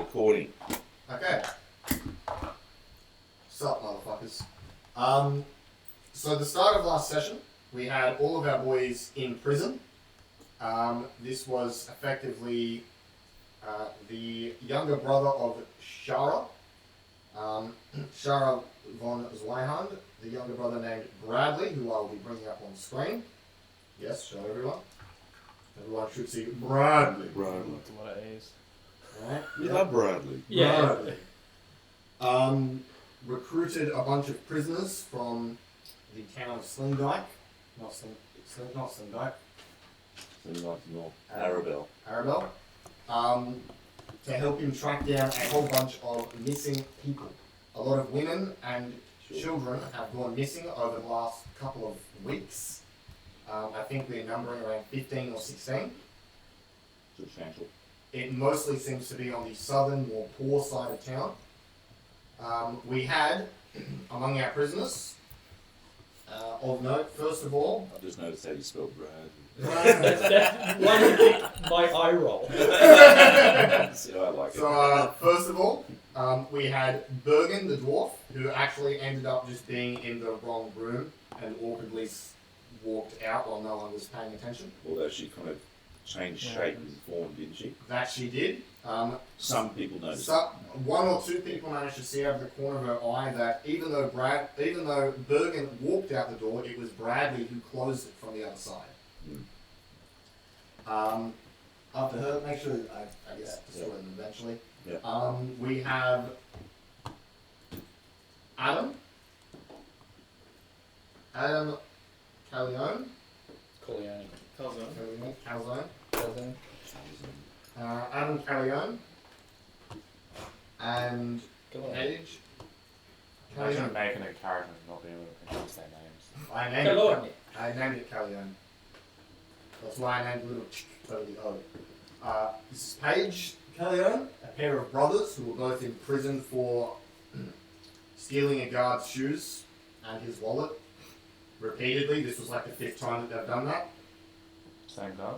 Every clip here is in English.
recording. Okay. Sup, motherfuckers. So the start of last session, we had all of our boys in prison. This was effectively the younger brother of Shara. Shara von Zweihan, the younger brother named Bradley, who I will be bringing up on screen. Yes, show everyone. Everyone should see Bradley. Bradley. That's a lot of A's. Right? We love Bradley. Yeah. Bradley. Recruited a bunch of prisoners from the town of Slingdyke. Not Slingdyke. North Arabelle. Arabelle. To help him track down a whole bunch of missing people. A lot of women and children have gone missing over the last couple of weeks. I think we're numbering around 15 or 16. Substantial. It mostly seems to be on the southern, more poor side of town. We had, among our prisoners, of note, first of all... I just noticed how you spelled Brad. That's why do you think my eye roll? So I like it. So, first of all, we had Bergen the dwarf, who actually ended up just being in the wrong room and awkwardly walked out while no one was paying attention. Although she kind of changed shape and form, didn't she? That she did. Some people noticed. One or two people managed to see out of the corner of her eye that even though Bergen walked out the door, it was Bradley who closed it from the other side. After her, make sure I guess destroy them eventually. Yeah. We have Adam Calzone. Adam Calzone. And Age. Imagine making a character and not being able to pronounce their names. I named it Callion. That's why I named the little over the O. This is Paige Callion, a pair of brothers who were both in prison for stealing a guard's shoes and his wallet repeatedly. This was like the 5th time that they've done that. Same guy?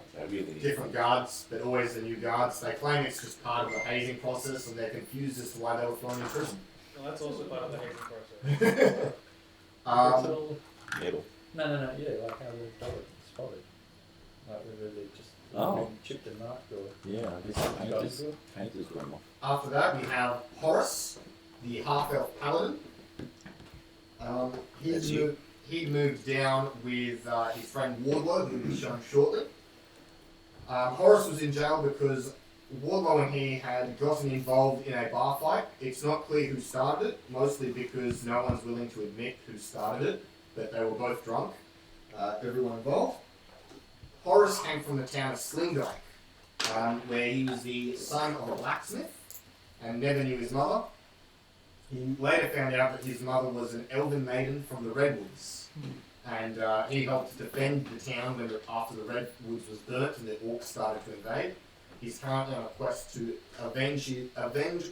Different guards, but always the new guards. They claim it's just part of the hazing process and they're confused as to why they were thrown in prison. Well, that's also part of the hazing process. Metal. No, yeah, like how the dog spotted. Like whether they just chipped and marked or... Yeah, I guess painters going off. After that, we have Horace, the half-elf paladin. He moved down with his friend Wardlow, who will be shown shortly. Horace was in jail because Wardlow and he had gotten involved in a bar fight. It's not clear who started it, mostly because no one's willing to admit who started it, but they were both drunk, everyone involved. Horace came from the town of Slingdyke, where he was the son of a blacksmith and never knew his mother. He later found out that his mother was an elven maiden from the Redwoods, and he helped defend the town after the Redwoods was burnt and the orcs started to invade. He's currently on a quest to avenge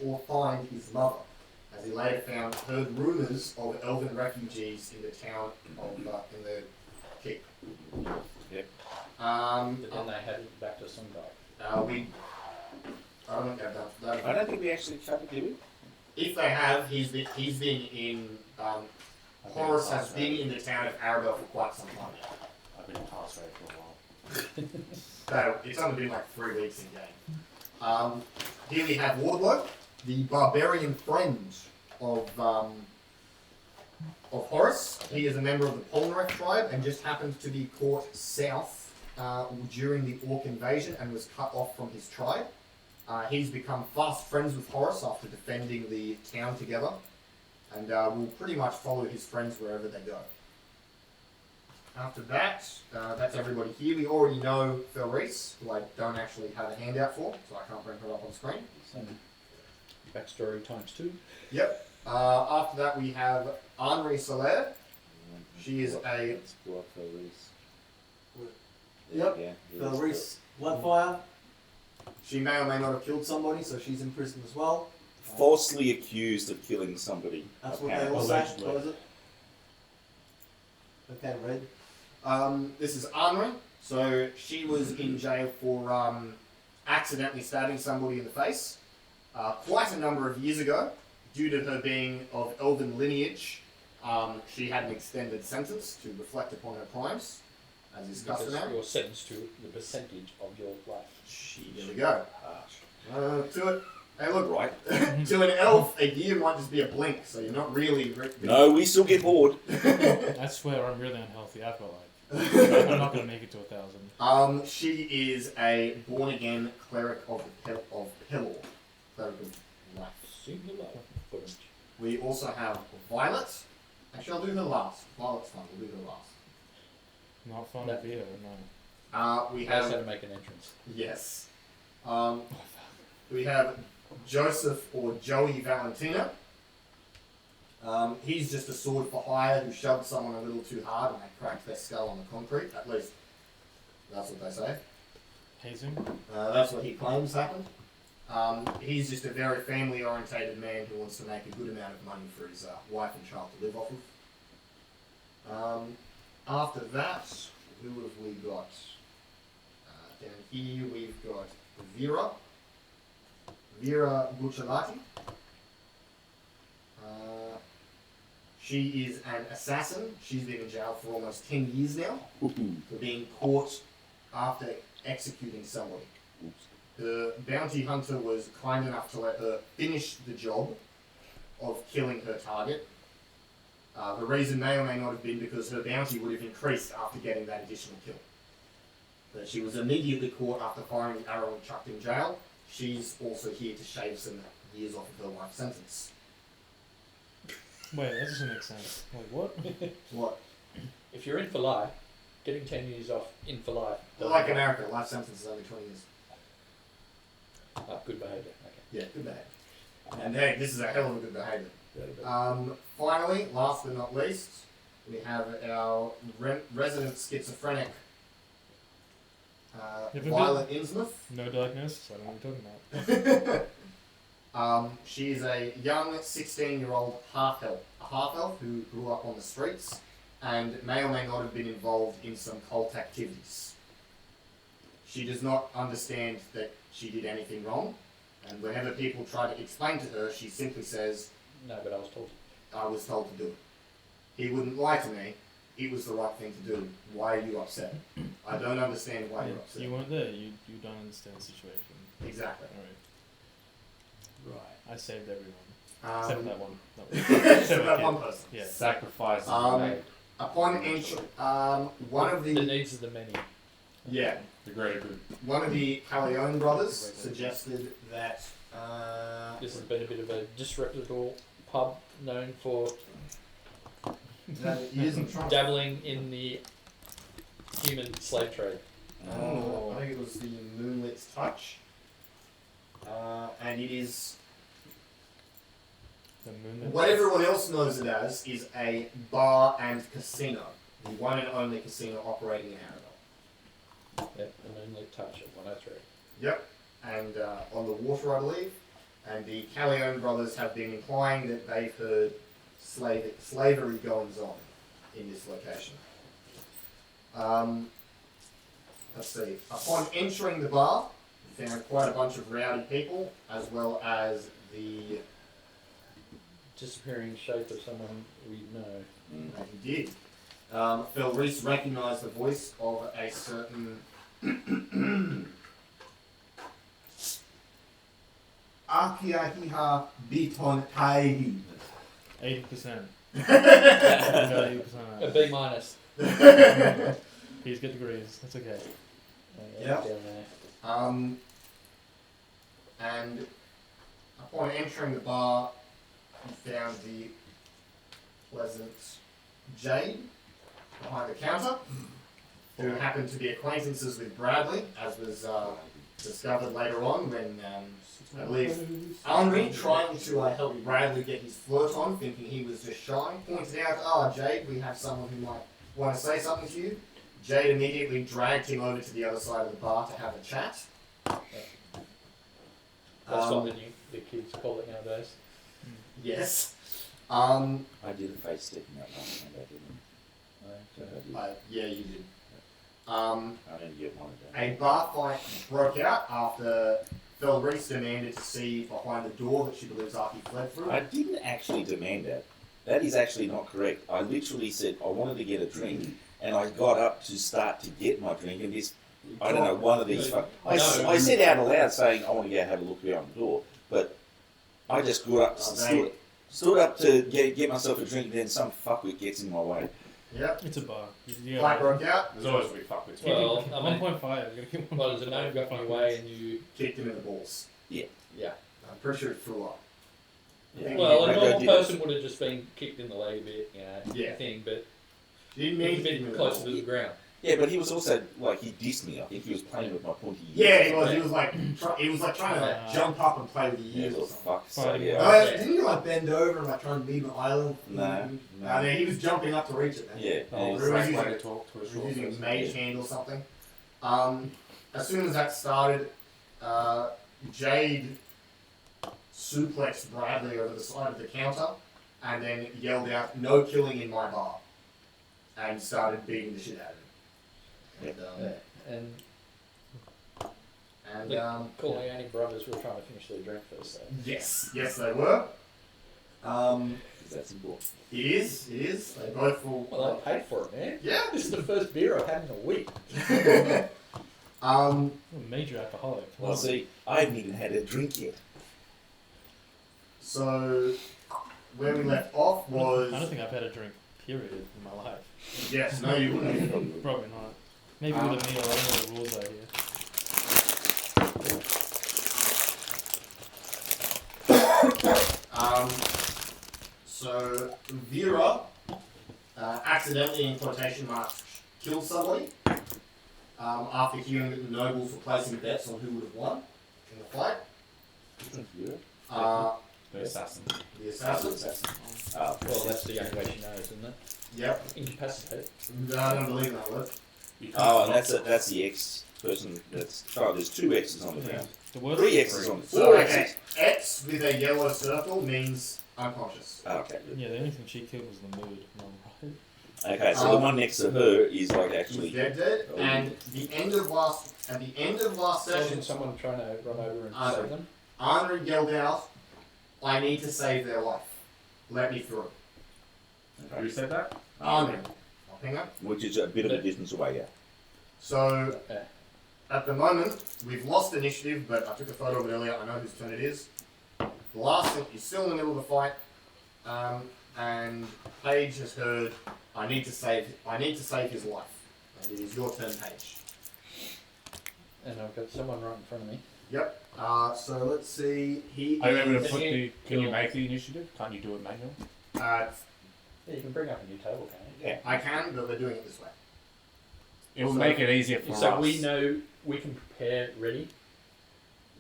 or find his mother, as he later heard rumours of elven refugees in the town in the keep. Yep. But then they headed back to some guy. I don't think they've done that. I don't think we actually covered, did we? If they have, he's been in. Horace has been in the town of Arabelle for quite some time now. I've been incarcerated for a while. So it's only been like 3 weeks in game. Here we have Wardlow, the barbarian friend of Horace. He is a member of the Polnareff tribe and just happened to be caught south during the orc invasion and was cut off from his tribe. He's become fast friends with Horace after defending the town together, and will pretty much follow his friends wherever they go. After that, that's everybody here. We already know Felreese, who I don't actually have a handout for, so I can't bring her up on screen. Some backstory times 2. Yep. After that, we have Henri Soler. She is a... Yep. Yeah. Felreese Bloodfire. She may or may not have killed Killed somebody, so she's in prison as well. Falsely accused of killing somebody. That's what they all say. Allegedly. What is it? Okay, Red. This is Henri. So she was in jail for accidentally stabbing somebody in the face. quite a number of years ago, due to her being of elven lineage, she had an extended sentence to reflect upon her crimes, as is Because customary. you're sentenced to the percentage of your life. There we go. To it. Hey, look, Right. to an elf, a year might just be a blink, so you're not really. No, we still get bored. I swear I'm really unhealthy. I've got like, I'm not gonna make it to 1,000. She is a born again cleric of Pelor. Cleric of life. Singular footage. We also have Violet. Actually, I'll do her last. Violet's fun. We'll do her last. Not fun No. of either, no. We Knows how have to make an entrance. yes. We have Joseph or Joey Valentina. He's just a sword for hire who shoved someone a little too hard and they cracked their skull on the concrete. At least that's what they say. Hazing? That's what he claims happened. He's just a very family-orientated man who wants to make a good amount of money for his wife and child to live off of. After that, who have we got? Down here we've got Vera Bucciolati. She is an assassin. She's been in jail for almost 10 years now for being caught after executing somebody. The bounty hunter was kind enough to let her finish the job of killing her target. The reason may or may not have been because her bounty would have increased after getting that additional kill. But she was immediately caught after firing the arrow and chucked in jail. She's also here to shave some years off of her life sentence. Wait, that doesn't make sense. Wait, what? What? If you're in for life, getting 10 years off in for life. Like America, life sentence is only 20 years. Good behaviour. Okay. Yeah, good behaviour. And hey, this is a hell of a good behaviour. Very good. Finally, last but not least, we have our resident schizophrenic, Violet Innsmouth. No diagnosis? I don't know what you're talking about. She is a young 16-year-old half-elf, a half-elf who grew up on the streets and may or may not have been involved in some cult activities. She does not understand that she did anything wrong, and whenever people try to explain to her, she simply says, No, but I was told. I was told to do it. He wouldn't lie to me. It was the right thing to do. Why are you upset? I don't understand why you're upset. You weren't there. You don't understand the situation. Exactly. Alright. Right. I saved everyone. Except for that one. Except that one person. Yeah. Sacrifices made. Upon entry, one of The the needs of the many. The greater good. one of the Caleone brothers suggested that This has been a bit of a disreputable pub known for that he isn't trying. dabbling in the human slave trade. I think it was the Moonlit Touch, and it is The moon. what everyone else knows it as is a bar and casino, the one and only casino operating in Arendelle. Yep, the moonlit touch at 103. Yep, and on the water, I believe. And the Caleone brothers have been implying that they've heard slavery goings on in this location. Let's see. Upon entering the bar, we found quite a bunch of rowdy people, as well as the. Disappearing shape of someone we know. And he did. Phil Reese recognised the voice of a certain. Akiahiha Biton Taihi. 80%. A 80%. B minus. Please get degrees. That's okay. Yeah. Down there. And upon entering the bar, he found the pleasant Jade behind the counter, who happened to be acquaintances with Bradley, as was discovered later on when I believe Henri, trying to help Bradley get his flirt on, thinking he was just shy, pointed out, Jade, we have someone who might want to say something to you. Jade immediately dragged him over to the other side of the bar to have a chat. That's what the kids call it nowadays. Yes. I did a face sticking out one hand, I didn't. Yeah, you did. I didn't get one of them. A bar fight broke out after Felreese demanded to see behind the door that she believes Archie fled through. I didn't actually demand that. That is actually not correct. I literally said I wanted to get a drink, and I got up to start to get my drink, and this, I don't know, one of these. I said out aloud saying I want to go have a look behind the door, but I just got up, stood up to get myself a drink, and then some fuckwit gets in my way. Yep. It's a bar. Fight broke out. There's always a big fuck with Well, I mean, 1.5. well, there's a name got in your way and you... Kicked him in the balls. Yeah. I'm pretty sure it threw up. Yeah. Well, I a go normal did person would have just been kicked in the leg a bit, you know, Yeah. thing, but She didn't he's mean a to hit him in bit the closer balls. to the ground. Yeah, but he was also like he dissed me. I think he was playing with my pointy ears. Yeah, he was. He was like, trying to Yeah. jump up and play with the Yeah, ears or well, something. fuck. So Fighting yeah. words. Didn't you like bend over and like try and leave an island? No. Then he was jumping up to reach it. Then. Yeah. Oh, and Really? great way to talk to a He was short using a person. mage hand or something. As soon as that started, Jade suplexed Bradley over the side of the counter and then yelled out, "No killing in my bar," and started beating the shit out of him. And And the Corleone brothers were trying to finish their drink first, so... yes, they were. that's important. It is. They both will. Well, they paid for it, man. Yeah. This is the first beer I've had in a week. I'm a major alcoholic. Well, see, I haven't even had a drink yet. So where we left off was. I don't think I've had a drink, period, in my life. Yes, no, you wouldn't. Probably not. Maybe with a meal, I don't know the rules out here. So Vera accidentally, in quotation marks, killed somebody after hearing that the nobles were placing bets on who would have won in the fight. The assassin. The assassin. Oh, Well, that's the only way she knows, isn't it? Yep. Incapacitated. No, I don't believe that word. Oh, and that's the X person. There's two X's on the ground. The word? 3 X's on the So 4 okay, X's. X with a yellow circle means unconscious. Oh, okay, good. Yeah, the only thing she killed was the mood. Am I right? Okay, so the one next to her is like actually. She's dead. Oh. And at the end of last session, Wasn't someone trying to run over and save them? Henri yelled out, "I need to save their life. Let me through." Who said that? Henri. Hang on. Which is a bit of a distance away, yeah. So, Yeah. at the moment, we've lost initiative, but I took a photo of it earlier. I know whose turn it is. The last thing, he's still in the middle of the fight, and Paige has heard, I need to save his life. And it is your turn, Paige. And I've got someone right in front of me. Yep. So let's see. He Are you able to is. put Can the? you Can you go- make the initiative? Can't you do it manually? Yeah, you can bring up a new table, can't you? Yeah. I can, but they're doing it this way. It will So- make it easier for So us. we know we can prepare ready.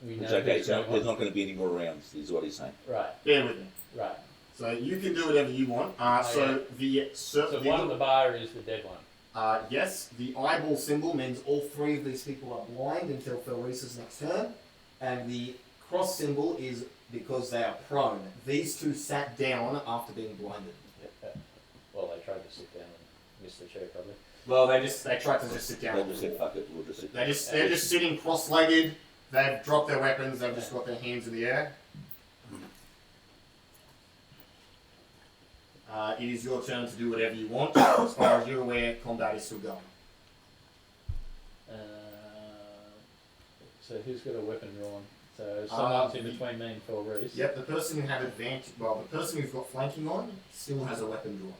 We know It's okay, who's so going there's on. not going to be any more rounds, is what he's saying. Right, Bear with me. right. So you can do whatever you want. So the So one on the bar is the dead one. yes, the eyeball symbol means all three of these people are blind until Felreese's next turn, and the cross symbol is because they are prone. These two sat down after being blinded. Well, they tried to sit down and missed the chair probably. Well, they tried to just sit They down. just said, fuck it, we'll just sit. They're just sitting cross-legged. They've dropped their weapons. They've just got their hands in the air. It is your turn to do whatever you want. As far as you're aware, combat is still going. So who's got a weapon drawn? So someone's in between me and Phil Reese. Yep, the person who had advantage. Well, the person who's got flanking on still has a weapon drawn.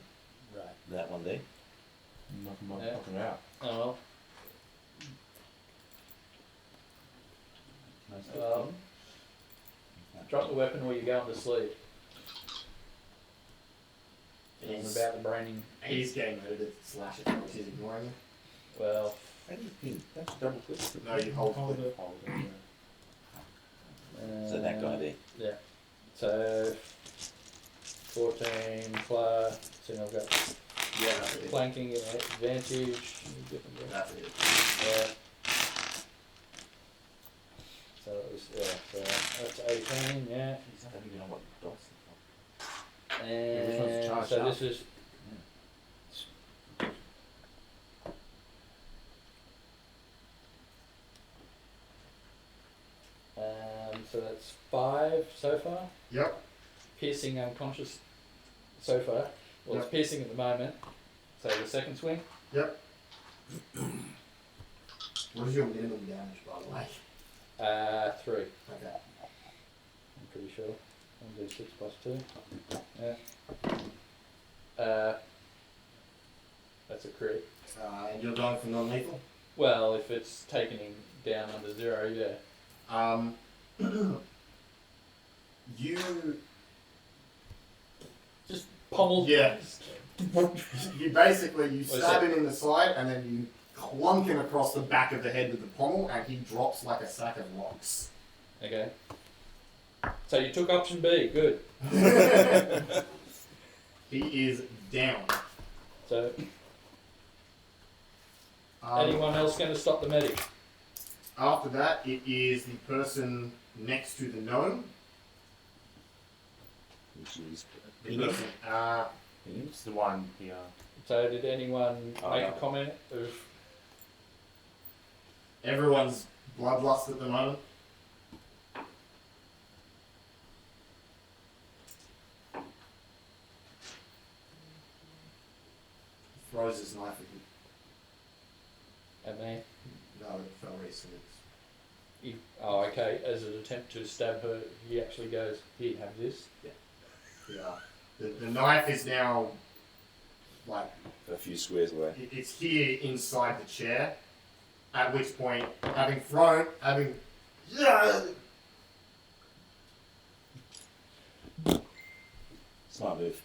Right. That one there. Knock him Yeah. knock him out. Oh well. Drop the weapon or you're going to sleep. And I'm about to braining. He's getting ready to slash it, which is ignoring him. Well, How do you pin? That's double click. No, you hold Hold it. it. Hold it, yeah. So that guy there. Yeah. So 14 plus. So I've got Yeah, that's it. flanking at advantage. That's it. Yeah. So it was so that's 18. Yeah. He's not even know what dice. which one's And charged so up? this is. that's 5 so far. Yep. Piercing unconscious so far. Well, it's Yep. piercing at the moment. So the second swing. Yep. What is your minimum damage, by the way? 3. Okay. I'm pretty sure. 1d6 plus 2. Yeah. That's a crit. And you're going for non-lethal? Well, if it's taking him down under 0, yeah. You Just pummel. Yeah. You basically you What is stab it? him in the side and then you clunk him across the back of the head with the pommel and he drops like a sack of rocks. Okay. So you took option B. Good. He is down. So anyone else going to stop the medic? After that, it is the person next to the gnome. Which is The person, It's the one here. So did anyone Oh, make no. a comment of everyone's bloodlust at the moment. Throws his knife at you. at me? No, it fell recently. Oh, okay. As an attempt to stab her, he actually goes, "Here, have this." Yeah. The knife is now like a few squares away. it's here inside the chair. At which point, having Smart move.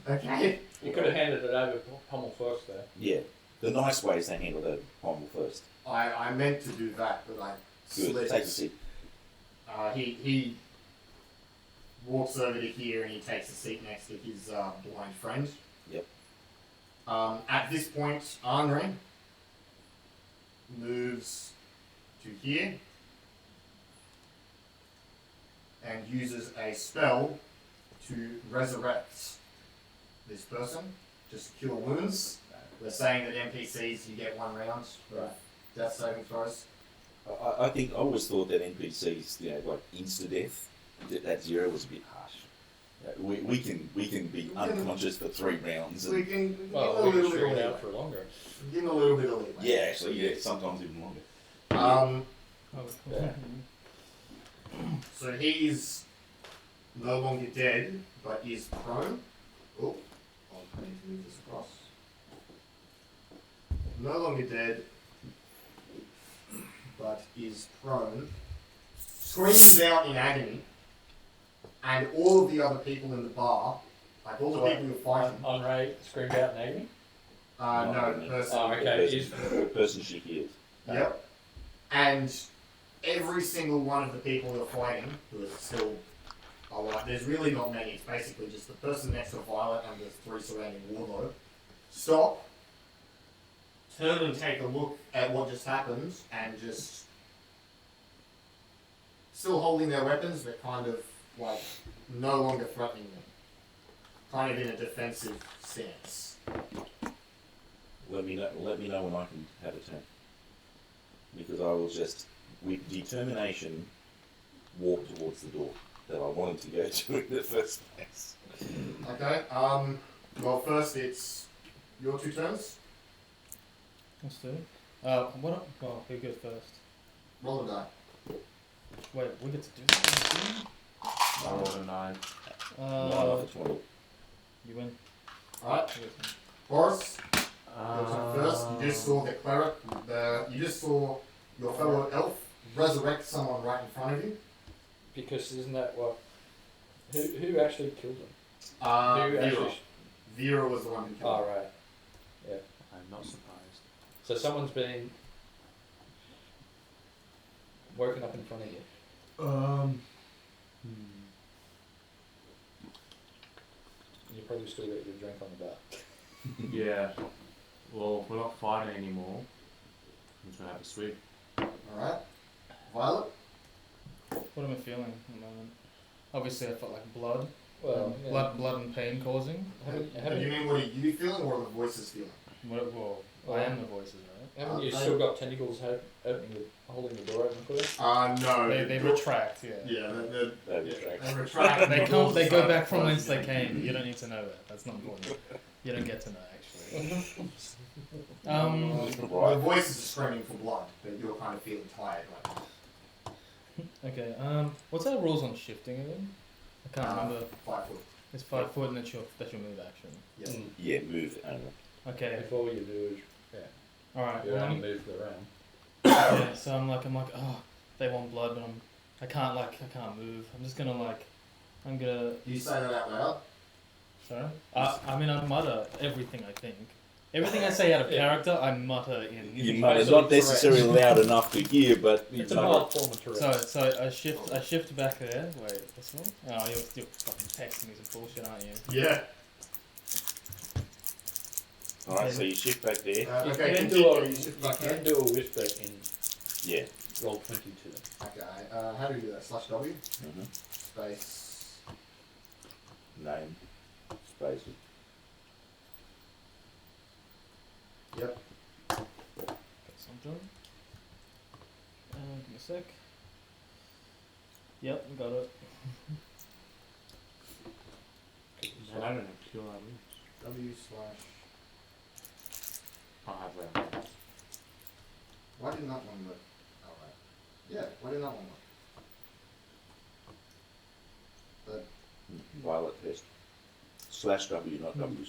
okay. You could have handed it over pommel first, though. Yeah. The nice way is to handle the pommel first. I meant to do that, but I Good. slipped. Take a seat. He walks over to here and he takes a seat next to his blind friend. Yep. At this point, Henri moves to here and uses a spell to resurrect this person. Just cure wounds. We're saying that NPCs you get 1 round. Right. Death saving throws. I think I always thought that NPCs, like insta death, that 0 was a bit harsh. We can be unconscious for 3 rounds. We And, can Well, give we him a can little string bit it of out for longer. give him a little bit of leeway. yeah, actually, yeah, sometimes even longer. Yeah. So he's no longer dead, but is prone. Oh, I need to move this across. No longer dead, but is prone. Screams out in agony, and all of the other people in the bar, like all the people who are fighting, Henri screamed out in agony. no, person. Oh, okay. The person she healed. Yep. And every single one of the people who are fighting, who are still alive, there's really not many, it's basically just the person next to Violet and the 3 surrounding Warlow, stop, turn and take a look at what just happened, and just still holding their weapons, but kind of like no longer threatening them. Kind of in a defensive stance. Let me know when I can have a turn. Because I will just, with determination, walk towards the door that I wanted to go to in the first place. Okay, well first it's your 2 turns. Let's do it. Well, who goes first? Roll a die. Wait, we get to do that? I rolled a 9. 9 off the 20. You win. Alright, You get some. Boris, your turn first. You just saw the cleric, you just saw your fellow elf resurrect someone right in front of you. Because isn't that what? Who actually killed him? Who Vera. actually? Vera was the one who killed Oh, right. I'm not surprised. So someone's been woken up in front of you. You probably still got your drink on the bar. Yeah. Well, we're not fighting anymore. I'm just gonna have a swig. Alright. Violet? What am I feeling at the moment? Obviously, I felt like blood. Well, yeah. Blood and pain causing. Haven't Do you mean what are you feeling or the voices feeling? Well, I am the voices, right? Haven't you still got tentacles holding the door open for you? No. They retract. Yeah. Yeah, They retract. they retract. They the come. doors They go start back from whence closing. they came. You don't need to know that. That's not important. You don't get to know actually. The voices are screaming for blood, but you're kind of feeling tired right now. Okay. What's our rules on shifting again? I can't remember. 5 foot. It's 5 foot and that's your move action. Yeah. Yeah, move it over. Okay. If all you do is All right. you Well, only move the round. yeah. So I'm like, oh, they want blood, but I can't move. I'm just gonna Do you say that out loud? Sorry. I mean, I mutter everything I think. Everything I say out of character, I mutter in. You mutter, not necessarily loud enough to hear, but you It's a mutter. mild form of Tourette. So I shift back there. Wait, this one? Oh, you're fucking texting me some bullshit, aren't you? Yeah. Alright, so you shift back there. Okay, you can continue. You shift you back can there. do a whisper in Yeah. roll 22. Okay, how do you do that? /W? Mm-hmm. Space. Name. Space. Yep. Got something. Give me a sec. Yep, got it. Man, I don't know if you'll have it. W/. I'll have that. Why didn't that one work? Oh, right. Yeah, why didn't that one work? Violet test. /W, not W/.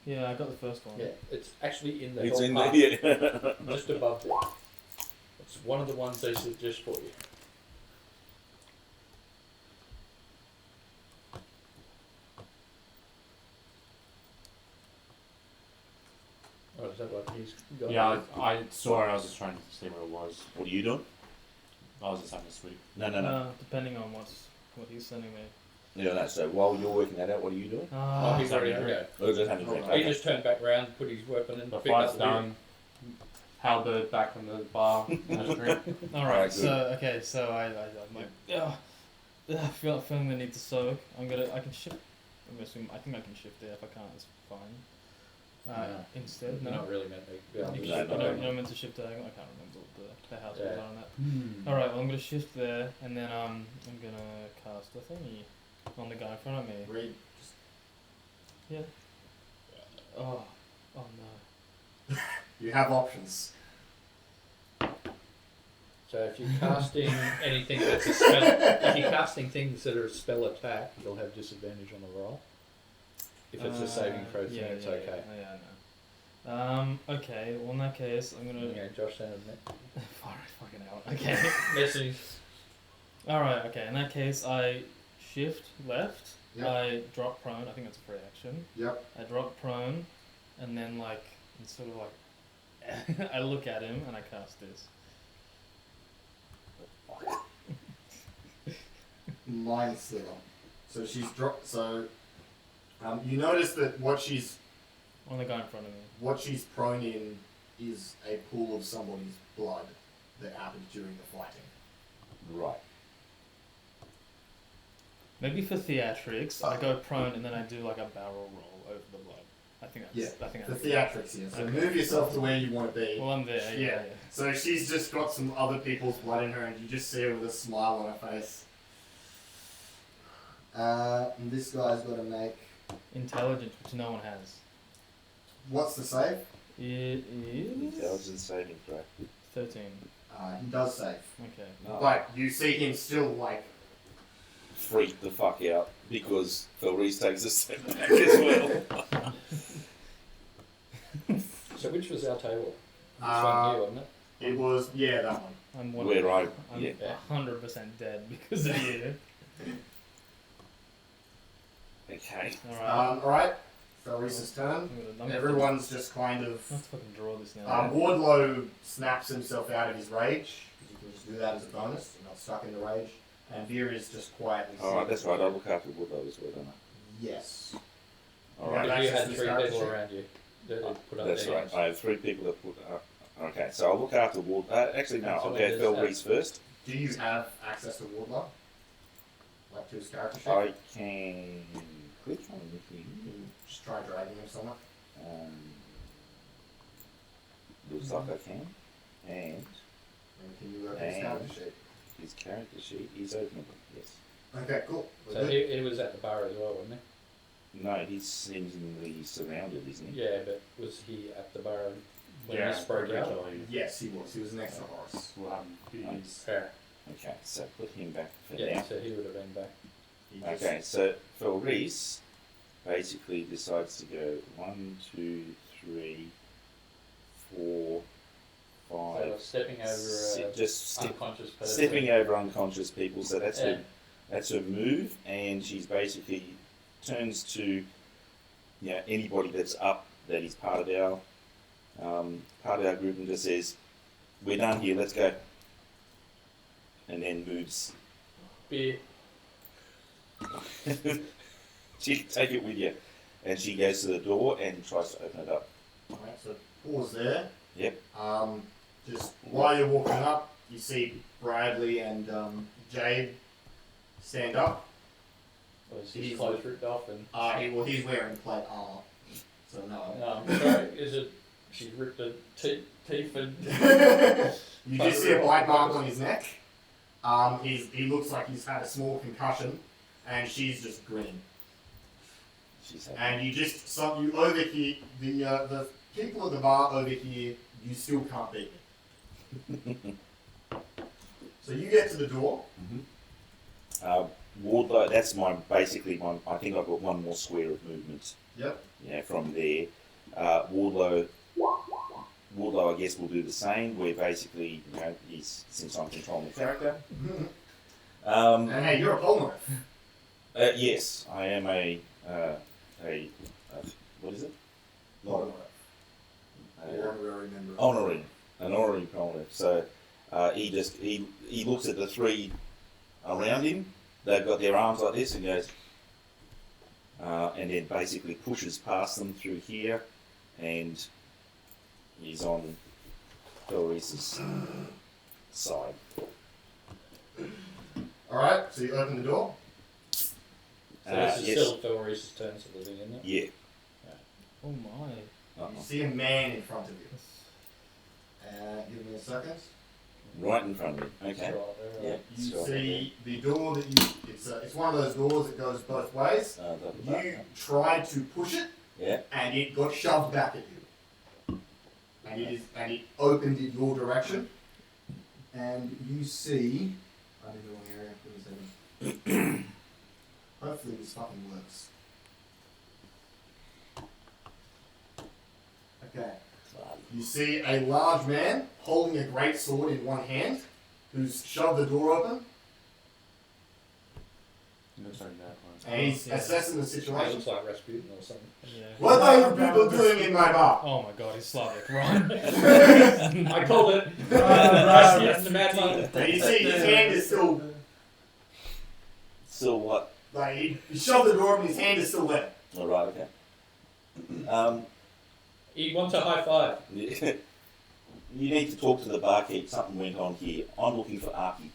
Yeah, I got the first one. Yeah, it's actually in the It's top in part, there, yeah. just above there. It's one of the ones they suggest for you. Oh, is that what he's got? Yeah, I saw it. I was just trying to see what it was. What are you doing? I was just having a sweep. No. Depending on what he's sending me. Yeah, no, so while you're working that out, what are you doing? Oh, he's already okay. Oh, just having a drink. He Okay. just turned back round, put his weapon in, The picked up fight's the wheel. done. Halberd back on the bar. Had a drink. All Alright, right. So okay. So I'm like, feeling the need to soak. I can shift. I think I can shift there. If I can't, it's fine. No. Instead, You're no. not really meant to be able to You No, shift no, it no. over. You're not meant to shift diagonal. I can't remember what the house was Yeah. on that. All right. Well, I'm gonna shift there, and then I'm gonna cast a thingy on the guy in front of me. Read. Yeah. Oh no. You have options. So if you're casting anything that's a spell, if you're casting things that are a spell attack, you'll have disadvantage on the roll. If it's a saving throw thing, it's okay. Yeah, I know. Okay. Well, in that case, I'm gonna. Yeah, Josh sounded it. Far fucking out. Okay. Message. All right. Okay. In that case, I shift left. Yep. I drop prone. I think that's a free action. Yep. I drop prone, and then and sort of I look at him and I cast this. Mind Sliver. So she's dropped. So you notice that what she's On the guy in front of me. prone in is a pool of somebody's blood that happened during the fighting. Right. Maybe for theatrics, I go prone and then I do like a barrel roll over the blood. I think that's. I think The that's theatrics here. So Okay. move yourself to where you want to be. Well, I'm there. Yeah. So she's just got some other people's blood in her, and you just see her with a smile on her face. And this guy's got to make. Intelligence, which no one has. What's the save? It is Intelligence saving throw. 13. He does save. Okay. No. But you see him still Freak the fuck out because Felreese takes a step back as well. So which was our table? This Uh, one here, wasn't it? It was that one. I'm Where I, I'm yeah. 100% dead because of you. Okay. Alright. Alright. Felreese's turn. I'm gonna Everyone's just kind I of. have to fucking draw this now. Wardlow snaps himself out of his rage, because you can just do that as a bonus, you're not stuck in the rage. And Veer is just quietly. Alright, that's right. I look after Woodlow as well, don't I? Yes. Alright. Yeah, But you that's had just 3 his people character around you that put up That's their right. hands. I have 3 people that put up. Okay, so I'll look after Ward. Actually, no, So I'll go there's Felreese first. Do you have access to Wardlow? Like to his character sheet? I can click on anything. You can just try dragging him somewhere. Looks like I can. And And can you open his And- character sheet? his character sheet is openable. Yes. Okay, cool. We're So good. he was at the bar as well, wasn't No, he's seemingly surrounded, isn't he? he? Yeah, but was he at the bar when Yeah, this broke out? particularly. Yes, he was. He was next to Horace. He's Yeah. Okay, so put him back for Yeah, now. so he would have been back. He just- Okay, so for Reese, basically decides to go 1, 2, 3, 4, So 5, stepping over just unconscious person. stepping over unconscious people. So that's Yeah. that's her move, and she's basically turns to anybody that's up that is part of our group and just says, "We're done here. Let's go," and then moves. Beer. She can take it with you, and she goes to the door and tries to open it up. Alright, so pause there. Yep. Just while you're walking up, you see Bradley and Jade stand up. So his clothes ripped off and. He's wearing plate armor, so no. Sorry, is it? She ripped the teeth and. You just see a bite mark on his neck. He looks like he's had a small concussion, and she's just grinning. She's happy. And you overhear the people at the bar over here. You still can't beat it. So you get to the door. Wardlow, that's basically my. I think I've got one more square of movement. Yep. Yeah, from there, Wardlow, I guess will do the same. Where basically, since I'm controlling the character. And hey, you're a polymorph. Yes, I am a what is it? Polymorph. Honorary member. Honorary, an honorary polymorph. So he looks at the three around him. They've got their arms like this and goes, and then basically pushes past them through here, and he's on Clarice's side. Alright, so you open the door. So this is Yes. still Doris's turn to living, isn't it? Yeah. Oh my. You see a man in front of you. Give me a second. Right in front of me. It's Okay. right there, Yeah. right? You Sure. see the door that it's one of those doors that goes both ways. You tried to push it, Yeah. and it got shoved back at you. And it opened in your direction. And you see, I'm in the wrong area. Give me a second. Hopefully this fucking works. Okay. You see a large man holding a great sword in one hand, who's shoved the door open, looks like that one. and he's assessing the It situation. looks like Rasputin or something. Yeah. What are you people doing in my bar? Oh my god, he's Slavic. Run. I called it. Rasputin, the madman. And you see his hand is still, Still what? like, he shoved the door open, his hand is still there. All right. Okay. He wants a high five. You need to talk to the barkeep. Something went on here. I'm looking for Archie.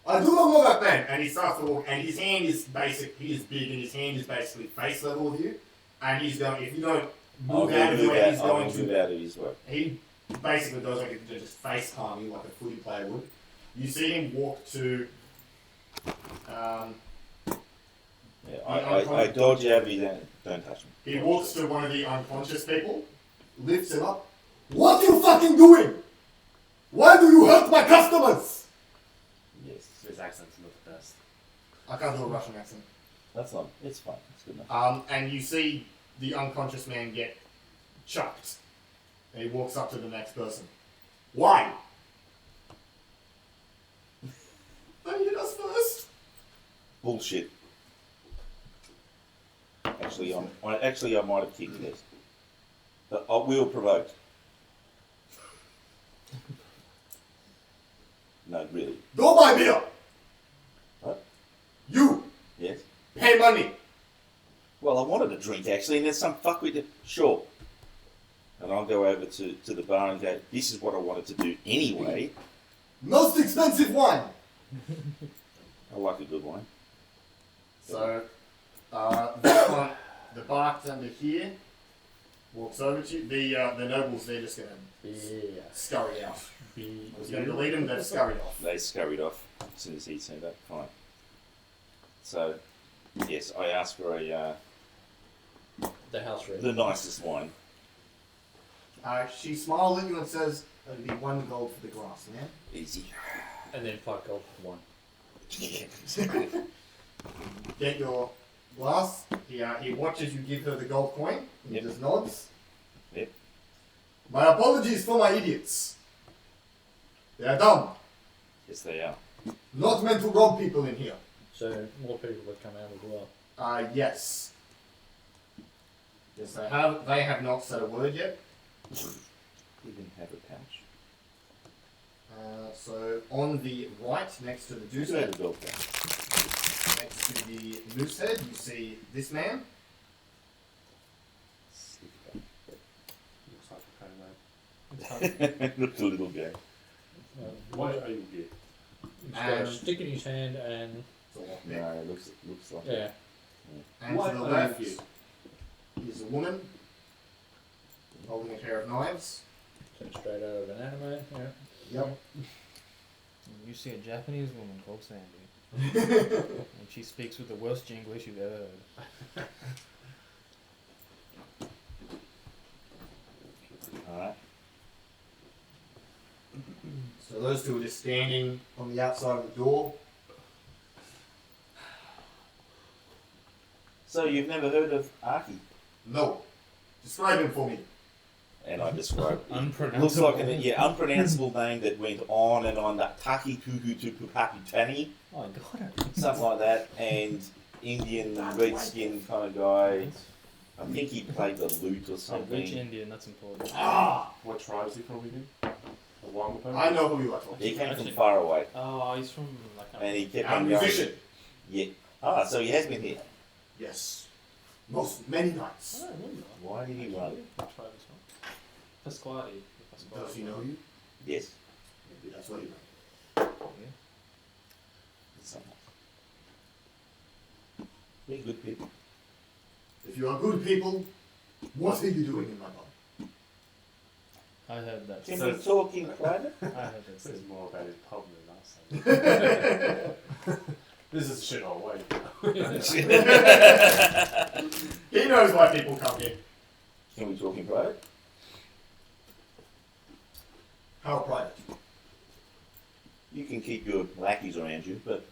I do not know that man. And he starts to walk, and his hand is he is big, and his hand is basically face level with you. And he's going, if you don't move out of the way, he's going move to. out of his way. He basically does like a, just face palm you like a footy player would. You see him walk to. Yeah, I dodge out of his hand. Don't touch me. He walks to one of the unconscious people, lifts him up. What are you fucking doing? Why do you hurt my customers? Yes. His accent's not the best. I can't do a Russian accent. That's not. It's fine. It's good enough. And you see the unconscious man get chucked. And he walks up to the next person. Why? Don't hit us first. Bullshit. Actually, I might have kicked this. But we were provoked. No, really. Go buy beer. What? You Yes. pay money. Well, I wanted a drink actually, and then some fuckwit did. Sure. And I'll go over to the bar and go, this is what I wanted to do anyway. Most expensive wine. I like a good wine. So, this one, the bartender here Walks over to you. The nobles, they're just gonna Yeah. scurry out. Be. I was gonna delete them, they've scurried off. They scurried off as soon as he turned up. Fine. So, yes, I asked for The house red. the nicest wine. She smiles at you and says, "It'll be 1 gold for the glass, man." Easy. And then 5 gold for one. Get your glass. He watches you give her the gold coin. He Yep. just nods. Yep. My apologies for my idiots. They are dumb. Yes, they are. Not meant to rob people in here. So more people would come out as well. Yes. Yes, they have. They have not said a word yet. He didn't have a pouch. So on the right, next to the juice Who's head, the dog pouch? next to the moose head, you see this man. Looks like a code name. Looks a little gay. What are you get? He's got a stick in his hand and It's a lot No, there. it looks like yeah. And What to the are left you? is a woman holding a pair of knives. So straight out of an anime. Yeah. Yep. You see a Japanese woman called Sandy, and she speaks with the worst Jinglish you've ever heard. Alright. So those two are just standing on the outside of the door. So you've never heard of Aki? No. Describe him for me. And I described it. Unpronounceable. Looks like an unpronounceable name that went on and on. That Taki Kuku Tuku Paputani, Oh, I got it. something like that, and Indian red skin kind of guy. I think he played the lute or Oh, which something. Indian? That's important. What tribe is he from again? The Wangapo? I know who you are talking He came from Actually- far away, Oh, he's from like. and he kept about. on I'm a going. musician. Yeah. Ah, so he has been here. Yes. Many nights. I don't remember. Why did he run? What tribe is from? Pasquale. Does he know you? Yes. Maybe that's what he meant. Yeah. Someone. We're good people. If you are good people, what are you doing in my bar? I heard that. Can So- we talk in private? I heard that. This is more about his pub than us. This is shit all way. He knows why people come here. Can we talk in private? How private? You can keep your lackeys around you, but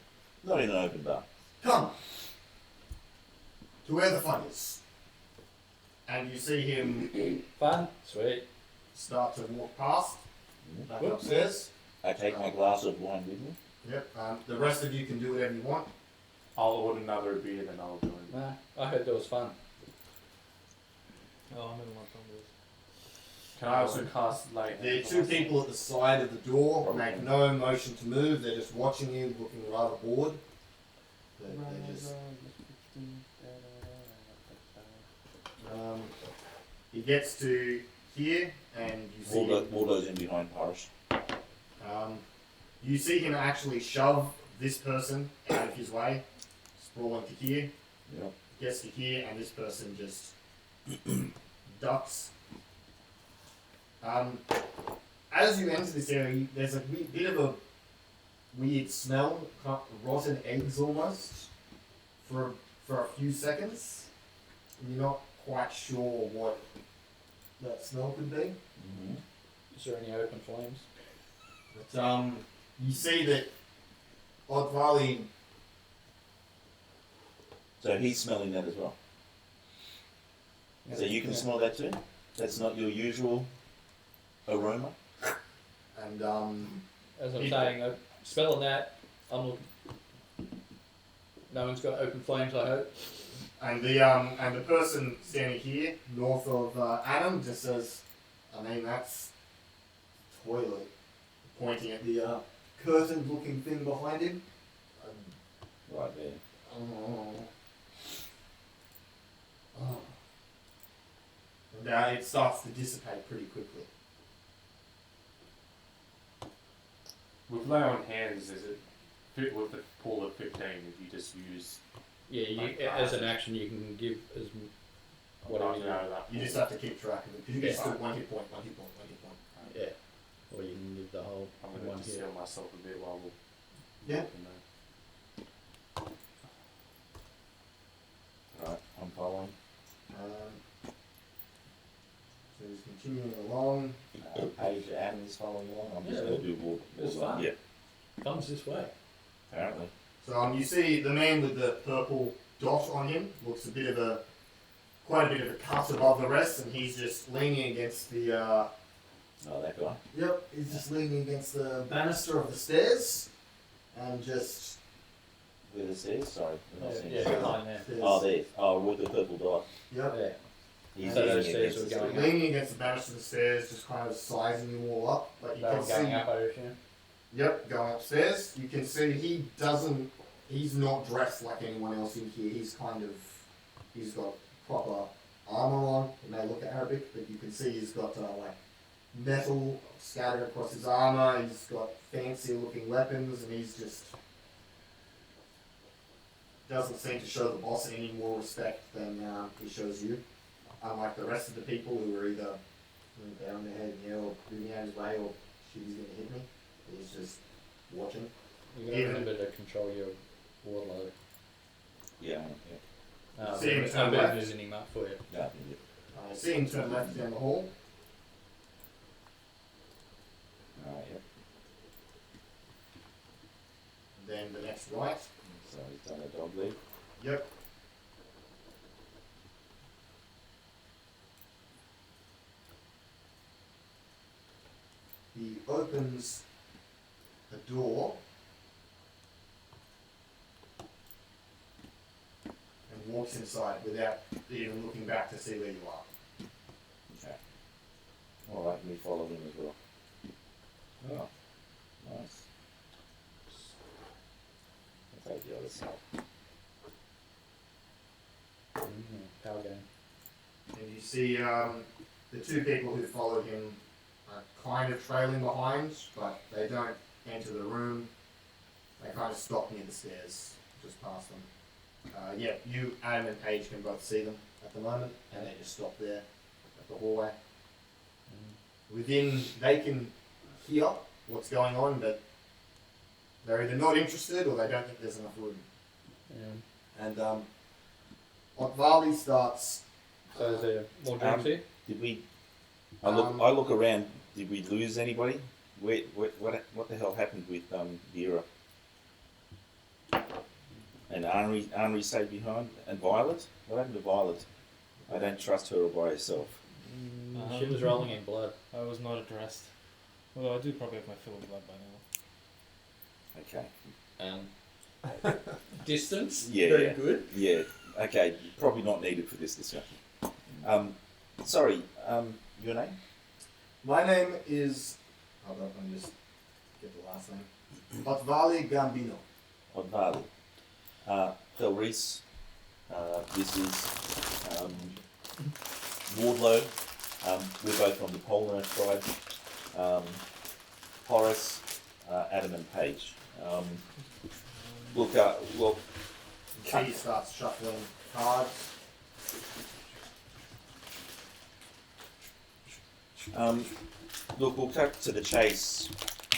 not in an open bar. Come to where the fun is. And you see him Fun. Sweet. start to walk past, back Whoops. upstairs. I take my glass of wine with me. Yep. The rest of you can do whatever you want. I'll order another beer, then I'll join. Nah, I heard that was fun. Oh, I'm in one from this. Can I also cast light? The two people at the side of the door make no motion to move. They're just watching you, looking rather bored. They're just. He gets to here, and you see. Waldo's in behind Parish. You see him actually shove this person out of his way, sprawling to here. Yep. Gets to here, and this person just ducks. As you enter this area, there's a bit of a weird smell, rotten eggs almost, for a few seconds. And you're not quite sure what that smell could be. Mm-hmm. Is there any open flames? But you see that Oddvali. So he's smelling that as well. So you can smell that too? That's not your usual aroma? And As I'm He- saying, smelling that, I'm looking. No one's got open flames, I hope. and the person standing here, north of Adam, just says, I mean, that's toilet. Pointing at the curtain-looking thing behind him. Right there. Oh. And it starts to dissipate pretty quickly. With lay on hands, is it fit with the pool of 15 if you just use Yeah, you, Like as an action, you can give as Whatever I'll you know that. You just have to keep track of it because you Yeah. get still 1 hit point, 1 hit point, 1 hit point. Yeah. Or you can live the whole I'm in going one to hit. heal myself a bit while we're Yeah. walking there. Right, I'm following. So he's continuing along. Page Adam is following along. I'm just Yeah, going to do walk. it's fine. Yeah, Comes this way. apparently. So you see the man with the purple dot on him looks quite a bit of a cut above the rest, and he's just leaning against the. Oh, that guy. Yep, he's just leaning against the banister of the stairs, and just. Where the stairs? Sorry. I'm not seeing Yeah, the stairs. behind there. Oh, there. Oh, with the purple dot. Yep. Yeah. He's So those leaning stairs against were the going stairs. up. Leaning against the banister of the stairs, just kind of sizing you all up. Like you They can were see. going up, I assume. Yep, going upstairs. You can see he's not dressed like anyone else in here. He's got proper armor on. It may look Arabic, but you can see he's got like metal scattered across his armor. He's got fancy looking weapons, and he's just doesn't seem to show the boss any more respect than he shows you. Unlike the rest of the people who are either down their head, or moving out his way, or shit, he's gonna hit me. He's just watching. You gotta remember to control your warload. Yeah, See him There's turn no left. moving him up for you. yeah. I see him turn left down the hall. Alright, yep. Then the next right. So he's done a dog leg. Yep. He opens a door and walks inside without even looking back to see where you are. Okay. Alright, we follow him as well. Oh, nice. I'll take the other side. Power game. And you see the two people who followed him are kind of trailing behind, but they don't enter the room. They kind of stop near the stairs, just past them. Yeah, you, Adam and Paige can both see them at the moment, and they just stop there at the hallway. Within, they can hear what's going on, but they're either not interested or they don't think there's enough room. Yeah. And Otvali starts. So is there more drinks here? Did we? I look around. Did we lose anybody? What the hell happened with Vera? And Henri stayed behind. And Violet? What happened to Violet? I don't trust her all by herself. She was rolling in blood. I was not addressed. Although I do probably have my fill of blood by now. Okay. Distance? Yeah, Very yeah. good. Yeah. Okay. Probably not needed for this discussion. Sorry. Your name? My name is. Hold up, let me just get the last name. Otvali Gambino. Odvali. Phil Reese. This is Wardlow. We're both from the Polner tribe. Horace, Adam and Paige. Look, She starts shuffling cards. look, we'll cut to the chase.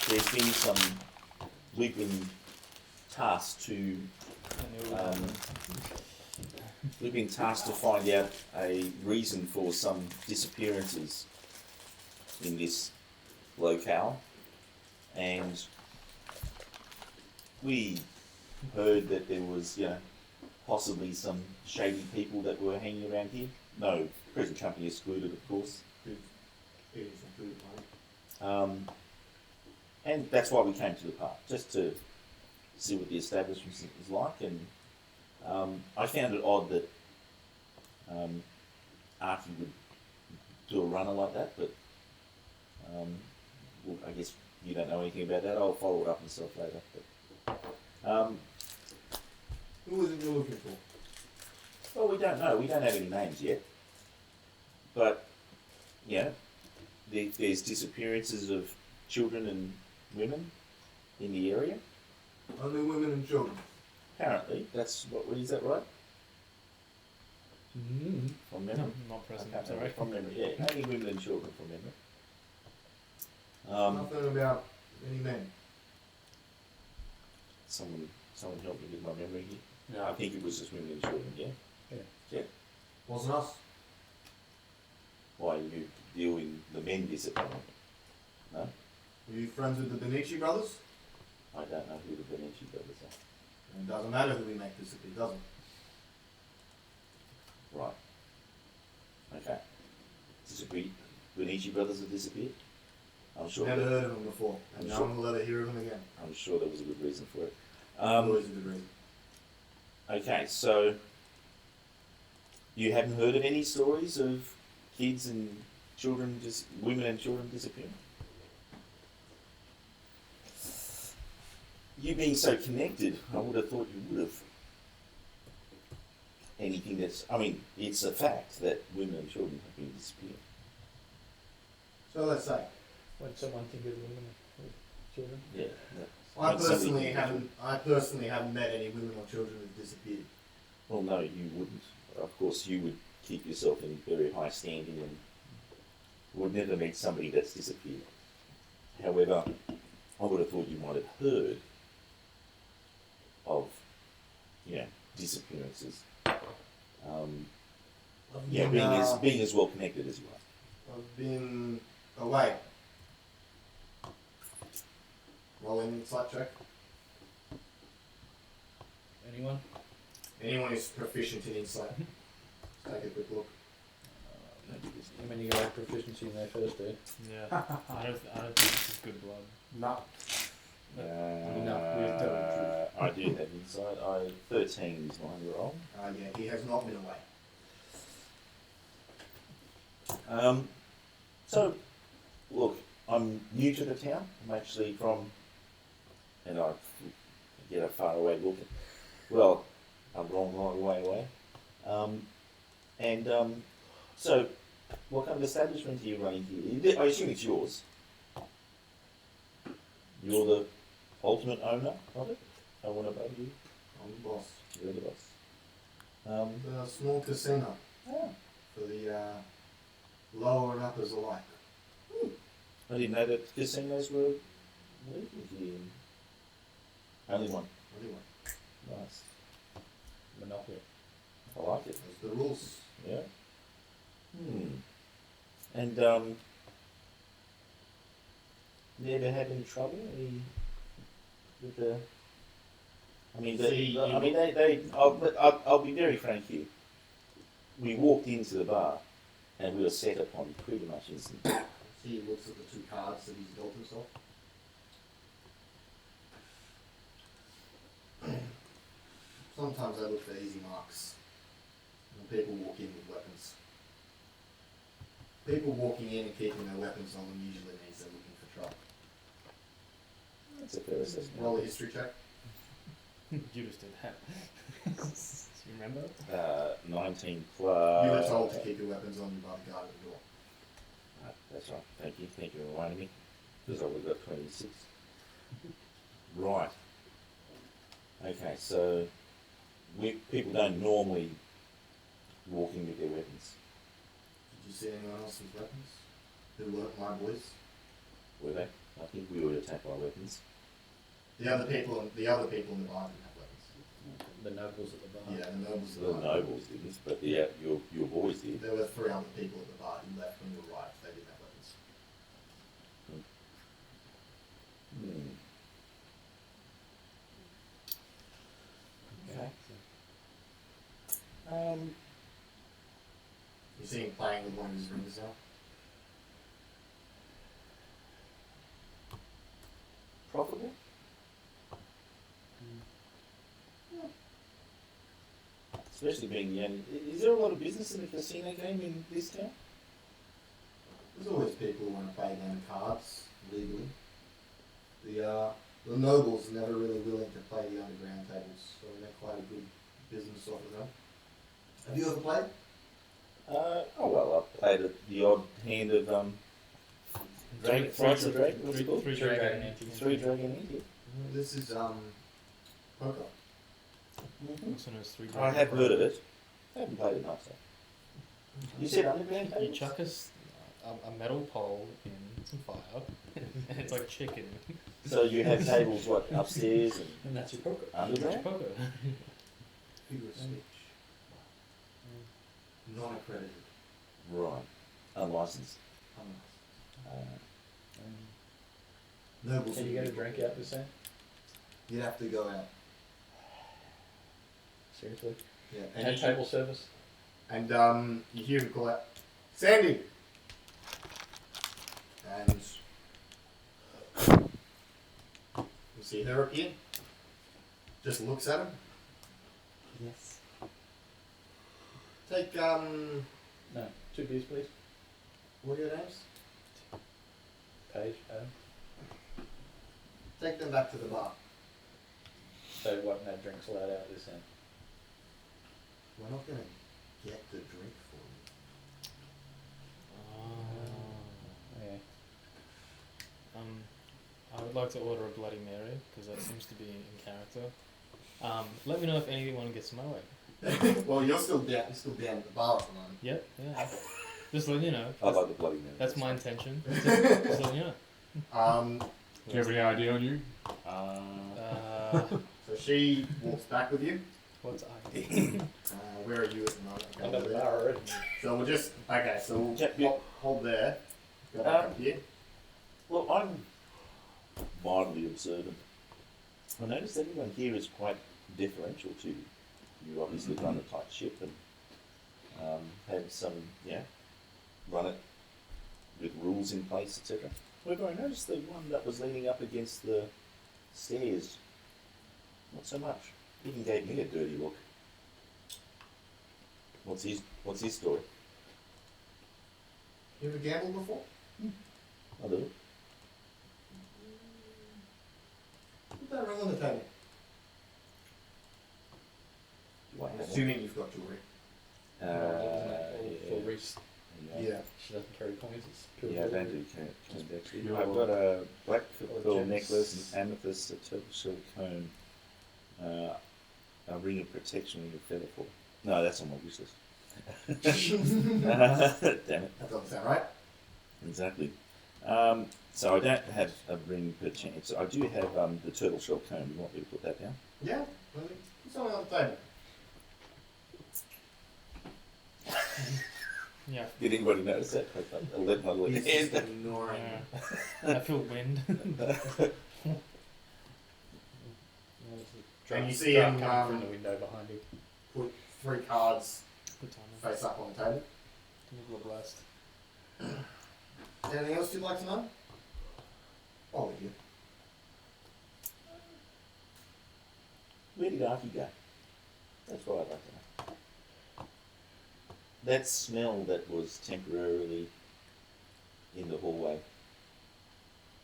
There's been some. We've been tasked to. We've been tasked to find out a reason for some disappearances in this locale, and we heard that there was, possibly some shady people that were hanging around here. No, present company excluded, of course. Eating some food, right? And that's why we came to the park, just to see what the establishment is like. And I found it odd that Archie would do a runner like that, but well, I guess you don't know anything about that. I'll follow it up myself later. But, Who was it you're looking for? well, we don't know. We don't have any names yet. But, there's disappearances of children and women in the area. Only women and children. Apparently, is that right? from memory. Not present. I can't Sorry. remember. From memory, yeah. Only women and children from memory. Nothing about any men. Someone help me with my memory here. I Yeah. think it was just women and children, yeah? Wasn't us. Why you deal in the men discipline? No? Were you friends with the Benici brothers? I don't know who the Benetti brothers are. It doesn't matter who we make disappear, does it? Right. Okay. Disappeared. Benici brothers have disappeared? I'm sure. Never heard of them before, and I'm no sure. one will ever hear of them again. I'm sure there was a good reason for it. Always a good reason. Okay, so you haven't heard of any stories of kids and children, just women and children disappearing? You being so connected, I would have thought you would have. Anything that's, I mean, it's a fact that women and children have been disappearing. So let's say, When someone think of women with children. Yeah. I When somebody personally can- haven't met any women or children who've disappeared. Well, no, you wouldn't. Of course, you would keep yourself in very high standing and would never meet somebody that's disappeared. However, I would have thought you might have heard of, disappearances. Being as well connected as you are. I've been away. Rolling insight check. Anyone? Anyone who's proficient in insight. Take a quick look. How many got proficiency in their first day? Yeah. I don't think this is good blood. No. I do have insight. 13 is my roll. Yeah, he has not been away. So, look, I'm new to the town. I'm actually from, and I get a far away look. Well, a long way away. So, what kind of establishment are you running here? I assume it's yours. You're the ultimate owner of it? I want to above you. I'm the boss. You're the boss. It's a small casino for the lower and uppers alike. I didn't know that casinos were legal here. Only one. Anyway, Nice. Monopoly. I like it. that's the rules. Yeah. And never had any trouble with the. I mean, I'll be very frank here. We walked into the bar, and we were set upon pretty much instantly. He looks at the two cards that he's dealt himself. Sometimes I look for easy marks. When people walk in with weapons. People walking in and keeping their weapons on them usually means they're looking for trouble. That's a fair assessment. Roll a history check. You just did that. Do you remember? 19 plus. You were told to keep your weapons on you by the guard at the door. That's right. Thank you for reminding me. Because I would have got 26. Right. Okay, so people don't normally walk in with their weapons, Did you see anyone else with weapons? Who weren't my boys? were they? I think we were attacked by weapons. The other people in the bar didn't have weapons. The nobles at the bar. Yeah, the nobles at The the bar. nobles didn't, but yeah, your boys did. There were 3 other people at the bar who left when you arrived. They didn't have weapons. Okay. You see him playing with one of his rings now? Profitable? Especially being the only. Is there a lot of business in the casino game in this town? There's always people who want to play a game of cards legally. The nobles are never really willing to play the underground tables, so we make quite a good business off of them. Have you ever played? I've played the odd hand of Frights of Dragon. What's it called? Three dragon anti. Three Dragon Ante. This is poker. Also known as three I dragon. have heard of it. I haven't played enough, so. You said underground You tables? chuck a metal pole in some fire, and it's like chicken. So you have tables, what, upstairs And that's your poker. and underground? Poker. Figure of speech. Non-accredited. Right. Unlicensed. Unlicensed. Uh, Nobles. Can you get a drink out this end? You'd have to go out. Seriously? Yeah. And table service? And you hear him call out, Sandy! And you see her appear. Just looks at him. yes. Take, No. 2 beers, please. what are your names? Paige, Adam. Take them back to the bar. So what, no drinks allowed out this end? We're not going to get the drink for you. Yeah. I would like to order a Bloody Mary because that seems to be in character. Let me know if anyone gets in my way. Well, you're still down at the bar at the moment. Yep, yeah. Just let you know. I like the bloody man. That's my intention. Just let you know. Um, Do you have any idea on you? so she walks back with you. What's I? Where are you at the moment? Okay, I'm at the there. bar already. So we'll just, okay, so we'll Yep. hold there. Go back up here. Look, I'm mildly observant. I noticed everyone here is quite deferential to you. You obviously run a tight ship and have some, run it with rules in place, etc. However, I noticed the one that was leaning up against the stairs, not so much. He even gave me a dirty look. What's his story? You ever gambled before? I do. Put that ring on the table. Do I have one? Assuming you've got jewelry. For Yeah. Reese, Yeah. she doesn't carry coins. It's pure Yeah, I don't gold. do can't actually. Pure I've got a black Or pearl gems. necklace, an amethyst, a turtle comb, a ring of protection with a feather fall. No, that's on my wish list. Damn it. That doesn't sound right. Exactly. So I don't have a ring per chance. I do have the turtle shell comb. You want me to put that down? Yeah. Let me put something on the table. Yeah. Did anybody notice that? I'll let my little He's hand. just ignoring. Yeah. I feel wind. And you see Draft him, coming from the window behind you. Put 3 cards Good time. face up on the table. Nuclear blast. Anything else you'd like to know? I'll leave you. Where did Archie go? That's what I'd like to know. That smell that was temporarily in the hallway,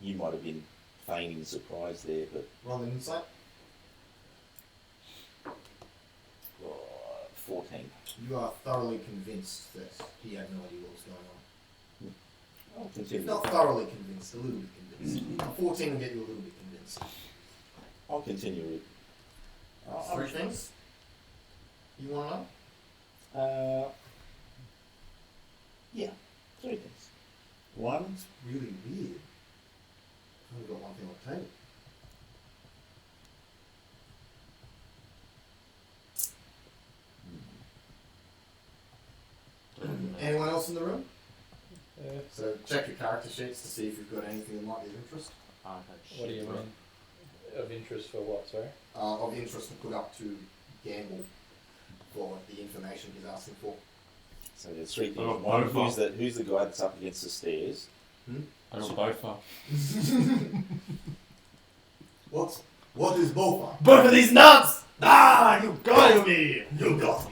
you might have been feigning surprise there, but Roll an insight. 14. You are thoroughly convinced that he had no idea what was going on. I'll If continue. not thoroughly convinced, a little bit convinced. A 14 will get you a little bit convinced. I'll continue with. 3 things you want to know? Yeah, 3 things. One, It's really weird. I've only got one thing on the table. Anyone else in the room? So check your character sheets to see if you've got anything that might be of interest. What do you mean? Of interest for what, sorry? Of interest to put up to gamble for the information he's asking for. so there's 3 things. Oh, One, both who's the guy that's up against the stairs? I got both up. What is Bofa? Both of these nuts! Ah, you got me! You got me.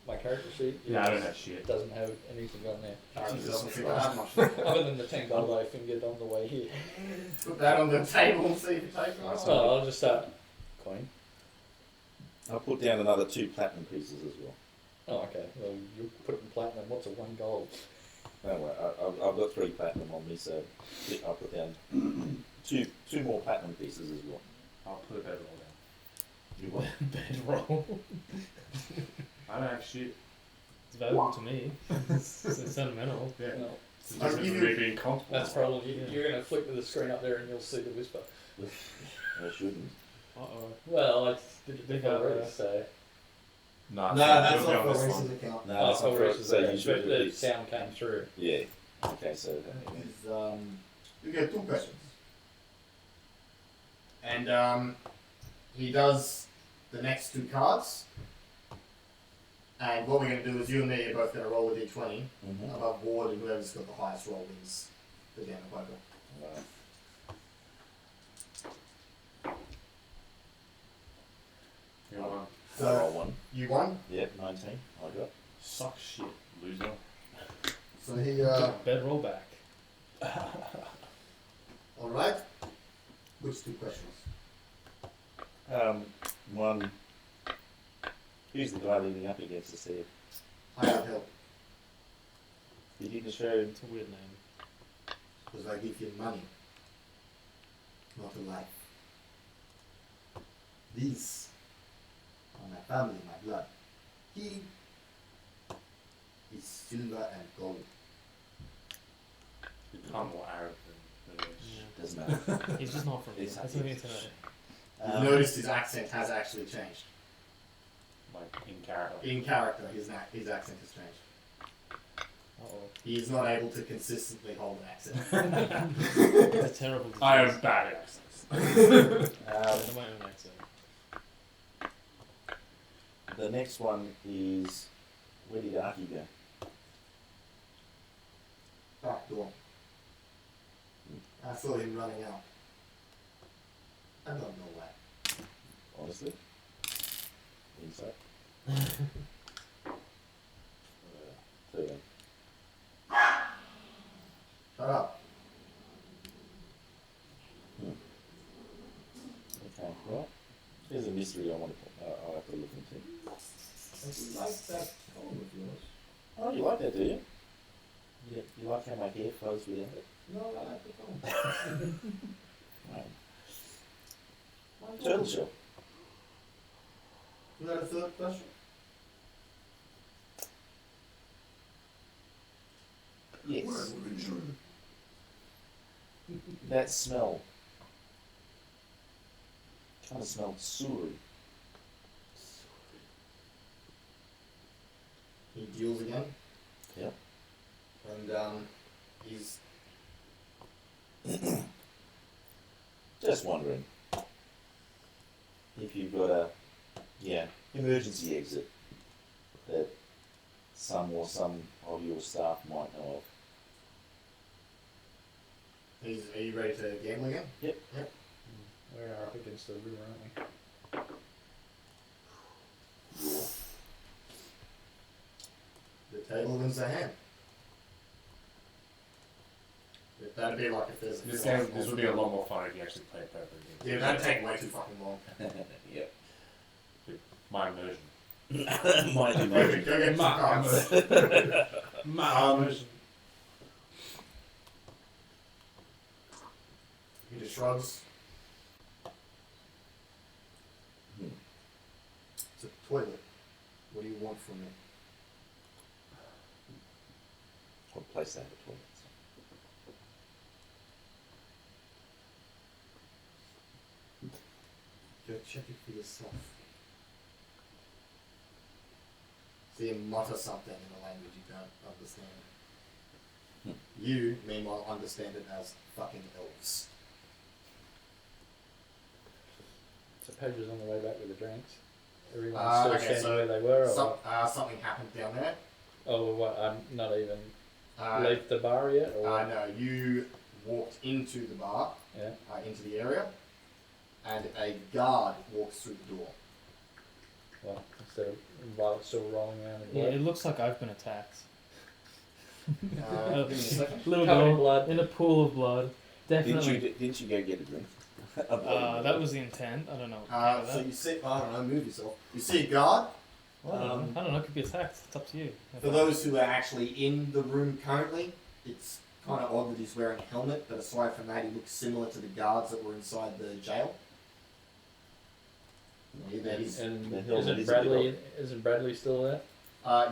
My character sheet Yeah, I don't have shit. doesn't have anything on there. Character doesn't seem to have much. Other than the 10 gold I fingered on the way here. Put that on the table and see if you take it. So I'll just start. Coin. I'll put down another 2 platinum pieces as well. Oh, okay. Well, you put it in platinum. What's a 1 gold? Anyway, I've got 3 platinum on me, so I'll put down two more platinum pieces as well. I'll put a better roll down. You what? Bedroll. I don't have shit. It's valuable to me. It's sentimental. Yeah. No, It's the difference give with me you- being comfortable. that's probably you're gonna flick to the screen up there and you'll see the whisper. I shouldn't. Uh-oh. Well, I did it They before got, already, so. No, No, that's it'll be not on for this Reese's one. account. No, Oh, that's not so for Reese is so there, you should but the release. sound came through. Yeah. Okay, so He's, You get 2 questions. And he does the next 2 cards. And what we're going to do is you and me are both going to roll a d20 above board, and whoever's got the highest roll wins the game of poker. Right. You want I'll roll So one. you won. Yep, 19. I got. suck shit, loser. So he Bedroll back. all right. Which 2 questions? One. Who's the guy leaning up against us here? Hired help You didn't show. It's a weird name. because I give you money, not a life. These are my family, my blood. He is silver and gold. You become more arrogant than this. Doesn't matter. He's just not from here. It's That's what we need to know. You noticed his accent has actually changed. Like, in character. In character, his accent has changed. Uh-oh. He is not able to consistently hold an accent. It's a terrible disease. I have bad accents. I have my own accent. The next one is where did Archie go? Back door. I saw him running out. I don't know why. Honestly. Inside. There you go. Shut up. Okay, well, there's a mystery I want to. I'll have to look into. I do like that phone of yours. Oh, you like that, do you? You like how my hair flows without it? No, I like the phone. Right. Why Turtle not? shell. You got a 3rd question? Yes. That smell. Kind of smelled sewery. He deals again. Yep. And he's Just wondering if you've got a emergency exit that some of your staff might know of. Are you ready to gamble again? We are up against the river, aren't we? Yeah. The table wins the hand. That'd be like if there's This would be a lot more fun if you actually played poker again. Yeah, that'd take way too fucking long. Yep. My immersion. Might be Go maybe. get some cards. He just shrugs. Hmm. It's a toilet. What do you want from me? What place they have a toilet? Go check it for yourself. See him mutter something in a language you don't understand. You, meanwhile, understand it as fucking elves. So Paige on the way back with the drinks. Everyone's still okay, standing so where they were, or something happened down there. oh, what? I'm not even Uh, left the bar yet, or no, you walked into the bar, yeah. into the area, and a guard walks through the door. Well, instead of while it's still rolling around in Yeah, blood. it looks like I've been attacked. Give me a second. Little Covered in girl blood. in a pool of blood. Definitely. Didn't you go get a drink? A bloody That was the intent. I don't know. So you see, I don't know, move yourself. You see a guard. I don't know. It could be attacked. It's up to you. For those who are actually in the room currently, it's kind of odd that he's wearing a helmet, but aside from that, he looks similar to the guards that were inside the jail. And The hill that isn't Bradley still there?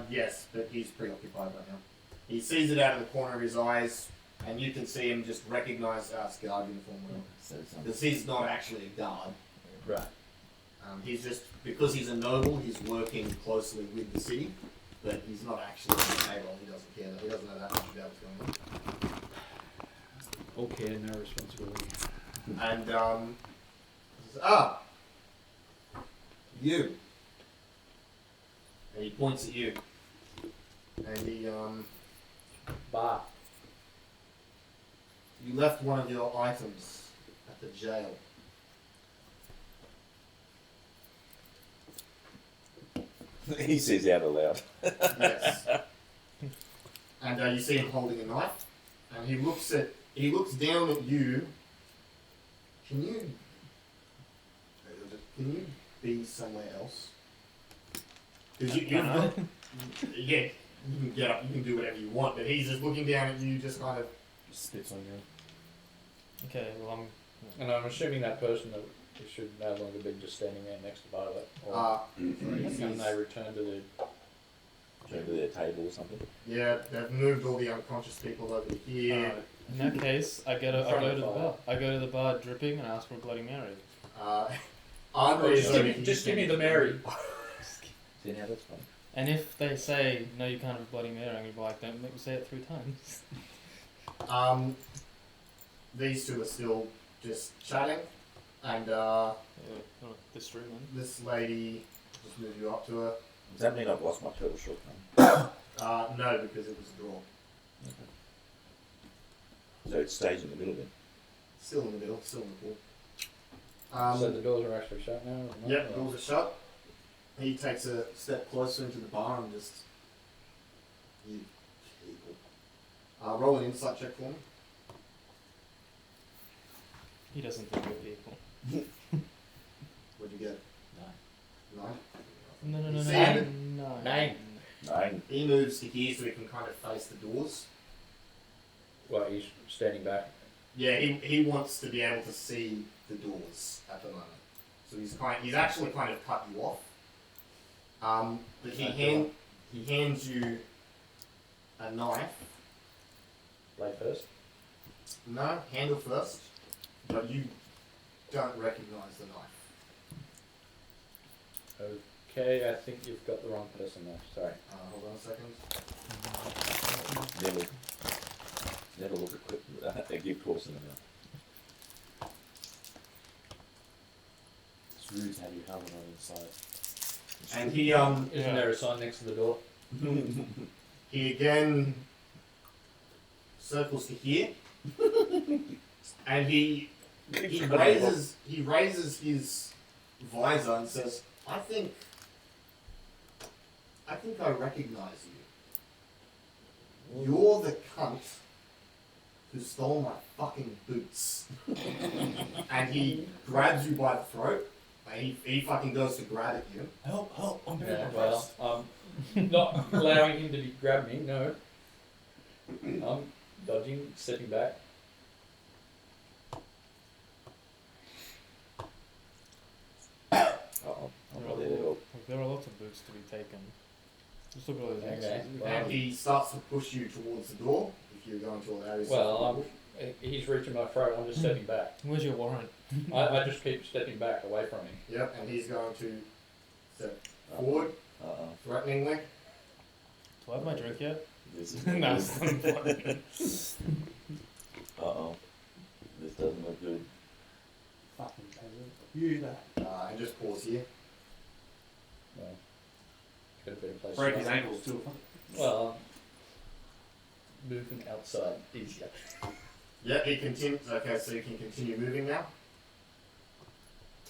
Yes, but he's preoccupied right now. He sees it out of the corner of his eyes, and you can see him just recognise us guard uniform because he's not actually a guard. Right. He's just, because he's a noble, he's working closely with the city, but he's not actually on the payroll. He doesn't care. He doesn't know that much about what's going on. Okay, no responsibility. And you. And he points at you. And he Bar. you left one of your items at the jail. He says out aloud. Yes. And you see him holding a knife, and he looks down at you. Can you be somewhere else? Because you can get up, you can do whatever you want, but he's just looking down at you, just kind of. Spits on you. Okay, well And I'm assuming that person that it should no longer be just standing there next to Violet. Or can they return to the Turn to their table or something. Yeah, they've moved all the unconscious people over here. in that case, I go to Front of the fire. bar. I go to the bar dripping and ask for a Bloody Mary. Andre is over just give me here. the Mary. See, now that's funny. And if they say no, you can't have a Bloody Mary, I'm gonna be like, don't make me say it 3 times. These two are still just chatting, and This room, then. this lady just move you up to her. Does that mean I've lost my turtle shot? No, because it was a draw. So it stays in the middle then. Still in the middle, still in the pool. So the doors are actually shut now? or not? Yep, doors are shut. He takes a step closer into the bar and just. You people. Roll an insight check for me. He doesn't think we're people. What'd you get? 9. No. Seven. 9. 9. He moves to here so he can kind of face the doors. Well, he's standing back. Yeah, he wants to be able to see the doors at the moment. So he's actually kind of cut you off. But he hands you a knife. Blade first. No, handle first. But you don't recognise the knife. Okay, I think you've got the wrong person there. Sorry. Hold on a second. Never look at a gift horse in the mouth. It's rude to have your helmet on inside. And he Isn't there a sign next to the door? he again circles to here. And he raises his visor and says, I think I recognise you. You're the cunt who stole my fucking boots. And he grabs you by the throat. And he fucking goes to grab at you. Help! I'm Yeah, well, not allowing him to grab me, no. I'm dodging, stepping back. Uh-oh. I'm not there to help. There are lots of boots to be taken. Just look at all those Okay. X's. And he starts to push you towards the door if you're going to allow yourself. Well, he's reaching my throat, I'm just stepping back. Where's your warrant? I just keep stepping back away from him. Yep, and he's going to step forward Uh-oh. threateningly. Do I have my drink yet? This is No, it's not important. Uh-oh. This doesn't look good. Fucking peasant. You that. And just pause here. Well, got a better place. Break to his start. ankles too. Well, moving outside easier. Yep, he continues. Okay, so you can continue moving now.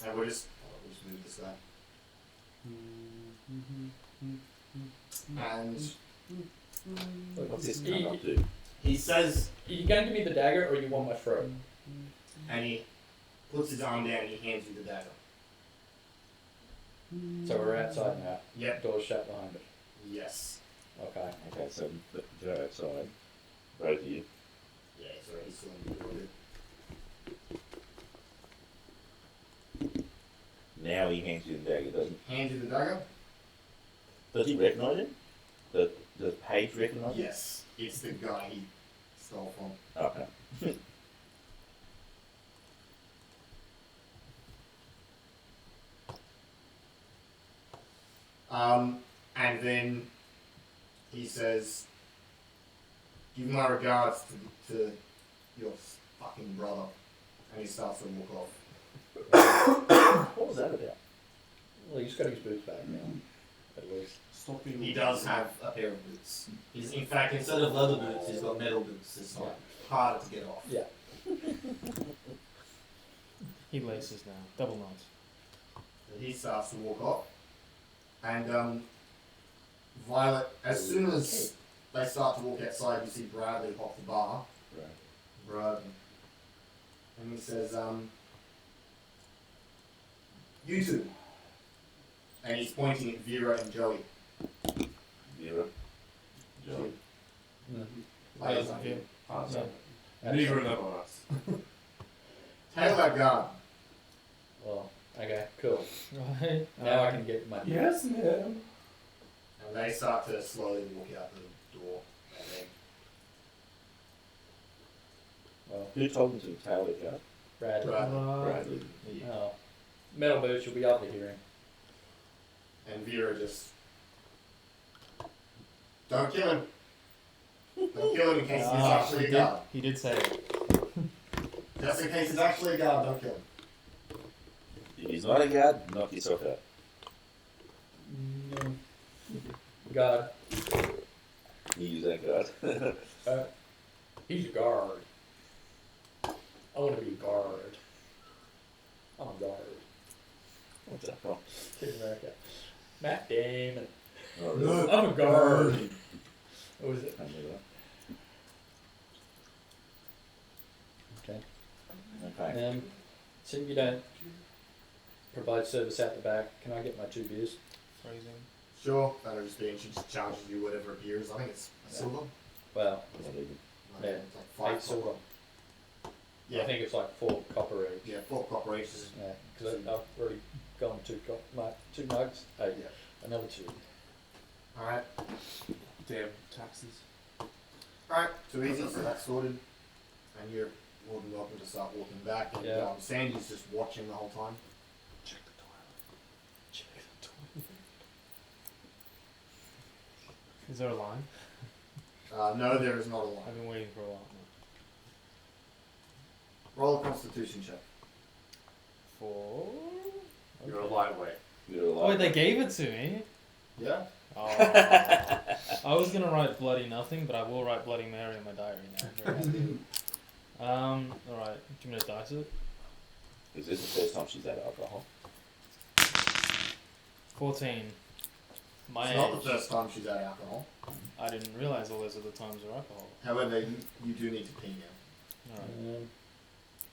And we'll just move this guy. And What's this He- come up to? he says, Are you going to give me the dagger or you want my throat? and he puts his arm down and he hands you the dagger. So we're outside now. Yep. Door's shut behind us. Yes. Okay. Okay, so they're outside. Both of you. Yeah, he's already still in the door. Now now he hands you the dagger, doesn't Hands you the dagger. he? Does he recognise it? The page recognise it? Yes, it's the guy he stole from. Okay. And then he says, "Give my regards to your fucking brother," and he starts to walk off. What was that about? Well, he's got his boots back now, at least. Stop being. He does have a pair of boots. He's, in fact, instead of leather boots, he's got metal boots. It's like harder to get off. Yeah. He laces now. Double knots. He starts to walk off, and Violet, as soon as they start to walk outside, you see Bradley off the bar. Right. Bradley. And he says, "You two." And he's pointing at Vera and Joey. Vera. Joey. Like, Yeah. Neither of them are us. tail that gun. Well, okay, cool. Right. Now I can get my. Yes, ma'am. And they start to slowly walk out the door. And then Well, Who told him to tail it up? Bradley. Bradley. Oh. Metal boots, you'll be able to hear him. And Vera just, "Don't kill him. Don't kill him in case he's actually a guard. He did say it. Just in case he's actually a guard, don't kill him." If he's not a guard, knock yourself out. No. God. You use that guard. He's a guard. I want to be a guard. I'm a guard. What's that from? Captain America. Matt Damon. Oh, really? I'm a guard. What was it? I knew Okay. that. Okay. So you don't provide service out the back. Can I get my 2 beers? Phrasing. Sure, that'll just be, and she just charges you whatever appears. I think it's silver. Well, Not even. Yeah. It's like 5 8 silver. copper. I Yeah, think it's like 4 copper each. yeah, 4 copper each. Yeah, because I've already gone 2 2 mugs. 8. Yeah. Another 2. Alright, Damn taxes. alright, too easy, so that's sorted. And you're more than welcome to start walking back. And Yeah. Sandy's just watching the whole time. Check the toilet. Check the toilet. Is there a line? No, there is not a I've line. been waiting for a while now. Roll a constitution check. 4. You're a lightweight. You're Oh, wait, they gave it to me. Yeah? Oh. I was gonna write Bloody Nothing, but I will write Bloody Mary in my diary now. Very happy. Alright. Do you want me to dice it? Is this the first time she's had alcohol? 14. My It's not age. the first time she's had alcohol. I didn't realise all those other times were alcohol. However, you do need to pee now. Alright.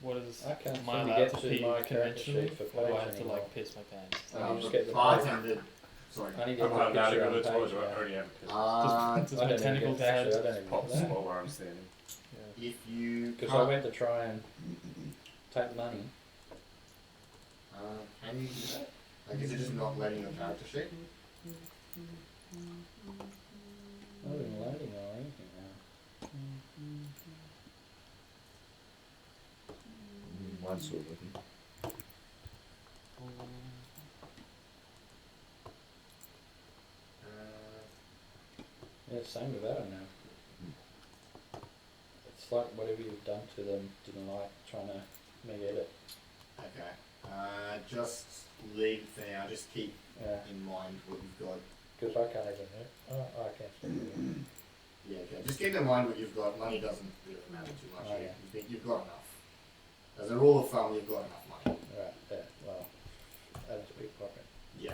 What is I can't am I seem to allowed get to to pee my character conventionally? sheet for Or do I page have to anymore. like piss my pants? Let me just The get the bartender. Sorry. I need to I'm get not the allowed to picture go on to the the toilet. page. I Yeah. already have a piss. Does I my don't tentacle even get, actually, I dad? don't even Pop the get that. spot where I'm standing. Yeah. If you Because I went to try and take the money. can you do that? Like, is it just not letting your character sheet? Not even loading or anything now. Mine's still looking. Yeah, it's same with that now. It's like whatever you've done to them, didn't like trying to make edit. Okay. Just leave for now. Just keep Yeah, in mind what you've got. because I can't even hit. Oh, I can't speak again. Yeah, okay. Just keep in mind what you've got. Money doesn't really matter too much. Oh, You- yeah. You think you've got enough. As a rule of thumb, you've got enough money. Right, yeah, well, that's a big pocket. Yeah.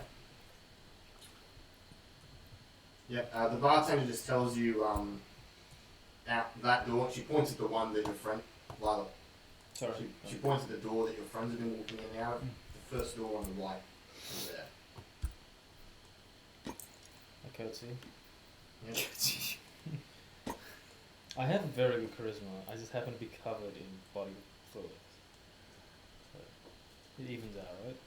Yeah. The bartender just tells you out that door. She points at the one that your friend, Lila. Sorry. She points at the door that your friends have been walking in and out of. The first door on the right is there. I curtsy. Yeah. I have very good charisma. I just happen to be covered in body fluids. So it evens out, right?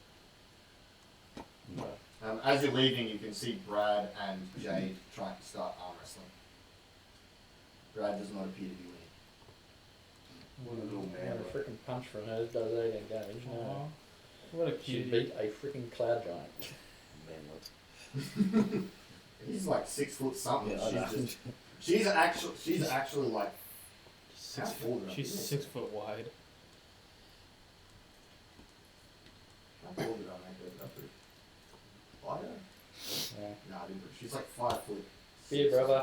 As you're leaving, you can see Brad and Jade trying to start arm wrestling. Brad does not appear to be winning. What a little When man. a freaking punch from her does 18 damage. No. Aw, what a She cutie. beat a freaking cloud giant. Man, He's like 6 foot something. Yeah, I know. She's actually like how tall is that? She's 6 foot wide. How tall did I make her up to? Wider? Yeah. No, I didn't. She's like 5 foot. Here, brother.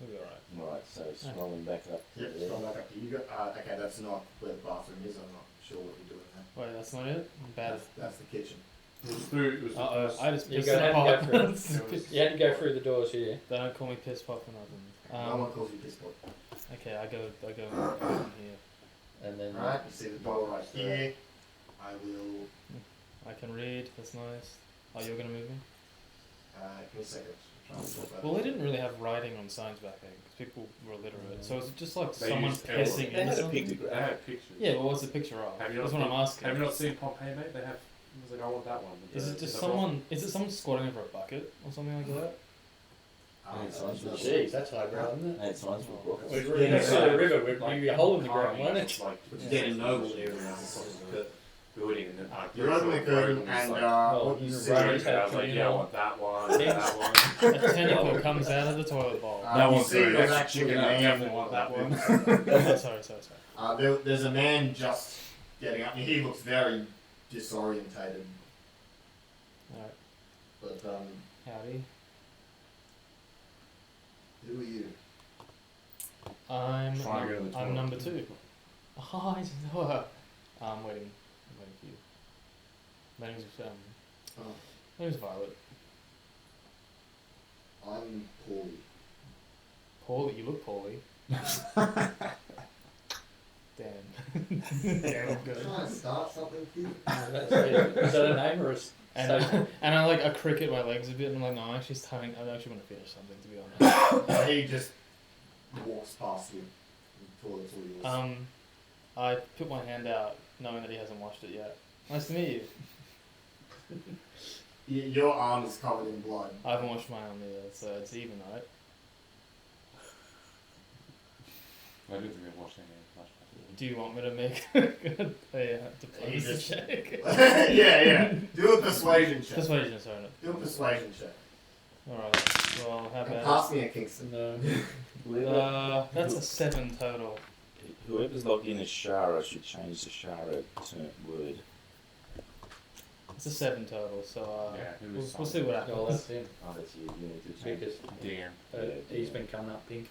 We'll be alright. Right, so scrolling back up. Yep, there. scroll back up to you. Okay, that's not where the bathroom is. I'm not sure what you're doing there. Wait, that's not it? Bad. That's the kitchen. It was through. It was. Uh-oh, I just You pissed had it to go apart. through. You had to go through the doors here. They don't call me piss pop for nothing. No one calls you piss boy. Okay, I go in here. And then Alright, you see the door right here. I will. I can read, that's nice. Oh, you're gonna move me? Give me a second. Try and sort that Well, out. they didn't really have writing on signs back then, because people were illiterate. So is it just like They someone used pissing They in had a something? picture. They had pictures. Yeah, well, what's the picture of? Have you That's not what I'm asking. Have you not seen Pompeii, mate? They have. I was like, I want that one. Is it just someone? Is it someone squatting over a bucket or something like that? Jeez, that's highbrow, isn't it? That's ones for Brooks. Well, next to the river would be a hole in the ground, won't it? Like, Getting a noble area. building and then You're open the curtain and what you see. right. I was like, yeah, I want that one, and that one. A tentacle comes out of the toilet bowl. That you one's see very there's extra actually a chicken. I man. definitely want that one. Oh, sorry. There's a man just getting up. He looks very disorientated. Alright, But howdy. who are you? I'm Trying to go to the I'm toilet. number 2. Oh, I just know her. I'm waiting for you. My name's Oh. my name's Violet. I'm Paulie. Paulie, you look poorly. Damn. I'm trying to start something here. Is that a name or a And I like I cricket my legs a bit and I'm like, no, I'm actually starting I actually want to finish something, to be honest. He just walks past you. The toilet's all yours. I put my hand out knowing that he hasn't washed it yet. Nice to meet you. Your arm is covered in blood. I haven't washed my arm either, so it's even, right? I didn't think I'd watched any flashbacks. Do you want me to make a diplomacy just- check? yeah. Do a persuasion check. Persuasion, sorry. Do a persuasion check. Alright, well, how And about... pass me a Kingston. No. That's a 7 total. Whoever's logged in as Shara should change the Shara term word. It's a 7 total, so Yeah, it we'll, was we'll see what Oh, happens. that's him. Oh, that's you. You need to change Because it. Damn. he's been coming up pink.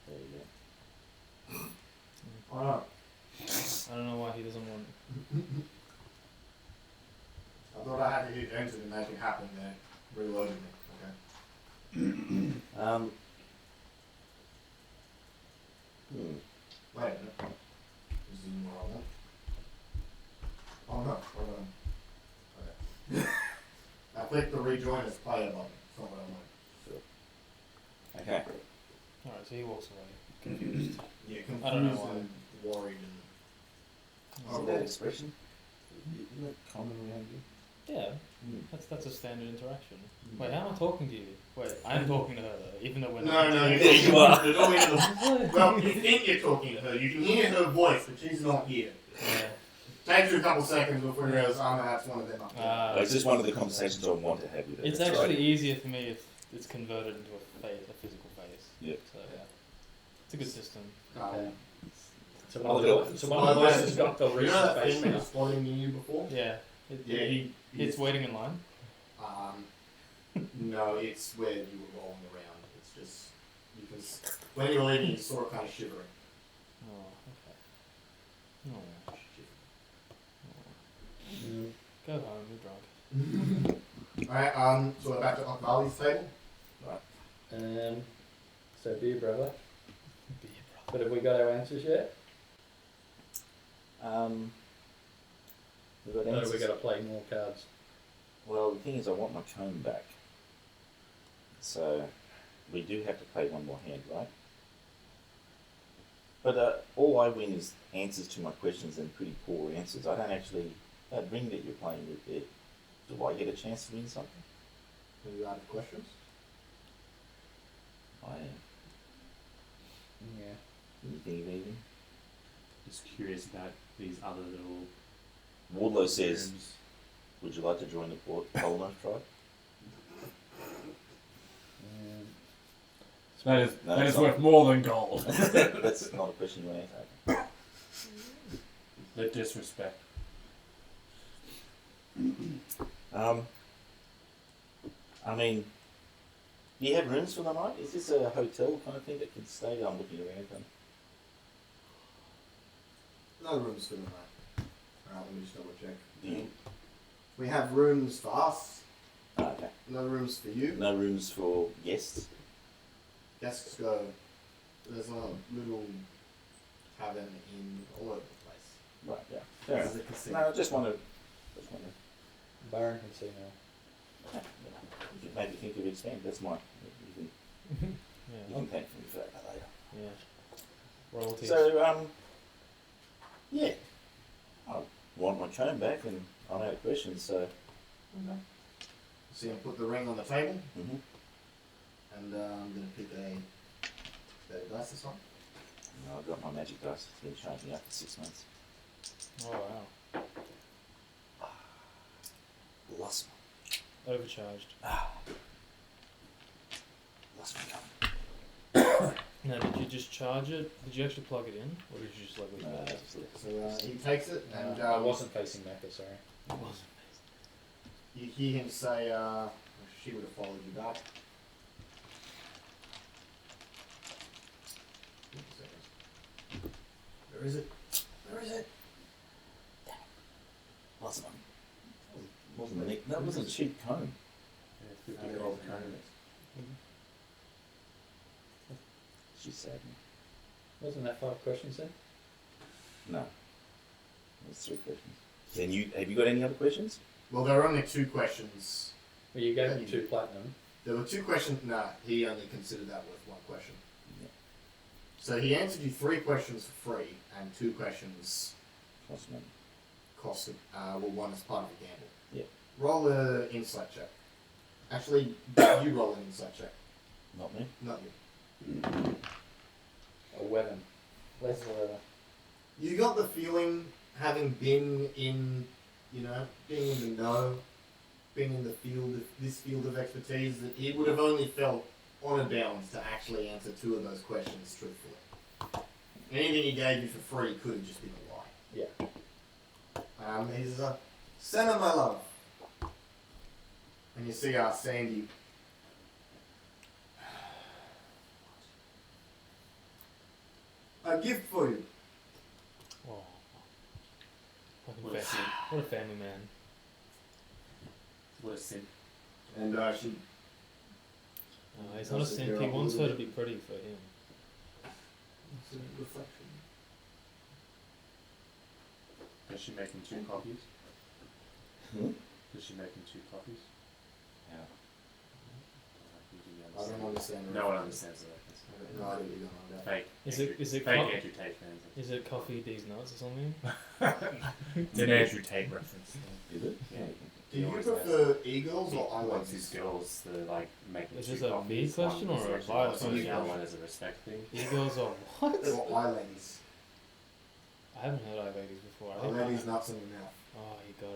There you go. Alright. I don't know why he doesn't want... I thought I had to hit enter to make it happen there. Reloaded me. Okay. Wait a minute. This is what I want. Oh no, hold on. Okay. I clicked the rejoin as player button. It's not what I want. Okay. Alright, so he walks away. Confused. Yeah, I don't know confused why. and worried and... See that expression? Isn't that common around you? Yeah, that's a standard interaction. Wait, how am I talking to you? Wait, I'm talking to her though, even though we're not. No, you're There talking you are. you're talking to the... Well, you think you're talking to her. You can hear her voice, but she's not here. Yeah. Takes you a couple seconds before you realize, oh no, that's one of them up there. It's just one of the conversations I want to have with her. It's that's actually right. easier for me if it's converted into a physical face. Yep. So yeah, it's a good system. Okay. So I'll one do of the voices has got the You know recent that face thing now. that was floating near you before? Yeah. Yeah, It's waiting in line. No, it's where you were rolling around. It's just, you can, when you were leaving, you saw it kind of shivering. Oh, okay. Oh, Mm. go home. You're drunk. Alright, so we're back to Okvali's table. So beer brother. Be your But have we got our answers yet? We've got No, we answers. got to play more cards. Well, the thing is, I want my comb back. So we do have to play one more hand, right? But all I win is answers to my questions and pretty poor answers. I don't actually. That ring that you're playing with there, do I get a chance to win something? Are you out of questions? I am. Yeah. Can you think of anything? Just curious about these other little Wardlow says, rooms. would you like to join the Polno tribe? That is No, that it's is not. worth more than gold. That's not a question you want to answer. The disrespect. I mean, do you have rooms for the night? Is this a hotel kind of thing that can stay? I'm looking around. No rooms for the night. Alright, let me just double check. Do you? We have rooms for us, Oh, okay. no rooms for you. No rooms for guests? Guests go. There's a little tavern in all over the place. Right, yeah. Fair This enough. is a casino. No, I just want to. Baron can say no. You can maybe think of expand. That's mine. You Yeah. can thank me for that later. Yeah. Royalties. So, yeah. I want my comb back and I'm out of questions, so. See him put the ring on the table, Mm-hmm. and I'm going to pick a dice this one. I've got my magic dice. It's been changing up for 6 months. Oh wow. Lost Overcharged. my comb. Now, did you just charge it? Did you actually plug it in, or did you just leave it No, there? that's just it. So he takes it, and I wasn't facing Mecca, sorry. It wasn't. you hear him say, she would have followed you back. Where is it? Where is it? Lost one. Wasn't a that wasn't a cheap comb. Yeah, 50 gold coin. She's sad. Wasn't that 5 questions then? No. That's 3 questions. Then have you got any other questions? Well, there are only 2 questions. Well, you gave me 2 platinum. There were 2 questions. Nah, he only considered that worth 1 question. Yeah. So he answered you 3 questions for free, and 2 questions Cost money. cost. Well, one is part of the gamble. Yeah. Roll an insight check. Actually, you roll an insight check, Not me. not you. 11. Less 11. You got the feeling, having been in, being in the know, being in the field, this field of expertise, that he would have only felt honor bound to actually answer 2 of those questions truthfully. Anything he gave you for free could have just been a lie. Yeah. He's a Senna, my love. And you see Sandy. A gift for you. Oh. What Fucking a sin. what a family man. What a sin. And she. He's not a simp. He wants her to be pretty for him. It's a reflection. Does she make him 2 copies? Hmm? Does she make him 2 copies? Yeah. I don't understand. No one understands the reference. No idea what you're going on about. Fake. Is it fake co- Andrew Tate fans? Is it coffee these nuts or something? It's an Andrew Tate reference. Is it? Yeah. Do you always prefer e-girls He or wants his eyelets? girls to like make him Is 2 this a copies. me question One or is a actually Violet also the question? other one is a respect thing. Eagles are what? Or eye ladies? I haven't heard eye ladies before. I Eye think ladies nuts in your mouth. Oh, you got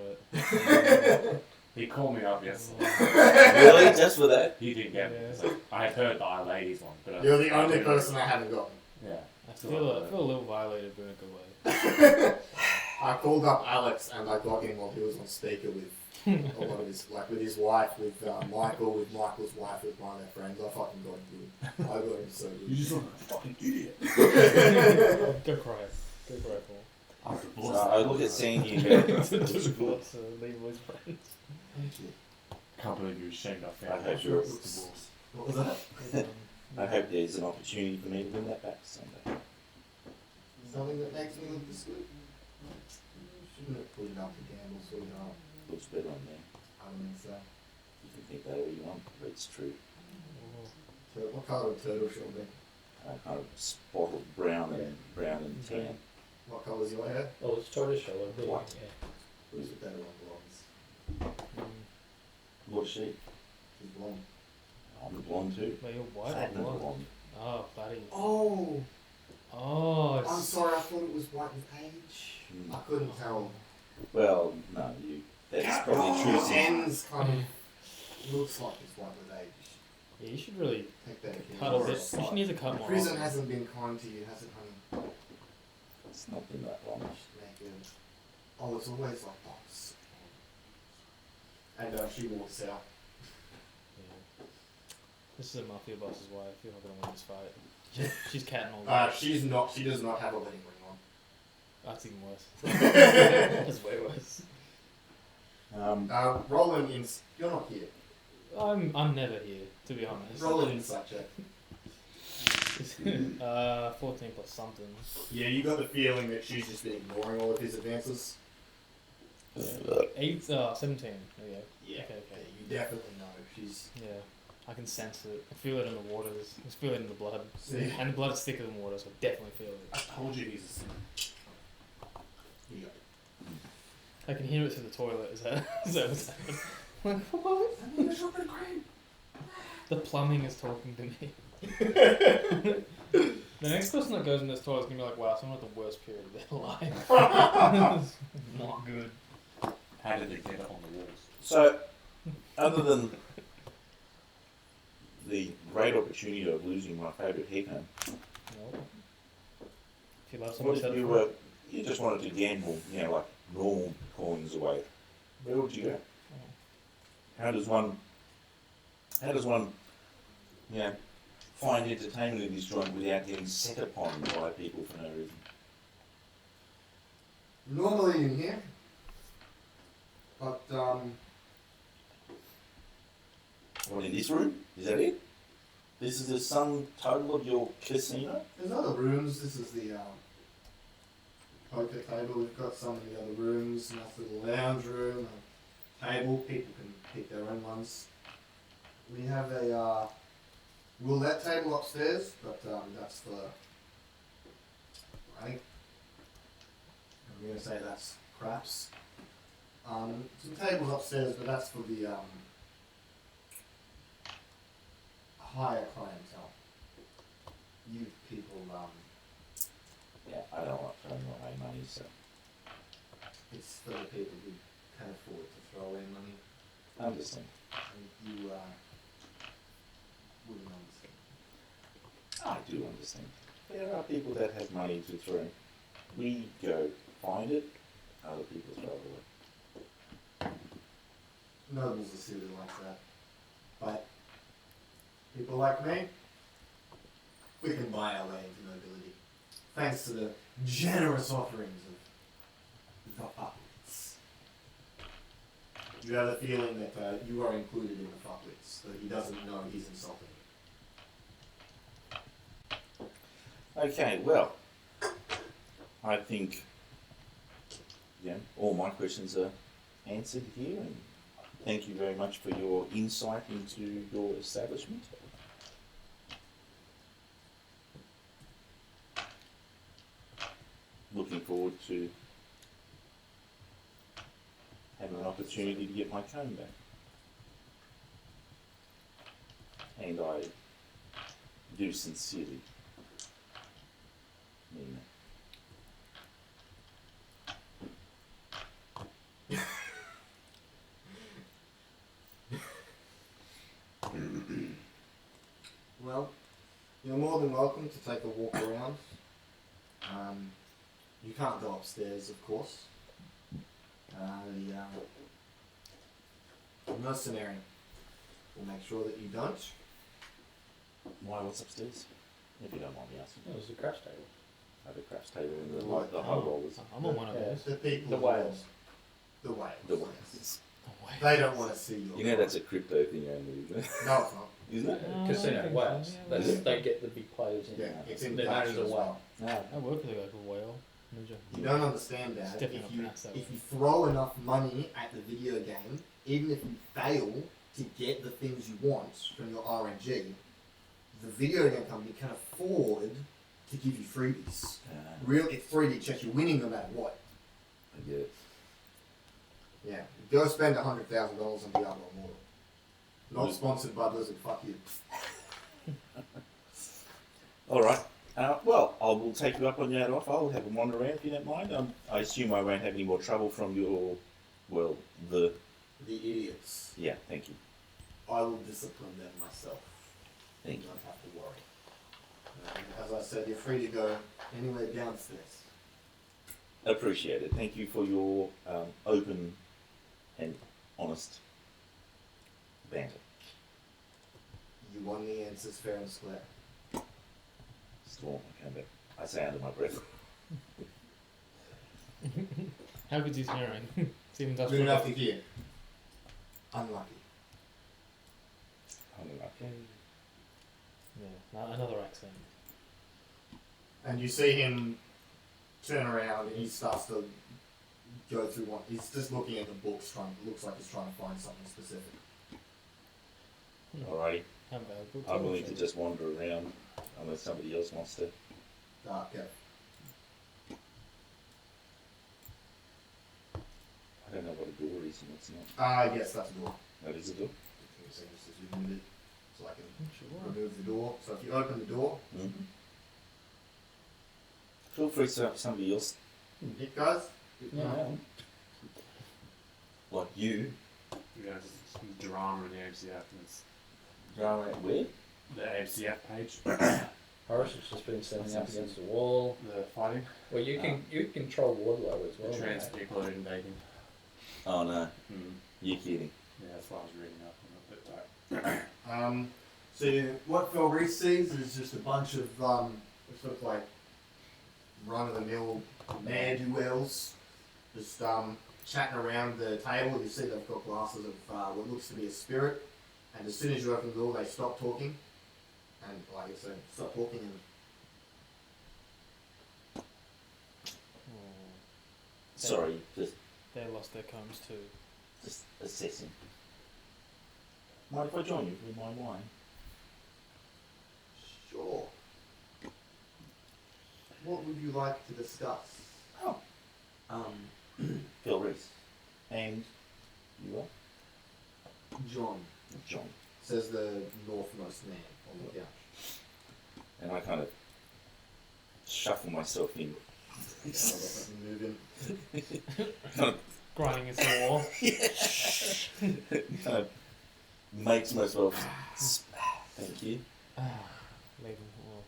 it. He called me up yesterday. Really? Just for that? He didn't get me. Yeah. It's like, I had heard the I ladies one, but You're the I only didn't- person I haven't gotten. Yeah. I feel a little violated, but in a good way. I called up Alex and I got him while he was on speaker with a lot of his, with his wife, with Michael, with Michael's wife, with one of their friends. I fucking got him good. I got him so good. You just look like a fucking idiot. Go cry. Go cry, Paul. I'm So divorced. I look at Sandy and go, Divorce, leave with friends. I can't believe you ashamed our family. I hope you're- divorce. What was that? I hope there's an opportunity for me to win that back someday. Something that makes me look this good? Shouldn't have put it up to gamble, sweetheart. Looks better on there. I don't think so. You can think that all you want, but it's true. What colour would turtle shell be? Kind of spotted brown and tan. What colour's your hair? Oh, it's tortoiseshell, I believe. What? Yeah. Who's the better one blondes? What's she? She's blonde. I'm blonde too. Wait, you're white or Platinum blonde? blonde. Oh, buddy. Oh! Oh, I'm sorry, I thought it was white with age. Mm. I couldn't tell. Well, no, that's probably true. His ends kind of looks like it's white with age. Yeah, you should really Take that again. cut a bit. You should need to cut more. Prison hasn't been kind to you, has it, honey? It's not been that long. Make it. Oh, it's always like box. And she walks out. Yeah. This is a mafia boss's wife. You're not gonna win this fight. She's catting all that. She's not. She does not have a wedding ring on. That's even worse. That's way worse. Roland, you're not here. I'm never here, to be honest. Roland insight check. 14 plus something. Yeah, you got the feeling that she's just been ignoring all of his advances. 17. There you go. Yeah. Okay. You definitely know she's. Yeah. I can sense it. I feel it in the waters. I feel it in the blood. See? And the blood is thicker than water, so I definitely feel it. I told you he's a sinner. You got it. I can hear it through the toilet. Is that what's happening? Like, what? I mean, it's not been great. The plumbing is talking to me. The next person that goes in this toilet is going to be like, wow, someone had the worst period of their life. It's not good. How did they get it on the walls? So, other than the great opportunity of losing my favourite hairpin, No. If you love someone, what if you just wanted to gamble, like normal coins away? Where would you go? How does one, find entertainment in this joint without getting set upon by people for no reason? Normally in here, but What, in this room? Is that it? This is the sum total of your casino? there's other rooms. This is the poker table. We've got some in the other rooms. Nice little lounge room, a table. People can pick their own ones. We have a roulette table upstairs, but that's for. I think I'm going to say that's craps. Some tables upstairs, but that's for the higher clientele. You people, Yeah, I don't want to throw away money, so it's for the people who can afford to throw away money. I understand. And you wouldn't understand. I do understand. There are people that have money to throw. We go find it, other people throw it away. Nobles are silly like that. But people like me, we can buy our way into nobility. Thanks to the generous offerings of the puppets. You have a feeling that you are included in the puppets, so he doesn't know he's insulting you. Okay, well, I think all my questions are answered here, and thank you very much for your insight into your establishment. Looking forward to having an opportunity to get my comb back. And I do sincerely mean that. Well, you're more than welcome to take a walk around. You can't go upstairs, of course. The mercenary will make sure that you don't. Why, what's upstairs? If you don't mind me asking. That was the crash table. I have a craft table in the What? high rollers. I'm on one of those. The people. The whales. The whales. The yes. ones. Oh, wait. They don't want to see you. You know that's a crypto thing only, isn't it? No, it's not. Isn't it? Oh, I Casino think whales. so, yeah, They get the big players in. Yeah, it's in They're known Dash as a as whale. No. I work with a guy called Whale Ninja. You don't understand It's that. definitely If not you pronounced that way. throw enough money at the video game, even if you fail to get the things you want from your RNG, the video game company can afford to give you freebies. It's 3D chess. You're winning no matter what. I get it. Yeah. Go spend $100,000 on Diablo Immortal. Not sponsored by Blizzard. Fuck you. All right. Well, I will take you up on that offer. I'll have a wander around if you don't mind. I assume I won't have any more trouble from your, well, The idiots. yeah, thank you. I will discipline them myself. Thank You you. don't have to worry. And as I said, you're free to go anywhere downstairs. Appreciate it. Thank you for your open and honest banter. You won the answers fair and square. Storm, I come back. I say under my breath. How good's his hearing? Steven does Good enough to hear. Unlucky. Unlucky. Yeah, another accent. And you see him turn around and he starts to go through one. He's just looking at the books, looks like he's trying to find something specific. Alrighty. How valuable I'm willing to television. just wander around unless somebody else wants to. Yeah. I don't know what a door is and what's not. Yes, that's a door. That is a door. Give me a second just to zoom in, so I can Sure. remove the door. So if you open the door, Mm-hmm. Feel free to have somebody else. it goes. Yeah. Like you. Yeah, just some drama in the AMCF. And it's Drama where? the AMCF page. Horace has just been standing up against the wall. The fighting. Well, you can control Wardlow as well. The trans mate. people are invading. Oh no. Mm. You're kidding. Yeah, that's what I was reading up on it. But, So what Phil Reese sees is just a bunch of sort of like run-of-the-mill ne'er-do-wells just chatting around the table. You see they've got glasses of what looks to be a spirit, and as soon as you open the door, they stop talking, and like I said, stop talking and Sorry, just They lost their combs too. assessing. Mind if I join you with my wine? sure. What would you like to discuss? Oh. Phil Reese. And you are? John, John. says the northmost man on the couch. And I kind of shuffle myself in. Move in. Kind of, Grinding his wall. kind of makes myself. Thank you. Leaving. Oh,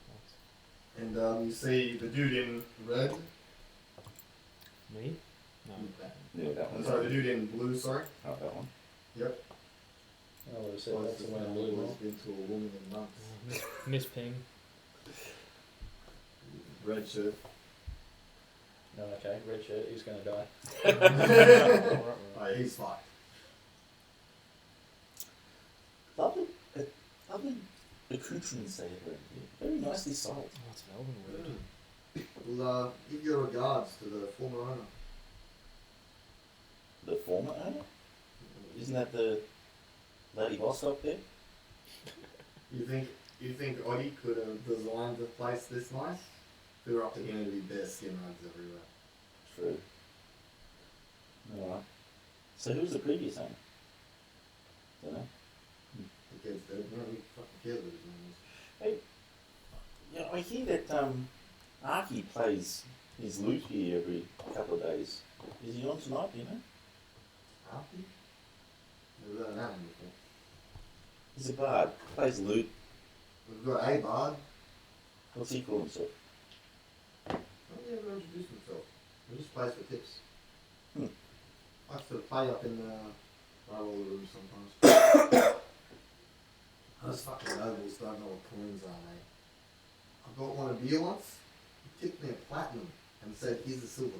that's And you see the dude in red. me? No. Yeah, that I'm one's sorry, the dude in blue, sorry. Oh, that one. Yep. I would have said that's the one in blue. Always been to a woman in months. Miss Ping. Red shirt. No, okay, red shirt, he's going to die. Oh, yeah, he's fucked. Lovely, lovely accoutrements they have around here. Very nicely sold. Oh, it's Melbourne weird. Well, give your regards to the former owner. The former owner? Isn't that the lady boss up there? You think Oddy could have designed the place this nice? If it were up to him, it'd be bare skin rugs everywhere. True. Alright. So who was the previous owner? Don't know. The kids dead. No, we fucking care what his name was. Yeah, I hear that Arky plays his lute here every couple of days. Is he on tonight, do you know? Archie? Never heard of that one before. He's a bard. Plays lute. We've got a bard. What's he call himself? I don't think ever introduced himself. He just plays for tips. Hmm. Likes to play up in the roller room sometimes. Those fucking nobles don't know what coins are, mate. I got one of you once. He tipped me a platinum and said, "Here's a silver."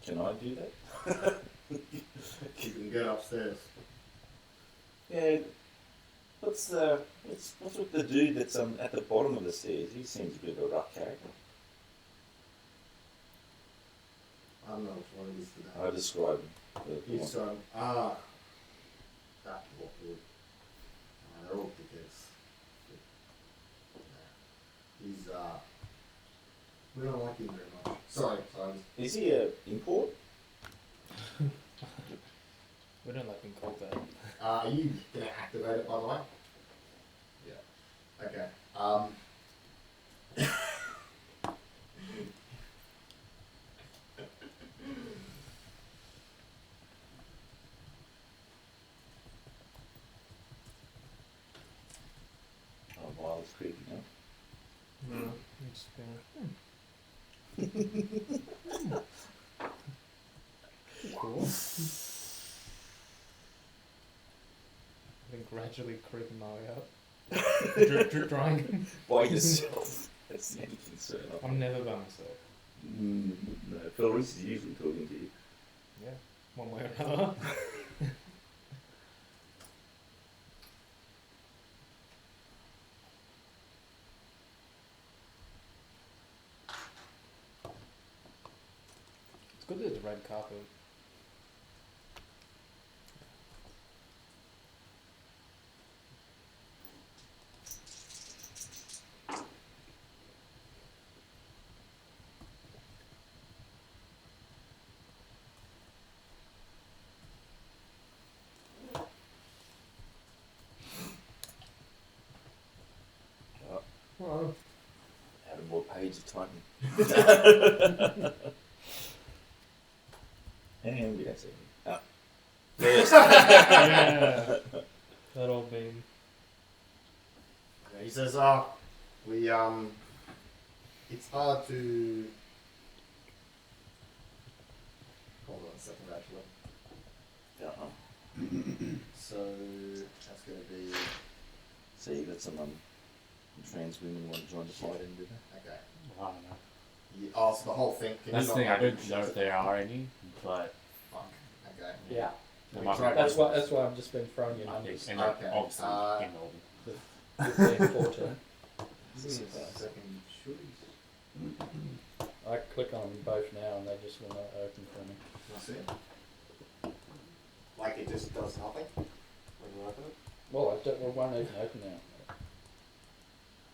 Can I do that? You can get upstairs. Yeah. What's with the dude that's at the bottom of the stairs? He seems a bit of a rough character. I don't know which one it is today. I describe him. He's going, that awkward. They're all dickheads. He's we don't like him very much. Sorry. Is he a import? We don't like being called that. Are you gonna activate it, by the way? Yeah. Okay. Oh, while it's creeping up. No, it's cool. I've been gradually creeping my way up. Drawing. By yourself. That's the only concern. I'm never by myself. No, Phil Reese is usually talking to you. Yeah, one way or another. It's good that it's red carpet. Well, Added more pages of typing. And we don't see him. Ah. First. Yeah. That old meme. yeah, he says, we it's hard to. Hold on a second, actually. Uh-huh. So that's gonna be So you got some trans women want to join the fight and do that? okay. I don't know. Oh, so the whole thing. Can That's you the thing, not I don't know if there are any, but Fuck. Okay. Yeah. there We might tried- be. That's why I've just been throwing you numbers. And Okay, obviously, in Melbourne. 15, 14. Second choice. I click on them both now and they just will not open for me. That's it. Like it just does nothing when you open it. Well, it won't even open now.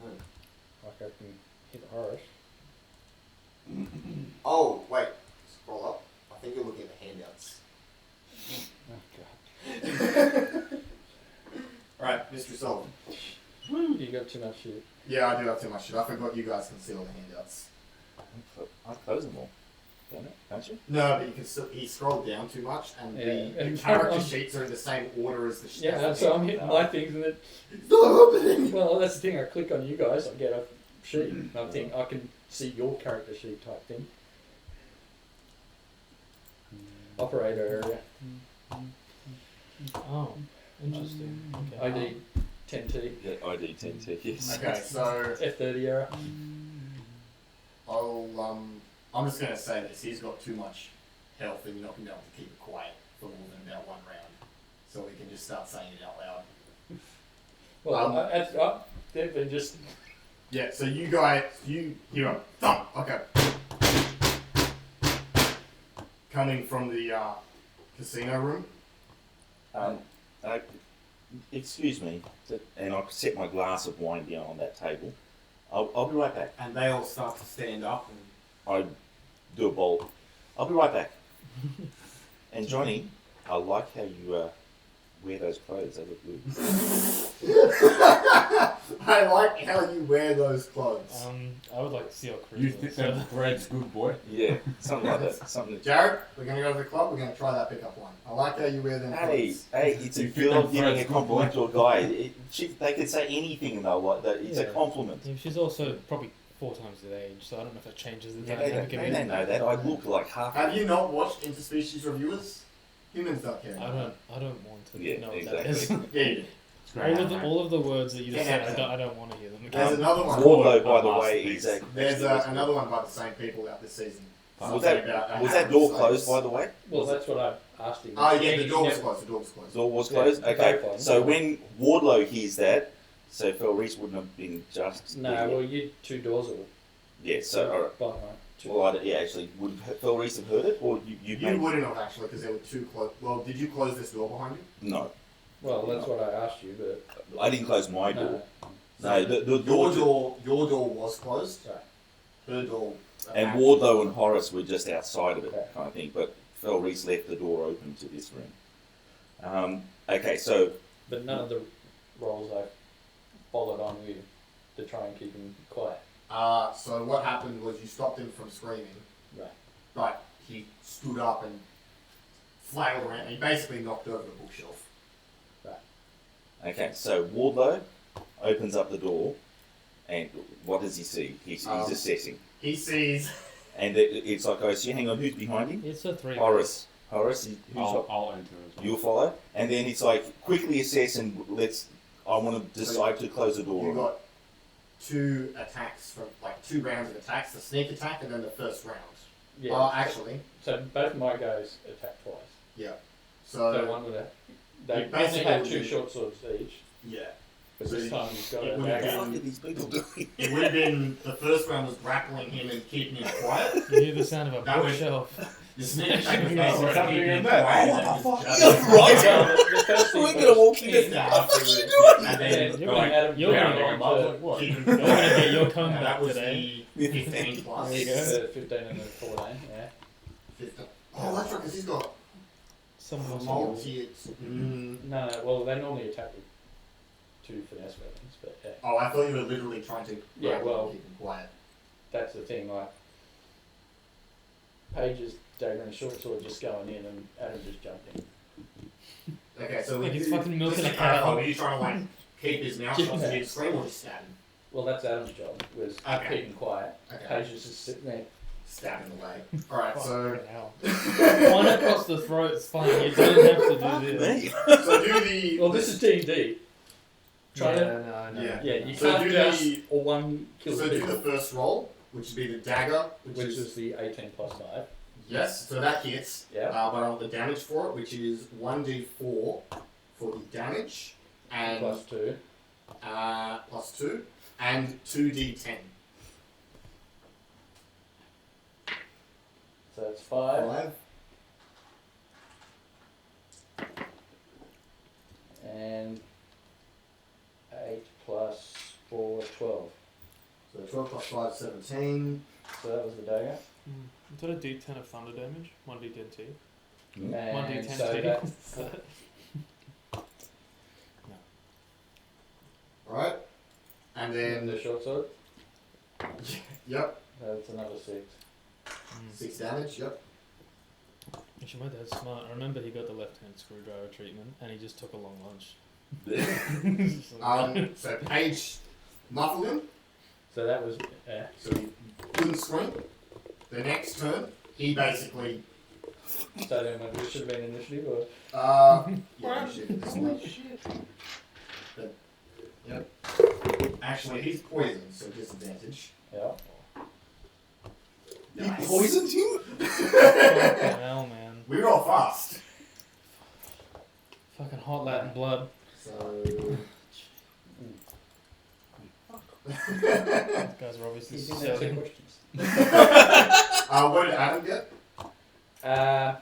Hmm. Like I can hit Horace. Oh wait, scroll up. I think you're looking at the handouts. Oh god. Alright, Mr. Sullivan. You got too much shit. Yeah, I do have too much shit. I forgot you guys can see all the handouts. I close them all. Don't you? No, but you can still. He scrolled down too much, and Yeah. the character sheets are in the same order as the. Yeah, so I'm hitting my things and it. It's not opening. Well, that's the thing. I click on you guys, I get a sheet. And I think I can see your character sheet type thing. Operator area. Oh, interesting. Okay. ID 10T. Yeah, ID 10T, yes. Okay, so F30 error. I'm just gonna say this. He's got too much health, and you're not gonna be able to keep it quiet for more than about one round. So we can just start saying it out loud. Well, they've been just. Yeah. So you guys, you hear a thump. Okay. Coming from the casino room. Excuse me, and I set my glass of wine down on that table. I'll be right back. And they all start to stand up. And I do a bolt. I'll be right back. And Johnny, I like how you wear those clothes. They look good. I like how you wear those clothes. I would like to see our crew. You think that bread's good, boy? Yeah, something like that. Something. Jared, we're gonna go to the club. We're gonna try that pickup line. I like how you wear them Hey, clothes. it's a You think girl that giving a Fred's good compliment to a guy. They could say anything and they'll like that. It's a Yeah. compliment. Yeah, she's also probably 4 times the age, so I don't know if that changes the Yeah, they dynamic. don't know that. I look like half. Have you not watched interspecies reviewers? Humans don't care. I don't want to Yeah, know what exactly. that is. Yeah, you do. all of the words that you just Yeah. said, I don't want to hear them. There's again. another one. Wardlow, by the Last way, piece. is There's another one by the same people out this season. Was Something that about was that door slaves. closed, by the way? Well, that's what I asked him. Oh yeah, the He door was never- closed. The door was closed. The door was Yeah, closed. both Okay, of them. so when Wardlow hears that, so Phil Reese wouldn't have been just. No, well, you 2 doors are. yeah. So all right. By the way, 2. Well, yeah, actually, would Phil Reese have heard it, or you? You wouldn't have actually because there were 2 closed. Well, did you close this door behind you? No, Well, that's what I asked you, but I didn't close my door. no. No, the Your door. door was closed. Right. Her door. And Wardlow and Horace were just outside of it, kind of thing. But Phil Reese left the door open to this room. Okay, so But none of the roles I followed on you to try and keep him quiet. So what happened was you stopped him from screaming. Right. But he stood up and flailed around. He basically knocked over the bookshelf. okay, so Wardlow opens up the door, and what does he see? He's assessing, He sees. and it's like, oh, so hang on, who's behind him? It's a 3. Horace, who's I'll enter as well. you'll follow, and then it's like quickly assess and I want to decide to close the door. You got 2 attacks from like 2 rounds of attacks: the sneak attack and then the first round. Yeah. Actually, So both my guys attack twice. yeah. So So one with that. They You basically only had would 2 be- short swords each, yeah, but So this time he's got it a would What the dagger. fuck are these people doing? it would have been the first round was grappling him and keeping him quiet. You hear the sound of a That was- bookshelf. The sneak attack was Yeah, basically what's keeping him happening quiet. in there? and What the just- fuck? Right. Well, the first thing We're was gonna walk in in now. Afterwards, and and then then You're like, Adam you're grabbed gonna on get to like what? keep him You're gonna quiet. get your And comeback that was today. the 15 plus. There you go. the 15 and the 14, yeah. 15. Oh, that's right, because he's got Someone else. multi. No, well, they normally attack with 2 finesse weapons, but yeah, Oh, I thought you were literally trying to Yeah, grab him well- and keep him quiet. that's the thing. Like, Page's dagger and short sword just going in, and Adam just jumped in. Okay, so Like we he's do- fucking milking just a to clarify, cow. were you trying to like keep his mouth shut so he'd scream or just stab him? Well, that's Adam's job, was Okay. keeping quiet. Okay. Page was just sitting there. Stab him away. Alright, so One across the throat's fine. You don't have to do this. so do the Well, this is D&D. Try to, no. Yeah. yeah, you So can't do just the- or one kill so do people, the first roll, which would be the dagger, which is the 18 plus 5. yes, so that hits. Yeah. But I want the damage for it, which is 1d4 for the damage and Plus 2. plus 2 and 2d10. So that's 5. 5. And 8 plus 4, 12. So 12 plus 5, 17. So that was the dagger. Is that a D10 of thunder damage? 1D10 T? Hmm? 1D10 And so T? that, Alright. And then then, the short sword, yep, that's another 6. 6 damage, yep. Actually, my dad's smart. I remember he got the left-hand screwdriver treatment, and he just took a long lunch. So Paige muffled him, So that was, so he couldn't scream. The next turn, he basically, so then it should have been initiative or? yeah, shit, this one. But, yep. Actually, he's poisoned, so disadvantage. Yeah. He poisoned him? Fucking hell, man. We roll fast. Fucking hot Latin blood. So, These guys are obviously You didn't answer selling. questions. what did Adam get? Now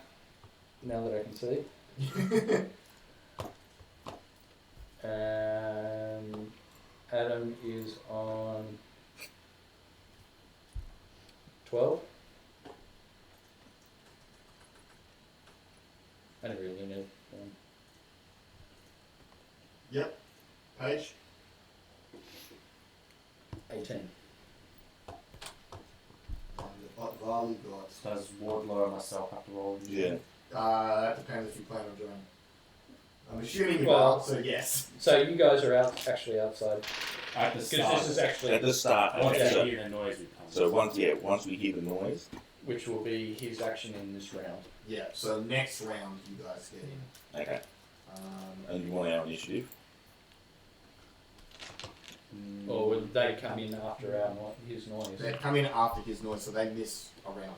that I can see. Adam is on 12. I don't really know. Yep. Paige? 18. Varley got. Does Wardlow and myself have to roll? Yeah. That depends if you plan on doing. I'm assuming you Well- are, so yes. So you guys are actually outside. At the Because start. this is actually, At the start. Once Okay, you hear the noise, we come. so once we hear the noise, which will be his action in this round. Yeah, so next round you guys get in. okay, and you want our initiative? Or would they come in after his noise? They come in after his noise, so they miss a round.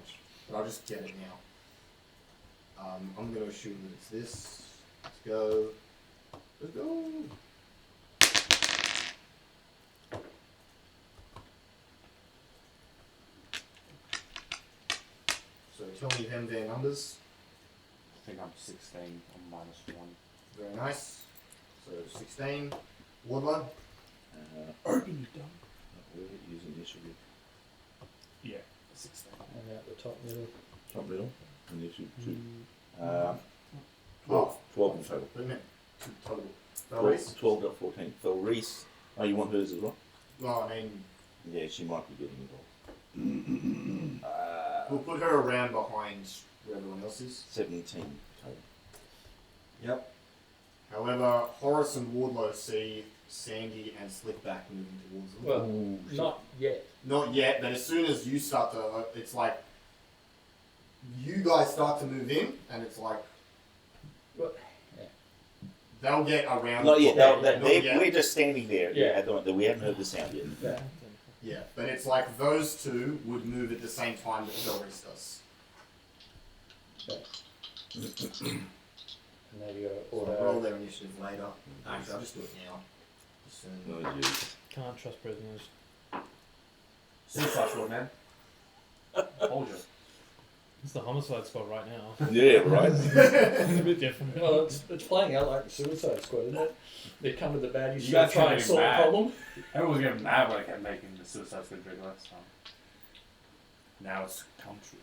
But I'll just get it now. I'm going to assume that it's this. Let's go. Let's go. So tell me them their numbers. I think I'm 16 on -1. Very nice. So 16. Wardlow. Open you dumb. Use initiative. Yeah, 16. And out the top middle. Top middle. Initiative 2. Oh, 12 in total. what do you mean? Total. Reese? 12.14. Phil Reese. Oh, you want hers as well? Well, I mean, Yeah, she might be getting involved. we'll put her around behind where everyone else is. 17 total. Yep. However, Horace and Wardlow see Sandy and Slickback moving towards them. Well, Ooh, not yet. Not yet, but as soon as you start to, it's like you guys start to move in, and it's like Well, yeah. they'll get around. Not yet. Not We're just standing there. Yeah. We haven't heard the sound yet. Yeah. Yeah, but it's like those two would move at the same time that Doris does. And now you got to So I'll roll order. their initiative later. Actually, I'll just do it now. Soon. Oh, jeez. Can't trust prisoners. Suicide Squad, man. Told you. It's the homicide squad right now. Yeah, right. It's a bit different. Well, it's playing out like the Suicide Squad, isn't it? They come to the baddies You to guys try kept and getting solve the mad. problem. Everyone was getting mad when I kept making the Suicide Squad drink last time. Now it's come true.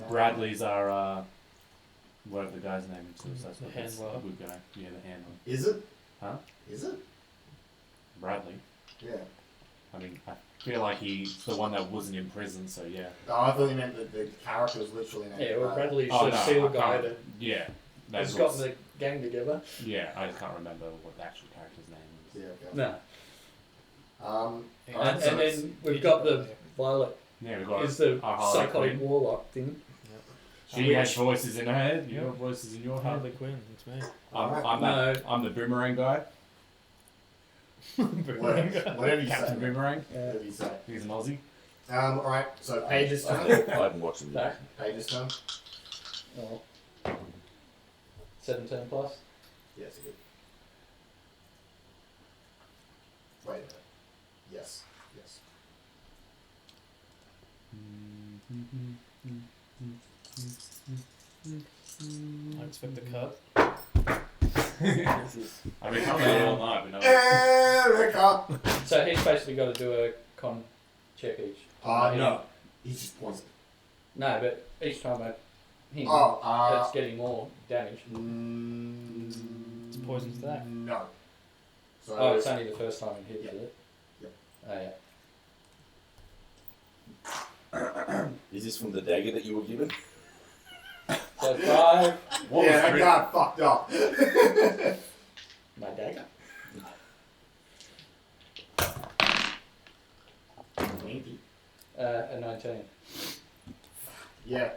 Bradley's our, whatever the guy's name in Suicide Squad. The That's handler. a good guy. Yeah, the handler. Is it? Huh? Is it? Bradley. Yeah. I mean, I feel like he's the one that wasn't in prison, so yeah. No, I thought you meant that the character was literally named Yeah, well, Bradley's Oh, the no, SEAL I guy can't- that Yeah. has That's gotten the gang together. Yeah, I just can't remember what the actual character's name is. Yeah, okay. No. Alright, And, so and it's- then we've got the Violet Yeah, we've got is the our Harley psychotic Quinn. warlock thing. She has voices in her head. You Yeah. got voices in your head. Harley Quinn, it's me. I'm the boomerang guy. whatever you Captain say. Boomerang. Whatever you say. He's an Aussie. Alright, so Paige's I turn. haven't watched them yet. No. Paige's turn. Oh. 17 plus. Yes, it did. Wait a minute. Yes. Yes. I expect a cut. I've been coming here all night, but no. Erica! So he's basically got to do a con check each. No. He's just poisoned. No, but each time him, Oh, it's getting more damage. It's a poison stack. No. So, Oh, it's only the first time it hits, Yeah. is it? Yep. Oh, yeah. Is this from the dagger that you were given? So 5, What yeah, was that the guy fucked up. my dagger. 20. A 19. Yeah,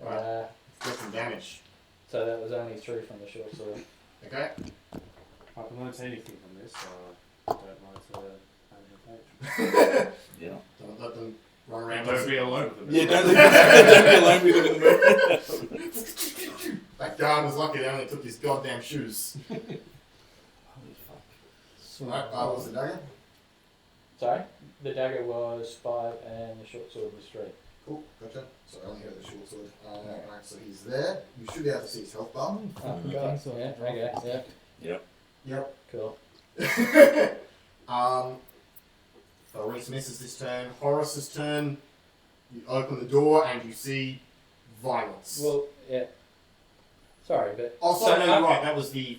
Uh, get some damage. so that was only 3 from the short sword. Okay? I can learn anything from this, so I don't mind to have Yeah. Don't let them run around. Don't be alone with them. Yeah, don't be alone with them in the movie. That guy was lucky they only took his goddamn shoes. Holy fuck. Alright, what was the dagger? Sorry? The dagger was 5 and the short sword was 3. Cool, gotcha. So I only heard the short sword. Alright, so he's there. You should be able to see his health bar. Oh, I God. think so. Yeah, okay, yeah, Yep. cool. Reese misses this turn. Horace's turn. You open the door and you see violence. Well, yeah. Sorry, but. Oh, sorry, so, no, you're right. That was the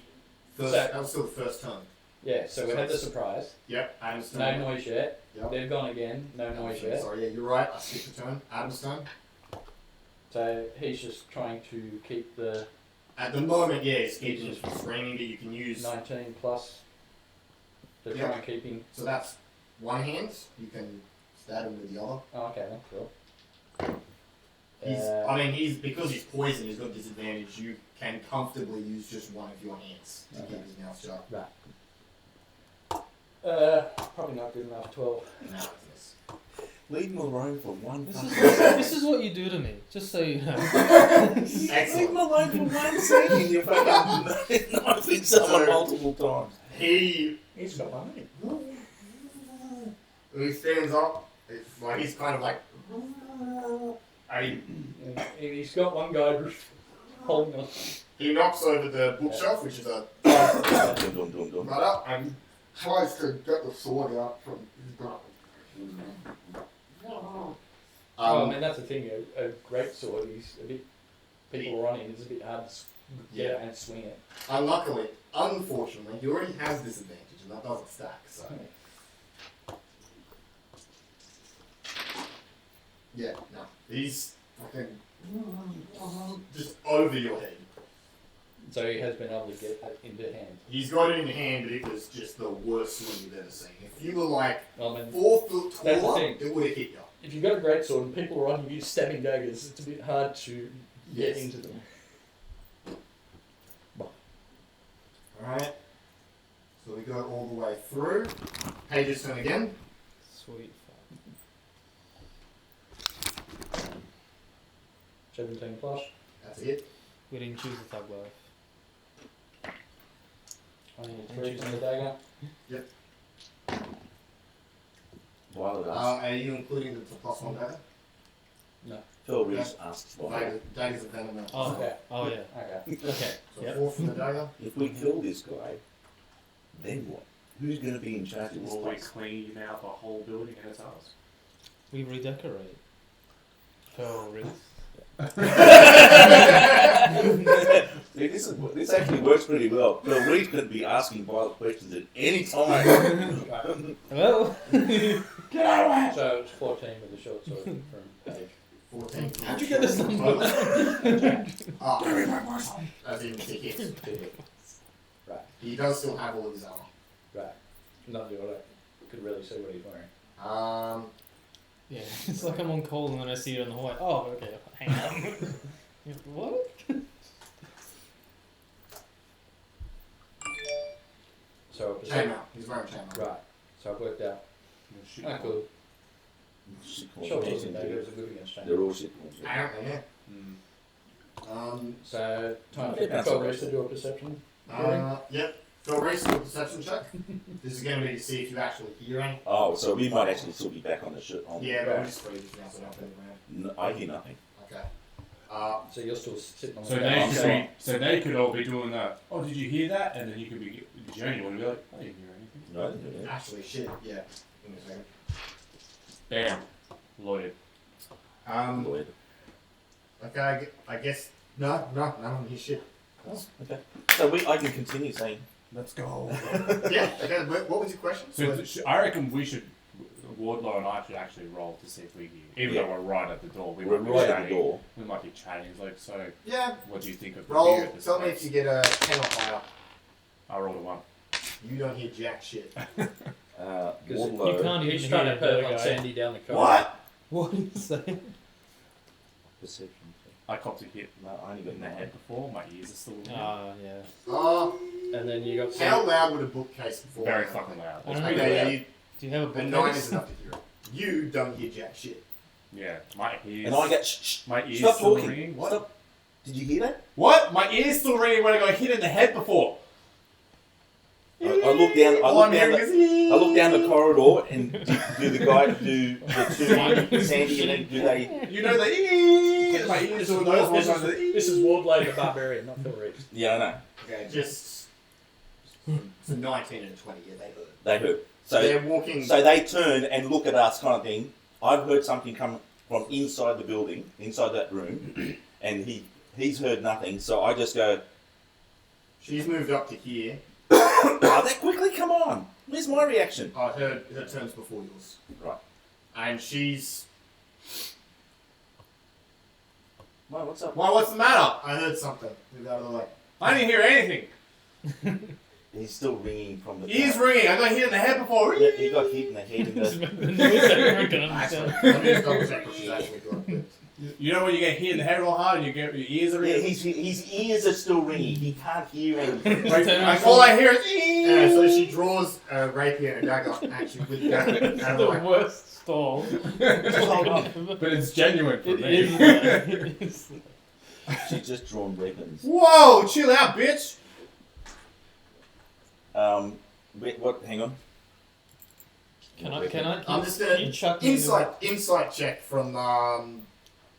first. So- That was still the first turn. Yeah, so we So had the it's- surprise. Yep, Adam's No turn. noise yet. Yep. They've gone again. No noise yet. Sorry, yeah, you're right. I skipped the turn. Adam's turn. So he's just trying to keep the At the moment, yeah, it's keeping us from screaming, but you can use. 19 plus. To try Yeah. and keep him. So that's one hand. You can stab him with the other. Oh, okay, then, cool. He's because he's poisoned. He's got disadvantage. You can comfortably use just one of your hands to Okay. keep his mouth shut. Probably not good enough. 12. No, it's Leave him alone for one This fucking this is what you do to me, just so you know. Leave him excellent. alone for 1 second. You're fucking knifing someone multiple times. He's got one. He stands up. It's like he's kind of like. He's got one guy Holding on. He knocks over the bookshelf, which is a Dum. ladder, and tries to get the sword out from his belt. I mean, that's the thing. A great sword is a bit. People running is a bit hard to get it and swing it. Unfortunately, he already has disadvantage, and that doesn't stack. So, yeah, no, he's fucking just over your head. So he has been able to get it into hand. He's got it in hand, but it was just the worst swing you've ever seen. If you were like I mean, 4 foot that's the taller, thing. it would have hit you. if you've got a great sword and people are running you stabbing daggers, it's a bit hard to get Yes. into them. Alright. So we go all the way through. Page's turn again. Sweet. 17 plus. That's it. We didn't choose the thug life. I need 3 from the dagger. While it asks, Are you including the +1 dagger? Phil Reese asks why. Dagger's a venom. Oh, Okay. Oh yeah. Okay. Okay. So Yep. 4 from the dagger. If we kill this guy, then what? Who's going to be in charge of Just all like this? clean out the whole building and it's ours. We redecorate. Pearl wreath. See, this actually works pretty well. Phil Reese could be asking violent questions at any time. Hello. So it's 14 with the short sword from Page. 14. How'd you get this number? As in he hits. Right. He does still have all of his armor. Right. Not the order. Could really see what he's wearing. Yeah, it's like I'm on call and then I see you in the hallway. Oh, okay. Hang on. You're like, what? So Chainmail. He's wearing chainmail. right. So I've worked out. Shit. Ah, cool. Shit Short calls swords and and daggers daggers. are good against chain. They're all shit calls. Apparently, yeah. Mm. So time Yeah, for that's Phil all Reese to do a perception. Yep. Phil Reese, do a perception check. This is going to be to see if you actually hear anything. Oh, so we might actually still be back on the ship. Yeah, but we'll just freeze this now so don't move around. I hear nothing. Okay. So you're still sitting on So the they ground. could be, so they could all be doing that. Oh, did you hear that? And then you could be the journey one and be like, I didn't hear anything. No, I didn't hear that. Actually, shit. Yeah. Give me a second. Bam, lawyer. Lloyd. Okay, I guess. No, none of his shit. Oh, okay. So I can continue saying. Let's go. Yeah, okay, what was your question? So I reckon we should, Wardlow and I should actually roll to see if we hear. Even though we're right at the door, we We're might be right at chatting. the door. We might be chatting. It's like, so yeah, what do you think of the roll. beer at this Tell me place? if you get a 10 or higher. I rolled a 1. You don't hear jack shit. You Wardlow. can't even He's trying to hear perk the on guy. Sandy down the corridor. What? What are you saying? Perception. I copped a hit No, I only got in the 9. head before. My ears are still ringing. Yeah. And then you got How loud would a bookcase before? Very fucking loud. I don't know. Okay, Do you have a a 9 bookcase? is enough to hear it. You don't hear jack shit. Yeah, my ears. And I get shh. My ears Stop still talking. ringing. What? Stop. Did you hear that? What? My ears still ringing when I got hit in the head before. I look down. All I'm hearing is I look down the corridor and do the guy do the two Sandy and then do they? You know the my ears are those ones. This is Wardlow the Barbarian, not Phil Reese. Yeah, I know. Okay, just. It's a 19 and a 20, yeah, they heard. They heard. So They're walking. so they turn and look at us, kind of thing. I've heard something come from inside the building, inside that room, and he's heard nothing. So I just go, She's moved up to here. oh, that quickly? Come on. Where's my reaction? Her turn's before yours. Right. And she's. Why, what's up? Why, what's the matter? I heard something. Move out of the way. I didn't hear anything. He's still ringing from the. Ears ringing. I got hit in the head before. Yeah, he got hit in the head. And Just the, make the noise that everyone can Actually, understand. let me just double check what she's actually got. You know when you get hit in the head real hard and you get your ears are yeah, ringing. his ears are still ringing. He can't hear anything. Like, all I hear is. Yeah, so she draws a rapier and a dagger actually with the dagger. It's And I'm the like, worst stall. But it's genuine for It me. is. It is. She's just drawn weapons. Whoa! Chill out, bitch. Wait, what? Hang on. Can I? I'm just gonna you chuck me into insight check from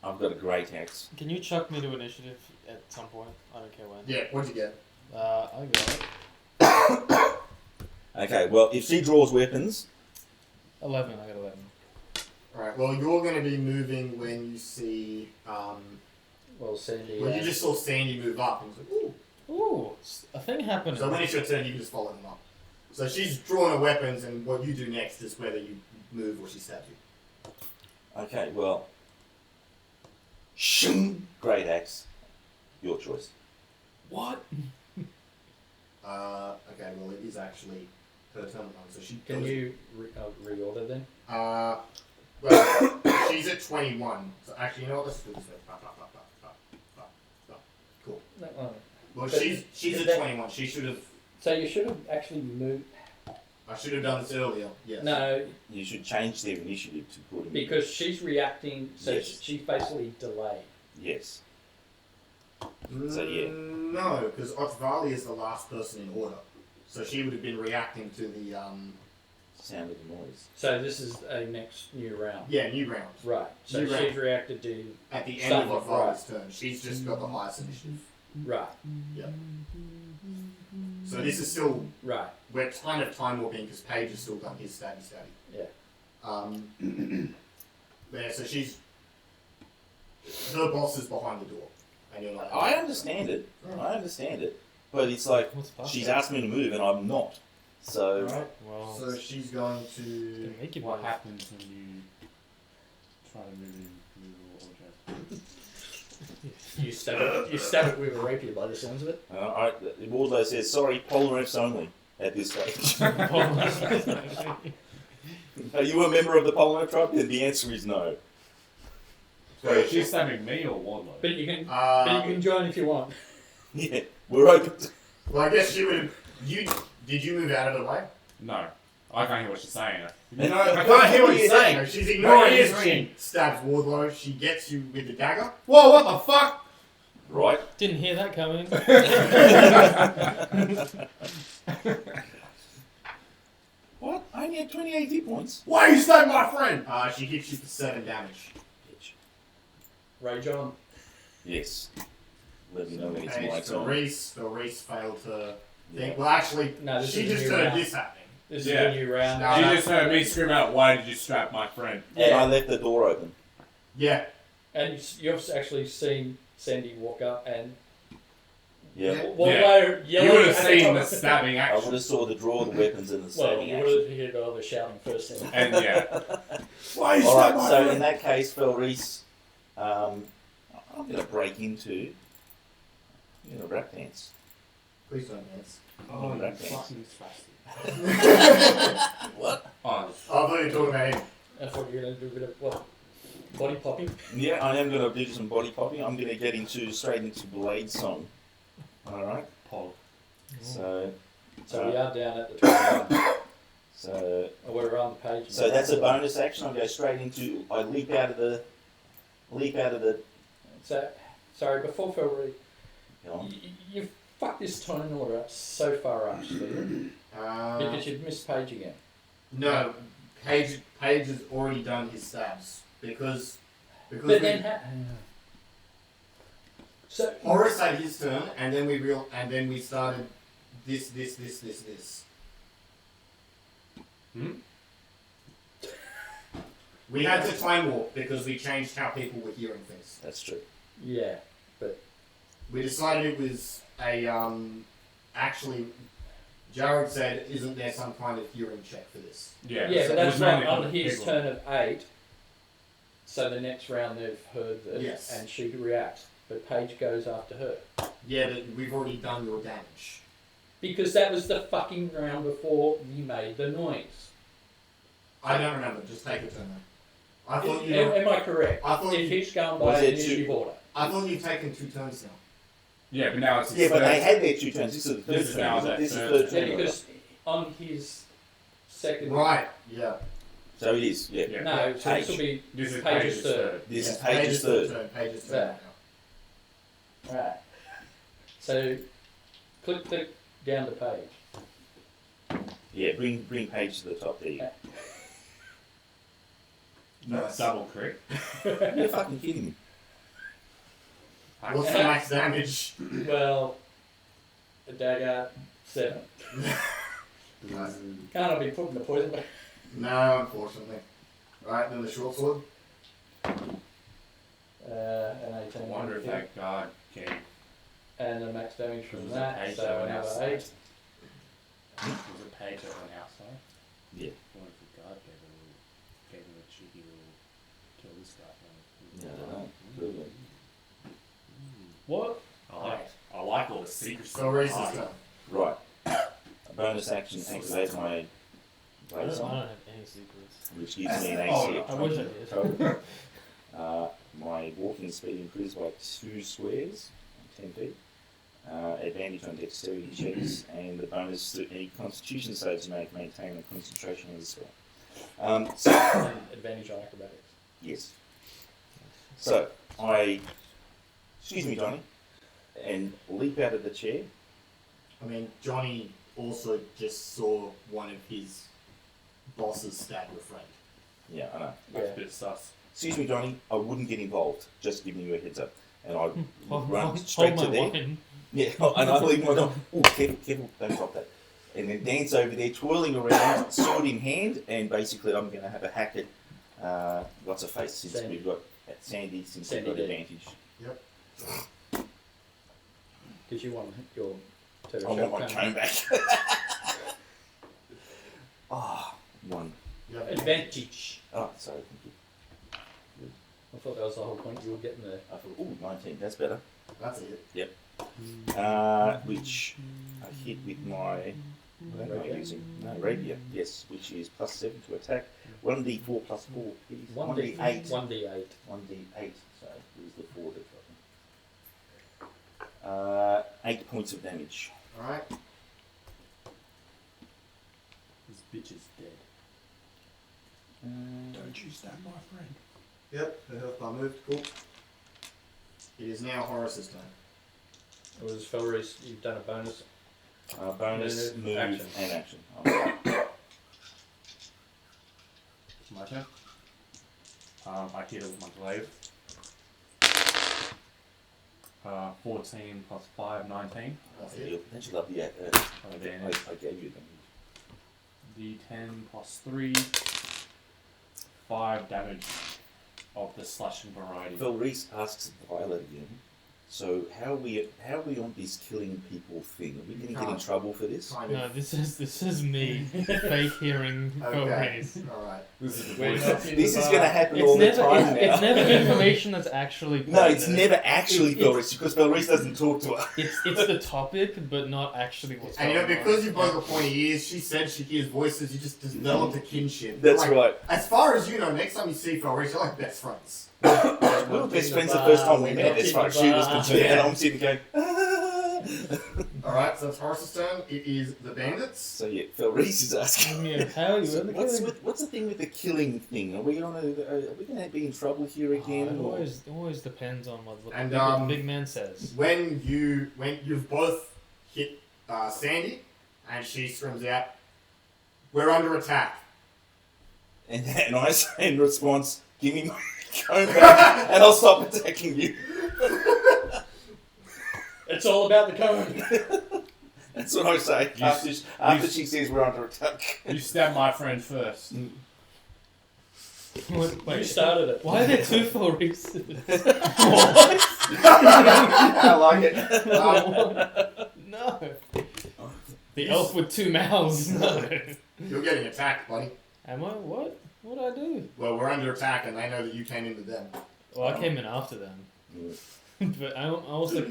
I've got a great axe. Can you chuck me to initiative at some point? I don't care when. Yeah, what'd you get? I got it. Okay, well, if she draws weapons, 11. I got 11. Alright, well, you're going to be moving when you see. Well, Sandy. Well, you just saw Sandy move up and was like, ooh. Ooh, a thing happened. So when it's your turn, you can just follow them up. So she's drawn her weapons, and what you do next is whether you move or she stabs you. okay, well, shing, great axe, your choice. What? Okay, well, it is actually her turn. So she Can goes- you reorder then? Well, she's at 21. So actually, you know what? Let's do this way. Cool. No, Well, But she's is at that- 21. She should have. So you should have actually moved. I should have done this earlier. Yes. No, You should change their initiative to put them. because she's reacting. So Yes. she's basically delayed. Yes. So, yeah. No, because Otvali is the last person in order. So she would have been reacting to the Sound of the noise. So this is a next new round. new round. Right. So New she's round. reacted to. At the end Start of off Otvali's turn, she's just got the highest initiative. Right. So this is still Right. we're kind of time warping because Paige has still done his stabby. Yeah. Yeah. So she's her boss is behind the door, and you're like. I understand it. I understand it. But it's like, What's past she's that? asked me to move and I'm not. So, Alright. Well, So she's going it's to. gonna make you What move. happens when you try to move object? You stab it with a rapier by the sounds of it. Wardlow says, sorry, Polnareffs only at this stage. Are you a member of the Polnareff tribe? Then the answer is no. So is she stabbing me or Wardlow? But you can join if you want. Yeah, we're open to... Well, I guess she would. Did you move out of the way? No. I can't hear what she's saying. No, I can't hear what you're No, saying. she's ignoring Her ears you. ringing. She stabs Wardlow. She gets you with the dagger. Whoa, what the fuck? Right? Didn't hear that coming. What? I only had 28 hit points. Why are you stabbing my friend? She hits you for 7 damage. Rage on. Yes. Let me know when it's And my it's turn. Reese failed to Yeah. think. Well, actually, No, this she is a just new heard round. this happening. This Yeah. is a new round. No, She no. just heard me scream out, why did you strap my friend? And Yeah. I left the door open. Yeah. And you've actually seen Sandy walk up and Yeah. Yeah. Wardlow You yelling would have at seen the the stabbing I would action. have saw the draw of the weapons and the Well, stabbing you action. would have heard all the shouting first thing. And yeah. Why are you Alright, stabbing my so in friend? that case, Felreese, I'm going to break into rap dance. Please don't dance. Oh, you Rap dance. fucking spastic. What? Oh, I thought you were talking about him. I thought you were going to do a bit of what? Body popping? Yeah, I am going to do some body popping. I'm going to get straight into Blade Song. Alright? Pog. So, So we are down at the 21. so We're on the page. So that's a bonus action. I go straight into. I leap out of the. So, sorry, before Phil, Go on. you fucked this time order up so far up, Stephen, because you've missed page again. No, Paige has already done his stabs because But we, then, so Horace had his turn, and then we started this. We had to time warp because we changed how people were hearing things. That's true. yeah, We decided it was a actually. Jared said, "Isn't there some kind of hearing check for this?" Yeah, yeah, so but it that's was not mainly on for his people. turn of 8. So the next round they've heard this, Yes. and she reacts, but Paige goes after her Yeah, but we've already done your damage. because that was the fucking round before you made the noise. I don't remember. Just take a turn. I thought you. Am I correct? I thought If you. he's going Was by it initiative order. I thought you've taken 2 turns now. Yeah, but now it's his Yeah, but third. they had their 2 turns. This is the This third is turn. now isn't it? their This is third. third Yeah, turn. because on his second. Right. Yeah. So it is. Yeah. Yeah. No, so this will be This is Paige's Paige's third. third. This is Yeah, Paige's third. turn. Paige's Yeah. turn. now. right. So click down the page. Yeah. Bring Paige to the top. There you go. That's double crit. You're fucking kidding me. What's the max damage? Well, a dagger, 7. No. Can't I be putting the poison back? No, unfortunately. Right, then the short sword. An 18. I wonder if that guard can. And the max damage from Was it that, page so that went another outside? 8. Was it page that went outside? Yeah. I wonder if the guard gave him a cheeky little kill this guy thing. Yeah, I don't know. Really. What? I like all the secrets. So Reese is done. Right. A bonus action activates my I blade don't song, have any secrets. which gives me an AC Oh, of I wish I 20 did. total. My walking speed improves by 2 squares, 10 feet. Advantage on dexterity checks, and the bonus to any constitution saves make maintain a concentration on the spell. So, And advantage on acrobatics. yes. So, I, excuse me, Johnny, and leap out of the chair. I mean, Johnny also just saw one of his bosses stab a friend. Yeah, I know. That's a bit sus. Excuse me, Johnny, I wouldn't get involved. Just giving you a heads up. And I Hold, run hold, straight hold to my there. wine. Yeah, and I leave my dog. Oh, careful, don't drop that. And then dance over there, twirling around, sword in hand, and basically I'm going to have a hack at what's her face since Sandy. we've got Sandy since Sandy we've got did. advantage. Because you want your turtle I want my shell comb back. Ah, 1. You have Advantage. Oh, sorry, thank you. I thought that was the whole point you were getting there. I thought, ooh, 19, that's better. That's it. Which I hit with my. What am I using? No, rapier. Yes, which is +7 to attack. 1d4 +4, please. 1d8. 1d8. 1d8. So here's the 4 that 8 points of damage. Alright. This bitch is dead. Don't you stab my friend. Yep, the health bar moved. Cool. It is now Horace's turn. It was Felreese, you've done a bonus. Bonus, Move, move, action. and action. It's my turn. I hit it with my glaive. 14 plus 5, 19. That's it. Don't you love the Advantage. I gave you them. D10 plus 3. 5 damage of the slashing variety. Phil Reese asks Violet again. So how are we on this killing people thing? Are we going to get in trouble for this? Kind No, of. this is me fake hearing Okay. Felreese. Alright. This is the We're voice. not in This the is bar. going to happen It's all the never, time it's now. never information that's actually No, it's pertinent. never actually Phil Reese because Phil Reese doesn't talk to her. It's the topic, but not actually what's And going because on. you both got pointy ears, she said she hears voices, you just developed a kinship. That's Like, right. As far as you know, next time you see Felreese, you're like best friends. We were best friends the first time we met, as far as she was concerned. And I'm sitting going, ah. Alright, so it's Horace's turn. It is the bandits. So yeah, Phil Reese is asking. Yeah, how are you So in the what's killing? the thing with the killing thing? Are we going to be in trouble here again? It or- always depends on what the And, big man says. When you've both hit Sandy, and she screams out, "We're under attack." And I say in response, give me my comb back and I'll stop attacking you. It's all about the cone. That's what I say after she says we're under attack. You stabbed my friend first. You started it. Why are there two Felreeses? I like it. No. The elf with two mouths. No. You're getting attacked, buddy. Am I? What? What did I do? Well, we're under attack, and they know that you came into them. Well, I came in after them. But I'm also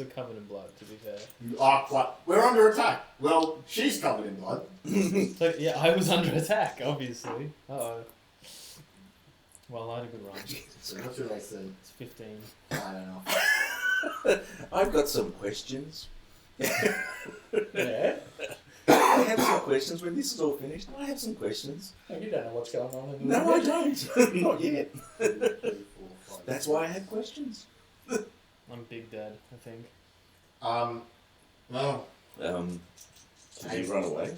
covered in blood, to be fair. You are quite. We're under attack. Well, she's covered in blood. So, yeah, I was under attack, obviously. Uh-oh. Well, I had a good run. So what should I say? It's 15. I don't know. I've got some questions. Yeah. I have some questions when this is all finished. I have some questions. Oh, you don't know what's going on in the No, I don't. Not yet. 2, 3, 4, 5, That's why I have questions. I'm Big Dad, I think. Well, Did you run away?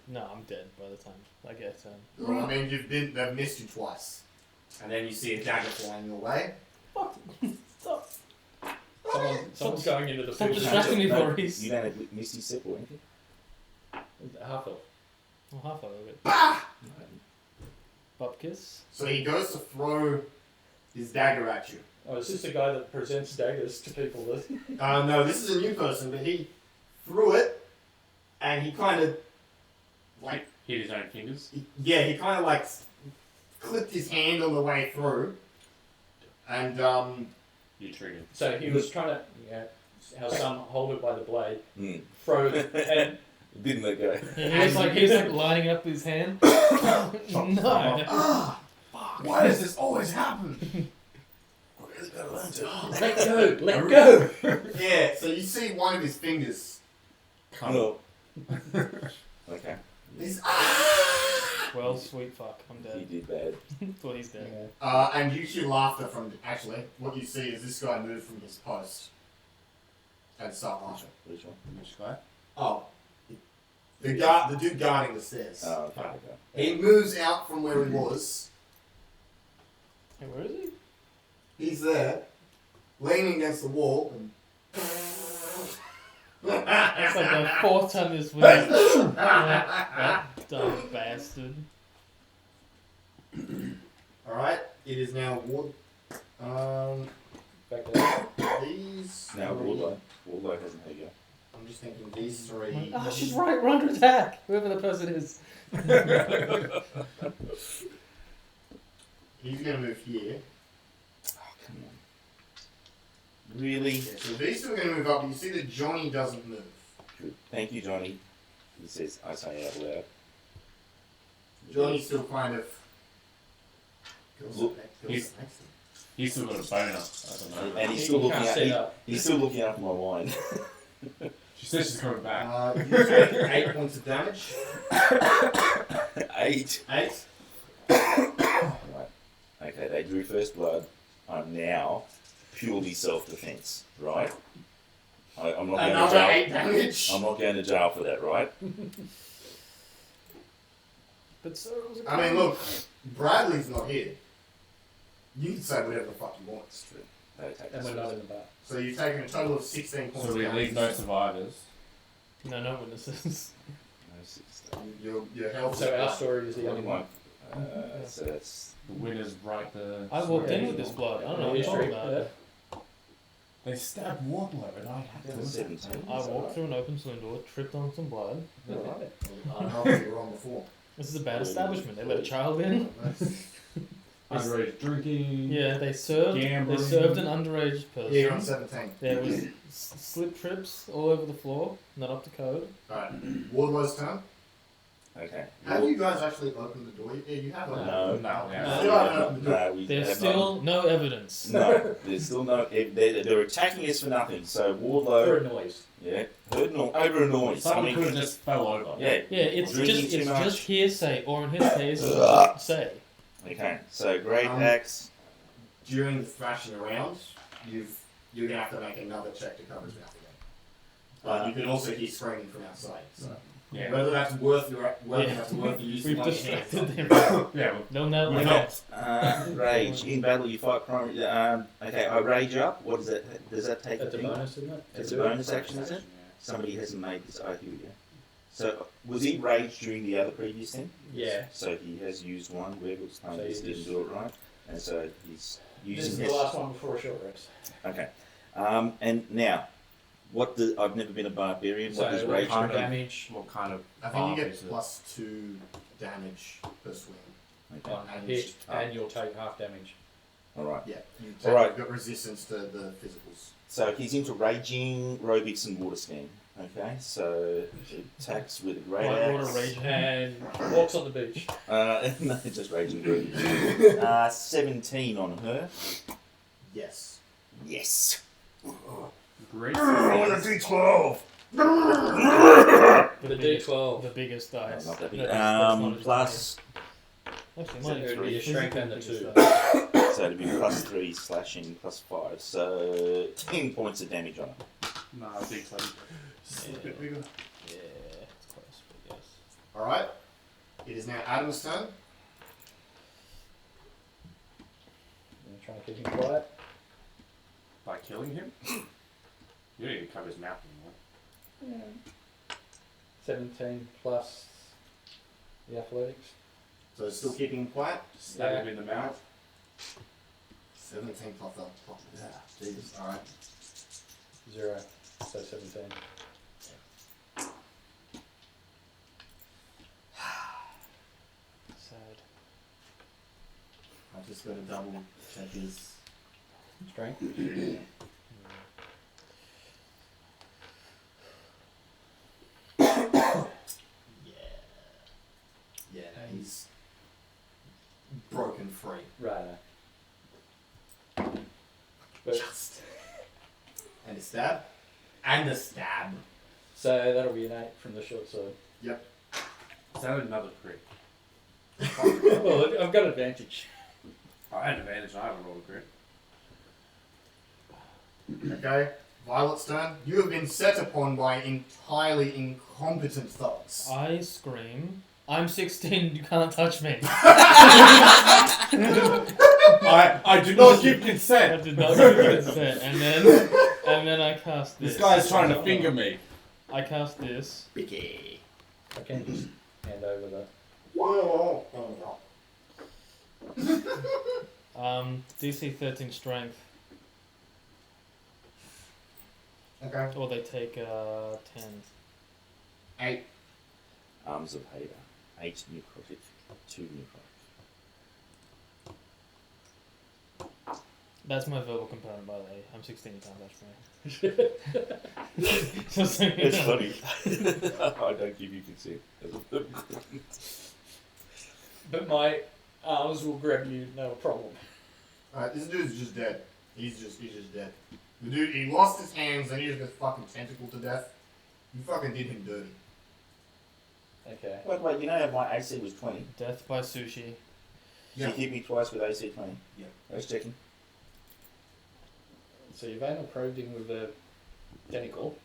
No, I'm dead by the time I get well, I mean, they've missed you twice. And then you see a dagger flying your way. Stop. Someone's going into the Stop field. distracting me, No, Maurice. You don't have Misty Step or anything? Half elf. Oh, half of it. No. Butt kiss. So he goes to throw his dagger at you. Oh, is this the guy that presents daggers to people? No, this is a new person, but he threw it, and he kind of, like, Hit his own fingers. he kind of like clipped his hand on the way through, and You triggered. So he was trying to, how some hold it by the blade, Mm. throw it, and Didn't let go. Yeah, he was like lining up his hand. No. Why does this always happen? I really gotta learn to. let go, let go. yeah, so you see one of his fingers. No. Okay. He's Well, sweet fuck, I'm He dead. did bad. Thought he's dead. and you hear laughter from. Actually, what you see is this guy move from his post and start laughing. Which one? Which guy? Oh, the dude guarding the stairs. Oh, okay. He moves out from where he was. Hey, where is he? He's there, leaning against the wall. And That's like the fourth time this week. That dumb bastard. all right, it is now Ward. Back there. These. Now three- Wardlow. Wardlow hasn't had you. I'm just thinking these three. Oh, she's right. We're under attack. Whoever the person is. He's gonna move here. Oh, come on. Really? Yeah, so these two are gonna move up. But you see that Johnny doesn't move. Good. Thank you, Johnny. He says, I say out loud. Johnny's still kind of. Goes Look, up next to him. He's still got a boner. I don't know. And he's He still looking can't at sit up. He's still looking after my wine. She says she's coming back. You take 8 points of damage. 8. 8. Right. Okay, they drew first blood. I'm now purely self-defense, right? I'm not going to Another jail. 8 damage. I'm not going to jail for that, right? But so was I mean, look, Bradley's not here. You can say whatever the fuck you want. That's true. They take And us we're not first. in the back. So you've taken a total of 16 points So of we damage. leave no survivors. No witnesses. No, 16. Your health So is our fine. story is the only one. So that's The winners write the. I walked in Yeah. with this blood. I don't know Yeah, what you're talking history, about. They stabbed Wardlow and I had to. 17. I walked through an open saloon door, tripped on some blood. I don't know if you were on before. This is a bad establishment. They let a child in. Underage drinking. Yeah, they served. Gambling. They served an underage Yeah, you're on person. 17. There was slip trips all over the floor, not up to code. Alright, Wardlow's turn. Okay. Have you guys actually opened the door? Yeah, you have opened No. No, it. yeah. Still haven't opened the door. No, we There's have still no evidence. No, there's still no. They're attacking us for nothing. So For Wardlow, a noise. yeah, heard over a noise. I Someone mean, could have just fell over. yeah. Yeah, it's Drinking too much. just hearsay, or in his case, say. Okay, so great Um, axe. During the thrashing around, you're gonna have to make another check to cover his mouth again. But you can also hear screaming from outside. So Yeah. whether that's worth the use We've of distracted them. Yeah. No, no, We no. helped. Rage in battle. You fight primary. Okay, I rage up. What does that? Does that take? That's a thing? bonus, isn't it? It's a bonus action, is it? Somebody hasn't made this. Oh, here we go. So was he rage during the other previous thing? Yeah. So he has used one. Werewolf's So Pain just he didn't just- do it right, and so he's This is using the his. last one before a short rest. Okay. And now, what the? I've never been a barbarian. So What does rage harm do? damage What kind of. I think you bar get is it? +2 damage per swing. Okay. on hit, and you'll take half damage. All right. Yeah, you've Alright. got resistance to the physicals. So he's into raging, aerobics, and water scan. Okay. So it attacks with a great White water axe. rage. And walks on the beach. No, just raging. 17 on her. Yes. Yes. Great. Roll a d12. The D12. The biggest dice. Not that big. That's not as Plus, big. Actually, So mine it is would be a strength and a biggest 2. dice. so it'd be +3 slashing, +5. So 10 points of damage on her. No, I think so. Just a bit bigger. Yeah, it's close, but yes. Alright. It is now Adam's turn. I'm trying to keep him quiet. By killing him? cover his mouth anymore. 17 plus the athletics. So it's still keeping him quiet. Stab him in the mouth. 17 plus that. Yeah, Jesus. Alright. 0. So 17. Sad. I just got to double check his. Strength. Yeah, no, he's broken free. Right. But, Just. And a stab. And a stab. so that'll be an 8 from the short sword. Yep. Is that another crit? Well, I've got advantage. I had advantage and I haven't rolled a crit. Okay. Violet's turn. You have been set upon by entirely incompetent thugs. I scream. I'm 16. You can't touch me. I do not give I consent. did not give consent. And then I cast this. This guy's trying to finger me. I cast this. Bicky. I can just hand over the. DC 13 strength. Okay. Or they take 10. 8. Arms of Hader. 8 necrotic. 2 necrotic. That's my verbal component, by the way. I'm 16. You can't touch me. Just so you It's know. funny. I don't give you consent. But my arms will grab you, no problem. Alright, this dude's just dead. He's just dead. The dude, he lost his hands and he just got fucking tentacled to death. You fucking did him dirty. Okay. Wait, you know my AC was 20. Death by sushi. Did you hit me twice with AC 20? Yeah. I was checking. So you've anal probed him with a tentacle.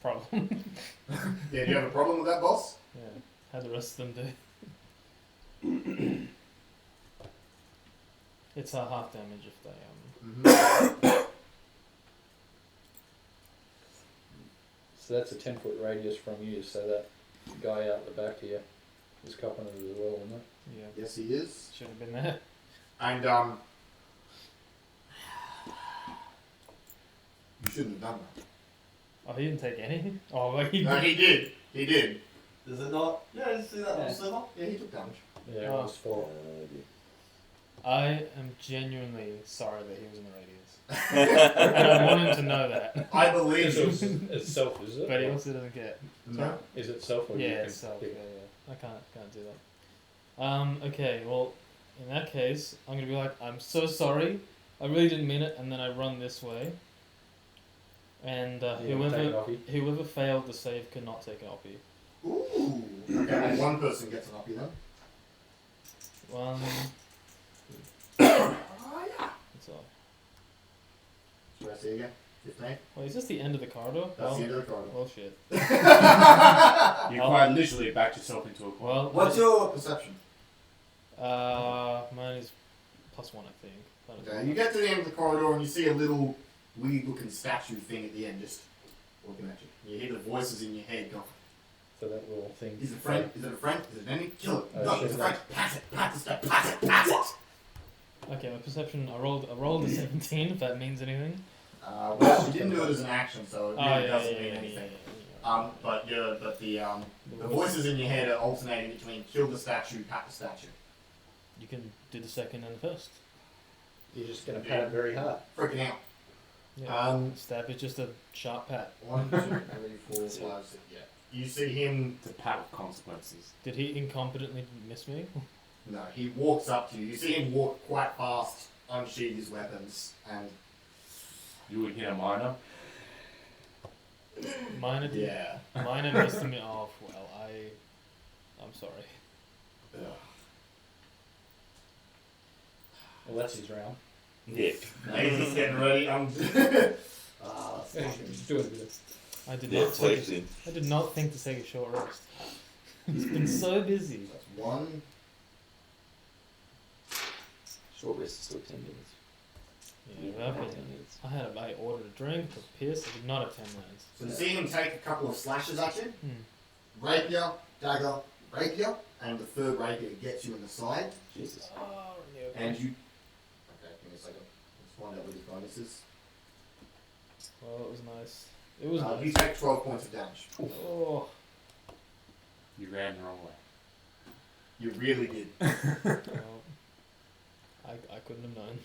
Problem. Yeah, do you have a problem with that, boss? Yeah. How the rest of them do. It's a half damage if they So that's a 10-foot radius from you, so that guy out the back here is copping it as well, isn't it? yeah. Yes, he is. Should have been there. And, you shouldn't have done that. Oh, he didn't take any? Oh, well, he No, did. he did. He did. Does it not? Yeah, you see that Yeah. little sliver? Yeah, he took damage. Yeah, it Oh. was 4. I am genuinely sorry that he was in the radius. And I want him to know that. I believe It's, you. it's self, is it? But he also doesn't get. No. Is it self or Yeah, you can it's self. Yeah, pick? yeah. I can't do that. Okay, well, in that case, I'm gonna be like, I'm so sorry. I really didn't mean it, and then I run this way. And Yeah, take it off you. whoever failed the save could not take an oppie. Ooh. Okay, one person gets an uppy then. One. That's all. Should I see again? 15? Wait, is this the end of the corridor? That's the end of the corridor. Well, shit. You quite literally backed yourself into a corner. Well, What's your perception? mine is +1, I think. Okay, you get to the end of the corridor and you see a little weird-looking statue thing at the end just looking at you. You hear the voices in your head going, So that little thing. is it a friend? Is it a friend? Is it an enemy? Kill it. Oh, No, shit, it's a friend. Pass it. Pass it. Pass it. Pass it. Okay, my perception. I rolled a 17. If that means anything. Well, you didn't do it as an action, so it Oh, really yeah, doesn't yeah, mean yeah, anything. yeah. But the voices in your head are alternating between kill the statue, pat the statue. You can do the second and the first. You're just going to pat it very hard. Freaking out. Yeah. Stab is just a sharp pat. 1, 2, 3, 4, 5, 6. Yeah. You see him. It's a pat with consequences. Did he incompetently miss me? No, he walks up to you. You see him walk quite fast, unsheathe his weapons, and You would hit a minor. Minor did. yeah. Minor missed me off. Well, I'm sorry. Ugh. Well, that's his round. Yeah. He's just getting ready. He's doing a bit of. I did Yeah, not. flexing. I did not think to take a short rest. He's been so busy. That's 1. Short rest is still 10 minutes. Yeah, okay. I had a mate ordered a drink for piss. I did not have 10 lands. So you see him take a couple of slashes at you. Hmm. Rapier, dagger, rapier, and the third rapier gets you in the side. Jesus. Oh, yeah. And you. Okay, give me a second. Let's find out what his bonus is. Well, it was nice. It was You nice. take 12 points of damage. Oh. You ran the wrong way. You really did. Well, I couldn't have known.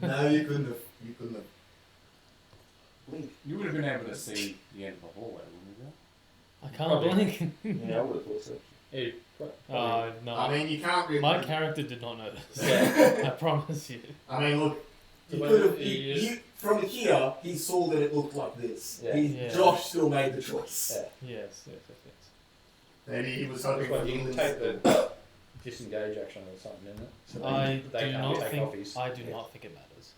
No, you couldn't have. You couldn't have. Blink. You would have been able to see the end of the hallway, wouldn't you? I can't Probably. blink. Yeah, I would have thought so. Hey, No. I mean, you can't really. My character did not notice. Yeah. I promise you. I mean, look. He Well, could have. he is- From here, he saw that it looked like this. Yeah. Yeah. Josh still made the choice. Yeah. Yes. Maybe he was hoping Well, for you can healing. take the disengage action or something, isn't it? So I they do can't not take think. offies. I do Yeah. not think it matters.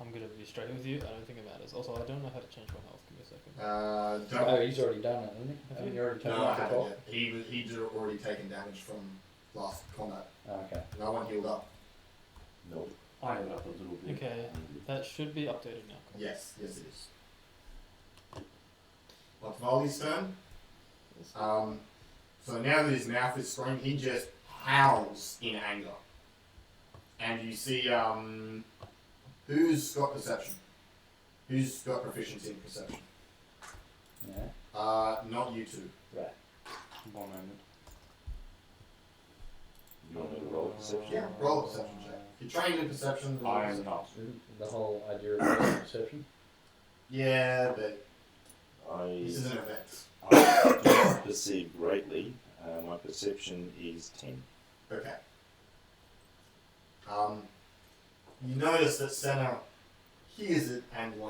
I'm gonna be straight with you. I don't think it matters. Also, I don't know how to change my health. Give me a second. Don't. Oh, he's already done it, hasn't he? Haven't you already taken No, I off the haven't top? yet. He'd already taken damage from last combat. Oh, okay. No one healed up. No. I ended up a little bit. Okay, that should be updated now. Yes, yes it is. Vali's turn. So now that his mouth is screaming, he just howls in anger. And you see, who's got perception? Who's got proficiency in perception? Yeah. Not you two. Right. One moment. You want me to roll perception? Yeah, roll a perception check. If you're trained in perception, roll I am perception. not. The whole idea of perception. Yeah, but I this is an event. I do not perceive greatly. My perception is 10. Okay. You notice that Senna hears it and you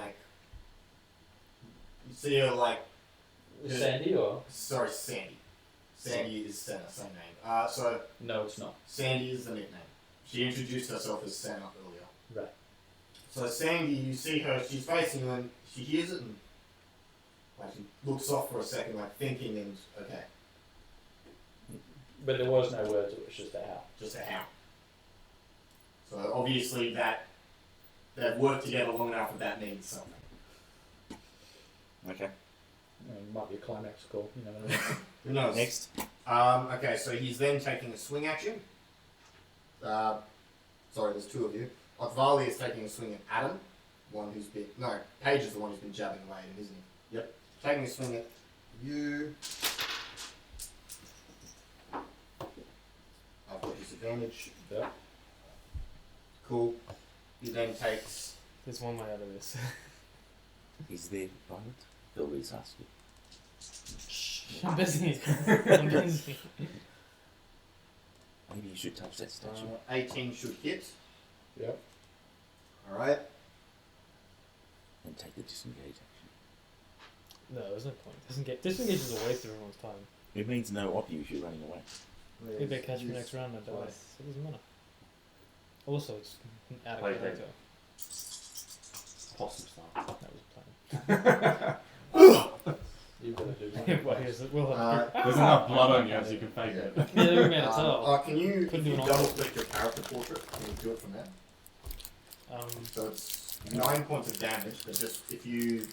see her Yeah. Sandy or? sorry, Sandy. Sandy is Senna, same name. So No, it's not. Sandy is the nickname. She introduced herself as Senna earlier. Right. So Sandy, you see her, she's facing you and she hears it and she looks off for a second, thinking and okay, But there was no words, it was just a howl. just a how. So obviously they've worked together long enough that means something. Okay. Might be a climax call, you know. Who knows? Next. Okay, so he's then taking a swing at you. Sorry, there's two of you. Otvali is taking a swing at Adam, one who's been Paige is the one who's been jabbing away at him, isn't he? Yep. Taking a swing at you. I've got disadvantage. Yeah. Cool. He then takes. There's one way out of this. Is there Violet? Philby's asking. I'm busy. I'm busy. Maybe you should touch that statue. 18 should hit. Yep. Alright. And take the disengage action. No, there's no point. Disengage is a waste of everyone's time. It means no op you if you're running away. If they catch me next round, I die. Twice. So it doesn't matter. Also, it's out of Play character. Possum style. That was a plan. You've got to do Yeah, something. well, here's it. We'll have There's enough blood on you as you can fake it. yeah, we made it tell. Can you, Couldn't if do you an double option. click your character portrait, can you do it from there? So it's 9 points of damage, but just if you,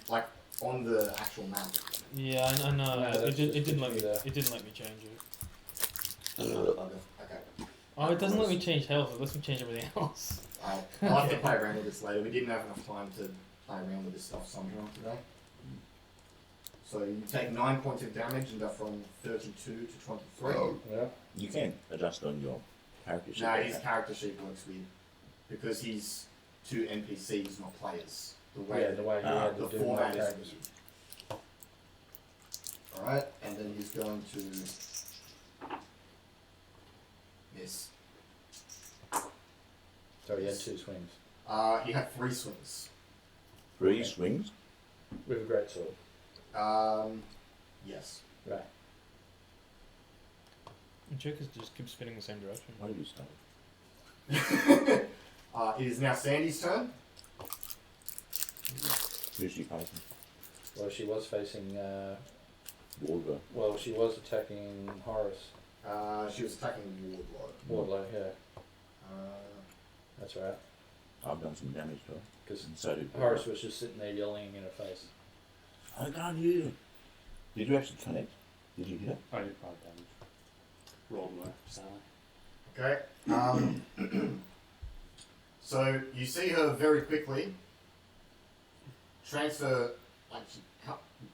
on the actual map. Yeah, I know. No, it, that's did, just it didn't let me. there. It didn't let me change it. Okay. Oh, it doesn't let me change health. It lets me change everything else. I'll have to play around with this later. We didn't have enough time to play around with this stuff sometime today. So you take 9 points of damage and go from 32 to 23. Yeah. You can adjust on your character sheet. No, his character sheet works weird. Because he's two NPCs, not players. The way The way you had to the do format my is characters. weird. Alright, and then he's going to miss. So he had 2 swings. He had 3 swings. 3 swings. With a great sword. Yes. Right. And Joker's just keep spinning the same direction. Why do you start? It is now Sandy's turn. Who's she fighting? Well, she was facing. Wardrobe. Well, she was attacking Horace. She was attacking Wardlow. Wardlow, yeah. Uh, That's right. I've done some damage to her. Because And so did Horace was just sitting there yelling in her face. I can't hear you. Did you actually connect? Did you hear? I did 5 damage. Rolled low, sadly. Okay. So you see her very quickly transfer, like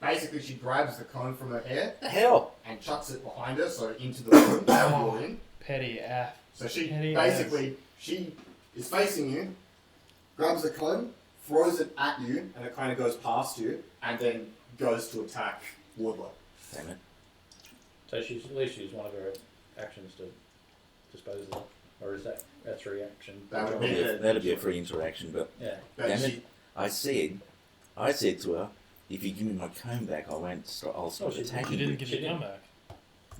basically she grabs the cone from her hair The hell? and chucks it behind her, so into the room that you're in. Petty F. So she Petty basically she is facing you, grabs the cone, throws it at you, and it kind of goes past you, and then goes to attack Wardlow. Damn it. So she's at least used one of her actions to dispose of it. Or is that's reaction? That would be That'd be a free interaction, but Yeah. But damn she, it. I said to her, if you give me my comb back, I'll stop she- attacking She didn't you. give She you the didn't. comeback.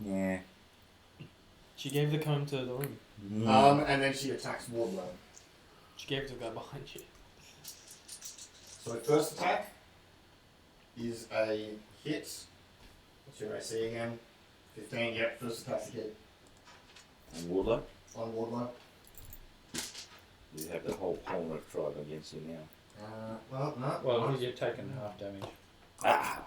Yeah. She gave the cone to the room. and then she attacks Wardlow. She gave it to the guy behind you. So the first attack is a hit. What's your AC again? 15. Yep, first attack's a hit And Wardlow, on Wardlow. you have the whole Palmer tribe against you now. Well, no. Well, you've taken half damage. Ah!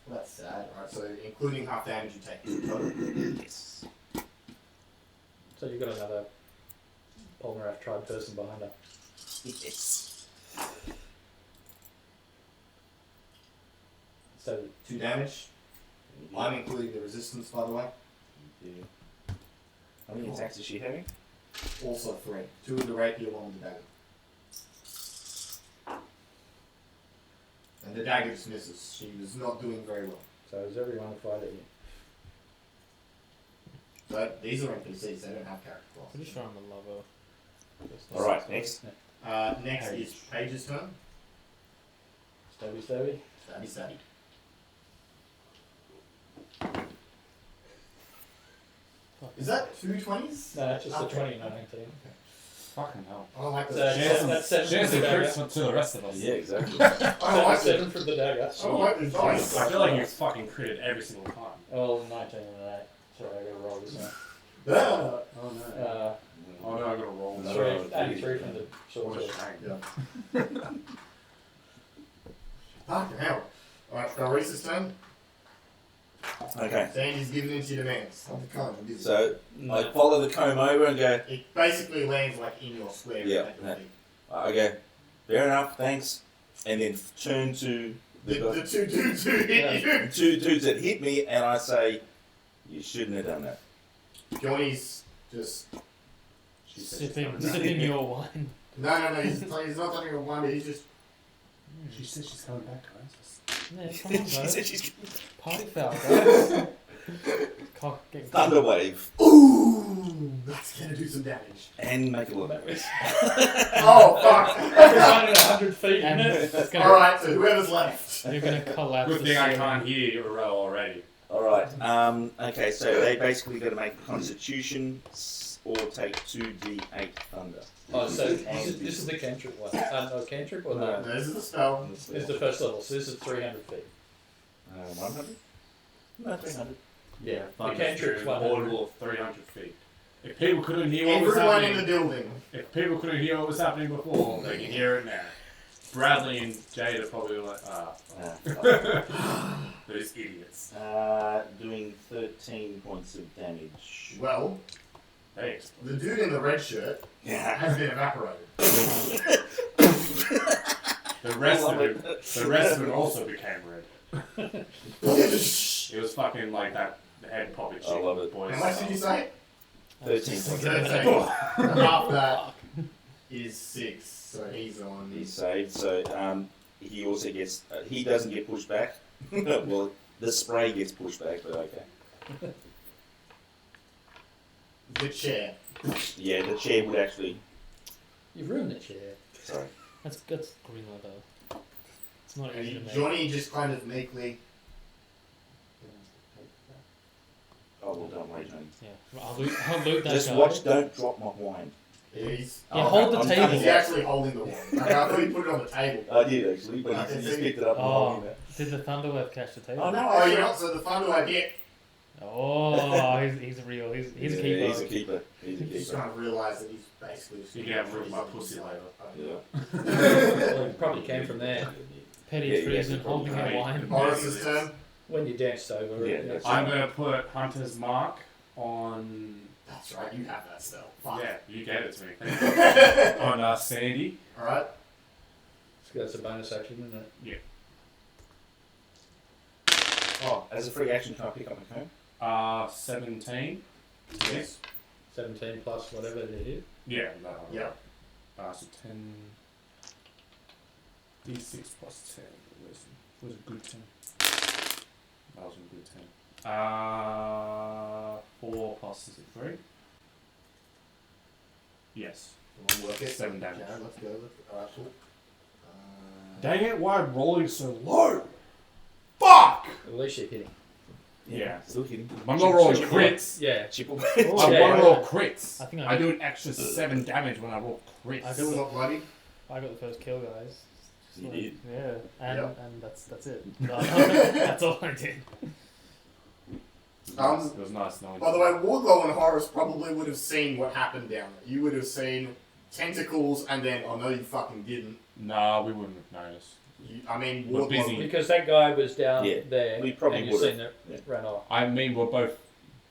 That's sad, right? So including half damage you take in total. Yes. So you've got another Polnareff tribe person behind her. Yes. So 2 damage. I'm including the resistance, by the way. Yeah. How many attacks is she having? Also 3. 2 with the rapier, 1 with the dagger. And the dagger just misses. She was not doing very well. So is everyone fighting you? So these are NPCs, they don't have character Pretty classes. sure I'm a lover. Alright, next. Next is Paige's turn. Stabby stabby? Stabby stabby. Is that 2 20s? No, it's just Okay. a 20 and a 19. Fucking hell. I don't like So this. that's 7 Cheers for to the dagger. crits to the rest of us. Yeah, exactly. I don't like this. 7 for the dagger. I don't like this dice. I feel like you fucking critted every single time. Oh, 19 and an 8. Sorry, I gotta roll this one. Ah. Oh no. Oh no, I gotta roll. No. 83 from the short What a sword. shame. Fucking hell. Alright, Clarice's turn. Okay. Sandy's giving in to your demands. On the cone. I'm busy. So I follow the comb over and go, It basically lands like in your square. Yeah, at your feet. okay, fair enough, thanks. And then turn to the The 2 dudes who hit you. two dudes that hit me, and I say, you shouldn't have done that. Johnny's just. She said she's Sipping, coming sipping back. your wine. No, he's not touching a one, he's just. She said she's coming back to us. Yeah, come on, She guys. said she's Party foul, guys. Cock getting Thunderwave Ooh! That's gonna do some damage. and make a lot of noise. Oh, fuck! Running 100 feet, And isn't it? that's gonna, Alright, so whoever's left. you're gonna collapse. Good the thing I ceiling. can't hear your row already. Alright, okay, so they basically got to make a constitution or take 2d8 thunder. Oh, so this is the cantrip one. No, cantrip or No. the... This is the spell. This is the first level, so this is 300 feet. 100? No, 300. Yeah, the Thunder's cantrip's true, 100. audible of 300 feet. If people couldn't hear what was Everyone in the happening, building. if people couldn't hear what was happening before, they can hear it now. Bradley and Jade are probably like, those idiots. Doing 13 points of damage. Well, Thanks. the dude in the red shirt Yeah. has been evaporated. The rest of it also became red. It was fucking like that head puppet I chick. love it. Boys. How much did you say? 13 points. 13. Half that is 6, so he's on. He's saved, so he also gets. He doesn't get pushed back. Well, the spray gets pushed back, but okay. The chair. Yeah, the chair would actually. You've ruined the chair. Sorry. That's green though. It's not easy to And make. Johnny just kind of meekly. Oh, well done, wait, Johnny. Yeah, I'll loot that Just guy. watch, don't drop my wine. He's. Yeah, hold the I'm table. He's actually holding the wand. Like, I thought he put it on the table. I did actually, but I he can just see. picked it up and Oh, holding it. did the Thunderwave catch the table? Oh no! Oh, you know, so the Thunderwave hit. Oh, he's real. He's a Yeah, keeper. He's a keeper. He's a He's just keeper. gonna realise that he's basically just You gonna get rid of my freeze pussy himself. later. Yeah. Well, it probably came from there Petty Yeah, treason, yeah, holding probably. a wine. Horace's turn. when you danced over Yeah, it. that's I'm gonna put Hunter's Mark on. That's right, you have that spell. Fuck. Yeah, you gave it to me. On Sandy. Alright. That's a bonus action, isn't it? Oh, as a free action, can I pick up my cone? 17. Yes. 17 plus whatever it is. Yeah. No. Yeah. So 10. D6 plus 10. Was a good 10. That was a good 10. 4 plus is it 3? Yes. We'll work it. 7 damage. Okay, let's go. Alright, cool. Dang it, why am I rolling so low? Fuck! At least you're hitting. Yeah. Still hitting. I'm not rolling Chip- crits. Yeah. Chipple. Oh, I yeah. want to roll crits. I think I do an extra 7 damage when I roll crits. I Still do. not bloody. I got the first kill, guys. You did. Yeah, and Yep. and that's it. No, that's all I did. It was nice knowing By the way, Wardlow and Horace probably would have seen what happened down there. You would have seen tentacles and then, oh no, you fucking didn't. No, we wouldn't have noticed. I mean, We're Wardlow. busy. Because that guy was down Yeah, there. we probably and you would've. seen it Yeah. ran off. I mean, we're both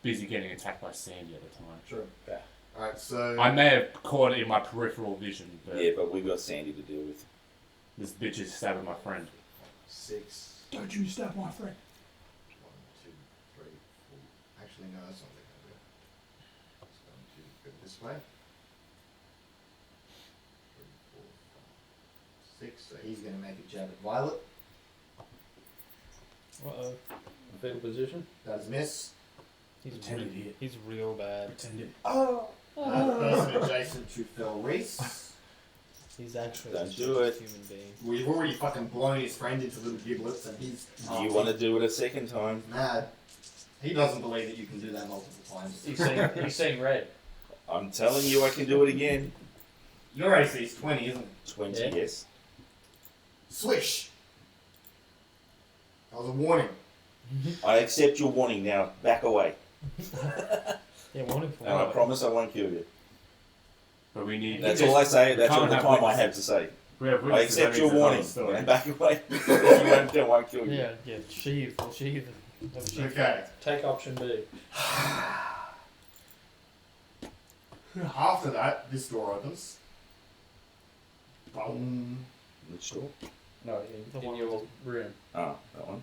busy getting attacked by Sandy at the time. True. Yeah. Alright, so. I may have caught it in my peripheral vision, but Yeah, but we've got Sandy to deal with. this bitch is stabbing my friend. 6. Don't you stab my friend. 1, 2, 3, 4. Actually, no, that's not what they're going to do. It's going to go this way. 3, 4, 5, 6. So he's going to make a jab at Violet. Uh-oh. Fetal position. That is a miss. He's real bad. Pretended. Person adjacent to Phil Reese. He's actually Don't just do a it. human being. We've already fucking blown his friend into little giblets and he's. Do you want to do it a second time? Mad. He doesn't believe that you can do that multiple times. He's seeing red. I'm telling you, I can do it again. Your AC is 20, isn't it? 20, Yeah. yes. Swish! That was a warning. I accept your warning now. Back away. Yeah, warning for And I what? promise I won't kill you. But we need. That's all I say. That's all can't the have time I witnesses. have to say. We have I witnesses, accept that your means warning. another story. And back away. I won't kill you. Yeah, sheath. Okay. Take option B. After that, this door opens. Boom. Which door? No, in your room. Ah, that one.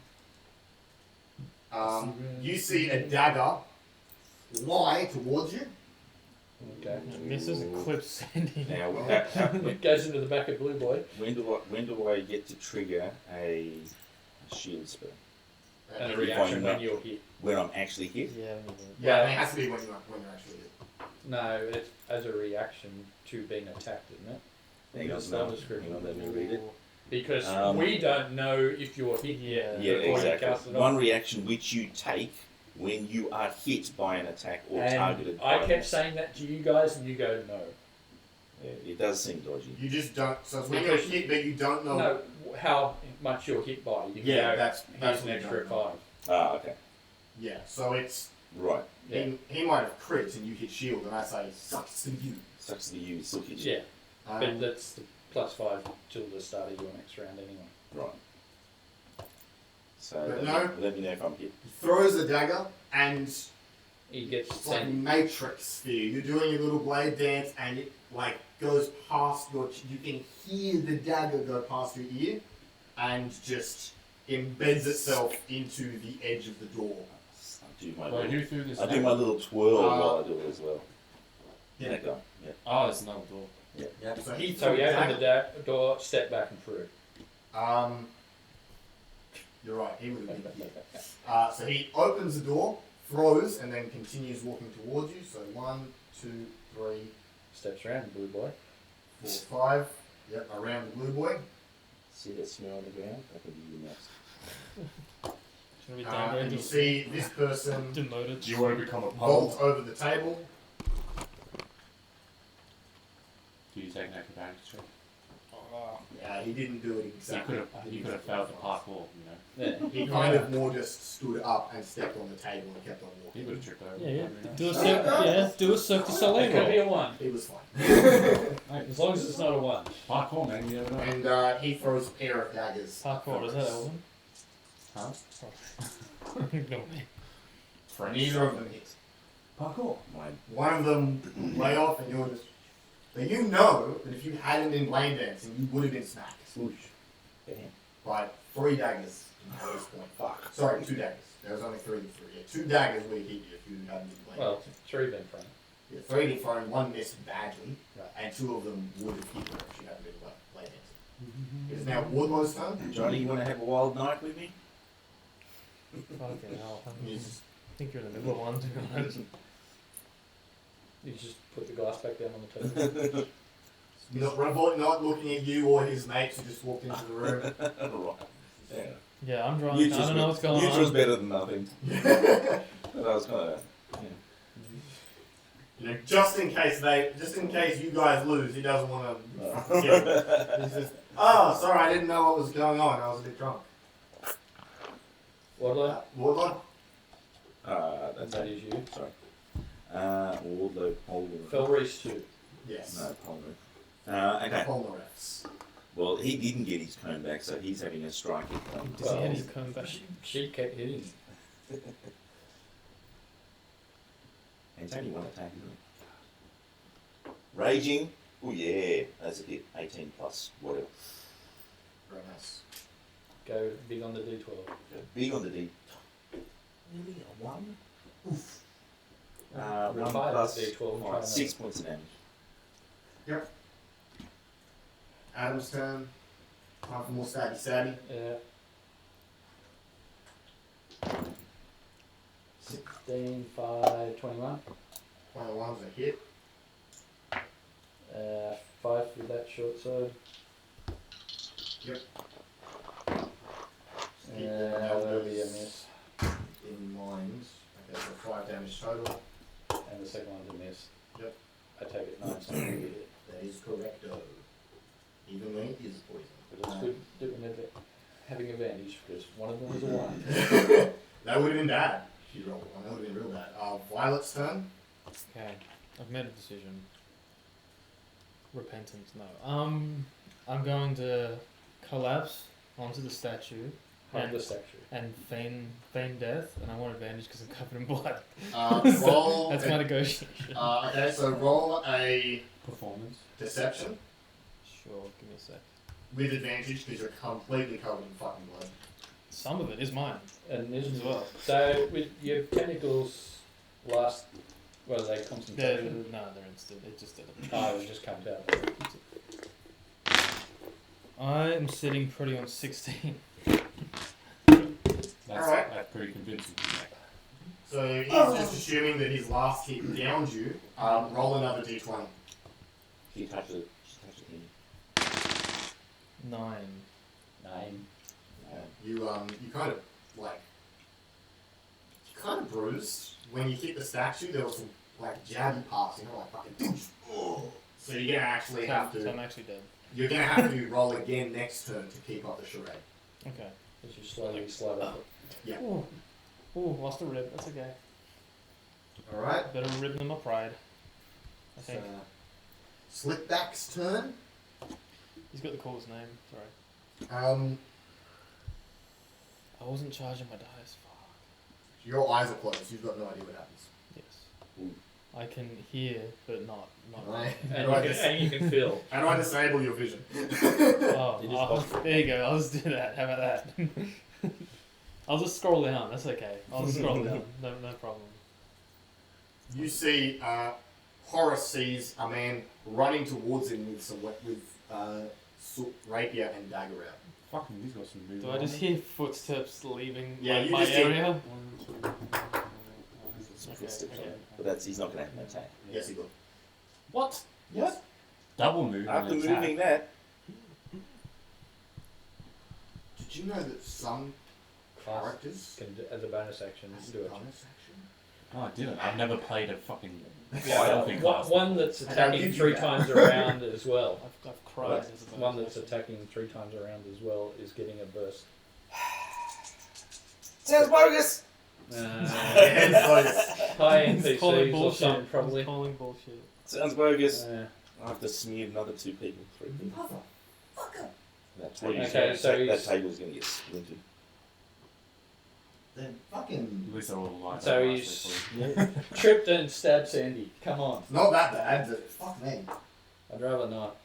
You see a dagger fly towards you. Okay. Misses clips Sandy. Now, It goes into the back of Blue Boy. when do I get to trigger a shield spell? And a If reaction I'm when not- you're hit. When I'm actually hit? Yeah, Yeah, it has to be when you're actually hit. No, it's as a reaction to being attacked, isn't it? Hang on, Spell no. description. Hang on, let me read it. Because Um, we don't know if you're hit Yeah. Yeah, before you exactly. cast it One on. reaction which you take when you are hit by an attack or targeted And by I an kept saying that to you guys, and you go no. Yeah, it does seem dodgy. You just don't. So it's when you're hit, but you don't know. No, how much you're hit by. You can Yeah, go, that's here's what an you extra don't know. 5. Ah, okay. Yeah, so it's Right. Yeah. he might have crit and you hit shield, and I say sucks to you. Sucks to you, still hits you. Yeah, but that's the +5 till the start of your next round anyway. Right. So But let me know if I'm hit. He throws the dagger, and He gets it's like sent. Matrix sphere. You're doing your little blade dance, and it like goes past your. You can hear the dagger go past your ear, and just embeds itself into the edge of the door. I do my Well, little, who threw this? I do my little twirl while I do it as well. Yeah. That guy. Yeah. Oh, it's another door. Yeah. So he So threw he the opened the dagger. door, step back and through. You're right. He would have been here. So he opens the door, throws, and then continues walking towards you. So 1, 2, 3, Steps around, Blue Boy. 4, 5. Yep, around the blue boy. See that smell on the ground? That could be your next. Should we And downgrade you to see this person demoted? Do you want to become a vault puzzle? over the table. Do you take an acrobatics check? Oh, Yeah. He didn't do it You exactly. could have failed the parkour, you know. Yeah. He kind of more just stood up and stepped on the table and kept on He walking. would have tripped over. Yeah. That'd be Do a nice. do a Cirque du Soleil It could be roll. a 1. He was fine. As long as it's not a 1. Parkour, man, you never know. And he throws a pair of daggers. Parkour, is that Elven? Huh? No. Neither of them hit. Parkour. One of them lay off, and you're just. But you know that if you hadn't been lane dancing, you would have been smacked. By 3 daggers at this point. Fuck. Sorry, 2 daggers. There was only 3 to 3. Yeah, 2 daggers would have hit you if you hadn't been lane Well, dancing. 3 been front. Yeah, 3 hit thrown, 1 missed badly, Right. and 2 of them would have hit her if she hadn't been lane dancing. It is now Wardlow's turn. Johnny, you want to have a wild night with me? Fucking hell. I He's think you're in the middle of one, to be honest. You just put the glass back down on the table. not looking at you or his mates who just walked into the room. Right. Yeah. Yeah, I'm drunk. I Neutral's don't know what's going Neutral's on. better than nothing. But I was kind of. You know, just in case you guys lose, he doesn't want to. He's just, oh, sorry, I didn't know what was going on. I was a bit drunk. Wardlow? Wardlow? That's That is you. Sorry. Wardlow, Polnareff. Felreese 2. Yes. No, Polnareff. Okay. Polnareffs. Well, he didn't get his cone back, so he's having a striking point. Does he have his cone back? She kept hitting. And it's only 1 attack, isn't it? Raging. Oh yeah, that's a hit. 18 plus, whatever. Very nice. Go big on the D12. Big on the D. Really, a 1? Oof. 1 Retire plus the D12 and try alright, 6 points of damage. Adam's turn. Time for more stabby. Yeah. 16, 5, 21. 21's a hit. 5 with that short sword. Yep. That'll be a miss. In mind. Okay, so 5 damage total. And the second one's a miss. Yep. I take it 9, so I'm going to get it. That is correcto. Even though it is poison. But it's good that we're never having advantage because one of them was a 1. That would have been bad. If you rolled 1, that would have been real bad. Violet's turn. Okay, I've made a decision. Repentance, no. I'm going to collapse onto the statue Harm the statue. and feign death, and I want advantage because I'm covered in blood. Roll. That's my negotiation. Okay, so roll a Performance. deception Sure, give me a sec. with advantage because you're completely covered in fucking blood. Some of it is mine. And this As well. So with your tentacles last, well, they They're, concentration. no, they're instant. It just doesn't. Oh, it just comes out. I am sitting pretty on 16. Alright. That's pretty convincing. So he's just assuming that his last hit downed you. Roll another d20. She touches it. Him. 9. 9. You kind of bruised when you hit the statue. There was some like jabby parts, like fucking. So you're gonna actually have So to. I'm actually dead. You're gonna have to roll again next turn to keep up the charade. Okay. As you slowly slide up. Ooh, lost a rib. That's okay. All right. Better rib than my pride. I think. Slickback's turn. He's got the coolest name. Sorry. I wasn't charging my dice. Fuck. Your eyes are closed. You've got no idea what happens. Yes. I can hear, but not. Right. And you can feel. How do I disable your vision? Oh, You just there you go. I'll just do that. How about that? I'll just scroll down. That's okay. I'll just scroll down. No problem. You see, Horace sees a man running towards him with rapier and dagger out. Fucking, he's got some moves. Do I just hear footsteps leaving Yeah, you my just hear- area? But he's not going to have an attack. Yes, he will. What? Yes. Double move. After and attack. moving that, Did you know that some characters Can, as a bonus action, has do a it. bonus action? Oh, I didn't. I've never played a fucking Yeah, stealthy class. one that's I don't attacking give you 3 that. times around as well. I've prize as a One bonus that's action. attacking 3 times around as well is getting a burst. Sounds bogus. High He's calling NPCs or bullshit. something, probably. He's calling bullshit. Sounds bogus. Yeah. I have to smear another 2 people, 3 people. Motherfucker. That table's Okay, gonna, so that he's- table's going to get splintered. Then fucking. At least they're all alive. So he's tripped and stabbed Sandy. Come on. It's not that bad, but Fuck me. I'd rather not.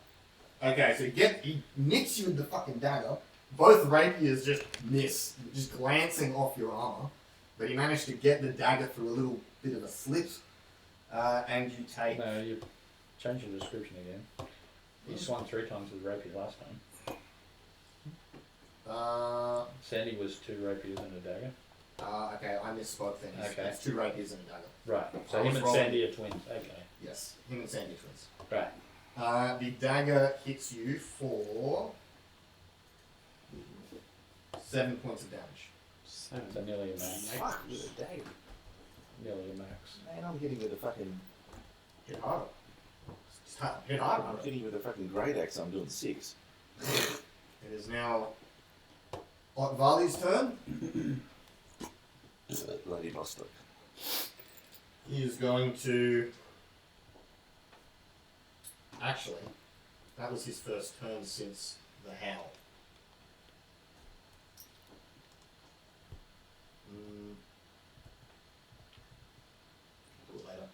okay. So he nicks you with the fucking dagger. Both rapiers just miss, just glancing off your armor. But he managed to get the dagger through a little bit of a slit, and you take. No, you change the description again. He swung 3 times with rapier last time. Sandy was 2 rapiers and a dagger. Okay, I misspoke things. Okay. It's 2 rapiers and a dagger. Right. So I him was and wrong. Sandy are twins. Okay. Yes, him and Sandy twins. Right. The dagger hits you for 7 points of damage. So nearly a max. Fuck, with a dagger. Nearly a max. Man, I'm hitting with a fucking... Hit harder. Hit harder. I'm hitting with a fucking great axe. I'm doing 6. It is now Vali's turn. Bloody Bostock. He is going to. Actually, that was his first turn since the howl. Do it later.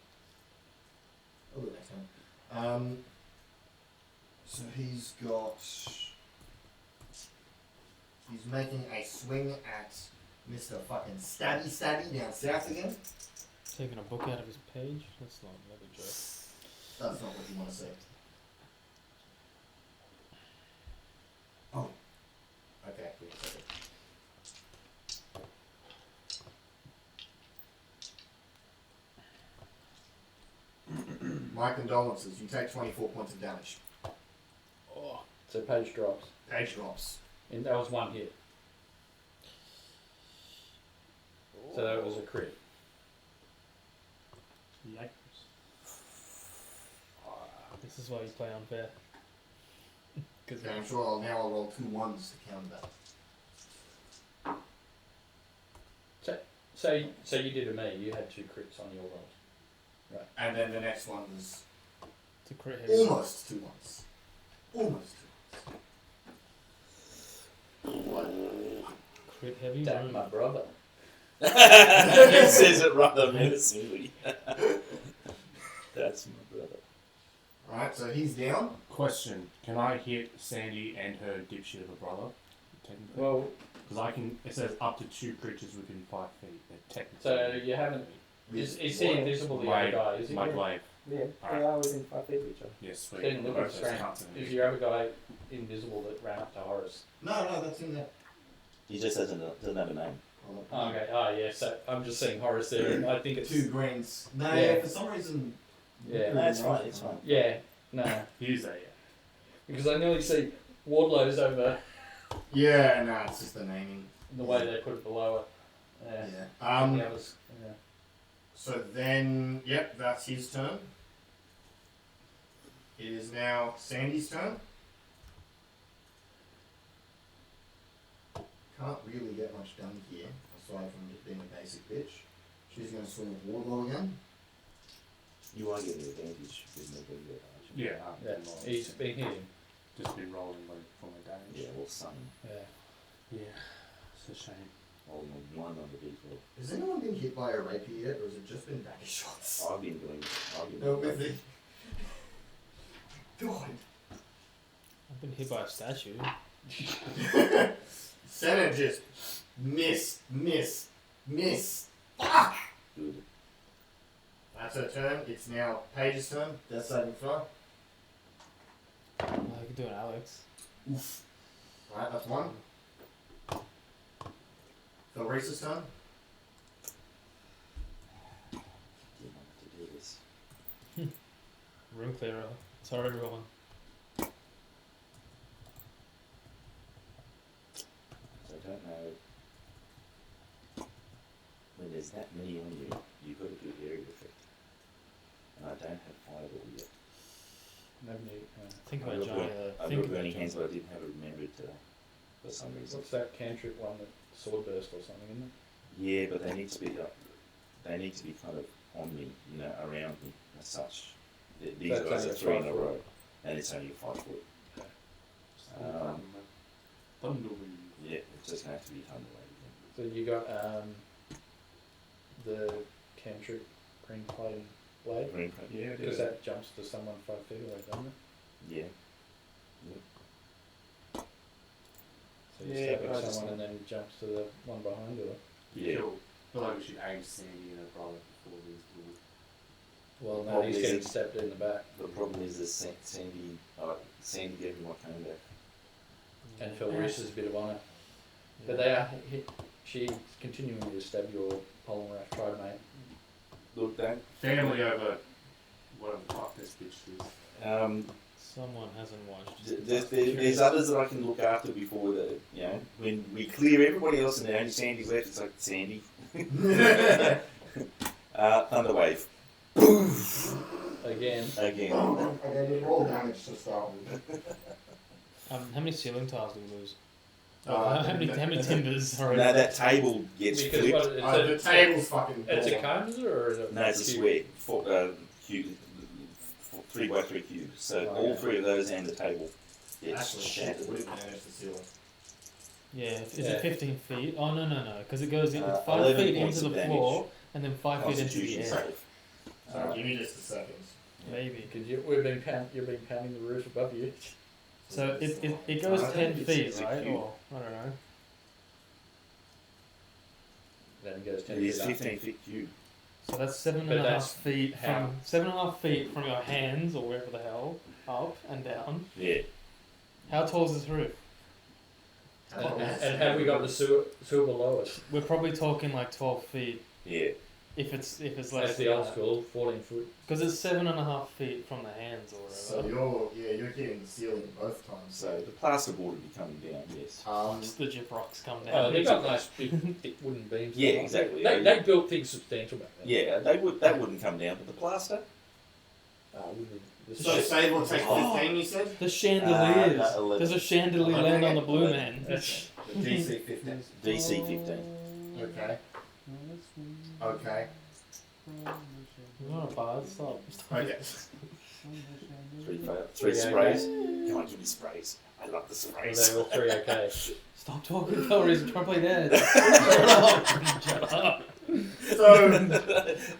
I'll do it next time. So he's got. He's making a swing at Mr. fucking Stabby down south again. Taking a book out of his page. That's not another joke. That's not what you want to say. Oh. Okay, wait a second. My condolences. You take 24 points of damage. Oh. So page drops. Page drops. And that was 1 hit. So that was a crit. Yikes. This is why you play unfair. Because Okay, I'm sure I'll roll 2 1s to counter that. So you did a me. You had 2 crits on your rolls. And then the next one was to crit heavy. almost 2 1s. Almost 2 Crit heavy. Damn room. my brother. He says it rather menacingly. That's my brother. Alright, so he's down. Question: can I hit Sandy and her dipshit of a brother? Technically, Well, because I can. It says up to 2 creatures within 5 feet. They're technically. so you haven't. Is he invisible, the other guy? Is he? My glaive. Yeah, Alright. they are within 5 feet of each other. Yes, sweet. Didn't look at the Both those screen. counts in Is your other guy invisible that ran up to Horace? No, that's in there. He just doesn't have a name. Oh, okay. Oh, yeah. So I'm just seeing Horace there. And I think it's 2 greens. No, Yeah. for some reason. Yeah. No, it's fine. It's fine. Yeah. No, Use that, yeah. because I nearly see Wardlow's over Yeah, no, it's just the naming. the way they put it below it. Yeah. Yeah. And the others. Yeah. So then, yep, that's his turn. It is now Sandy's turn. Can't really get much done here, aside from just being a basic bitch. She's going to swing at Wardlow again. You are getting advantage with no bingo, aren't you? Yeah, Yeah. He's been hitting. just been rolling for my damage. Yeah, well, some. Yeah. Yeah, it's a shame. Rolling a 1 on the d12. Has anyone been hit by a rapier yet, or has it just been dagger shots? I've been doing. No, with it. God. I've been hit by a statue. Senna just miss. Fuck! Good. That's her turn. It's now Paige's turn. Death saving throw. I could do an Alex. Right, that's 1. Phil Reese's turn. Didn't want to do this. Room clearer. Sorry, everyone. So I don't know. When there's that many on you, you've got to do area effect. And I don't have fireball yet. Haven't you? Think I about got Johnny burnt- though. I Think got about burning Johnny. hands, but I didn't have it remembered today for some reason. What's that cantrip one that sword burst or something, isn't it? Yeah, but they need to be kind of on me, you know, around me as such. These That's guys only are a 3 in a 5 foot. row, and it's only a 5 foot. Tumbleweed. Yeah, it's just going to have to be tumbleweed. So you got the cantrip green clay blade, Green print, yeah, because that jumps to someone 5 feet away, doesn't it? yeah. So you Yeah, stab but I at just- someone and then jumps to the one behind her. Yeah. Cool. I feel like we should aim Sandy and her brother before these little. Well, no, Problem he's is getting it- stabbed in the back, The problem is that Sandy gave me my cone back. and Phil Reese is a bit of honour. But they are. She's continuing to stab your polymer tridemate. Look, Dan, Family over whatever the fuck this bitch is. Someone hasn't watched. there's others that I can look after before the, you know, when we clear everybody else and only Sandy's left, it's like Sandy. Thunderwave. Again. Again. Okay, just roll damage to start with. How many ceiling tiles do we lose? Uh, how many timbers? Sorry. No, that table gets Because flipped. what, The table's fucking. it's a gone. cones or is it? No, it's a square. Cube. 3x3 cubes. So Oh, all yeah. 3 of those and the table gets Actually, shattered. we didn't manage the ceiling. Yeah, is Yeah. it 15 feet? Oh no, because it goes in, it's 5 11 feet points into of the damage. floor and then 5 feet into the Constitution air. save. Sorry, give me just a second. Maybe. Because you've been pounding the roof above you. So it goes I 10 think feet, it's a right? cube. Or I don't know. Then it goes 10 It is feet up. 15 feet cube. So that's seven But and a half that's feet how- from 7.5 feet from your hands or wherever the hell up and down. Yeah. How tall is this roof? And have we got the sewer below us? We're probably talking like 12 feet Yeah. if it's less That's the than old that. school, 14 foot. Because it's 7.5 feet from the hands or So whatever. you're hitting the ceiling both times. So the plasterboard will be coming down, yes. Just the gyp rocks come down. Oh, they got nice big thick wooden beams. Yeah, exactly. They built things substantial back then. Yeah, that wouldn't come down, but the plaster? Wouldn't the So save will take 15, you said? The chandeliers. no, 11. There's a chandelier land on the blue 11. man. That's- The DC 15. DC 15. Okay. Okay. You're not a bard, stop. Okay. 3 Yeah, sprays. Come on, give me sprays. I love the Are sprays. they all 3 okay? Stop talking, Philries. I'm trying to play dead. Shut up. So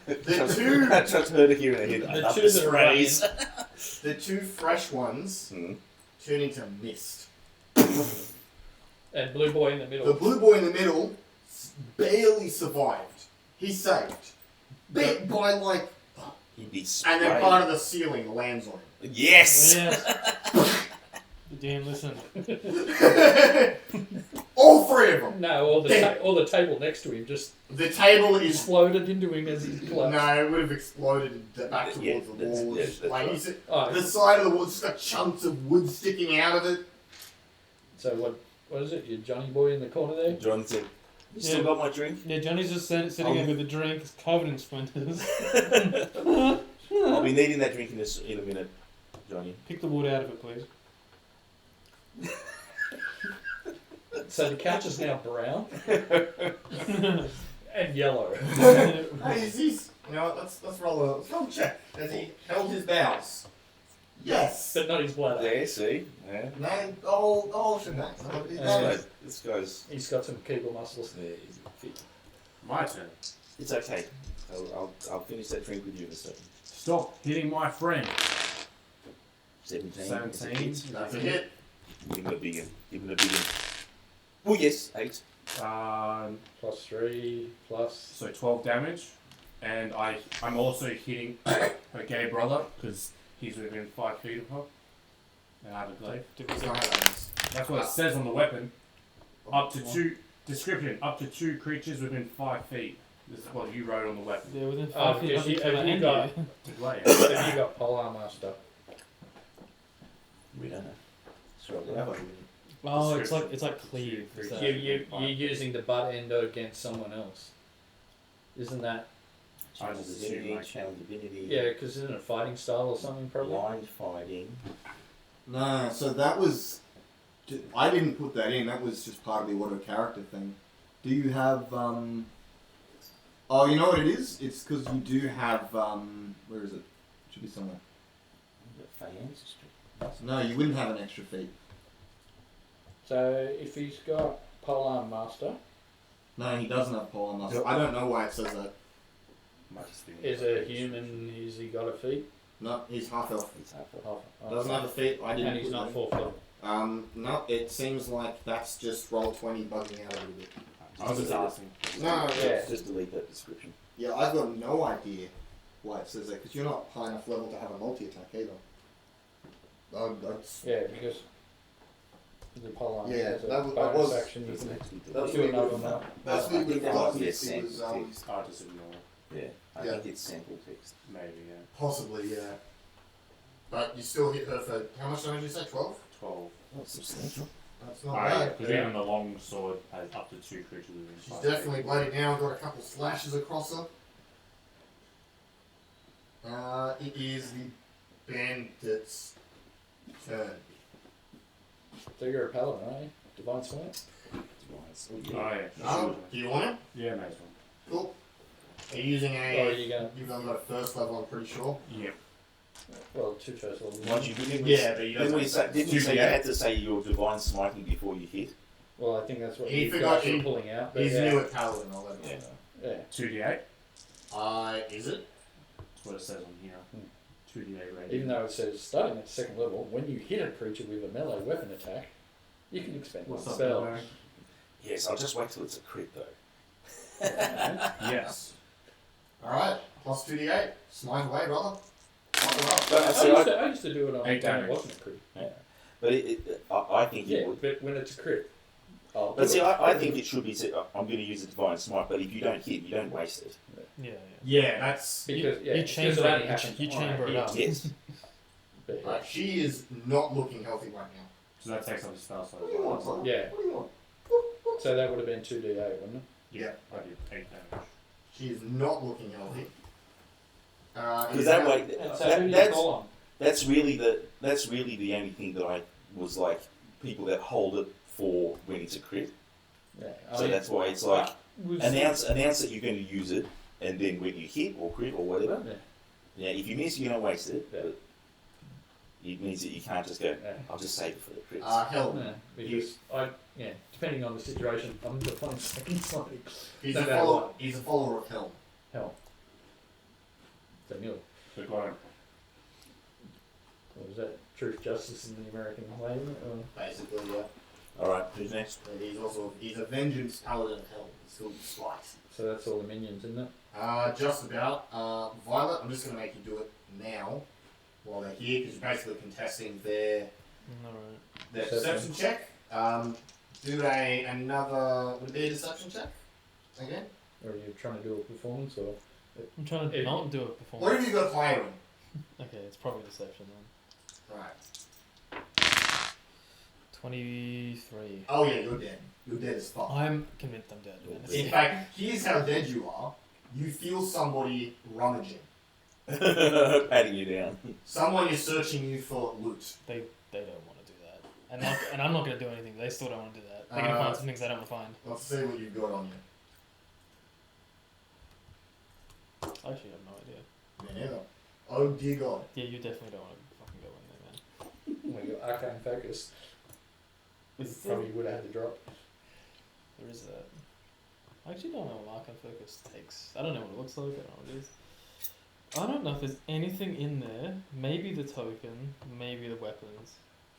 the two I just heard it here in the head. I The love two the that are sprays. the two fresh ones Hmm. turn into mist. And Blue Boy in the The middle. blue boy in the middle barely survived. He's saved. Bit by like, He'd be and sprayed. then part of the ceiling lands on Yes! Yes. Damn, listen. him. All 3 of them. No, or the table next to him just The table is. exploded into him as he collapsed. No, it would have exploded back towards Yeah, the that's- wall. yeah, that's Like right. he's, Oh, the side of the wall just got chunks of wood sticking out of it. so what is it? Your Johnny Boy in the corner there? John said, you still Yeah. got my drink? Yeah, Johnny's just sitting Oh. there with a drink, it's covered in splinters. I'll be needing that drink in a minute, Johnny. Pick the wood out of it, please. So the couch is now brown and yellow. Hey, he's you know what, let's roll a check. Has he held his bowels? Yes. But not his bladder. There, see? Yeah. No, the whole shebang. This guy's He's got some Kegel muscles. there. He's fit. My turn. It's okay. I'll finish that drink with you in a second. Stop hitting my friend. 17. 17. That's a hit. Give him a big one. Give him a big one. Oh, yes. 8. Plus 3, plus. So 12 damage, and I'm also hitting her gay brother because he's within 5 feet of her. And I have a glaive. That's what it says on the weapon. Up to 2 description. Up to 2 creatures within 5 feet. This is what you wrote on the weapon. Yeah, within Oh, 5 feet because of each you- other have you and got- you. The glaive. Have you got polearm master? We don't know. Sure, we have a- Oh, it's like cleave. Two, is three. that- You're using the butt end against someone else. Isn't that? Channel just assume, divinity, like- channel divinity. Yeah, because isn't it a fighting style or something probably? Blind fighting. No, so that was. I didn't put that in. That was just part of the auto character thing. Do you have Oh, you know what it is? It's because you do have Where is it? It should be somewhere. Faience. No, you wouldn't have an extra feat. So if he's got Polearm Master, No, he doesn't have polearm muscle. I don't know why it says that. Might just be is a human, has he got a feat? No, he's half elf. It's half a- Oh, Doesn't have a feat. I didn't. and he's put not that in. fourth level. No, it seems like that's just roll 20 bugging out a little bit. I was just asking. No, Yeah. Just delete that description. Yeah, I've got no idea why it says that because you're not high enough level to have a multi attack either. That's Yeah, because the Polearm Yeah, has a that was- bonus action. You Doesn't can actually That delete was do what another we- one. that's I what we think that thought. might be a It was sample text. I'll just ignore. Yeah, I Yeah. think it's sample text. Maybe, yeah. possibly, yeah. But you still hit her for how much damage did you say? 12? 12. That's substantial. That's not Alright, bad. because even the long sword has up to 2 creatures within She's 5 definitely feet. bloodied now. Got a couple slashes across her. It is the bandit's turn. So you're a paladin, aren't you? Divine Smite? Oh, yeah. Do you want it? Yeah, may as well. Cool. Are you using Or are a? you going? You've only got a first level, I'm pretty sure. Yep. Well, 2 first levels. Once you didn't Yeah, but you didn't we say, didn't you say you 2d8. had to say your divine smiting before you hit? Well, I think that's what He you forgot guys were he- pulling out. But He's yeah. new at paladin. I'll let him Yeah. know. Yeah. 2d8. Is it? That's what it says on here. 2d8 rating. Even though it says starting at second level, when you hit a creature with a melee weapon attack, you can expend one What's up, spell. Larry? Yes, I'll just wait till it's a crit though. Yes. Alright, plus 2d8. Smite away, brother. Fuck it up. But, see, I used to do it on 8 when it damage. wasn't a crit. but I think it Yeah, would. but when it's a crit, I'll But do see, it. I think it should be said, I'm going to use a divine smite, but if you don't hit, you don't waste it. Yeah, Yeah, that's. Because yeah, you because chamber it only it. happens You on chamber a it hit. up. Yes. But, Right, she is not looking healthy right now. So that takes up a spell slot. What do you want, son? Yeah. What do you want? So that would have been 2d8, wouldn't it? Yeah, I did 8 damage. she is not looking healthy. Because that way, And so who do you call on? that's really the only thing that I was like people that hold it for when it's a crit. Yeah. So that's why it's like was- announce that you're going to use it, and then when you hit or crit or whatever, Yeah. yeah, if you miss, you don't waste it. Yeah. But it means that you can't just go. Yeah. I'll just save it for the crits. Hell, Yeah, because depending on the situation, I'm defying second sighting. he's No a matter follower. what. He's a follower of Helm. Hell. So Neil, So got him. what was that? Truth, justice, in the American way? Or? Basically, yeah. All right, who's next? And he's a vengeance paladin of Helm. He's called Slice. So that's all the minions, isn't it? Just about. Violet, I'm just going to make you do it now while they're here because you're basically contesting their Alright. deception check. Do another. Would it be a deception check? Again? Or are you trying to do a performance, or I'm trying to If- not do it before. What have you got higher in? Okay, it's probably deception then. Right. 23. Oh yeah, you're dead. You're dead as fuck. I'm convinced I'm dead. Man. In fact, here's how dead you are. You feel somebody rummaging. Patting you down. Someone is searching you for loot. They don't want to do that. And I'm not going to do anything. They still don't want to do that. They're going to find some things they don't want to find. Let's see what you've got on you. I actually have no idea. Me neither. Oh dear God. Yeah, you definitely don't want to fucking go in there, man. well, your arcane focus? Probably would have had to drop. There is that. I actually don't know what Arcane Focus takes. I don't know what it looks like. I don't know what it is. I don't know if there's anything in there. Maybe the token. Maybe the weapons.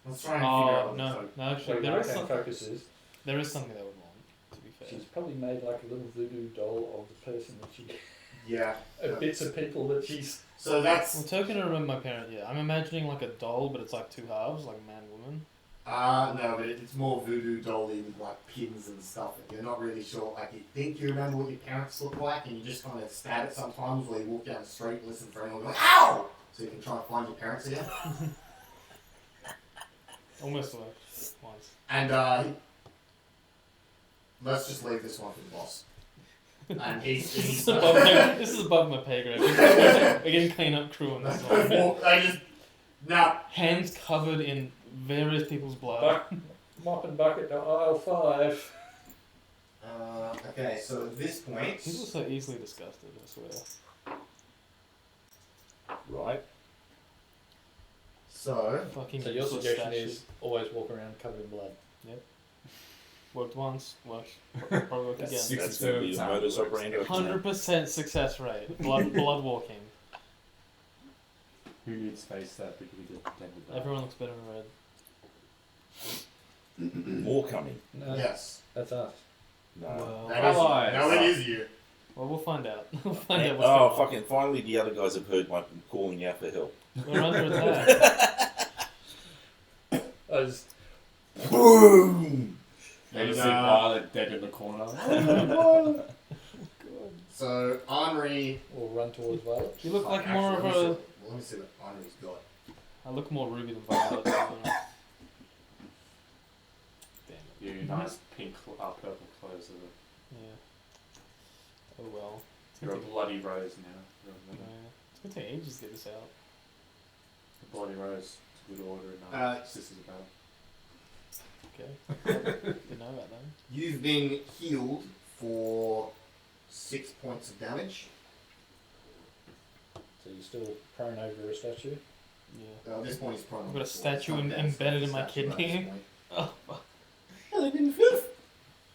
Let's try and figure out Oh what no, the no. Actually, Wait, there is arcane some, focus is. there is something they would want. To be fair. She's probably made like a little voodoo doll of the person that she. Yeah. Bits of people that she's. So Well, that's token. I remember my parent. Yeah, I'm imagining like a doll, but it's like two halves, like man, woman. no, but it's more voodoo dolly with like pins and stuff. And you're not really sure. Like you think you remember what your parents look like, and you just kind of stab it sometimes, where you walk down the street and listen for anyone going "ow," so you can try and find your parents again. Almost worked once. And let's just leave this one for the boss. And he's This is above my pay grade. We're getting clean-up crew on this one. they just no. Hands covered in various people's blood. Mop and bucket to aisle 5. Okay, so at this point, People are so easily disgusted, I swear. Right. so Fucking So your useless suggestion statue. is always walk around covered in blood. Worked once, works, probably work That's again. That's going to be the modus operandi. 100% success rate. Blood walking. Who needs face that because we did pretend with that? Everyone looks better in red. More coming. No, yes, that's us. No. Well, that is allies. no, it is you. well, we'll find out. We'll find out what's Oh, going on. fucking finally the other guys have heard my calling out for help. We're under attack. I just, Boom! And you see And, Violet dead in the corner. So Henri, we'll run towards Violet. You look like more of actually, a... let me see what Henri's got. I look more ruby than violet. Damn it. You nice pink, purple clothes. Yeah. Oh well. It's You're gonna a take, bloody rose now. You're a it's gonna take ages to get this out. bloody rose. It's a good order in Sisters about. Okay. Didn't know about that. You've been healed for 6 points of damage. So you're still prone over a statue? Yeah. At this point, he's prone. I've got a statue It's not dead, embedded it's in my a statue at kidney. this point. Oh, fuck.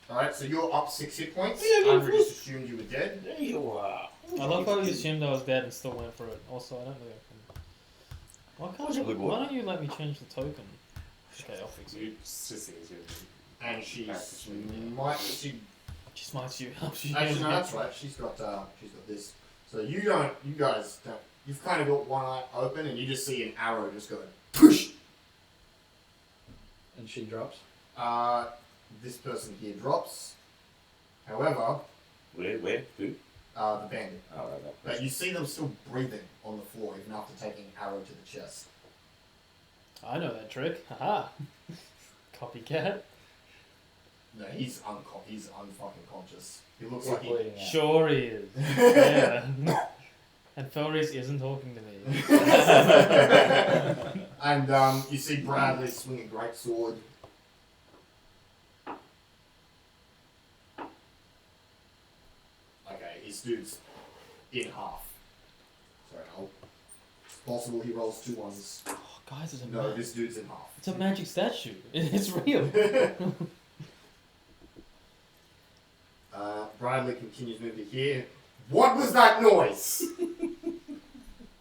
Alright, so you're up 6 hit points. Henri just assumed you were dead. There you are. I love how you assumed I was dead and still went for it. Also, I don't think I can. That's a good one. Why don't you let me change the token? Okay, I'll fix it. You sisters, you And she She smites you. actually no, that's right. She's got this. So you guys don't. You've kind of got one eye open, and you just see an arrow just go push. And she drops? This person here drops. However, Where? Who? the bandit. Oh, right, that But you see them still breathing on the floor, even after taking an arrow to the chest. I know that trick. Haha. Copycat. No, he's unfucking conscious. He looks He's like he. bleeding out. Sure he is. Yeah. And Felris isn't talking to me. And you see Bradley swing a great sword. Okay, his dude's in half. Sorry, it's possible he rolls 2 ones. Oh, guys, it's a No, this dude's in half. It's a magic statue. It's real. Bradley continues moving to here. What was that noise?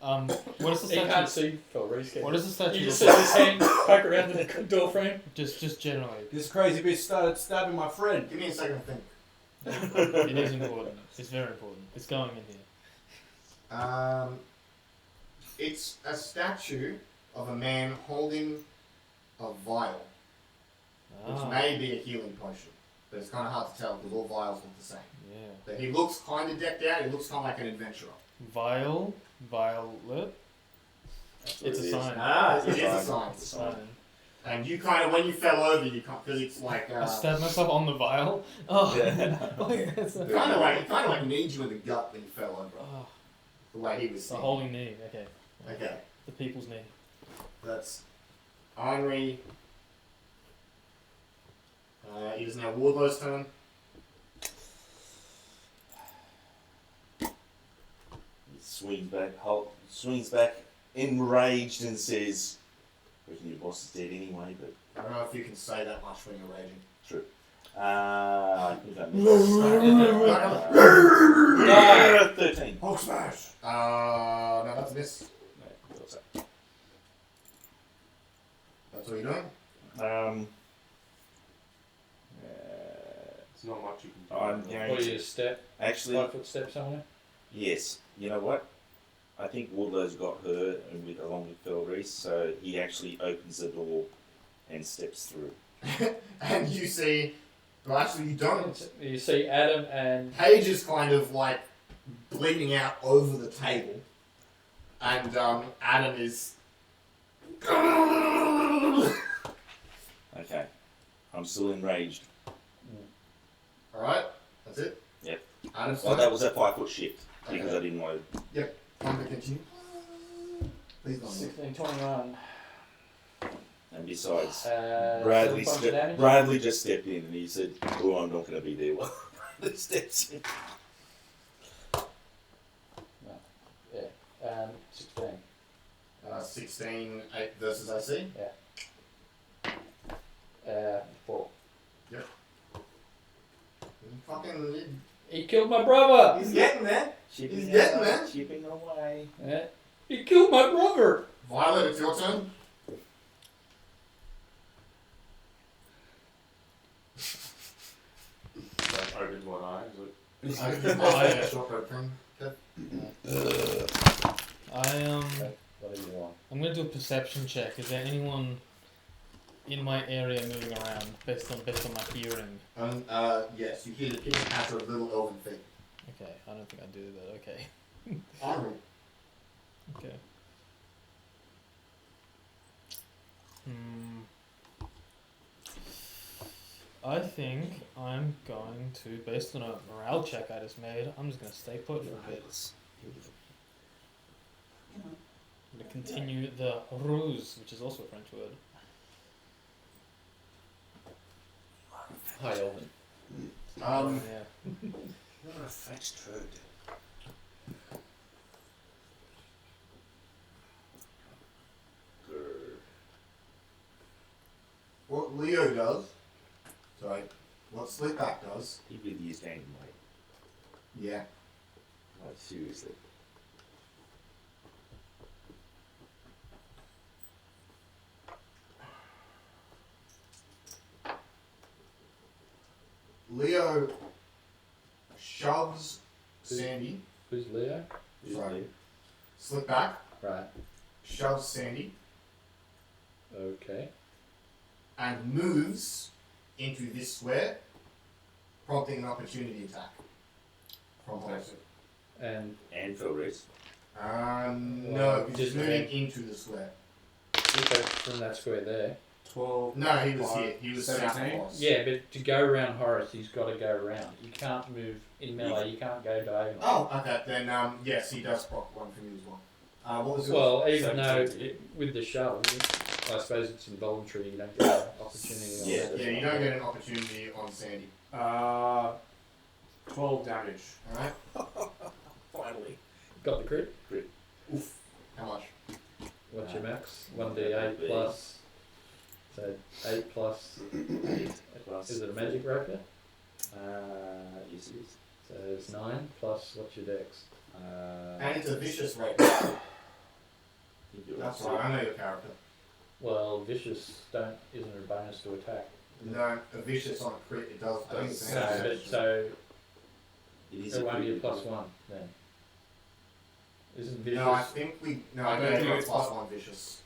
What is the He can't statue? see Felris. What is the statue? You just look see his hand poke around the door frame. Just generally. This crazy bitch started stabbing my friend. Give me a second to think. It is important. It's very important. It's going in here. It's a statue of a man holding a vial, which Ah, may be a healing potion, but it's kind of hard to tell because all vials look the same. yeah. But he looks kind of decked out. He looks kind of like an adventurer. Violet. That's what It's it a is. sign. It is a sign. It's a sign. And you kind of, when you fell over, you can't because it's like I stabbed myself on the vial. Oh, Yeah. oh yeah, it's a, kind of like kneed you in the gut when you fell over. oh, The way he was. it's a singing. holy knee. Okay. Okay, The people's knee. that's Henri. It is now Wardlow's turn. He swings back, enraged, and says, "I reckon your boss is dead anyway, but I don't know if you can say that much when you're raging. true." I think I missed. 13. Hulk smash. No, that's a miss. No, what's that? That's what you're doing. There's not much you can do. I'm What going do you to step? actually. 5 foot step somewhere? Yes. You know what? I think Wardlow's got her, and along with Felris, so he actually opens the door and steps through. And you see, well, actually, you don't. You see Adam and Paige is kind of like bleeding out over the table, and Adam is. Okay. I'm still enraged. All right, that's it. Yep. Adam's Well, turn. that was a 5 foot shift because Okay. I didn't want to. Time to continue. Please don't. 16, 21. And besides, 7 points of damage. Bradley just stepped in and he said, "Oh, I'm not going to be there." Well, Bradley steps in. Yeah. 16. 16 8 versus AC. 4. Fucking. He killed my brother! He's getting there. Chipping He's getting away, there. Chipping away. Yeah. He killed my brother! Violet, it's your turn. That opens one eye. Is it? Yeah, short break thing. Whatever you want. I'm gonna do a perception check. Is there anyone in my area moving around based on my hearing? Yes, you hear the picking patter of little elven feet. Okay, I don't think I do that. Okay. Honorable. Okay. I think I'm going to, based on a morale check I just made, I'm just going to stay put for a bit. I'm going to continue the ruse, which is also a French word. Hi, Elvin. Yeah. You're a fetch turd. What Leo does, sorry, what Slipback does, He really is gaining weight. yeah. Like, seriously. Leo shoves Sandy, Who's Leo? sorry, Slipback, Right. shoves Sandy, Okay. and moves into this square, prompting an opportunity attack from Horace. And for rest. No, he's Just moving moving. into the square. from that square there. 12. No, he was here. He was south of 17? Horace. Yeah, but to go around Horace, he's got to go around. You can't move in melee. You can't go diagonal. Oh, okay. Then yes, he does proc one from you as well. What was yours? Well, even though 17. with the shuttle, I suppose it's involuntary. You don't get an opportunity. On Yeah. that. Yeah, you don't get an opportunity on Sandy. 12 damage. Alright. Finally. Got the crit. Oof. How much? What's your max? 1d8 plus. So 8 plus. 8 plus. Is it a magic rapier? Yes, it is. So it's 9 plus. What's your dex? And it's a vicious rate. That's right. I know your character. Well, vicious isn't a bonus to attack. No, a vicious on a crit. It does. I think it's an No, action. but so It is it won't be a pretty- +1 then. Isn't vicious? No, I think we. No, I I don't don't think think it's it's +1 vicious.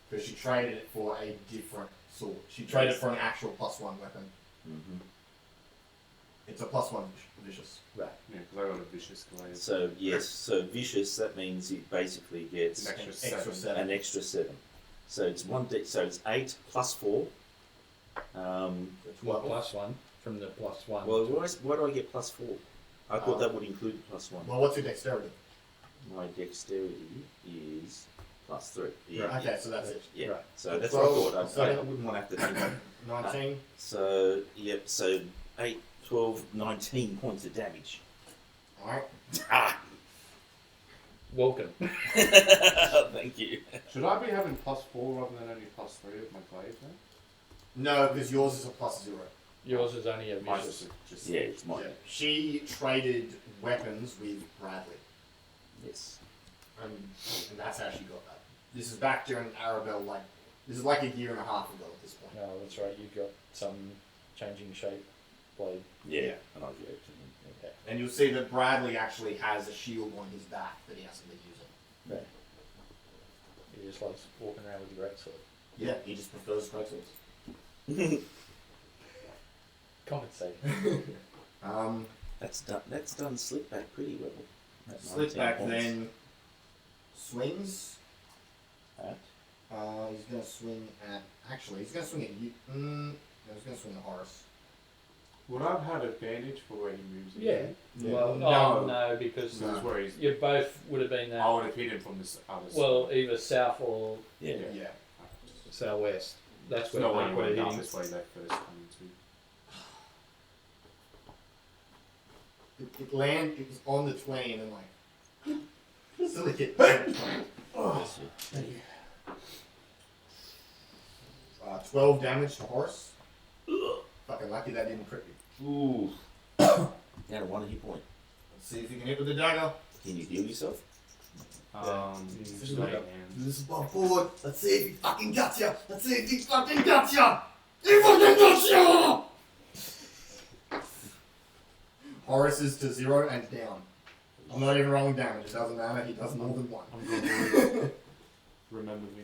Because she traded it for a different sword. She traded for an actual +1 weapon. Mhm. It's a +1 vicious. Yeah, because I got a vicious glaive. So yes, so vicious. That means it basically gets An extra Extra 7. 7. an extra 7. So it's so it's 8 plus 4. Well, +1 from the +1. Well, why do I get plus 4? I thought that would include the plus 1. Well, what's your dexterity? My dexterity is plus 3. Yeah. Okay, so that's it. Yeah. Right. So that's 12, what I thought. I wouldn't want to have to think of 19. So, yep, so 8, 12, 19 points of damage. Alright. Ah! Welcome. Thank you. Should I be having +4 rather than only +3 with my glaive then? No, because yours is a +0. Yours is only a Mine's vicious. just Yeah, it's mine. Yeah. She traded weapons with Bradley. Yes. And that's how she got that. This is back during Arabelle, like, this is like a year and a half ago at this point. No, that's right. You've got some changing shape blade. Yeah. And I'll give it to him. Okay. And you'll see that Bradley actually has a shield on his back that he hasn't been using. Right. He just likes walking around with a great sword. Yeah, he just prefers greatswords. Compensate. That's done Slipback pretty well. At 19 Slipback points. then swings. At? He's going to swing at. Actually, he's going to swing at you. No, he's going to swing at Horace. Would I have had advantage for where he moves? Yeah. Yeah. Well, No. no, because This is where he's. you both would have been I would have hit him from this other side. well, either south or Yeah. Yeah. southwest. That's There's where no way Mark you would would have have hit done him. this way they first come into. It was on the 20 and then like silly kid. That's it. 12 damage to Horace. Fucking lucky that didn't crit you. Ooh. Down to 1 hit point. Let's see if you can hit with the dagger. Can you heal yourself? This is straight like hands. Do this above board. Let's see if he fucking got ya. Let's see if he fucking got ya. He fucking got ya! Horace is to 0 and down. I'm not even rolling damage. It doesn't matter. He does more than 1. I'm good. Remember me.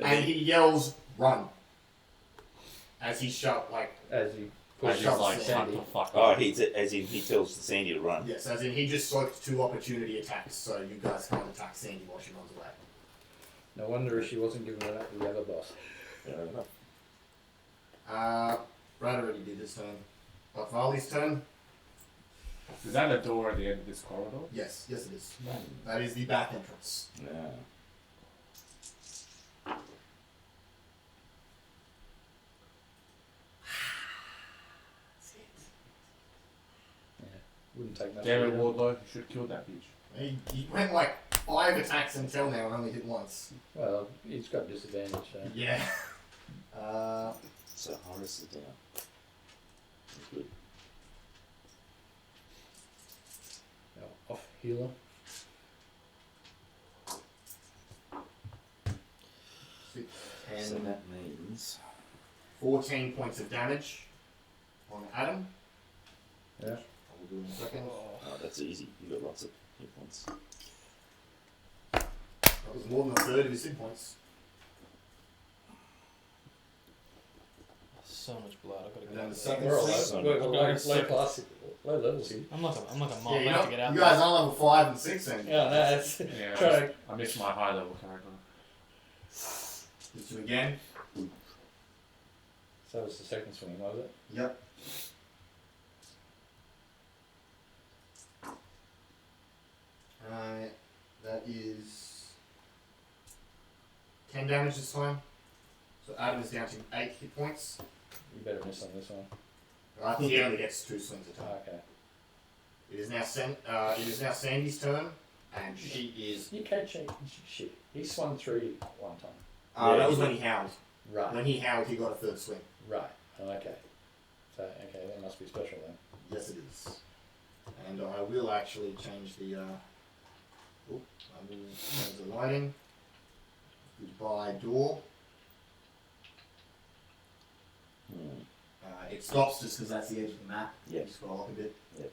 And he yells, "Run!" As he shot like As you I push just up like Sandy. shut the fuck Oh, up. as in he tells Sandy to run. yes, as in he just soaked 2 opportunity attacks, so you guys can't attack Sandy while she runs away. no wonder she wasn't giving it up to the other boss. Fair enough. Brad already did his turn. But Varley's turn? Is that a door at the end of this corridor? Yes, yes it is. That is the back entrance. Yeah. Wouldn't take much. Damn it, to do. Wardlow. You should have killed that bitch. He went like 5 attacks until now and only hit once. Well, he's got disadvantage, so. Yeah. So Horace is down. That's good. Now, off healer. So And that means 14 points of damage on Adam. Yeah. I'll do in a second. oh, that's easy. You got lots of hit points. That was more than a third of his hit points. So much blood. I've got to And get then out the of second there. We're all Son. low, I've got low, to low class, low levels here. I'm like a mob. Yeah, I you, have to get out. you guys are level 5 and 6 then. Yeah, no, that's Yeah, try. I missed my high level character. Hit you again. So that was the second swing, was it? Yep. That is 10 damage this time. So Adam is down to 8 hit points. You better miss on this one. Right, he only gets 2 swings a time. Okay. It is now Sandy's turn, and she is. You can't check. Shit. He swung 3 one time. Yeah, that was he when he howled. Right. When he howled, he got a 3rd swing. Right. Okay. So, okay, that must be special then. Yes, it is. And I will actually change the. I will change the lighting. Goodbye, door. Hmm. It stops just because that's the edge of the map. Yep. You scroll up a bit. Yep.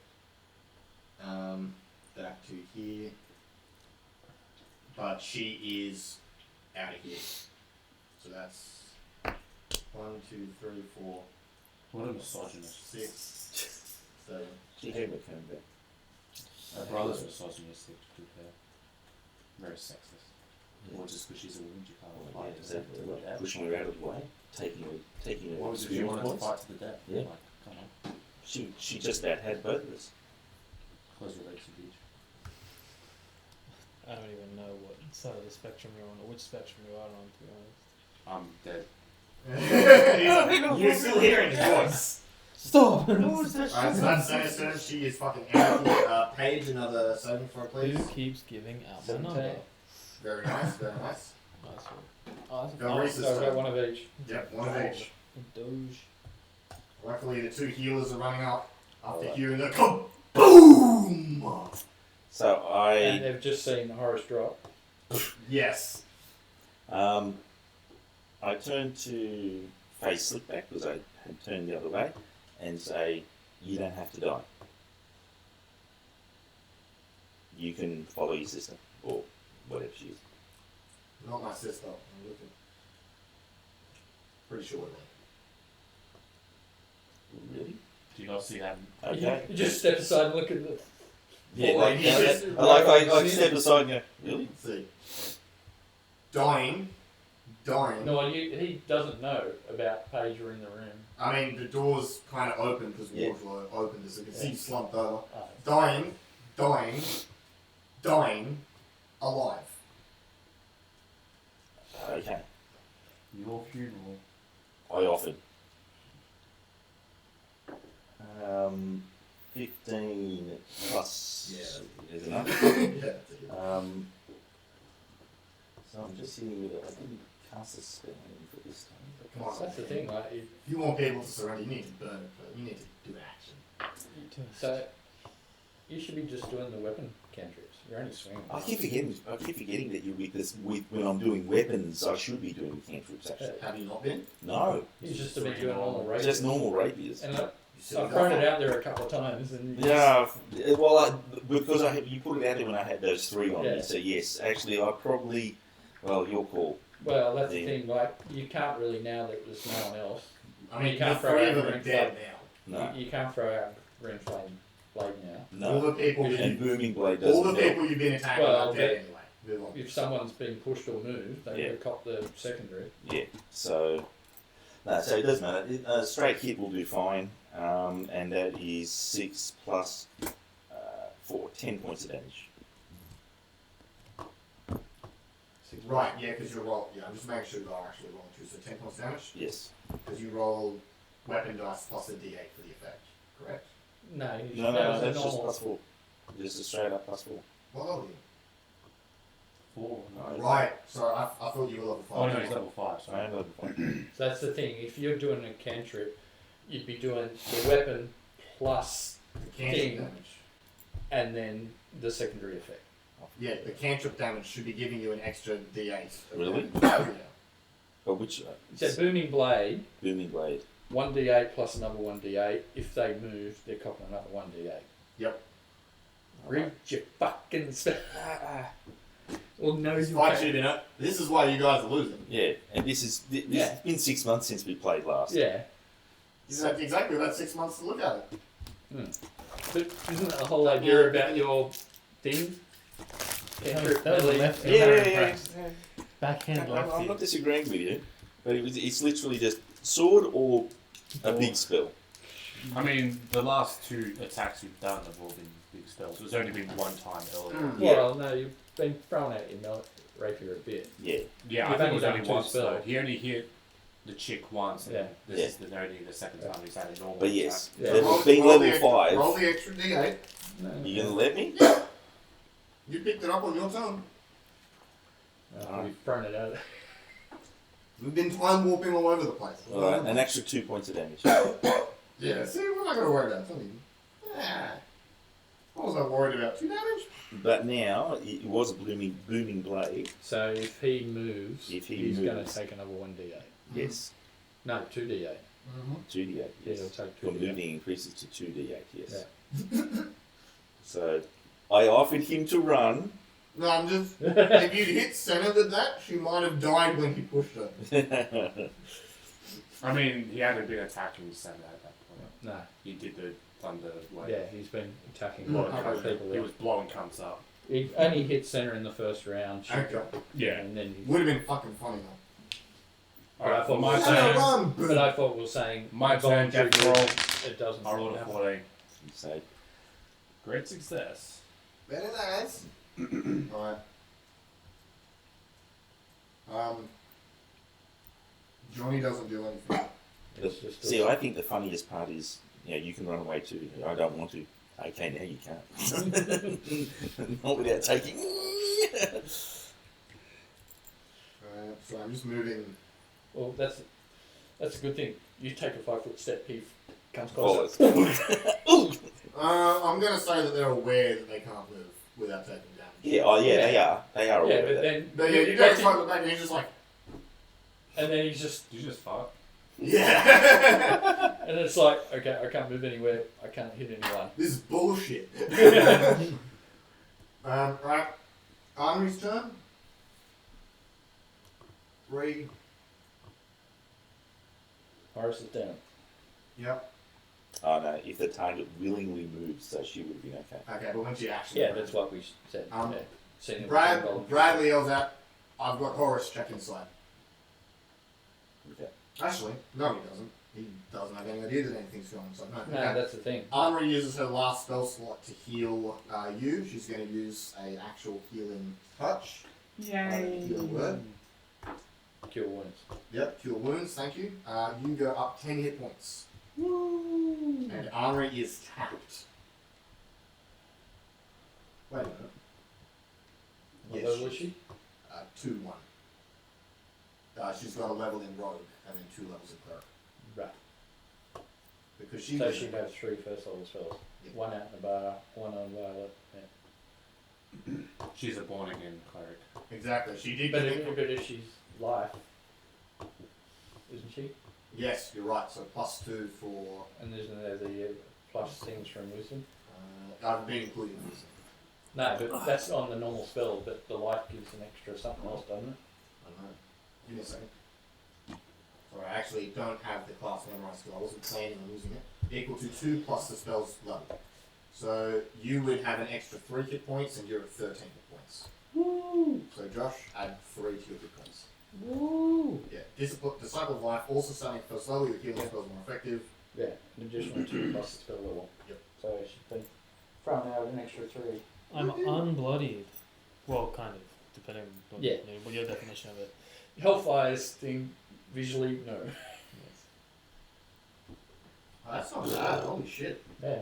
Back to here. But she is out of here. So that's 1, 2, 3, 4, What a misogynist. 6, 7. She came with him back. Her brother's misogynistic, to be fair. Very sexist. Or just because she's a woman, she can't Oh, fight. yeah, is that pushing her out of the way? Taking her What was it if you experience wanted to points? fight to the death? Yeah. Like, come on. She just about had both of us. Close your legs, you bitch. I don't even know what side of the spectrum you're on, or which spectrum you are on, to be honest. I'm dead. You're still hearing his voice. Stop! Alright, so that's Sandy's turn. She is fucking out of here. Paige, another saving throw, please. Who keeps giving out my 17. number? Very nice, very nice. Nice one. Oh, that's a Go fine. Reese. So I've got one of each. Yep, one of each. Doge. Luckily, the 2 healers are running up after Alright. hearing the kaboom! So And I they've just seen Horace drop. Yes. I turned to face Slickback because I had turned the other way and say, "You don't have to die. You can follow your sister or whatever she is." Not my sister. I'm looking. Pretty sure. Really? Do you not see that? Okay. You just step aside and look at the. Yeah, Well, like, he's just- I step aside and go, "Really?" Let's see. Dying, dying. No, he doesn't know about Pager in the room. I mean, the door's kind of open because Yeah. Wardlow opened it, so you can see Yeah. slumped over. Oh. Dying, alive. Okay. Your funeral. I offered. 15 plus. Yeah. Is enough. Yeah. So I'm just hitting with it. I didn't cast a spell for this time. Come on. That's the thing, like, If you want people to surrender, you need to burn it, but you need to do action. so you should be just doing the weapon cantrips. You're only swinging. I keep forgetting that you're with this. When I'm doing weapons, I should be doing cantrips. Actually, Have you not been? no, You just have been doing normal rapiers. just normal rapiers. And You silly I've thrown dog. it out there a couple of times, and Yeah, well, because you put it out there when I had those 3 on Yeah. me. So yes, actually, I probably. Well, your call. Well, that's Yeah. the thing. Like, you can't really now that there's no one else. I mean, You can't the throw 3 out of them green are dead flame. now. No, You can't throw out green flame blade now. All no. the people And that booming blade all doesn't the help. people you've been attacking Well, are dead anyway. Move on. If someone's been pushed or moved, they Yeah. would cop the secondary. Yeah. So no, so it doesn't matter. A straight hit will do fine, and that is 6 plus 4, 10 points of damage. Right, yeah, because you roll. Yeah, I'm just making sure you are actually rolling 2, so 10 points damage. Yes. Because you roll weapon dice plus a d8 for the effect, correct? No, you No, that was a that's just normal. plus 4. Just a straight up plus 4. What level are you? 4. No. Right, sorry, I thought you were level 5. Oh no, he's level 5. I Sorry. am level 5. So that's the thing. If you're doing a cantrip, you'd be doing the weapon plus The cantrip King. damage. and then the secondary effect. Yeah, the cantrip damage should be giving you an extra d8. Really? Yeah. But which So booming blade, booming blade? 1d8 plus another 1d8. If they move, they're copping another 1d8. Yep. Read your fucking spell. Well, no, It's you fight can't. shooting up. This is why you guys are losing. Yeah, and this is this Yeah. has been 6 months since we played last. Yeah. Exactly about 6 months to look at it. But isn't that the whole idea about your thing? Cantrip, That was melee? left Yeah, hand yeah, press. yeah. Backhand I'm left. not disagreeing with you, but it's literally just sword or a big spell. I mean, the last 2 attacks you've done have all been big spells. There's only been one time earlier. Well, no, you've been thrown out your rapier a bit. Yeah, Yeah, You've I think it only was done only 2 one spell. spells. He only hit the chick once, and Yeah. this Yeah. is only the second time he's had a normal but yes, attack. Yeah. being Roll the level extra- 5, Roll the extra d8. you gonna let me? You picked it up on your turn. We've thrown it out. We've been time warping all over the place. All right, an extra 2 points of damage. Yeah, see, we're not going to worry about it. What was I worried about? 2 damage? But now it was a booming blade. So if he moves, If he he's going to moves. take another 1d8. Yes, No, 2d8. 2d8. Yeah, Yes, he'll take your 2d8. moving increases to 2d8. Yes. Yeah. So I offered him to run. No, I'm just. If you'd hit center with that, she might have died when he pushed her. I mean, he hadn't been attacking Santa at that point. No, He did the thunder wave. yeah, he's been attacking Mm, a lot of okay. people. He was blowing cunts up. He only hit center in the first round. Okay. And then he. Would have been fucking funny though. But I thought my we were Center saying- run! Boom. But I thought we were saying My turn, voluntary death roll. it doesn't. I rolled a happen. 14. So Great success. Very nice. Alright. Johnny doesn't do anything. It's just see, I think the funniest part is, you can run away too. I don't want to. Okay, now you can't. Not without taking. So I'm just moving. Well, that's a good thing. You take a 5-foot step, he comes closer. Follows. Ooh. I'm going to say that they're aware that they can't move without taking damage. Yeah, oh yeah, they are. They are aware Yeah, of but that. then But yeah, you you go get front back and he's just like, and then he's just, Did you just fuck? yeah. and it's like, okay, I can't move anywhere. I can't hit anyone. This is bullshit. Right. Armory's turn. 3. Horace is down. Yep. Oh no, if the target willingly moves, so she would have been okay. Okay, but when she actually. Yeah, that's what we said. Um, Yeah. Seen it with Paul. Bradley yells out, I've got Horace check inside. Okay. Actually, no, he doesn't. He doesn't have any idea that anything's going on. So no. No, that's the thing. Armory uses her last spell slot to heal you. She's going to use a actual healing touch. Heal word. Cure wounds. Yep, cure wounds. Thank you. You go up 10 hit points. Woo! And Armory is tapped. Wait a minute. What Yes, level is she? 2-1. She's got a level in Rogue and then 2 levels in Cleric. Right. Because she So was- she'd have 3 first level spells. Yep. 1 out in the bar, 1 on Violet. Yeah. She's a born again cleric. Exactly. She did But get if she's life, isn't she? Yes, you're right. So +2 for. And isn't there the plus things from wisdom? I've been including this. No, but that's on the normal spell, but the life gives an extra something else, doesn't it? I don't know. Give me a second. Sorry, I actually don't have the class memorized skill. I wasn't planning on using it. Equal to 2 plus the spell's level. So you would have an extra 3 hit points and you're at 13 hit points. Woo! So Josh, add 3 to your hit points. Woo! Yeah. Disciple of Life, also starting at first level, your healing spells are more effective. Yeah, an additional 2 plus the spell level. Yep. So she's been thrown out an extra 3. I'm unbloodied. Well, kind of, depending on Yeah. what your definition of it. Hellfire's thing, visually, no. Oh, that's not bad. Holy shit. Yeah.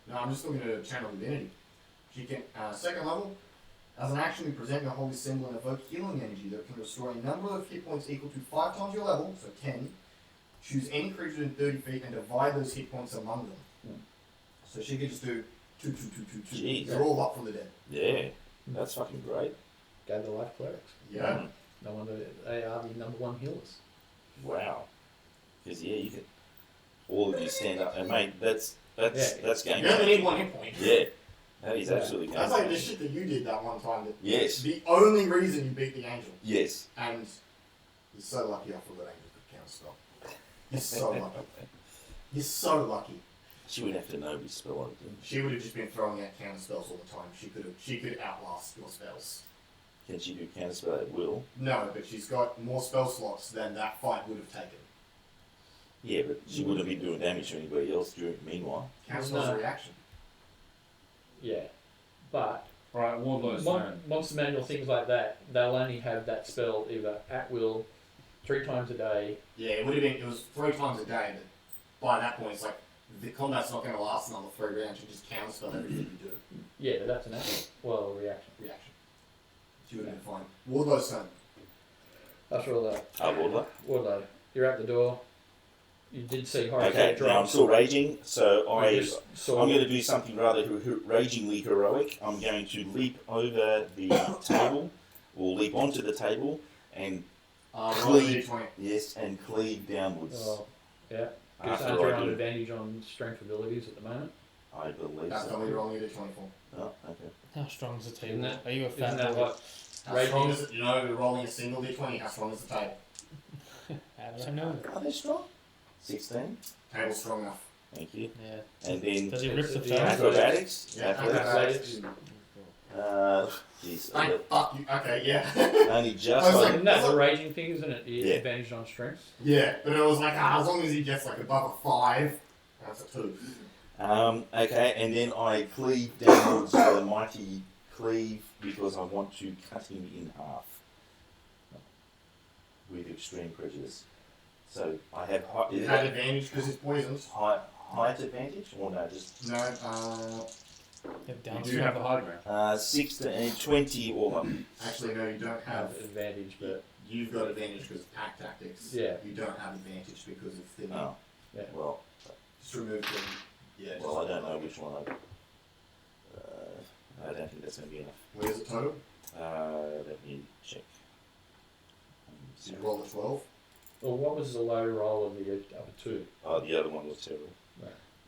No, I'm just looking at a channel divinity. She can, second level, as an action, you present your holy symbol and evoke healing energy that can restore a number of hit points equal to 5 times your level, so 10. Choose any creature in 30 feet and divide those hit points among them. Hmm. So she can just do 2, 2, 2, 2, 2. Jeez. They're all up from the dead. Yeah, that's fucking great. Gather life clerics. Yeah. No wonder they are the #1 healers. Wow. Because yeah, you can all of you stand up and mate, that's game. You only need 1 hit point. Yeah, that is Yeah. absolutely game. That's like the shit that you did that one time. That Yes. The only reason you beat the angel. Yes. And you're so lucky I forgot angel could counter spell. You're so lucky. You're so lucky. She would have to know which spell I did. She would have just been throwing out counter spells all the time. She could outlast your spells. Can she do counter spell at will? No, but she's got more spell slots than that fight would have taken. Yeah, but she wouldn't be doing damage to anybody else during meanwhile. Counter spell's No. a reaction. Yeah. But Right, Wardlow's turn. monster manual, things like that, they'll only have that spell either at will, 3 times a day. Yeah, it was 3 times a day, but by that point it's like the combat's not going to last another 3 rounds. You just counter spell everything you do. Yeah, but that's an action. Well, a reaction. Reaction. She would have been fine. Wardlow's turn. That's all that. Wardlow. Wardlow, you're out the door. You did see Horace Okay, get now I'm dropped. still raging, so You just saw I'm going to do something rather ragingly heroic. I'm going to leap over the table, or leap onto the table, and Roll a cleave. d20. Yes, and cleave downwards. Oh, yeah. Because After aren't you I on do, advantage on strength abilities at the moment? I believe That's so. what you're rolling a d20 for. Oh, okay. How strong is the Isn't table? that- Are you a Isn't fat that boy? what? How Rating. strong is it? You know, you're rolling a single d20. How strong is the table? How did I know? Are they strong? 16. Table's strong enough. Thank you. Yeah. And then Does he rip the the phone? acrobatics. Yeah, Athletics. Jeez. Thank fuck you. Okay, yeah. Only just. I was like- Isn't that the raging thing, isn't it? Yeah. Advantage on strength? Yeah, but it was like, as long as he gets like above a 5, that's a 2. Okay, and then I cleave downwards with a mighty cleave because I want to cut him in half with extreme prejudice. So I have You have advantage because it's poisoned. height advantage, or no, just No, You have down You do have the high ground. 16, 20 or actually no, you don't Have have. advantage, but You've got advantage because of pack tactics. Yeah. You don't have advantage because of thinning. oh, yeah. well, Just remove the. Yeah. well, I don't know which one I don't think that's going to be enough. Where's it total? Let me check. So you roll a 12. Well, what was the low roll of the other 2? Oh, the other one was terrible.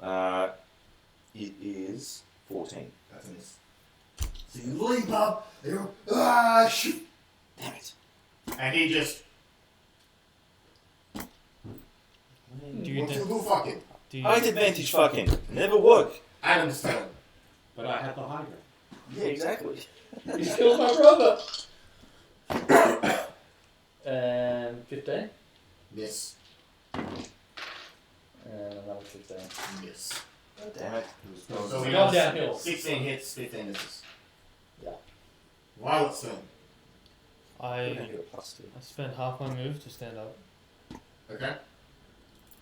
Right. It is 14. That's a miss. So you leap up, and you're shoot, Damn it. and he just. Do you What's de- your little fucking? do you Height advantage fucking never work. Adam's turn. But I had the high ground. Yeah, exactly. You killed my brother! 15? Miss. And another 15. Miss. Oh, damn it. So we Gone got downhill. 16 hits, 15 misses. Yeah. Violet's turn. I Make it a +2. spent half my move to stand up. Okay.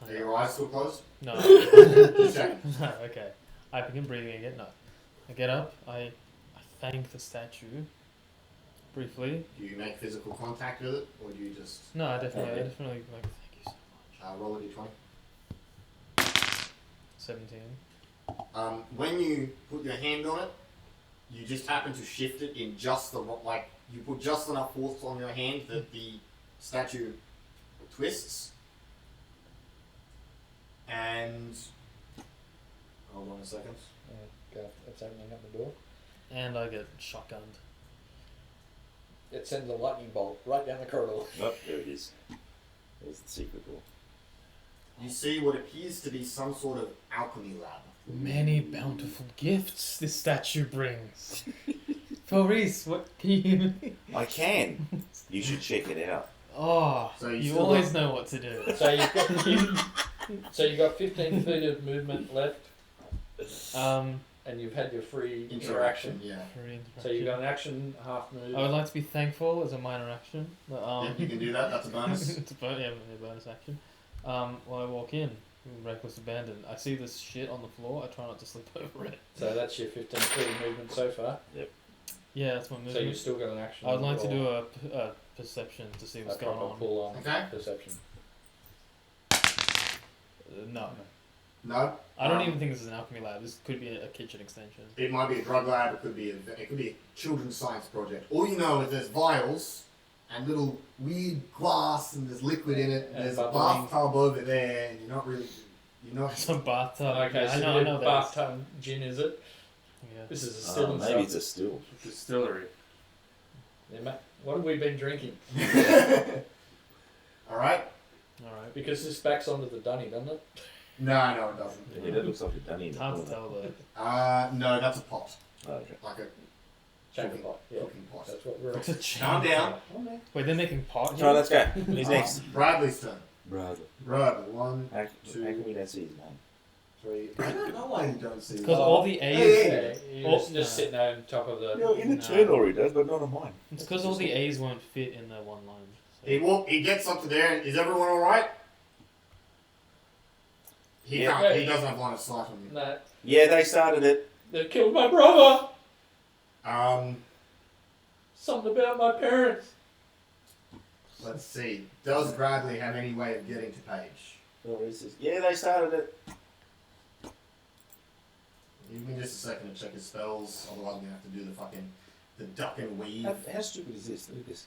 Are your eyes still closed? No. Just checking. No, okay. I begin breathing again. No. I get up. I thank the statue. Briefly. Do you make physical contact with it, or do you just No, I definitely Okay. like, thank you so much. roll a d20? 17. When you put your hand on it, you just happen to shift it in just the like you put just enough force on your hand that the statue twists. And hold on a second. It's opening up the door. And I get shotgunned. It sends a lightning bolt right down the corridor. Oh, there it is. There's the secret door. You see what appears to be some sort of alchemy lab. Many bountiful gifts this statue brings. Maurice, what can you hear me? I can. You should check it out. Oh, So you you still always got- know what to do. So you got 15 feet of movement left, And you've had your free Interaction, yeah. So you got an action, half move. I would like to be thankful as a minor action. But, Yeah, you can do that, that's a bonus. it's a bonus action. While I walk in, reckless abandon, I see this shit on the floor. I try not to slip over it. So that's your 15 feet of movement so far. Yeah, that's my movement. So you've still got an action. I would like to roll. do a perception to see what's a going proper on. pull on Okay. perception. No, No? I don't even think this is an alchemy lab. This could be a kitchen extension. It might be a drug lab, it could be a children's science project. All you know is there's vials and little weird glass and there's liquid in it and And there's a bubbling. bathtub over there and you're not Some bathtub. Okay, yeah, so I know your that. bathtub gin is it? Yeah. This is a still and Maybe stuff. it's a still. Distillery. Yeah, what have we been drinking? Alright? Alright. Because this backs onto the dunny, doesn't it? No, it doesn't. Yeah, that looks like a dunny in It's the hard to corner. tell though. No, that's a pot. Oh, okay. Like a Chamber pot. Yeah, cooking pot. that's what we're. It's a Calm down. Wait, they're making pot Right, here? let's go. Who's next? Bradley's turn. Brother. Bradley, 1, How Two. can we not see his name? 3. I don't know why you don't see Because that. all the A's. Hey, Yeah, you're Oh, just no. sitting on top of the. In the No. journal he does, but not on mine. It's because all the A's won't fit in the one line. So. He gets up to there and is everyone alright? He Yeah. can't, he doesn't have line of sight on you. No, Yeah, they started it. they've killed my brother. Something about my parents. Let's see. Does Bradley have any way of getting to Paige? Yeah, they started it. Give me just a second to check his spells, otherwise I'm gonna have to do the duck and weave. How stupid is this? Look at this.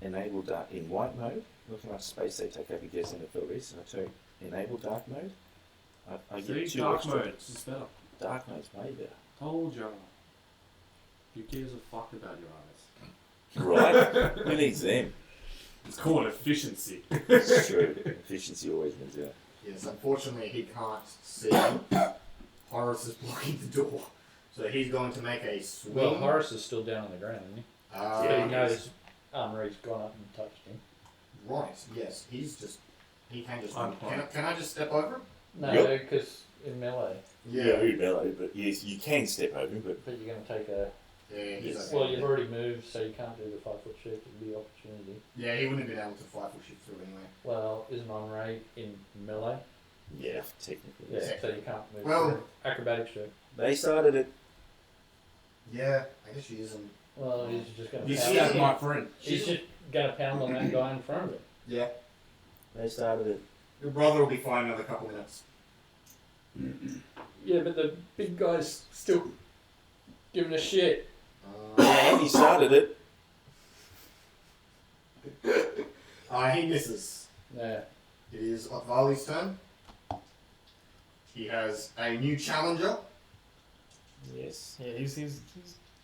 Enable dark in white mode. Looking up space, they take over guess in the fill race. And I tell you, enable dark mode. I get See, 2 dark extra. mode. It's just better. Dark mode's way better. Told you. Who gives a fuck about your eyes? Right? Who needs them? It's called efficiency. It's true. Efficiency always wins out. Yes, unfortunately he can't see. Horace is blocking the door. So he's going to make a swing. Well, Horace is still down on the ground, isn't he? Uh, So he knows Armory's gone up and touched him. Right, yes. He can just... I'm Can I just step over him? No, Yep. because in melee, Very mellow, but yes, you can step over him, but but you're going to take a. Yeah, he's Yes. okay. Well, you've already moved, so you can't do the 5-foot shift. It'd be opportunity. Yeah, he wouldn't have been able to 5-foot shift through anyway. Well, isn't Armory in melee? yeah, technically. Yeah, Yeah. so you can't move. Well- through. Acrobatics check. They started it. Yeah, I guess she isn't. Well, he's just going You to see pound. it, my friend. He's just going to pound on that guy in front of him. Yeah. They started it. Your brother will be fine in another couple minutes. Yeah, but the big guy's still giving a shit. Yeah, he started it. He misses. Yeah. It is Otvali's turn. He has a new challenger. Yes. Yeah, he's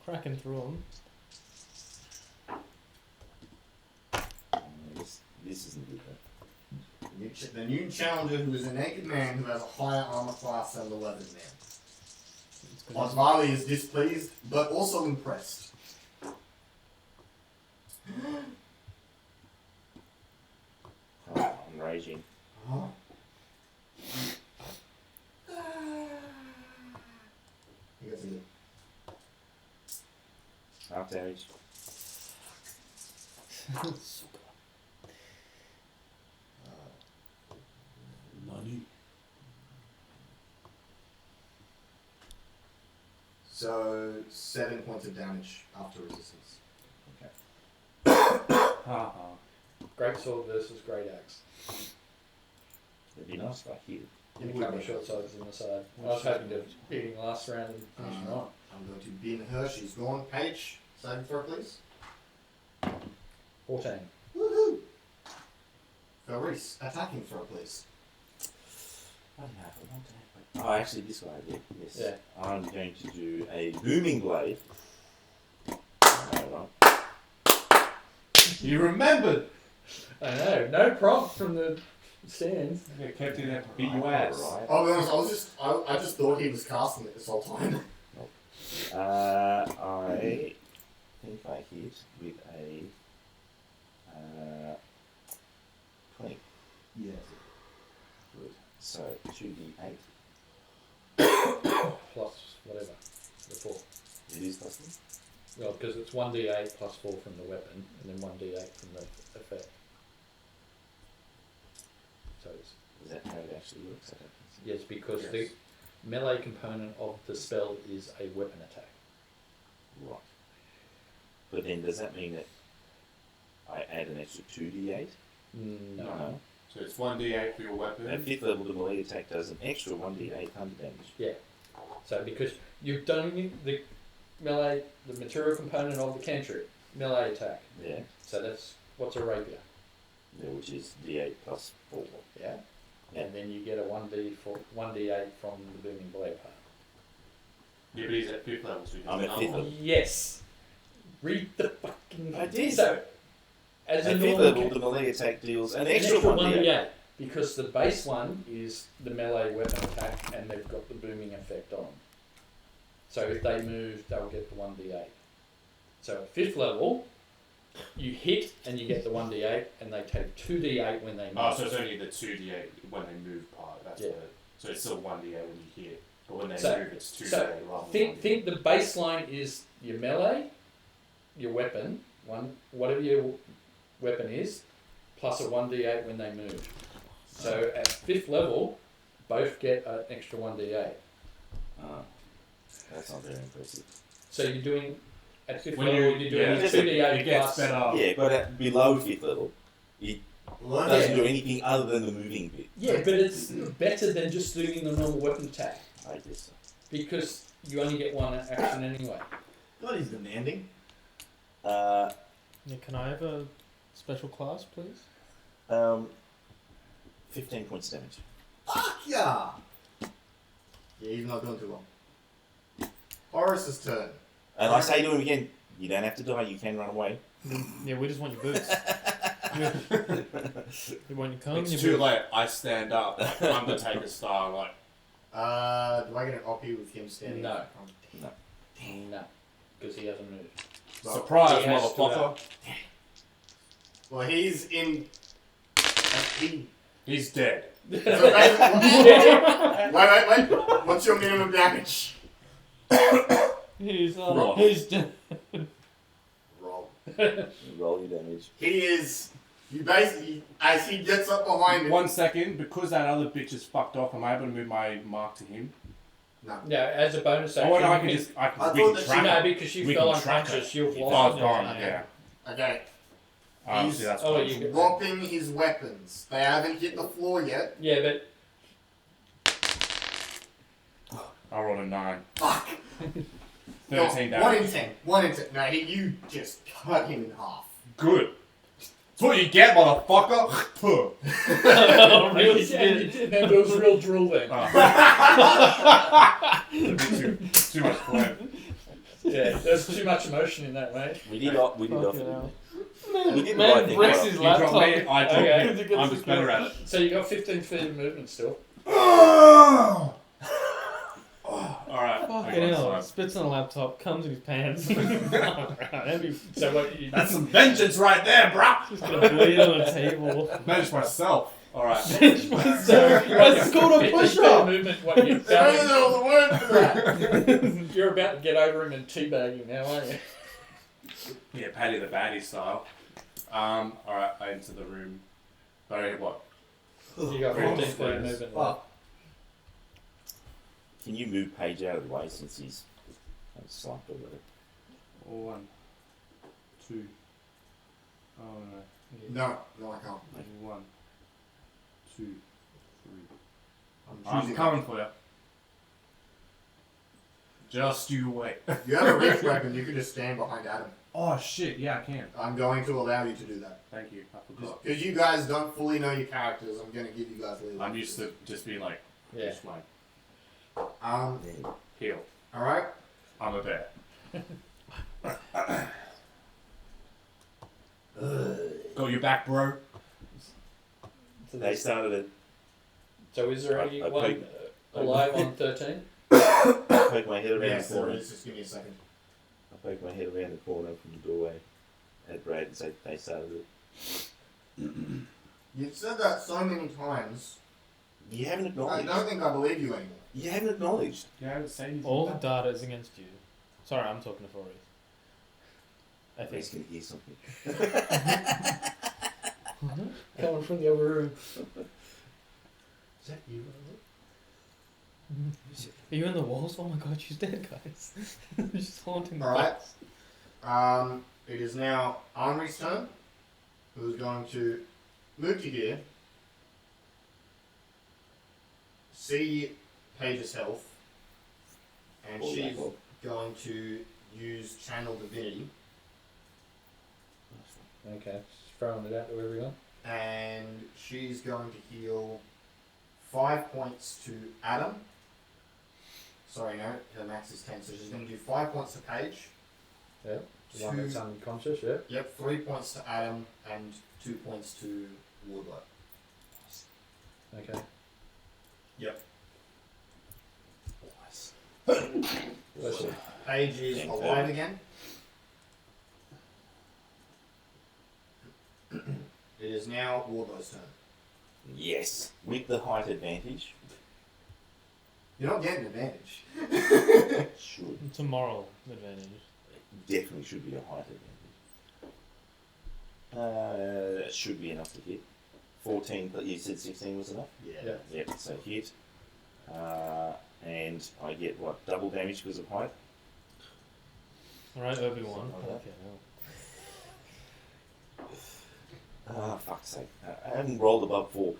cracking through them. This isn't good. The new challenger who is a naked man who has a higher armor class than the leathered man. Otvali is displeased, but also impressed. damaging. Huh? You guys see it? Half damage. Nani? So 7 points of damage after resistance. Ha ha. Great sword versus great axe. It'd be nice if I hit. In a couple of short swords on the side. I was hoping to beat him last round and finish him off. I'm going to bin her. She's gone. Paige, saving throw, please. 14. Woohoo! Fabrice, attacking throw, please. I don't know if I want to have. Oh, actually, this guy did. Yes. Yeah. I'm going to do a booming blade. Hold on. You remembered. I know, no prompt from the stands. Yeah, Captain had to beat your ass. Right. I'll be honest, I just thought he was casting it this whole time. I think I hit with a 20. Yes. Good. So 2d8. Plus whatever. The 4. It is plus 1. Well, because it's 1d8 plus 4 from the weapon, and then 1d8 from the effect. So it's, Is that how it actually works? I don't think so. yes, because the melee component of the spell is a weapon attack. Right. But then does that mean that I add an extra 2d8? No. No. So it's 1d8 for your weapon. At 5th level, the melee attack does an extra 1d8 thunder damage. Yeah. So because you've done the melee, the material component of the cantrip, melee attack. Yeah. So that's what's a rapier. Yeah, which is d8 plus 4. Yeah. Yeah. And then you get a 1d8 from the booming blade part. Yeah, but he's at 5th level, so he I'm doesn't at 5th know. level. Yes. Read the fucking. I did. So, as At a 5th normal level, the melee attack deals an extra 1d8. 1d8 because the base one is the melee weapon attack, and they've got the booming effect on. So if they move, they'll get the 1d8. So at 5th level, you hit and you get the 1d8, and they take 2d8 when they move. Oh, so it's only the 2d8 when they move part. That's Yeah. what it, so it's still 1d8 when you hit. But when they So- move, it's 2d8 so rather think than 1d8. the baseline is your melee, your weapon, whatever your weapon is, plus a 1d8 when they move. So at 5th level, both get an extra 1d8. That's not very impressive. So you're doing at 5th When level, you- you're doing yeah, a just 2d8 It gets plus. better. Yeah, but at below 5th level, it doesn't do anything other than the moving bit. Yeah, but it's better than just doing the normal weapon attack I guess so. because you only get one action anyway. God, he's demanding. Yeah, can I have a special class, please? 15 points damage. Fuck yeah! Yeah, he's not doing too long. Horace's turn. And I say to him again, you don't have to die, you can run away. Yeah, we just want your boots. We want your comb, It's your too boots. late. I stand up, like Undertaker style, like. Do I get an oppie with him standing? No. up? No, because he hasn't moved. Well, Surprise, he has stood motherfucker! up. Well, he's in. He. He's dead. So basically, wait. What's your minimum damage? He's Roll. he's dead. Roll. Roll your damage. He is. You basically, as he gets up behind him. 1 second, because that other bitch is fucked off, am I able to move my mark to him? No. Yeah, as a bonus Oh, action. no, I you can can- just, I we thought can that track no, it. because you We fell can track unconscious, it. you've Oh, lost. it's gone, it. yeah. Okay. See, that's Oh, fine. you Dropping his weapons. They haven't hit the floor yet. Yeah, but I rolled a 9. Fuck. 13 No, 1 in damage. 10. 1 in 10. No, you just cut him in half. Good. That's what you get, motherfucker! Puh. really, and there was real drool then. Too much phlegm. Yeah, there's too much emotion in that, mate. We did offer Fucking it. hell. We did the Man right thing. breaks Well, his You drop laptop. me, I drop Okay. you. I'm just better at it. So you got 15 feet of movement still. Alright. Fucking hell. Spits on a laptop, comes in his pants. That'd be So what you That's some vengeance right there, bruh! just gonna bleed on the table. Manage myself. Alright. It's called a push-up. Movement, what you There was a word for that. You're about to get over him and teabag him now, aren't you? Yeah, Paddy the Baddy style. Alright, I enter the room. But I what? You got 15 feet of movement left. Can you move Paige out of the way since he's slumped already? 1, 2. Oh no. No, I can't. 1, 2, 3. I'm I'm choosing. coming for you. Just you wait. You have a reach weapon, you can just stand behind Adam. Oh shit, yeah, I can. I'm going to allow you to do that. Thank you. I forgot. Because you guys don't fully know your characters, I'm going to give you guys leeway. I'm used to just being like, Yeah. just like, heal. Alright? I'm a bear. Got your back, bro. So, They started it. so is there I anyone peeked. alive on 13? I poke my head around Yes, the there corner. is. Just give me a second. I poke my head around the corner from the doorway at Brad and say they started it. You've said that so many times, You haven't I acknowledged. don't think I believe you anymore. You haven't acknowledged. Yeah, I haven't said anything. All the data is against you. Sorry, I'm talking to Forrest. I think. He's going to hear something. Coming from the other room. Is that you? Are you in the walls? Oh my god, she's dead, guys. She's haunting the Alright. place. It is now Henri's turn, who's going to move to here, see Paige's health, and All she's that up. going to use Channel Divinity, Okay, just throwing it out to everyone. and she's going to heal 5 points to Adam. Sorry, no, her max is 10, so she's going to do 5 points to Paige. Yep. The one that's unconscious, yeah. Yep, 3 points to Adam and 2 points to Wardlow. Okay. Nice. Paige is Thank alive you. again. It is now Wardlow's turn. Yes. With the height advantage. You're not getting advantage. Should. It's a moral advantage. Definitely should be a height advantage. That should be enough to hit. 14, but you said 16 was enough? Yeah. Yep, so hit. And I get what? Double damage because of height? Alright, Obi-Wan. Something like that. Okay, no. Ah, fuck's sake. I haven't rolled above 4.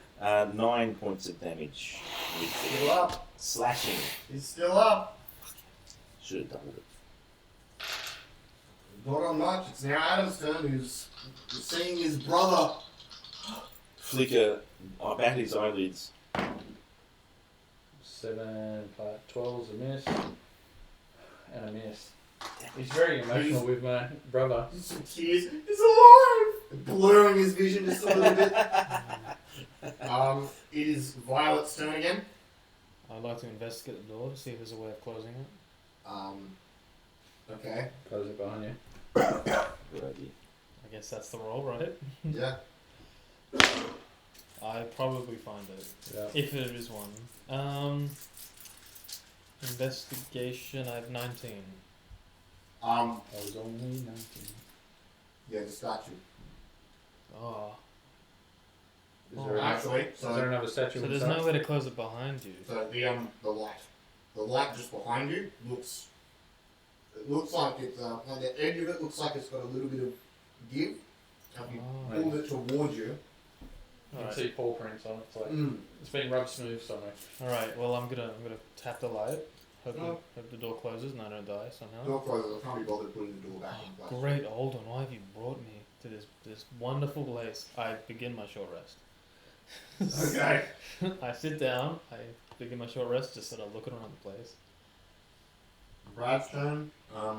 9 points of damage. With Still up. slashing. He's still up. Should have doubled it. Not on much. It's now Adam's turn, who's seeing his brother. Flicker about his eyelids. 7 plus 12 is a miss. And a miss. He's very emotional with my brother. Some tears. He's alive! Blurring his vision just a little bit. It is Violet's turn again. I'd like to investigate the door, see if there's a way of closing it. Okay. Close it behind you. Good idea. I guess that's the roll, right? Yeah. I probably find it. Yeah. If there is one. Investigation, I have 19. I was only 19. Yeah, the statue. Oh. Is Oh, there, Actually, is there another statue So there's inside? no way to close it behind you. So the light. The light just behind you looks. It looks like it's on the edge of it looks like it's got a little bit of give. Have you Oh. pulled it towards you? You can Alright. see paw prints on it. It's like Mm. it's been rubbed smooth somewhere. Alright, well I'm gonna tap the light. Hope, Oh. hope the door closes and I don't die somehow. Door closes. I can't be bothered putting the door back in place. Great, hold on, why have you brought me to this wonderful place? I begin my short rest. Okay. I sit down, I begin my short rest, just sort of looking around the place. Brad's turn. There's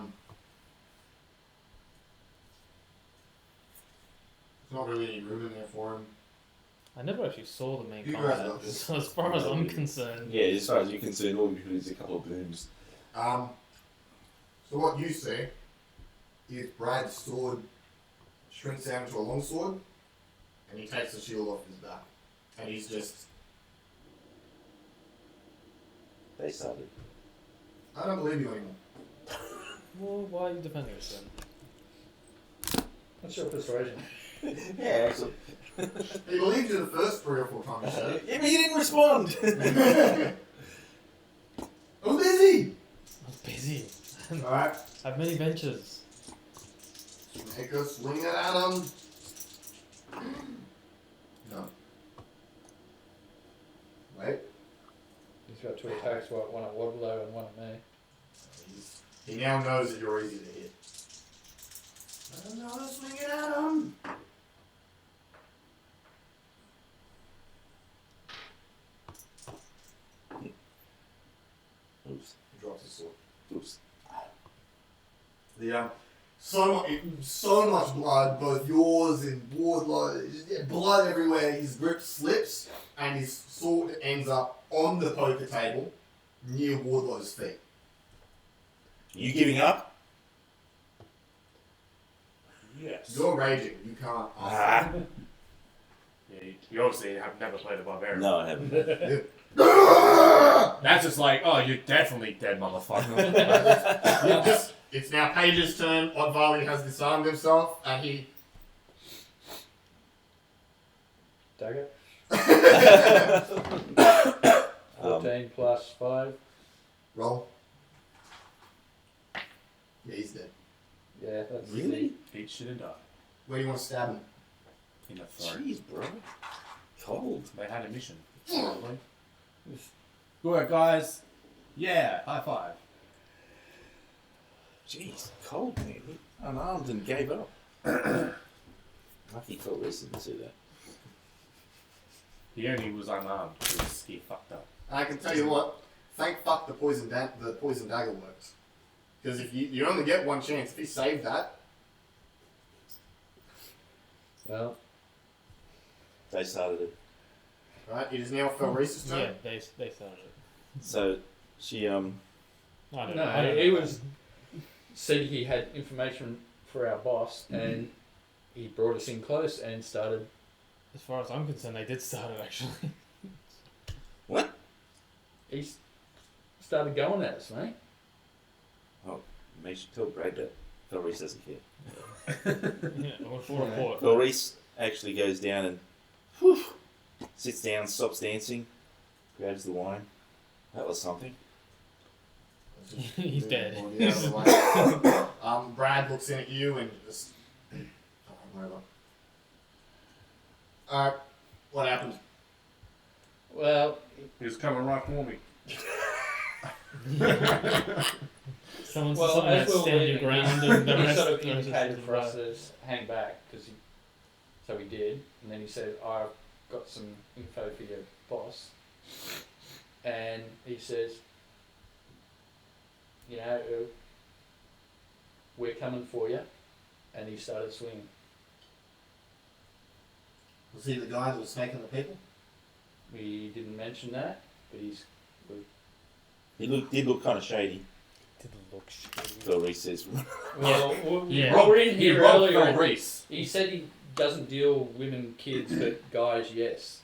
not really any room in there for him. I never actually saw the main You guys combat, love this. so as far as I'm concerned, Yeah, as far as you're concerned, all you do is a couple of booms. So what you see is Brad's sword shrinks down to a long sword, and he takes the shield off his back. And he's just... They started. I don't believe you anymore. Well, why are you defending us then? What's your persuasion? Yeah, excellent. He believed you the first 3 or 4 times you said it. Yeah, but you didn't respond. I'm busy! I'm busy. Alright, I have many ventures. make us swing it at him. No. Wait. He's got 2 attacks, one at Wardlow and one at me. He now knows that you're easy to hit. Another swing it at him. Oops. He drops his sword. Oops. So much blood, both yours and Wardlow's. Blood everywhere. His grip slips, and his sword ends up on the poker table near Wardlow's feet. You giving up? Yes. You're raging. You can't. Ah. Yeah, you obviously have never played a barbarian. No, I haven't. That's just like, oh, you're definitely dead, motherfucker. It's now Paige's turn. Oddvarley has disarmed himself, and he. Dagger. 14 plus 5. Roll. Yeah, he's dead. Yeah, that's Really? Eat shit and die. Where do you want to stab him? In the throat. Jeez, bro. Cold. They had a mission. Probably. Good work, guys. Yeah, high five. Jeez, cold, man. He unarmed and gave up. Lucky Phil Reese didn't see that. He only was unarmed because he fucked up. I can tell you what. Thank fuck the poison dagger works. Because if you only get one chance, if he saved that, Well, They started it. right? It is now Felreese's turn. Yeah, they started it. So she I don't know. no, I don't he know. was said he had information for our boss, and he brought us in close and started. As far as I'm concerned, they did start it actually. what? He started going at us, mate. Make sure tell Brad that Phil Reese doesn't care. Yeah, or for report. Phil Reese actually goes down and whew, sits down, stops dancing, grabs the wine. That was something. He's dead. Brad looks in at you and just. Whatever. Alright, what happened? Well, He was coming right for me. Someone well, something as that we were stand your leaving, ground he, and the he rest sort of the rest indicated is for us right. to hang back, so we did, and then he said, "I've got some info for your boss," and he says, "You know, we're coming for you," and he started swinging. Was he the guy that was snaking the people? We didn't mention that, but He did look kind of shady. Didn't look shady. Phil Reese says. well, Yeah. we're in He here robbed earlier. Phil Reese. He said he doesn't deal women, kids, but guys, yes.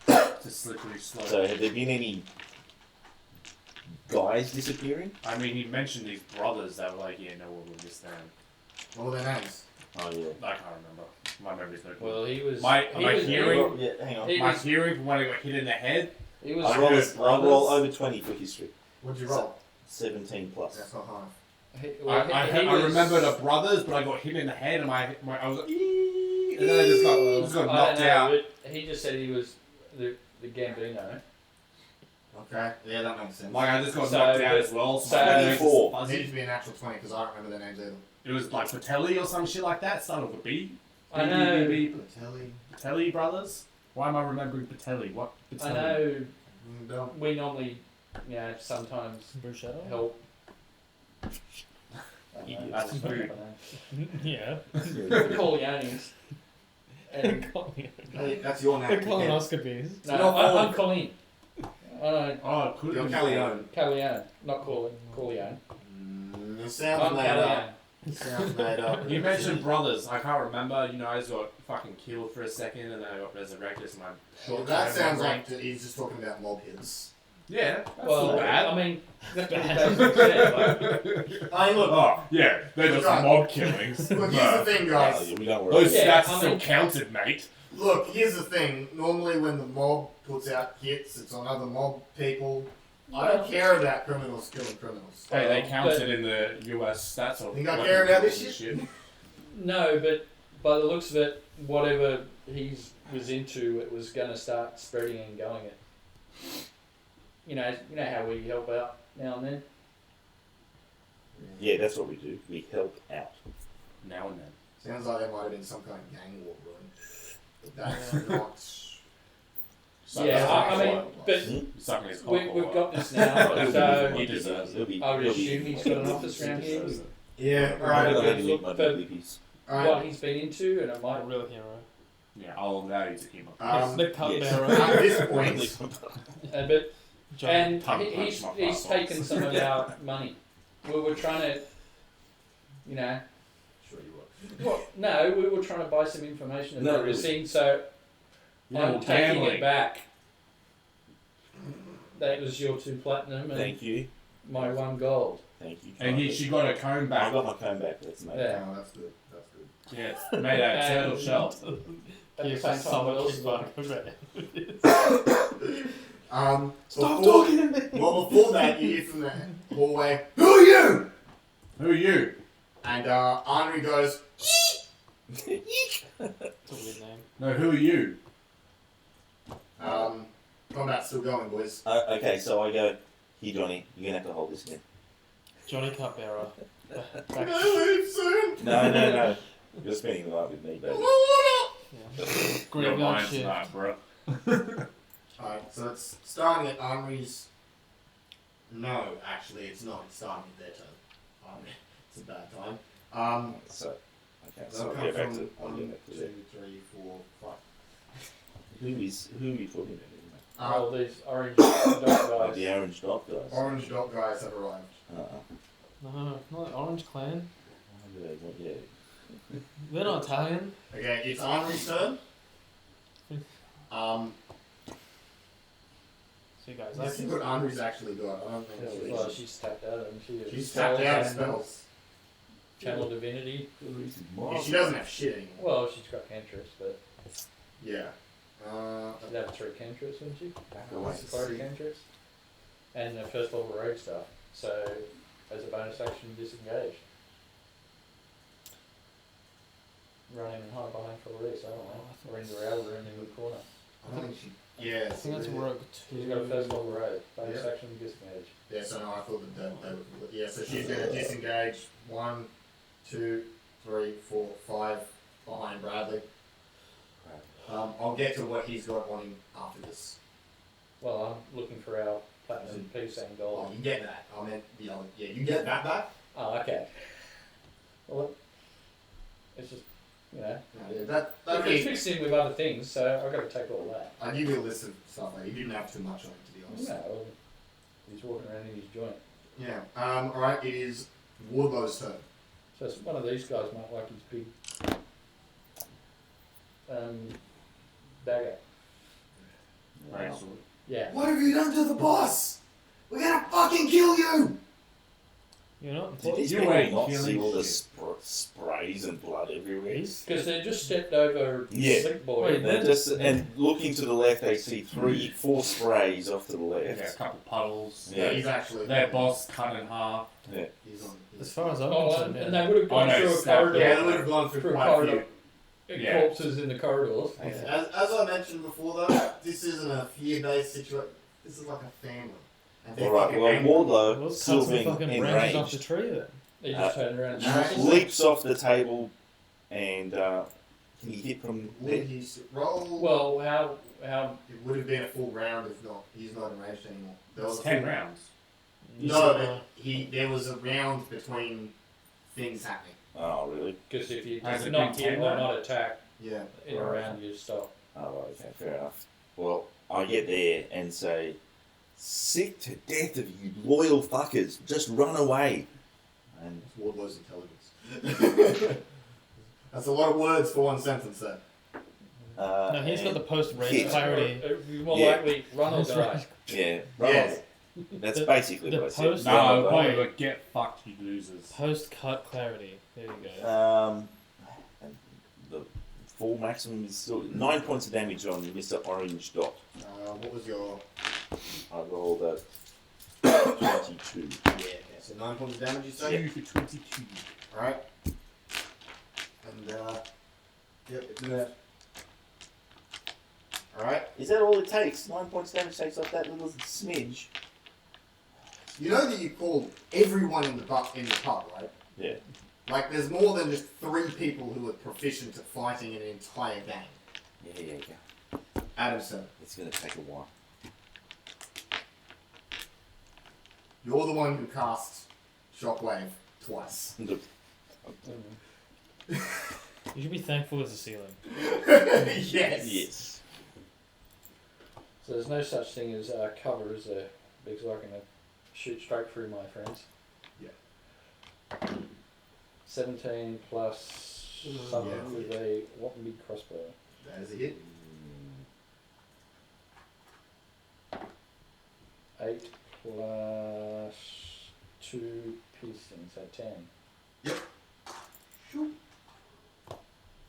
Just slippery slope. So have there been any guys disappearing? I mean, he mentioned these brothers that were like, yeah, no, we'll miss them. What were their names? Oh yeah. I can't remember. My memory's no good. Well, he was. My he my was, hearing, Yeah, hang on. He my was- hearing from when I got hit in the head. He was. I'll roll over 20 for history. What'd you roll? 17 plus. That's not high. He I was- remember the brothers, but I got hit in the head, and I was like, "Ee," and then I just got I knocked don't know, out. but he just said he was the Gambino. Okay, yeah, that makes sense. Like I just got So- knocked out as well. So so- my memory was 24. It fuzzy. needs to be a natural 20 because I don't remember their names either. It was like Patelli or some shit like that. Started with a B. I know. Telly. Patelli brothers. Why am I remembering Patelli? What? Patelli? I know. Don't. We normally, sometimes Bruce Shadow? help. That's rude. Yeah. Corleones. And Hey, that's your The name. colonoscopies. no, I'm Colleen. I don't. Oh, could You're have Calleone. Corleone, not Corleone. It sounds I'm made up. Corleone. Sounds made up. You mentioned brothers. I can't remember. You know, I just got fucking killed for a second and then I got resurrected. So my short That term sounds memory- like he's just talking about mob hits. Yeah, that's Well, not bad. I mean, that's what it basically said. Like, I mean, look, Oh, yeah, they're just Look, mob killings. look, here's the thing, guys. No, we don't worry. Those Yeah, stats I still mean- counted, mate. Look, here's the thing. Normally, when the mob puts out hits, it's on other mob people. I don't care about criminals killing criminals. Hey, they But- counted in the US stats. Or You don't care about this shit? no, but by the looks of it, whatever he was into, it was going to start spreading and going it. You know how we help out now and then. Yeah, that's what we do. We help out. Now and then. Sounds like there might have been some kind of gang war brewing. But that's not. Yeah, I mean, but You're sucking his cock we've or got what? this now, so He deserves it. He'll be, I would he'll be- assume he's got an office around here. Yeah, I'm alright. gonna let him eat my But- lippies. What he's been into, and it My might. real hero. Yeah, I'll allow you to keep up. The cupbearer. At this point, But John. and Tongue he's punch my he's face. taken some of our money. We were trying to, you know. Sure you will. Well, no, we were trying to buy some information and No, everything, so Yeah, I'm well, taking gambling. it back. That was your 2 platinum and Thank you. my 1 gold. Thank you. And she got her comb I back. got my comb back. That's amazing. Yeah. oh, that's good. That's good. Yeah, it's made out of turtle shell. At the He's same just time, what so else is on much it? Stop Before, talking to me. well, before that, you hear from the hallway, "Who are you?" Who are you? And Henri goes, It's a weird name. No, who are you? "Combat's still going, boys." Okay, so I go, here, Johnny, you're going to have to hold this again. Johnny Cupbearer. Back Can I leave soon? No. You're spending the night with me, baby. yeah. Your Graveyard mind's shift. not, bro. Alright, so it's starting at Henri's. No, actually, it's not. It's starting at their turn. It's a bad time. So, okay, They'll so I'll come get back from to I'll 1, get 2, back to that. 3, 4, 5. Who are you talking about? Oh, these orange dot Oh, guys. the orange dot guys. Orange dot guys have arrived. No, not the Orange Clan. Yeah. They're not Italian. Okay, it's Henri's turn. So you guys, Let's see what Henri's actually got. I don't Yeah, think well, she's tapped out and she's tapped out of and spells. Channel divinity. Yeah, she doesn't have shit anymore. Well, she's got cantrips, but Yeah. she'd have 3 cantrips, wouldn't she? Let's Fire see. cantrips. And the first level rogue stuff. So, as a bonus action, disengage. Running and hide behind for a race, I don't know. Or in the rail room in the corner. I don't think she. Yeah, I think that's Rogue 2. She's got a first level rogue. Bonus Yeah. action, disengage. Yeah, so no, I thought that they would. Yeah, so she's gonna disengage 1, 2, 3, 4, 5 behind Bradley. I'll get to what he's got on him after this. Well, I'm looking for our platinum piece and Oh, gold. you get that. I meant the other. Yeah, you get that back. Oh, okay. Well, it's just, you know. No, yeah, that It's mixed in with other things, so I've got to take all that. I give you a list of stuff. Like, you didn't have too much on it, to be honest. No, he's walking around in his joint. Yeah. All right. It is Wardlow's turn. So it's one of these guys might like his big dagger. Right, Yeah. What have you done to the boss? We're gonna fucking kill you! You're not Did these You people ain't not killing see all the shit. sprays and blood everywhere? Because they just stepped over Yeah. Slick Boy. Wait, They're just and looking to the left, they see 3, 4 sprays off to the Yeah, a left. couple puddles. Yeah. He's actually. Their boss cut in half. He's on. As far as I'm Oh, concerned, and yeah. they would have gone Oh, no, through a snap. corridor. Yeah, they would have gone through Through a quite a corridor. few. Yeah. Corpses in the corridors. As I mentioned before, though, this isn't a fear-based situation. This is like a family. And they're Alright, fucking well, angry. Wardlow, Let's still cut some being fucking branches off the enraged, tree then. They just turned around and Alright. shot leaps off the table and can he hit from Would there? he roll? Well, how It would have been a full round if not. He's not enraged anymore. There was It's a 10 full- rounds. No, but there was a round between things happening. Oh, really? because if you Has it not been hit 10 or now? not attack Yeah. in a round, you stop. Oh, okay, fair enough. Well, I get there and say, sick to death of you loyal fuckers, just run away. And It's Wardlow's intelligence. That's a lot of words for one sentence there. No, he's got the post-race hit. clarity. It would be more Yeah. likely run or That's die. right. Yeah. Yes. That's The- basically the what I said. post- No, Run or probably die. but get fucked, you losers. Post-cut clarity. There you go. The full maximum is still 9 points of damage on Mr. Orange Dot. What was your... I rolled a 22. Yeah, okay, so 9 points of damage, you say? 2 for 22. Alright. And, yep, it moved. Alright. Is that all it takes? 9 points damage takes off that little smidge. You know that you called everyone in the pub, right? Yeah. Like, there's more than just 3 people who are proficient at fighting an entire game. Yeah. Adamson, It's going to take a while. you're the one who cast Shockwave twice. You should be thankful there's a ceiling. Yes. Yes. So there's no such thing as cover, is there? Because I can shoot straight through my friends. Yeah. 17 plus something Yeah. with a what big crossbow. That is a hit. 8 plus 2 piercing, so 10. Shoot.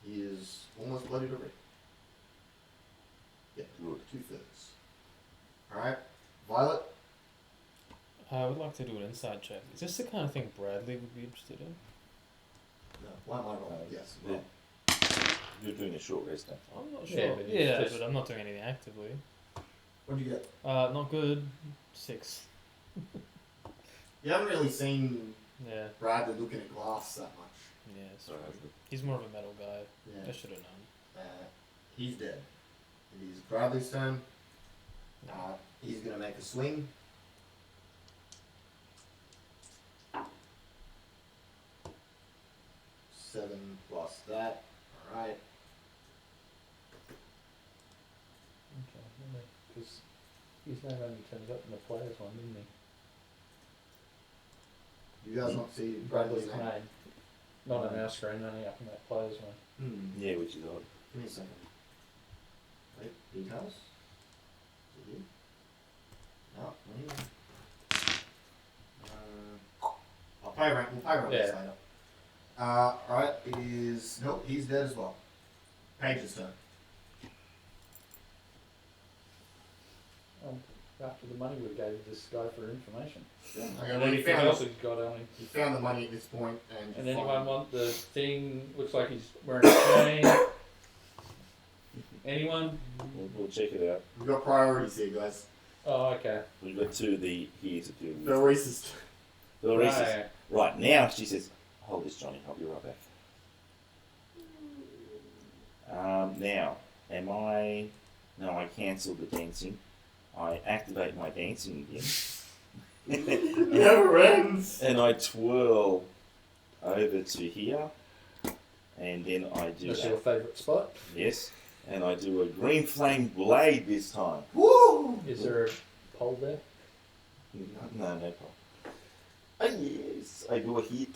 He is almost bloody to red. Yeah, good. 2/3. Alright. Violet? I would like to do an inside check. Is this the kind of thing Bradley would be interested in? No. Why am I wrong? Yes. Yeah. You're doing a short rest now. I'm not Yeah, sure. but Yeah, it's just- but I'm not doing anything actively. What do you get? Not good. 6. You haven't really seen Yeah. Bradley looking at glass that much. Yeah. Sorry. He's more of a metal guy. Yeah. I should have known. He's dead. It is Bradley's turn. He's going to make a swing. Seven plus that. Alright. Okay, because his name only turns up in the players one, didn't he? You guys not see Bradley's Bradley's name? name. Not on our screen, only up in that players one. Yeah, which is odd. Give me a second. Wait, details? Is it you? No, not even. I'll pay around, we'll pay around this Yeah. later. Alright, it is, nope, he's dead as well. Paige's turn. After the money we gave this guy for information. Okay, And well, you anything found, else he's got on him. you found the money at this point, and And you anyone find- want the thing? Looks like he's wearing a chain. Anyone? We'll check it out. We've got priorities here, guys. Oh, okay. We've got 2 of the here to do. The Reese's. The races. Right. Right, now she says, hold this, Johnny, I'll be right back. Now, am I... No, I cancel the dancing. I activate my dancing again. Never ends. And I twirl over to here. And then I do... That's your favourite spot? Yes. And I do a green flame blade this time. Woo! Is there a pole there? No problem. Oh yes, I do a hit.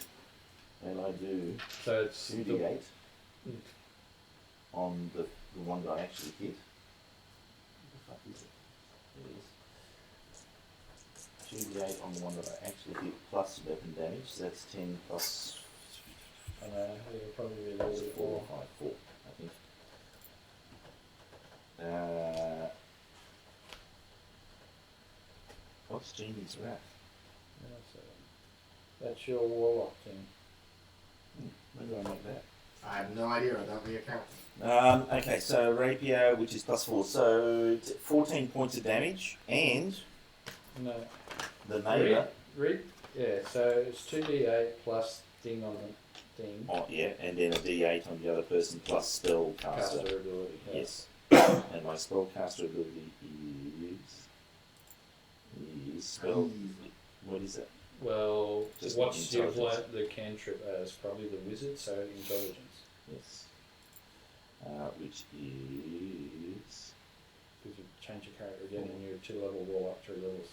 And I do So it's 2d8 on the one that I actually hit. What the fuck is it? There it is. 2d8 on the one that I actually hit plus weapon damage. So that's 10 plus I know, it'll probably be a little bit 4, more. 5, 4, I think. What's Jamie's wrath? Yeah, so that's your warlock thing. When do I make that? I have no idea, I don't read accounts. Okay, so rapier, which is plus 4, so 14 points of damage, and No. the neighbour. Read? Yeah, so it's 2d8 plus thing on the thing. Oh yeah, and then a D8 on the other person plus spell caster. Caster ability. Yeah. Yes, and my spell caster ability is spell. What is it? Well, Just what's you've intelligence. learnt the cantrip as? Probably the wizard, so intelligence. Yes, which is Because you change your character again and you're 2-level warlock, 3 levels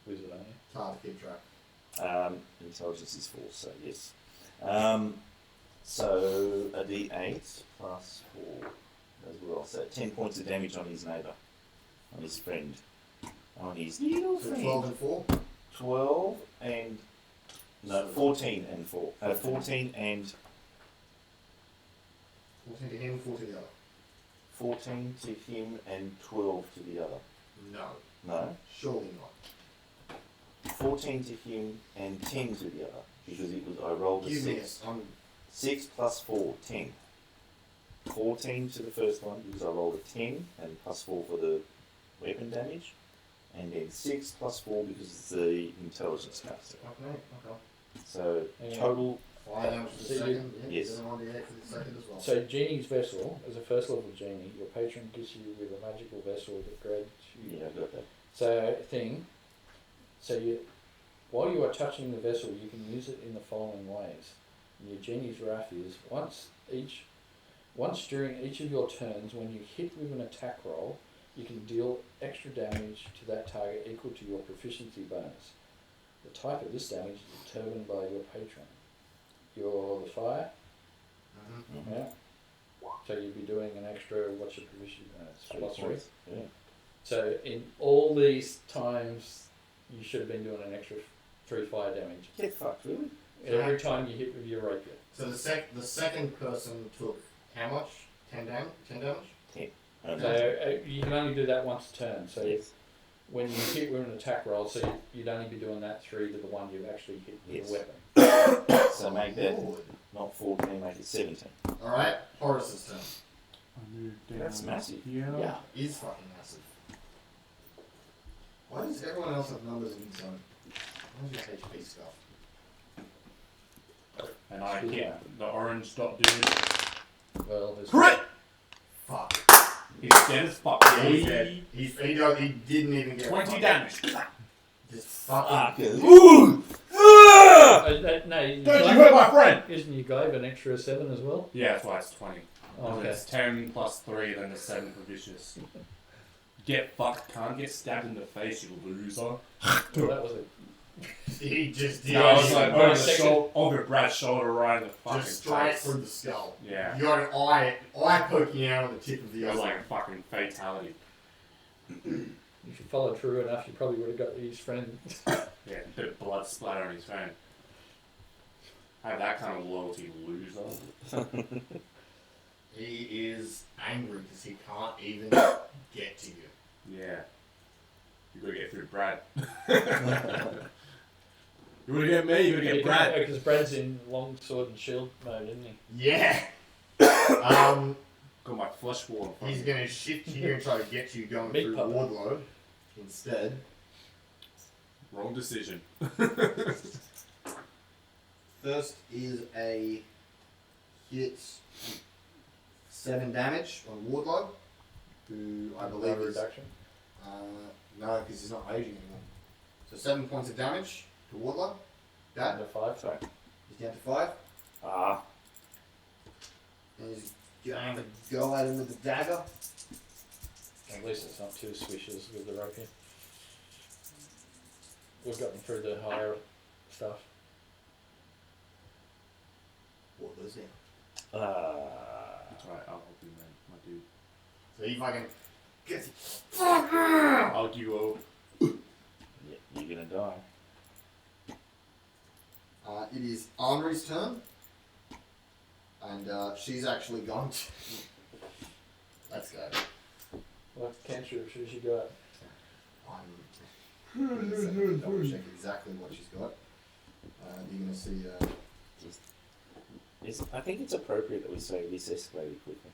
wizard, aren't you? It's hard to keep track. intelligence is 4. So yes. So a d8 plus 4 as well. So 10 points of damage on his neighbour, on his friend, on his little So friend. 12 and 4. 12 and no, 14 and 4. 14 and 14 to him, 4 to the other. 14 to him and 12 to the other. No. No, Surely not. 14 to him and 10 to the other because it was I rolled a Give me 6. a... 6 plus 4, 10. 14 to the first one because I rolled a 10 and plus 4 for the weapon damage. And then 6 plus 4 because it's the intelligence caster. Okay. So Yeah. total, 5 damage for the So you- second. Yeah, yes. 7 on the 8 for the second as well. So Genie's vessel, as a first level genie, your patron gives you with a magical vessel that grades you. yeah, I got that. So you, while you are touching the vessel, you can use it in the following ways. And your genie's wrath is once during each of your turns, when you hit with an attack roll, you can deal extra damage to that target equal to your proficiency bonus. The type of this damage is determined by your patron. You're the fire, Mm-hmm. yeah. So you'd be doing an extra. What's your proficiency bonus? +3. Yeah. So in all these times, you should have been doing an extra 3 fire damage Get fucked, really? every time you hit with your rapier. So the second person took how much? 10 damage? 10 damage? Oh, So no. you can only do that once a turn. So Yes. when you hit with an attack roll, so you'd only be doing that 3 to the one you actually hit with Yes. the weapon. So make that Lord. not 14, make it 17. Alright, Horace's turn. I moved down That's massive. here. Yeah. Is fucking massive. Why does everyone else have numbers in his own? Where's your HP stuff? And I Yeah. hit the orange dot dude. Well, there's Crit! Fuck. He's dead as fuck. Yeah, He's he's dead. dead. He didn't even get 20 fucking- damage. Just fucking. Ooh! no, you Don't you hurt my friend! Isn't your guy an extra 7 as well? Yeah, that's why it's 20. Oh, okay. It's 10 plus 3, then the 7 for vicious. Get fucked, can't get stabbed in the face, you loser. Well, that was a He just did. Yeah, I was like Wait a over the second. shoulder, over Brad's shoulder, right in the fucking Just straight face. through the skull. Yeah. You got an eye poking out on the tip of the It was eye. like a fucking fatality. if you followed through enough, you probably would have got his friend. Yeah, a bit of blood splatter on his phone. Have that kind of loyalty, loser. He is angry because he can't even get to you. Yeah. You gotta get through Brad. You wanna get me, you gotta get Brad. Because Brad's in long sword and shield mode, isn't he? Yeah. Got my flesh wall in front He's of me. gonna shift here and try to get you going Meat through puppet. Wardlow instead. Wrong decision. First is a hit 7 damage on Wardlow, who I believe No is reduction. no, because he's not aging anymore. So 7 points of damage to Wardlow. That Under 5. Sorry. he's down to 5. Ah. And he's gonna have a go at him with the dagger. At least it's not 2 swishes with the rapier. We've gotten through the higher stuff. Wardlow's down. That's right, I'll help you, man, my dude. So he fucking gets I'll give you all. Yeah, you're gonna die. it is Henri's turn. And she's actually gone to... Let's go. What cantrip should she got? Double check exactly what she's got. You're going to see... I think it's appropriate that we say this escalated quickly.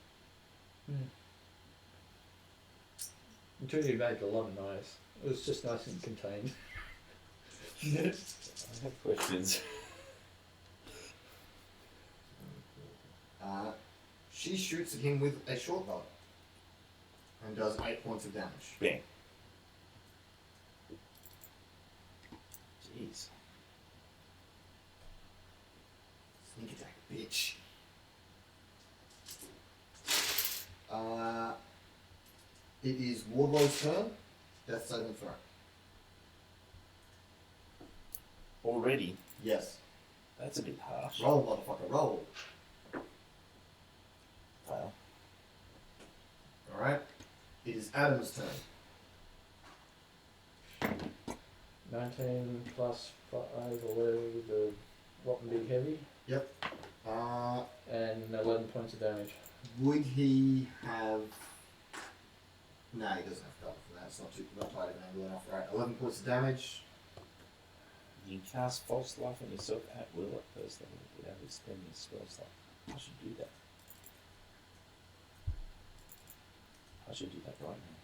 Until you made a lot of noise. It was just nice and contained. I have questions. she shoots at him with a short bow. And does 8 points of damage. Bang. Jeez. Sneak attack, bitch. It is Wardlow's turn. Death saving throw. Already? Yes. That's a bit harsh. Roll, motherfucker, roll. is Adam's turn. 19 plus 5 or whatever with the Rotten Big Heavy. Uh, And 11 points of damage. would he have... No, he doesn't have cover for that. It's not tight of an angle enough. Right, 11 points of damage. You can cast false life on yourself at will at first level without spending a spell slot. I should do that. I should do that right now.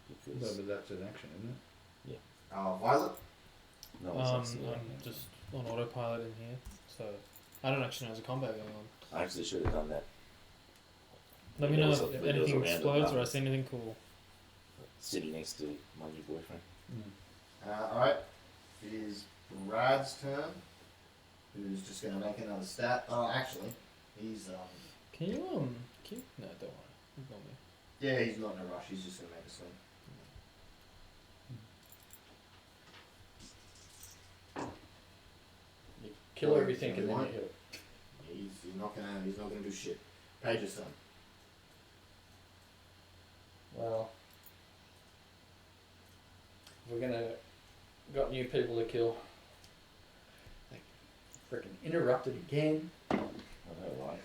No, Because but that's an action, isn't it? Violet? no one's actually I'm just on autopilot in here, so I don't actually know there's a combat going on. I actually should have done that. Let me There know was if there was a anything random explodes or I number see anything cool. sitting next to my new boyfriend. Alright. It is Brad's turn. Who's just going to make another stat. Actually, he's... Can you, no, don't worry. Ignore me. Yeah, he's not in a rush. He's just going to make a swing. You kill everything and then you heal. He's not gonna do shit. Paige's turn. Well, we're gonna got new people to kill. They freaking interrupted again. I know, right?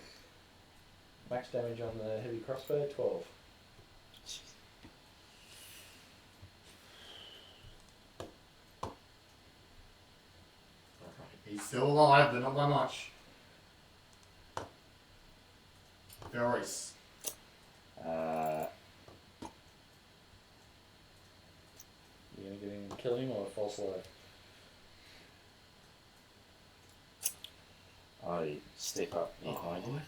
Max damage on the heavy crossbow, 12. He's still alive, but not by much. Varys. You gonna get in and kill him or false life? I step up behind him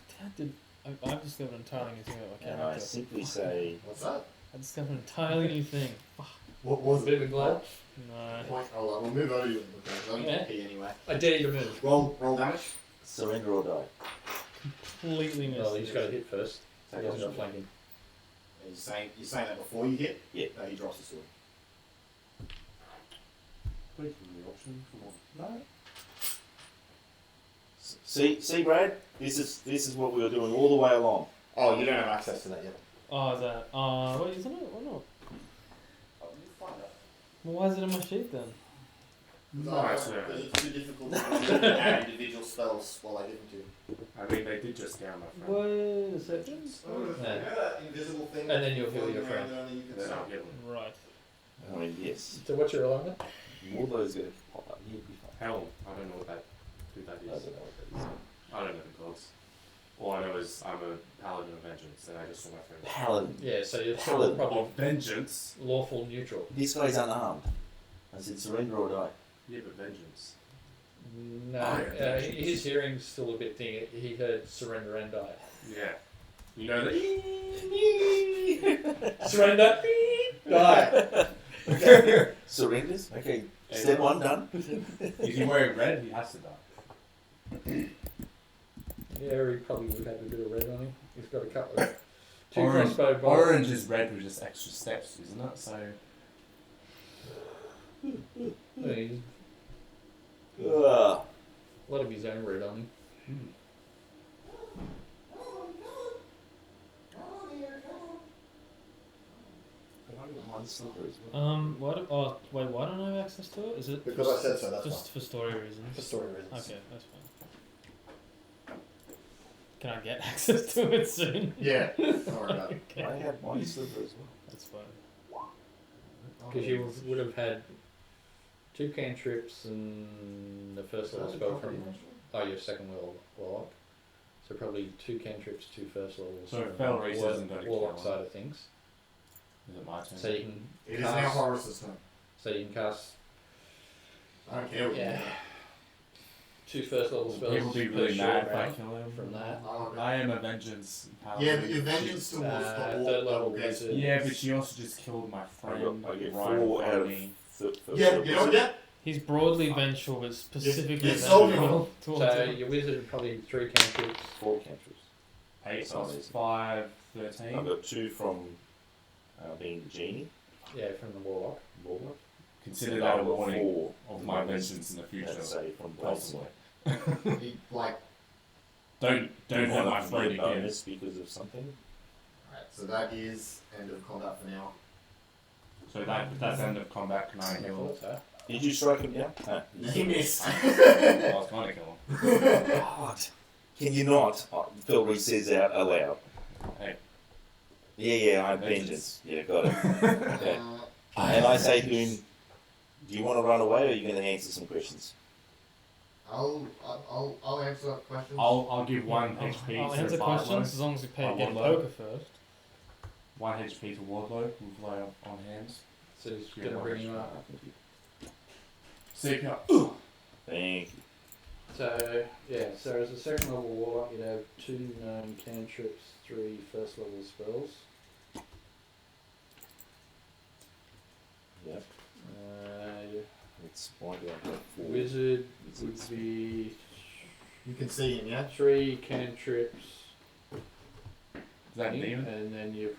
I've discovered an entirely new thing about my and character. I simply say, What's that? I discovered an entirely new thing. What was A bit of a glove? No. Point. Oh, we'll move over to you because I don't Yeah. get P anyway. I dare you to move. Roll damage. surrender or die. Completely missed. Well, he's got to hit first. He Take hasn't got option. flanking. You're saying that before you hit? Yeah. No, he drops the sword. Please give me the option. Come on. No. See, Brad. This is what we were doing all the way along. Oh, you don't have access to that yet. Oh, is that? Wait, isn't it? Why not? Oh, you find out. Well, why is it in my sheet then? No, it's because it's too difficult to add individual spells while I give them to you. I mean, they did just down my friend. Wait a second. Yeah. You know that invisible thing? And then you'll heal floating your around friend. there and then you can Then stop? I'll get one. Right. I mean, yes. So what's your alignment? Mordo's gonna pop up. He'll be fine. Hell, I don't know who that I is. don't know what that is. I don't know the gods. All I know is I'm a paladin of vengeance, and I just saw my friend. Paladin. Yeah, so you're Paladin. probably Of vengeance? lawful neutral. This guy's unarmed. I said surrender or die. Yeah, but vengeance. No, Oh, his hearing's still a bit thin. He heard surrender and die. Yeah. You know that? Surrender, die. Surrenders? Okay, step one done. If you're wearing red, he has to die. Yeah, he probably would have a bit of red on him. He's got a couple of two Orange, crossbow bolts. orange is red with just extra steps, isn't it? So Yeah, he's Ugh. a lot of his own red on him. One slipper as well. Why don't I have access to it? Is it Because I said so, that's just for story reasons? For story reasons. Okay, that's fine. Can I get access to it soon? Yeah, don't worry about it. I have one slipper as well. That's fine. Because you would have had 2 cantrips and the first level spell from your second level warlock. So probably 2 cantrips, 2 first levels. So from Fel Reese war- isn't going to warlock kill side him. of things. Is it my turn? So you can It is now Horus's turn. so you can cast I don't care what you do. 2 first level spells. People be per really short mad if I round kill him. from that. I am a vengeance paladin. Yeah, but your vengeance towards the third orc level gets wizard. Yeah, but she also just killed my friend. I get right in 4 front out of of me. first Yeah, you know what? Yeah. He's broadly vengeful, but specifically Yes, so vengeful towards So him. your wizard probably 3 cantrips. 4 cantrips. 8 Sorry. plus 5, I've 13. got 2 from being genie. Yeah, from the warlock. Warlock. Consider And that a I've got warning 4 of my vengeance in the future. Let's say from Possibly. Blessing. He, like, Don't hurt my One of them friend get again. bonus because of something. alright, so that is end of combat for now. So that's end of combat. Can I Yeah, heal? what's that? Did you strike him down? No. He missed. I was going to kill him. God. Can you not? Philry says out aloud. Hey. Yeah, I'm vengeance. Yeah, got it. Okay. And I say to him, do you want to run away or are you going to answer some questions? I'll answer that question. I'll give one HP I'll to answer Wardlow. questions as long as we pay Oh, get Wardlow. poker first. 1 HP to Wardlow with lay on hands. So he's Yeah, gonna one bring him HP. up. CPR. Thank you. So yeah, so as a second level warlock, you'd have 2 known cantrips, 3 first level spells. Yep. It's why do I have 4 Wizard wizards? would be You can see him, yeah? 3 cantrips, Is that demon? and then your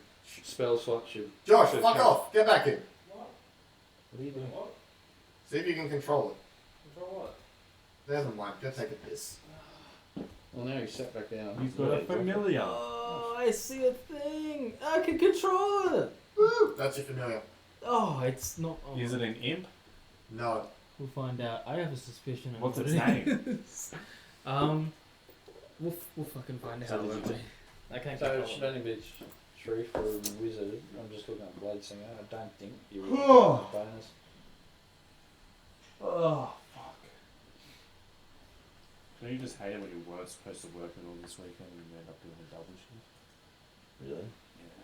spell slots. You. Josh, fuck off! Get back here. What are you doing? See if you can control it. Control what? Never mind, go take a piss. Well, now he's sat back down. He's got a familiar. Oh, I see a thing. I can control it. Woo! That's your familiar. Oh, it's not. Oh. Is it an imp? No. We'll find out. I have a suspicion. Of What's what its it name? is. We'll fucking find out. So did won't you- we? I can't So it control should it. only be 3 for a wizard. I'm just looking at Blade Singer. I don't think you would get Oh. a bonus. Oh, fuck. Don't you just hate it when you weren't supposed to work at all this weekend and you end up doing a double shift? Really? Yeah.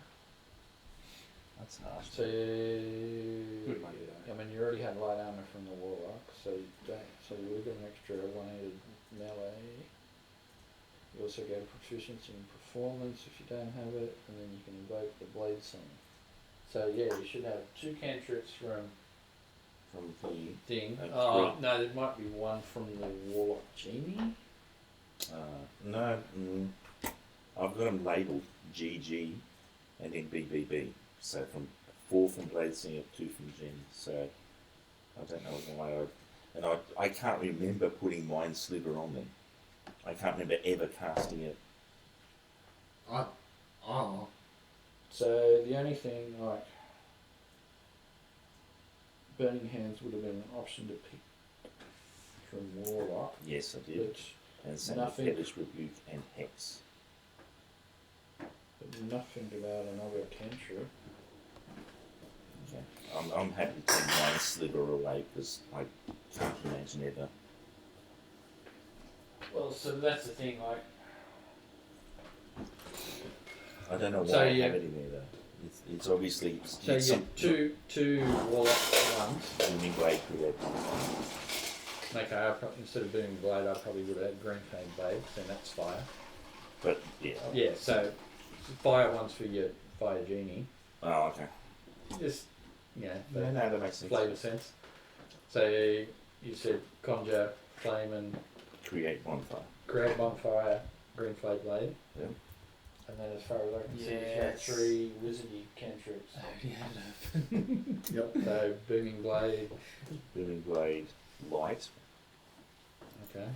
That's harsh. So Good money though. I mean, you already had light armor from the warlock, so you don't. So you would have got an extra 1-aided melee. You also get proficiency in performance if you don't have it, and then you can invoke the blade song. So yeah, you should have 2 cantrips from From the thing. Three. No, there might be 1 from the warlock genie. no, I've got them labelled GG and then BBB. So from 4 from Blade Singer, 2 from Jen. So I don't know why I can't remember putting Mind Sliver on them. I can't remember ever casting it. Oh. So the only thing like Burning Hands would have been an option to pick from warlock, Yes, I did. but And same with nothing. Hellish Rebuke and Hex. nothing about another cantrip. Okay. I'm happy to take Mind Sliver away because I can't imagine ever. Well, so that's the thing, like I don't know why So I you- have it in there though. It's obviously so it's you get two warlock ones. Booming Blade create. Okay, instead of doing blade, I probably would have had green flame blade, then that's fire. But yeah. Yeah, so fire ones for your fire genie. Oh, okay. Just No, that makes sense. flavour sense. So you said conjure, flame, and Create bonfire. create bonfire, green flame blade. Yeah. And then as far as I can see, you've got Yes. 3 wizardy cantrips. I already had it. Yep. So booming blade. Booming Blade, light. Okay.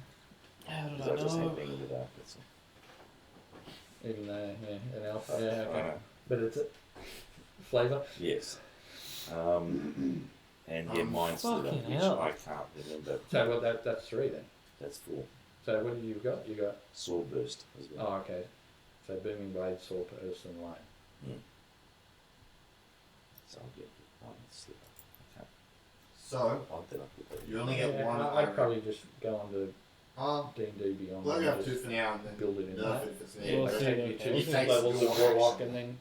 How did Because I I just know? hate being in the dark. That's all. Even though, yeah, an elf. Yeah, I okay. know. But it's a flavour. Yes. And yeah, Mind Sliver, fucking which hell. I can't remember. So well, that's 3 then. That's 4. So what have you got? You got. Sword Burst as well. Oh, okay. So booming blade, sword, burst, and light. So I'll get Mind Sliver. Okay. So, I'll get up with that. you only get Yeah, one. I'd probably just go on to Um, D&D Beyond. well, and you have 2 just for now and then build it in nerf that. it if it's Yeah, needed. Well, but see, take you okay. to It different takes levels your of warlock action. and then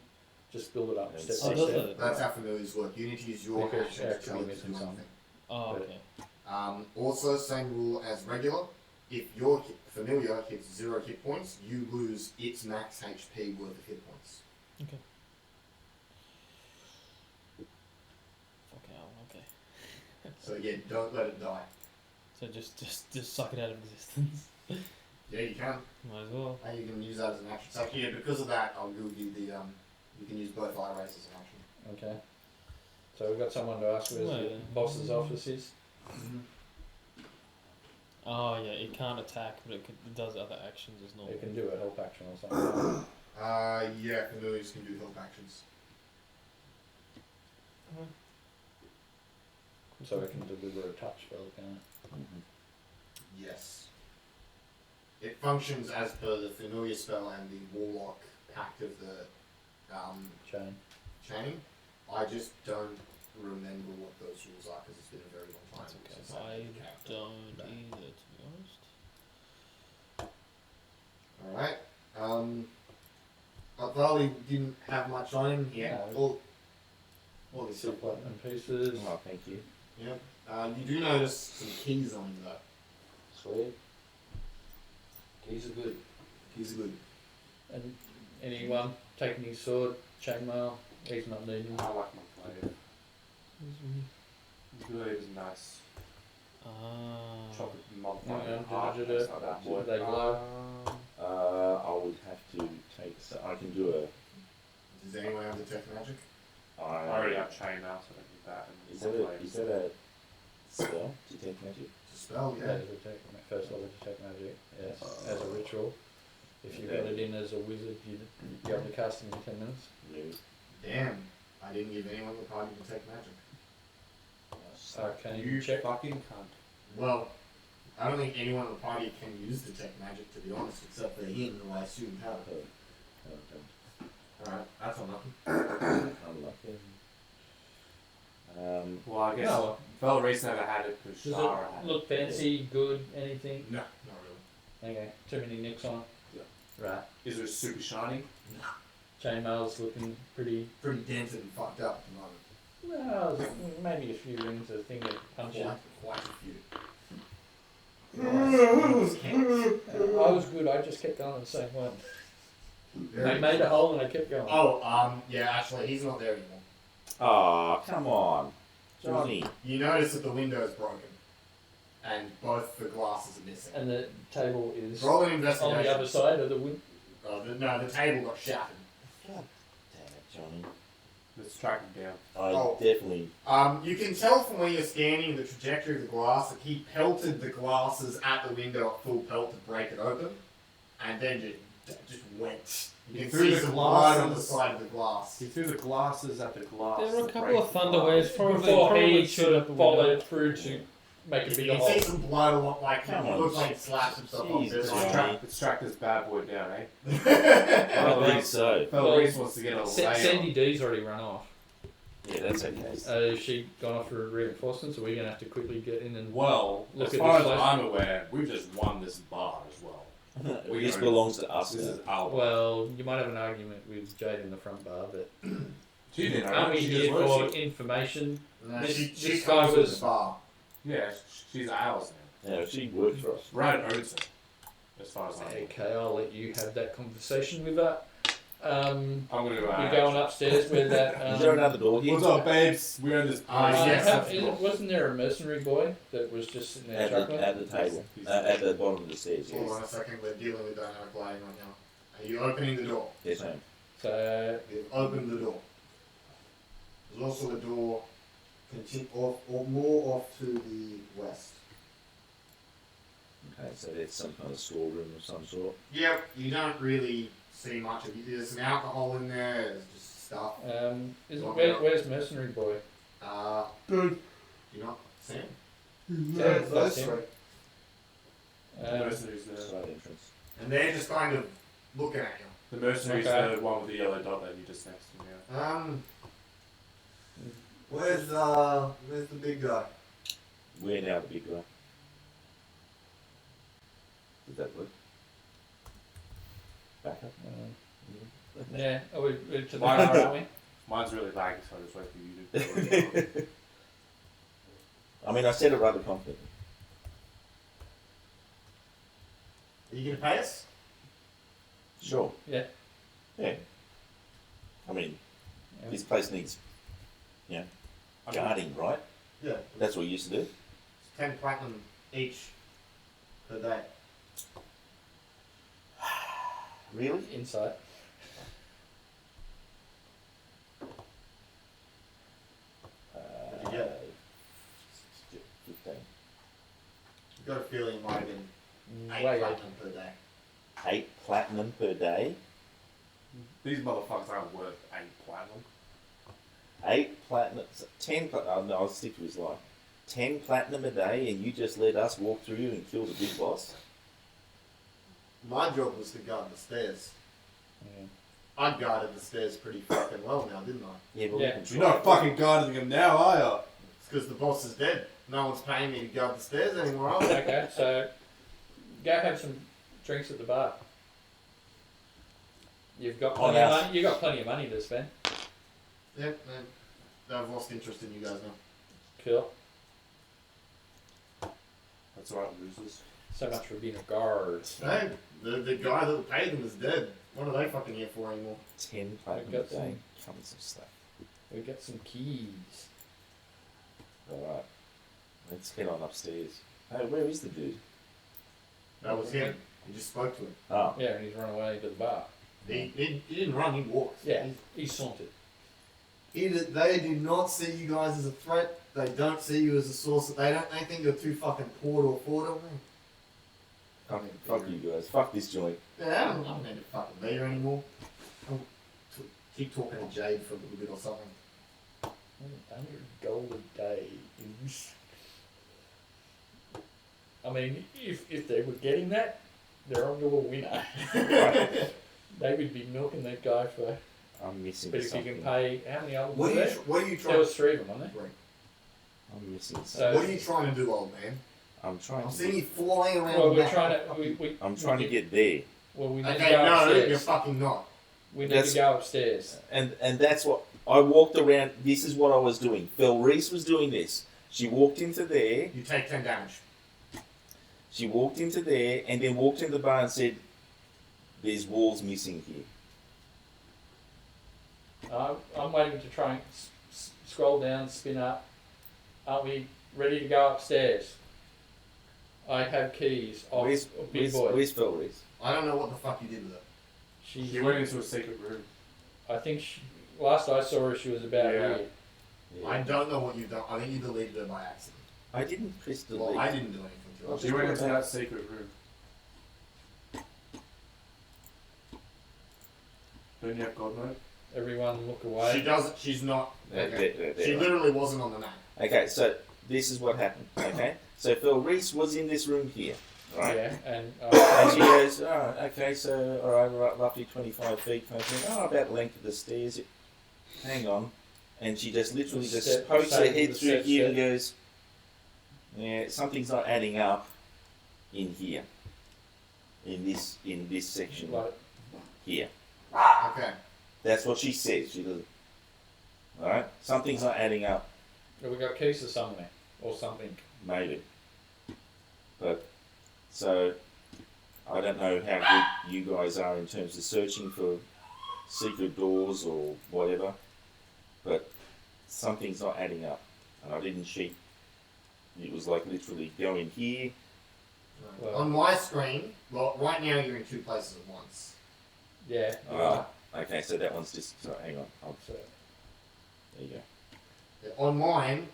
just build it up And step Oh, by does step. it? That's how familiars work. You need to use your Because action yeah, to it tell could it be to do missing one something. thing. Oh, But- okay. Also, same rule as regular. If your familiar hits 0 hit points, you lose its max HP worth of hit points. Okay. Okay. So yeah, don't let it die. So just suck it out of existence. Yeah, you can. Might as well. And you can use that as an action. So yeah, because of that, I'll give you the you can use both eye rays as an action. Okay. So we've got someone to ask where Well, the boss's office is. Oh yeah, it can't attack, but it does other actions as normal. You can do a help action or something. Yeah, familiars can do help actions. So I can deliver a touch spell, can I? Yes. It functions as per the familiar spell and the warlock pact of the Chain. chain. I just don't remember what those rules are because it's been a very long time That's since okay. I I played the character. don't either, to be honest. Alright. Varley didn't have much on him. He had No. all his Silk silk. platinum pieces. Oh, thank you. Yep. You do notice some keys on him though. Sweet. Keys are good. Keys are good. And anyone taking his sword, chainmail, he's not needing. I like my glaive. Glaive is nice. Chop it, modify Yeah, it, half, did it's it. not that Did wood. they glow? I would have to take. So I can do a. Does anyone have detect magic? I already have chain now, so I don't need that. And Is that a spell? Detect magic? It's a spell, Yeah, yeah. as a first level detect magic. Yes, as a ritual. If you got it in as a wizard, you'd be able to cast it in 10 minutes. No. Damn. I didn't give anyone the party detect magic. Can You you check? fucking cunt. Well, I don't think anyone in the party can use detect magic, to be honest, except for him, who I assume have it. Alright, that's unlucky. Unlucky. Well, I guess No. Valerice never had it because Does Shara it had look fancy, good, anything? No, not really. Okay, too many nicks on it? Yeah. Right. it. Is it super shiny? Chainmail's looking pretty. Pretty dented and fucked up at the moment. Well, maybe a few rings, a thing that punches. Quite a few. I was good, I just kept going the same one. I Very- made a hole and I kept going. Yeah, actually, he's not there anymore. Oh, come on. Johnny. You notice that the window is broken, and both the glasses are missing. And the table is Roll an on investigation. the other side of the window. No, the table got shattered. God damn it, Johnny. Let's track him down. I definitely. You can tell from where you're scanning the trajectory of the glass that he pelted the glasses at the window at full pelt to break it open, and then just went. You He can threw see the some blood on the glasses. side of the glass. He threw the glasses at the glass. There were a to couple break of the thunder glass. waves probably Before he shot should up have the window. followed through to make a You bigger can hole. see some blood along, like Come it on, looks like he slapped himself on Jesus, this. Johnny. Let's track this bad boy down, eh? I don't think so. Valerice wants to get a Sandy layer. D's already run off. Yeah, that's okay. Has she gone off for reinforcements? Are we going to have to quickly get in and Well, Look as at far this as place. I'm aware, we've just won this bar as well. This belongs to us This now. is our bar. Well, you might have an argument with Jade in the front bar, but She didn't know. aren't we She here just for works here. information? No, This- she this comes guy with was- the bar. Yeah, she's ours now. Yeah, she works for us. Brad owns it, as far as I know. Okay, I'll let you have that conversation with her. I'm gonna go You're going upstairs with that. Is there another door here? What's up, babes? We're in this place. Yes. Wasn't there a mercenary boy that was just sitting there At chuckling? the table. At the bottom of the stairs, Hold yes. on a second, we're dealing with dynamic lighting right now. Are you opening the door? Yes, ma'am. So You've opened the door. There's also a door or more off to the west. Okay, so that's some kind of storeroom of some sort. Yep, you don't really see much of it. There's some alcohol in there, there's just stuff. where's mercenary boy? Good. You're not Sam? Sam's those him. three. Mercenary's the, Side entrance. And they're just kind of looking at you. the mercenary's Okay. the one with the yellow dot that you just next to me. Where's the big guy? We're now the big guy. Does that work? Back up. Yeah, we're to the Why front, not? aren't we? Mine's really laggy, so I just wait for you to do it. I mean, I said it rather confidently. Are you gonna pay us? Sure. Yeah. Yeah. I mean, Yeah. this place needs, guarding, right? Yeah. That's what you used to do. 10 platinum each per day. Really? Insight. What'd you get? 15. I've got a feeling it might have been 8 Way platinum per day. 8 platinum per day. These motherfuckers aren't worth 8 platinum. 8 platinum, 10 platinum. Oh, no, I'll stick to his line. 10 platinum a day, and you just let us walk through and kill the big boss. My job was to guard the stairs. Yeah. I guarded the stairs pretty fucking well now, didn't I? Yeah, but Yeah. we can try. You're not fucking guarding him now, are you? It's because the boss is dead. No one's paying me to guard the stairs anymore, are they? Okay, so go have some drinks at the bar. You've got plenty of money. You've got plenty of money to spend. Yep, man. I've lost interest in you guys now. Cool. That's alright, losers. So much for being a guard. Hey, the guy that paid them is dead. What are they fucking here for anymore? 10 platinum a got day. Comes some stuff. We got some keys. Alright. Let's head on upstairs. Hey, where is the dude? That was him. You just spoke to him. Oh. Yeah, and he's run away to the bar. He didn't run, he walked. Yeah, he sauntered. They do not see you guys as a threat. They don't see you as a source. They think you're too fucking poor to afford them. Fuck you guys. Fuck this joint. Yeah, I don't need to fucking be here anymore. I'll keep talking to Jade for a little bit or something. 100 gold a day. I mean, if they were getting that, they're on to a winner. They would be milking that guy for. I'm missing But if something. you can pay, how many others What were are there? you There trying? was 3 of them, wasn't there? I'm missing something. So, What are you trying to do, old man? I'm trying I'm to. seeing you flying around. well, the we're back. trying to. I'm trying to get there. Well, we need Okay, to go no, you're upstairs. fucking not. We need That's- to go upstairs. And that's what I walked around. This is what I was doing. Phil Reese was doing this. She walked into there. You take 10 damage. She walked into there and then walked in the bar and said, "There's walls missing here." I'm waiting to try and scroll down, spin up. Aren't we ready to go upstairs? I have keys. Off Where's, big boy. where's Phil Reese? I don't know what the fuck you did with it. She's. He went into a secret room. I think last I saw her, she was about Yeah. here. I don't know what you've done. I think you deleted it by accident. I didn't press delete. Well, I didn't do anything to Well, it. He went into that secret room. Don't you have God mode? Everyone look She away. doesn't. She's not. Okay. There, She right. literally wasn't on the map. Okay, so this is what happened. Okay, so Phil Reese was in this room here, right? Yeah, and And she goes, "Oh, okay, so all right, roughly 25 feet." Kind of thing. Oh, about the length of the stairs. Hang on, and she just literally just Step- pokes her same head the through step, here and step. goes, "Yeah, something's not adding up in here, in this section like, here." Okay. That's what she says. She doesn't. All right, something's not adding up. have we got keys to somewhere or something? Maybe. But, so, I don't know how good you guys are in terms of searching for secret doors or whatever, but something's not adding up. And I didn't cheat. It was like literally go in here. Well- On my screen, well, right now you're in 2 places at once. Yeah. you Ah, are. okay, so that one's just, so hang on. So, There you go. On mine,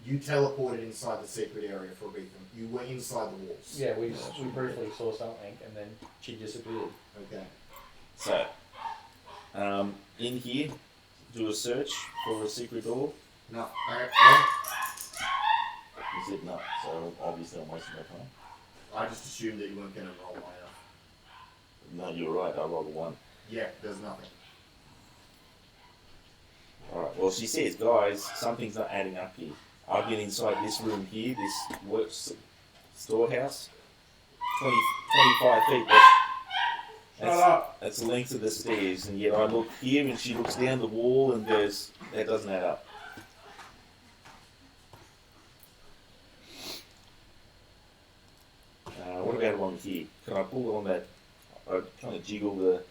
you teleported inside the secret area for a bit. You were inside the walls. yeah, we briefly saw something and then she disappeared. Okay. So, in here, do a search for a secret door. No. Okay. Yeah. You said no, so obviously I'm wasting my time. I just assumed that you weren't going to roll high enough. No, you're right, I rolled a 1. Yeah, there's nothing. Alright, well she says, guys, something's not adding up here. I'll get inside this room here, this works storehouse. 25 feet. That's the length of the stairs, and yet I look here and she looks down the wall and goes, that doesn't add up. What about one here? Can I pull on that? I kind of jiggle the.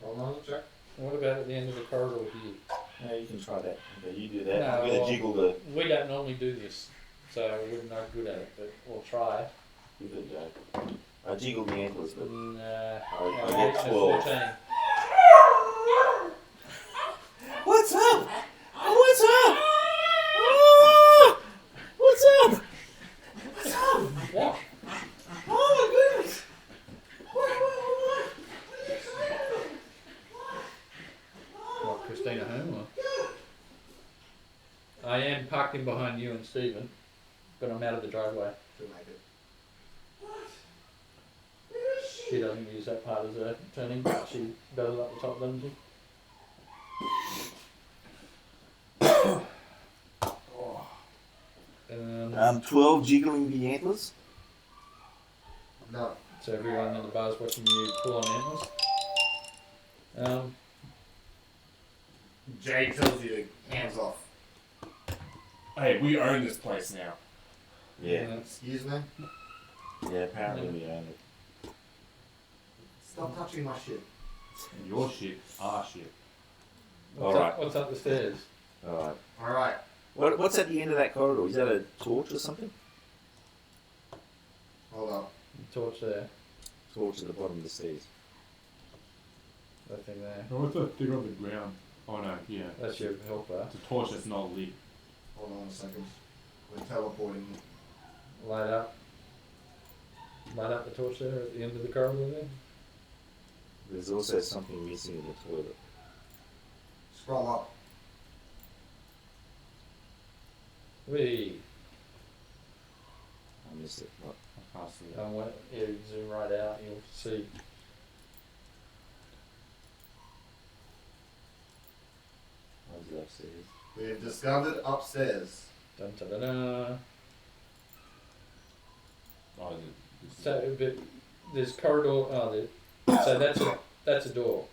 Roll on, check. And what about at the end of the corridor here? Yeah, you can try that. Okay, you do that. No, I'm going well- to jiggle the. We don't normally do this, so we're not good at it, but we'll try. Give it a go. I jiggle the ankles, but Nah, I no, get 12. 14. What's up? What's up? Ah! What's up? What's up? What? Oh my goodness! Christina home or? I am parked in behind you and Stephen, but I'm out of the driveway. To make it. She doesn't use that part as a turning. She does it up the top, doesn't she? Um, 12 jiggling the antlers. No. so everyone in the bar's watching you pull on antlers. Jay tells you to hands off. Hey, we own this place now. Yeah. Excuse me? Yeah, apparently we own it. Stop touching my shit. Your shit, our shit. What's up the stairs? Alright. Alright. What's at the end of that corridor? Is that a torch or something? Hold on. Torch there. Torch at the bottom of the stairs. That thing there. Oh, what's that thing on the ground? Oh no, yeah. That's your helper. It's a torch that's not lit. Hold on a second. We're teleporting. Light up. Light up the torch there at the end of the corridor there. There's also something missing in the toilet. Scroll up. Wee. I missed it. What? I can't see it. You zoom right out, you'll see. What was upstairs? We've discovered upstairs. Dun dun dun dun. Oh, this is So, but there's corridor. Oh, so that's a door.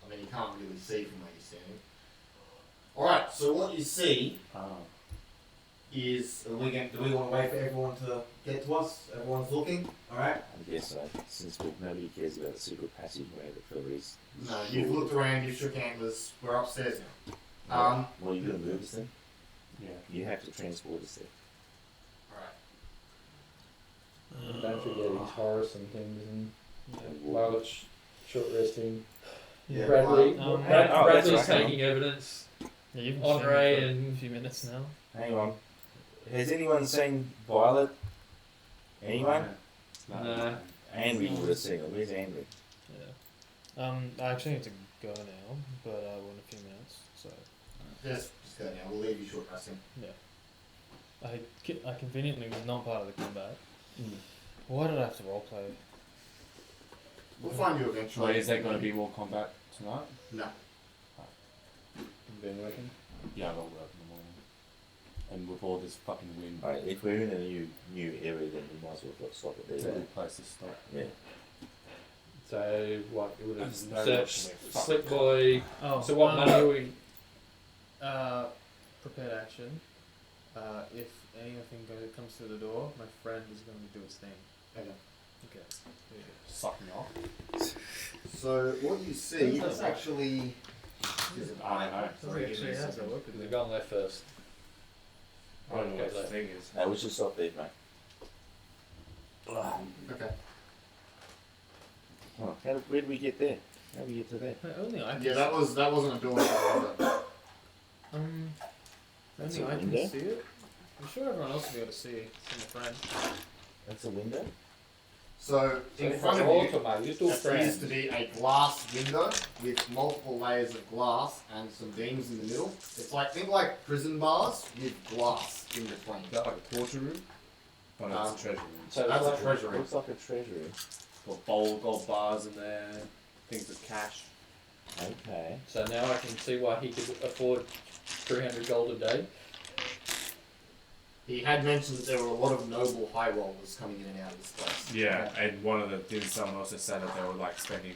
I mean, you can't really see from where you're standing. Alright, so what you see is, do we want to wait for everyone to get to us? Everyone's looking? Alright? I guess so. Since nobody cares about the secret passageway that fella is. No, you've looked around, you've shook antlers, we're upstairs now. Well, you're going to move us then? Yeah. You have to transport us there. Alright. Don't forget his Horace and things, and And while walk. it's short resting. Yeah, Bradley, well, Bradley's that's right, taking evidence. Yeah, you've been Andre streaming for and- a few minutes now. Hang on. Has anyone seen Violet? Anyone? No. Andy would have seen it. Where's Andy? Yeah. I actually need to go now, but we're in a few minutes, so Just go now, we'll leave you short resting. yeah. I conveniently was not part of the combat. Why did I have to roleplay? We'll find you eventually. Wait, is there going to be more combat tonight? No. Been working. Yeah, I got work in the morning. And with all this fucking wind, Alright, if we're in a new area, then we might as well stop it it's a there. good place to stop. Yeah. So what? It would have There's no searched rush to make Slick Boy. Oh, So what money are we? Prepared action. If anything comes through the door, my friend is going to do its thing. Okay. Okay. There you go. Suck me off. So what you see is actually. I don't know. Sorry, actually has that work. They've gone left first. I don't know what Okay, the thing is. No, we should stop there, mate. Okay. Oh, where did we get there? How did we get to there? Only I can. Yeah, that wasn't a door, was it? That's Only a I can window? see it. I'm sure everyone else will be able to see my friend. That's a window? So in So front of all you to my little appears friend. to be a glass window with multiple layers of glass and some beams in the middle. It's like, think like prison bars with glass in between. Is that like a torture room? Oh no, it's a treasure room. So That's a like, treasure room. Looks like a treasury. Got gold bars in there, things with cash. Okay. so now I can see why he could afford 300 gold a day. He had mentioned that there were a lot of noble high rollers coming in and out of this place. Yeah, and didn't someone also say that they were like spending,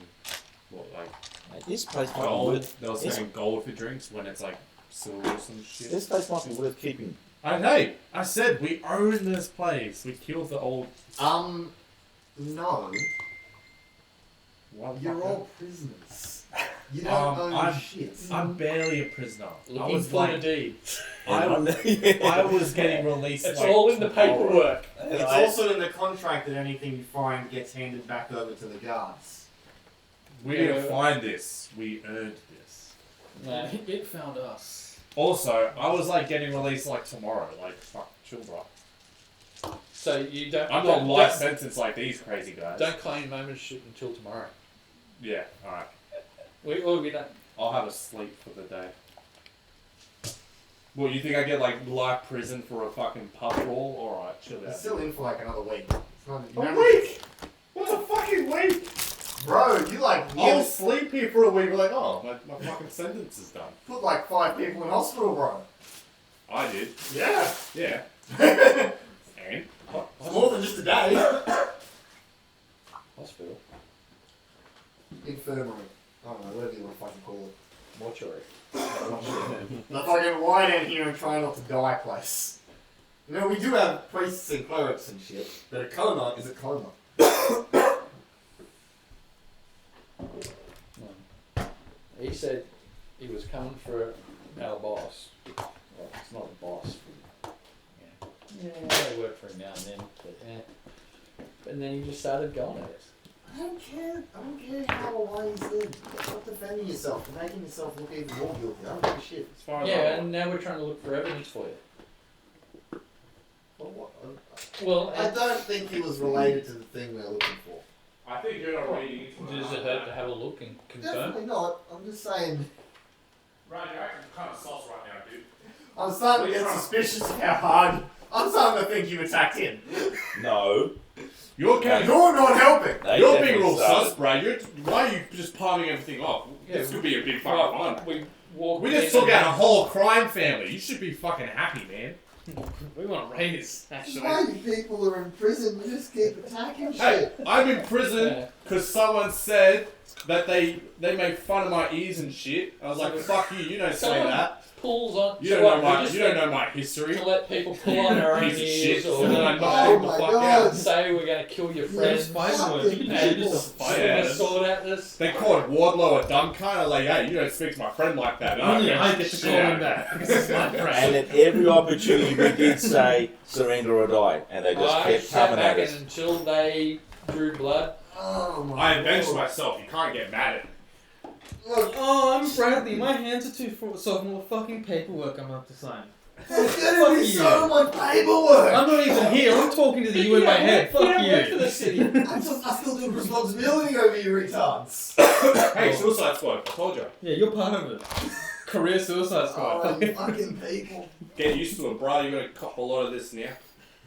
what, like Mate, this place might be gold? worth. They were spending gold for drinks when it's like silver or some shit. This place might be worth keeping. Hey, I said we own this place. We killed the old. No. What You're all prisoners. You don't own I'm- shit. I'm barely a prisoner. I Looking was for like, the deed. I was getting released. It's like, all in the tomorrow. paperwork. It's also in the contract that anything you find gets handed back over to the guards. We didn't find this. We earned this. No. It found us. Also, I was like getting released like tomorrow. Like, fuck, chill, bro. So you don't. I'm not don't, life sentence like these crazy guys. don't claim ownership until tomorrow. Yeah, alright. We done. I'll have a sleep for the day. Well, you think I get like life prison for a fucking pub brawl? Alright, chill It's out. still in for like another week. It's not, A week? What's a fucking week? Bro, you like I'll sleep here for a week, like, oh, my fucking sentence is done. put like 5 people in hospital, bro. I did. Yeah. Yeah. It's And? more than just a day. Hospital. Infirmary. I don't know, whatever you want to fucking call it. Mortuary. The fucking lie down here and try not to die place. You know, we do have priests and clerics and shit, but a coma is a coma. He said he was coming for our boss. Well, it's not a boss. Yeah, I work for him now and then, but and then he just started going at us. I don't care how or why he's there. Stop defending yourself. You're making yourself look even more guilty. I don't give a shit. As far as Yeah, and now we're trying to look for evidence for you. Well, what? Well, I don't think he was related to the thing we're looking for. I think you're not reading into does it hurt to have a look and confirm? Definitely not. I'm just saying. Right, you're acting kind of sauce right now, dude. I'm starting to get suspicious of how hard. I'm starting to think you attacked him. No. You're getting. You're not helping. They You're definitely being real started. sus, bro. Why are you just palming everything off? Yeah, This could be a big fucking one. We walked. We just in took and- out a whole crime family. You should be fucking happy, man. We want to raise, actually. Why you people are in prison? You just keep attacking Hey, shit. I'm in prison Yeah. because someone said that they made fun of my ears and shit. I was like, fuck you. You don't say Someone that. Pulls on. You so don't what, know my. we just You don't went know my history. to let people pull on their own Piece of ears shit. or And then I knocked Oh them the my fuck God. out. say we're going to kill your friends. Spider Fucking words. You can And people. just Spider swing a words. sword at us. They called Wardlow a dumb cunt. I was like, hey, you don't speak to my friend like that. And Only I I get to shit call out him of that because it's my And friend. at every opportunity we did say surrender or die, and they just I kept sat coming back at us. until they drew blood. Oh my I avenged God. myself. You can't get mad at me. Look, Oh, I'm Bradley. My hands are too full of more fucking paperwork I'm up to sign. there's gonna be Fuck so much paperwork. I'm not even here. I'm talking to you in my head. Fuck don't work for you. the city. I still do responsibility over you retards. Hey, Suicide Squad. I told you. Yeah, you're part of it. Career suicide squad. Oh, you fucking people. Get used to it, bro. You're gonna cop a lot of this now.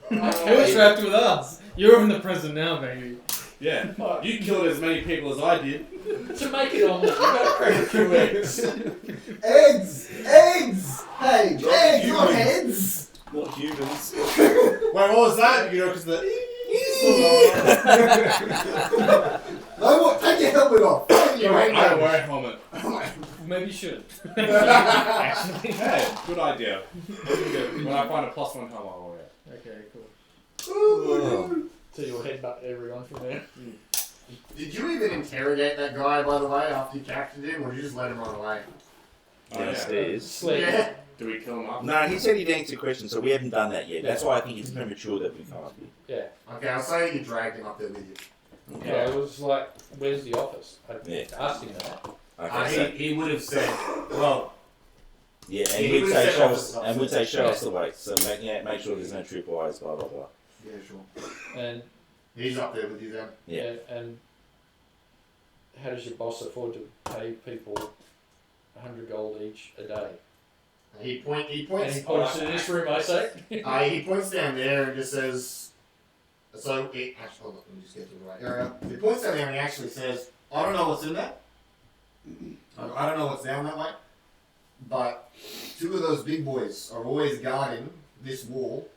You're trapped with us. You're in the prison now, baby. Yeah. You killed as many people as I did. To make it omelette, you got to crack a few eggs. Eggs! Eggs! Hey, Not eggs, not humans. heads! Not humans. Wait, what was that? You know, because the. No more, take your helmet off. You I ain't don't wear a helmet. Maybe you should. Actually, hey, good idea. When I find a +1 helmet, I'll wear it. Okay, cool. Oh. So you'll headbutt everyone from there. Did you even interrogate that guy, by the way, after you captured him, or did you just let him run away? Downstairs. Sled. Yeah. Do we kill him up? No, he said he'd answer questions, so we haven't done that yet. That's why I think it's premature that we come up here. Yeah. Okay, I'll say you dragged him up there with you. Yeah, it was like, where's the office? I Yeah. asked him that. Okay, so, He would have said, well, yeah, Yeah, and he we'd would've say said show office, us, and we'd say show yeah. us the way. So make sure there's no tripwires, blah blah blah. yeah, sure. And He's up there with you then. Yeah. and how does your boss afford to pay people 100 gold each a day? He And points. he points to this room, I say. He points down there and just says. So it actually, hold on, let me just get to the right area. He points down there and he actually says, "I don't know what's in there. I don't know what's down that way, but 2 of those big boys are always guarding this wall,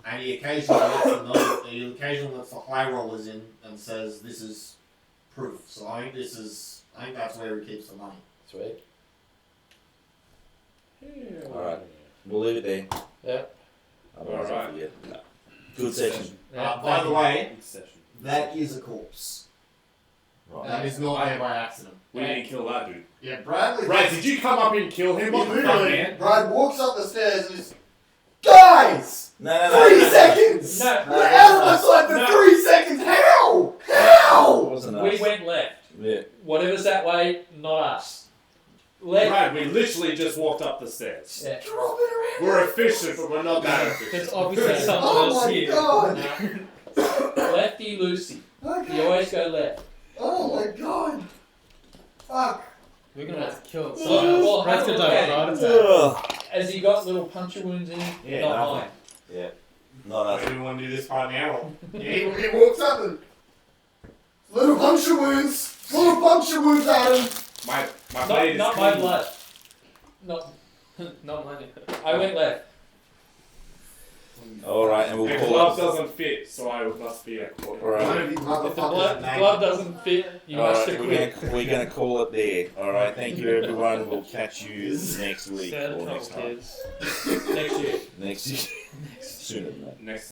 and he occasionally lets them know. He occasionally lets the high rollers in and says, "This is proof." So I think that's where he keeps the money. Sweet. Alright. We'll leave it there. Yeah. Otherwise I'll Alright. forget. Good session. By the way, Good session. that is a corpse. Right. That is not there by accident. We didn't kill that dude. Yeah, Bradley. Brad, did you come up and kill him? He What the fuck, literally, man? Brad walks up the stairs and just, guys, No. 3 seconds. No. We're out of my sight for No. 3 seconds. How? It How? wasn't us. We went left. Yeah. Whatever's that way, not us. Left. Brad, we literally just walked up the stairs. Yeah. Drop it around. We're efficient, but we're not that There's efficient. obviously someone Oh else my here. god. Lefty loosey. You Okay. always go left. Oh my god. Fuck. That's a direct heart attack. Ugh. Has he got little puncture wounds in him? Yeah, Not nothing. mine. Yeah. Not I us. didn't want to do this part now. He walks up and little puncture wounds, Adam. My blade is Not my clean. blood. Not. Not mine. I went left. Alright, and The we'll call glove it. doesn't fit, so I must be a quarter. Alright. One of you If the motherfuckers glove doesn't fit, you must Alright, acquit. we're gonna call it there. Alright, thank you everyone. We'll catch you next week Sad or trouble, next time. kids. Next year. Next year. Sooner than that. Next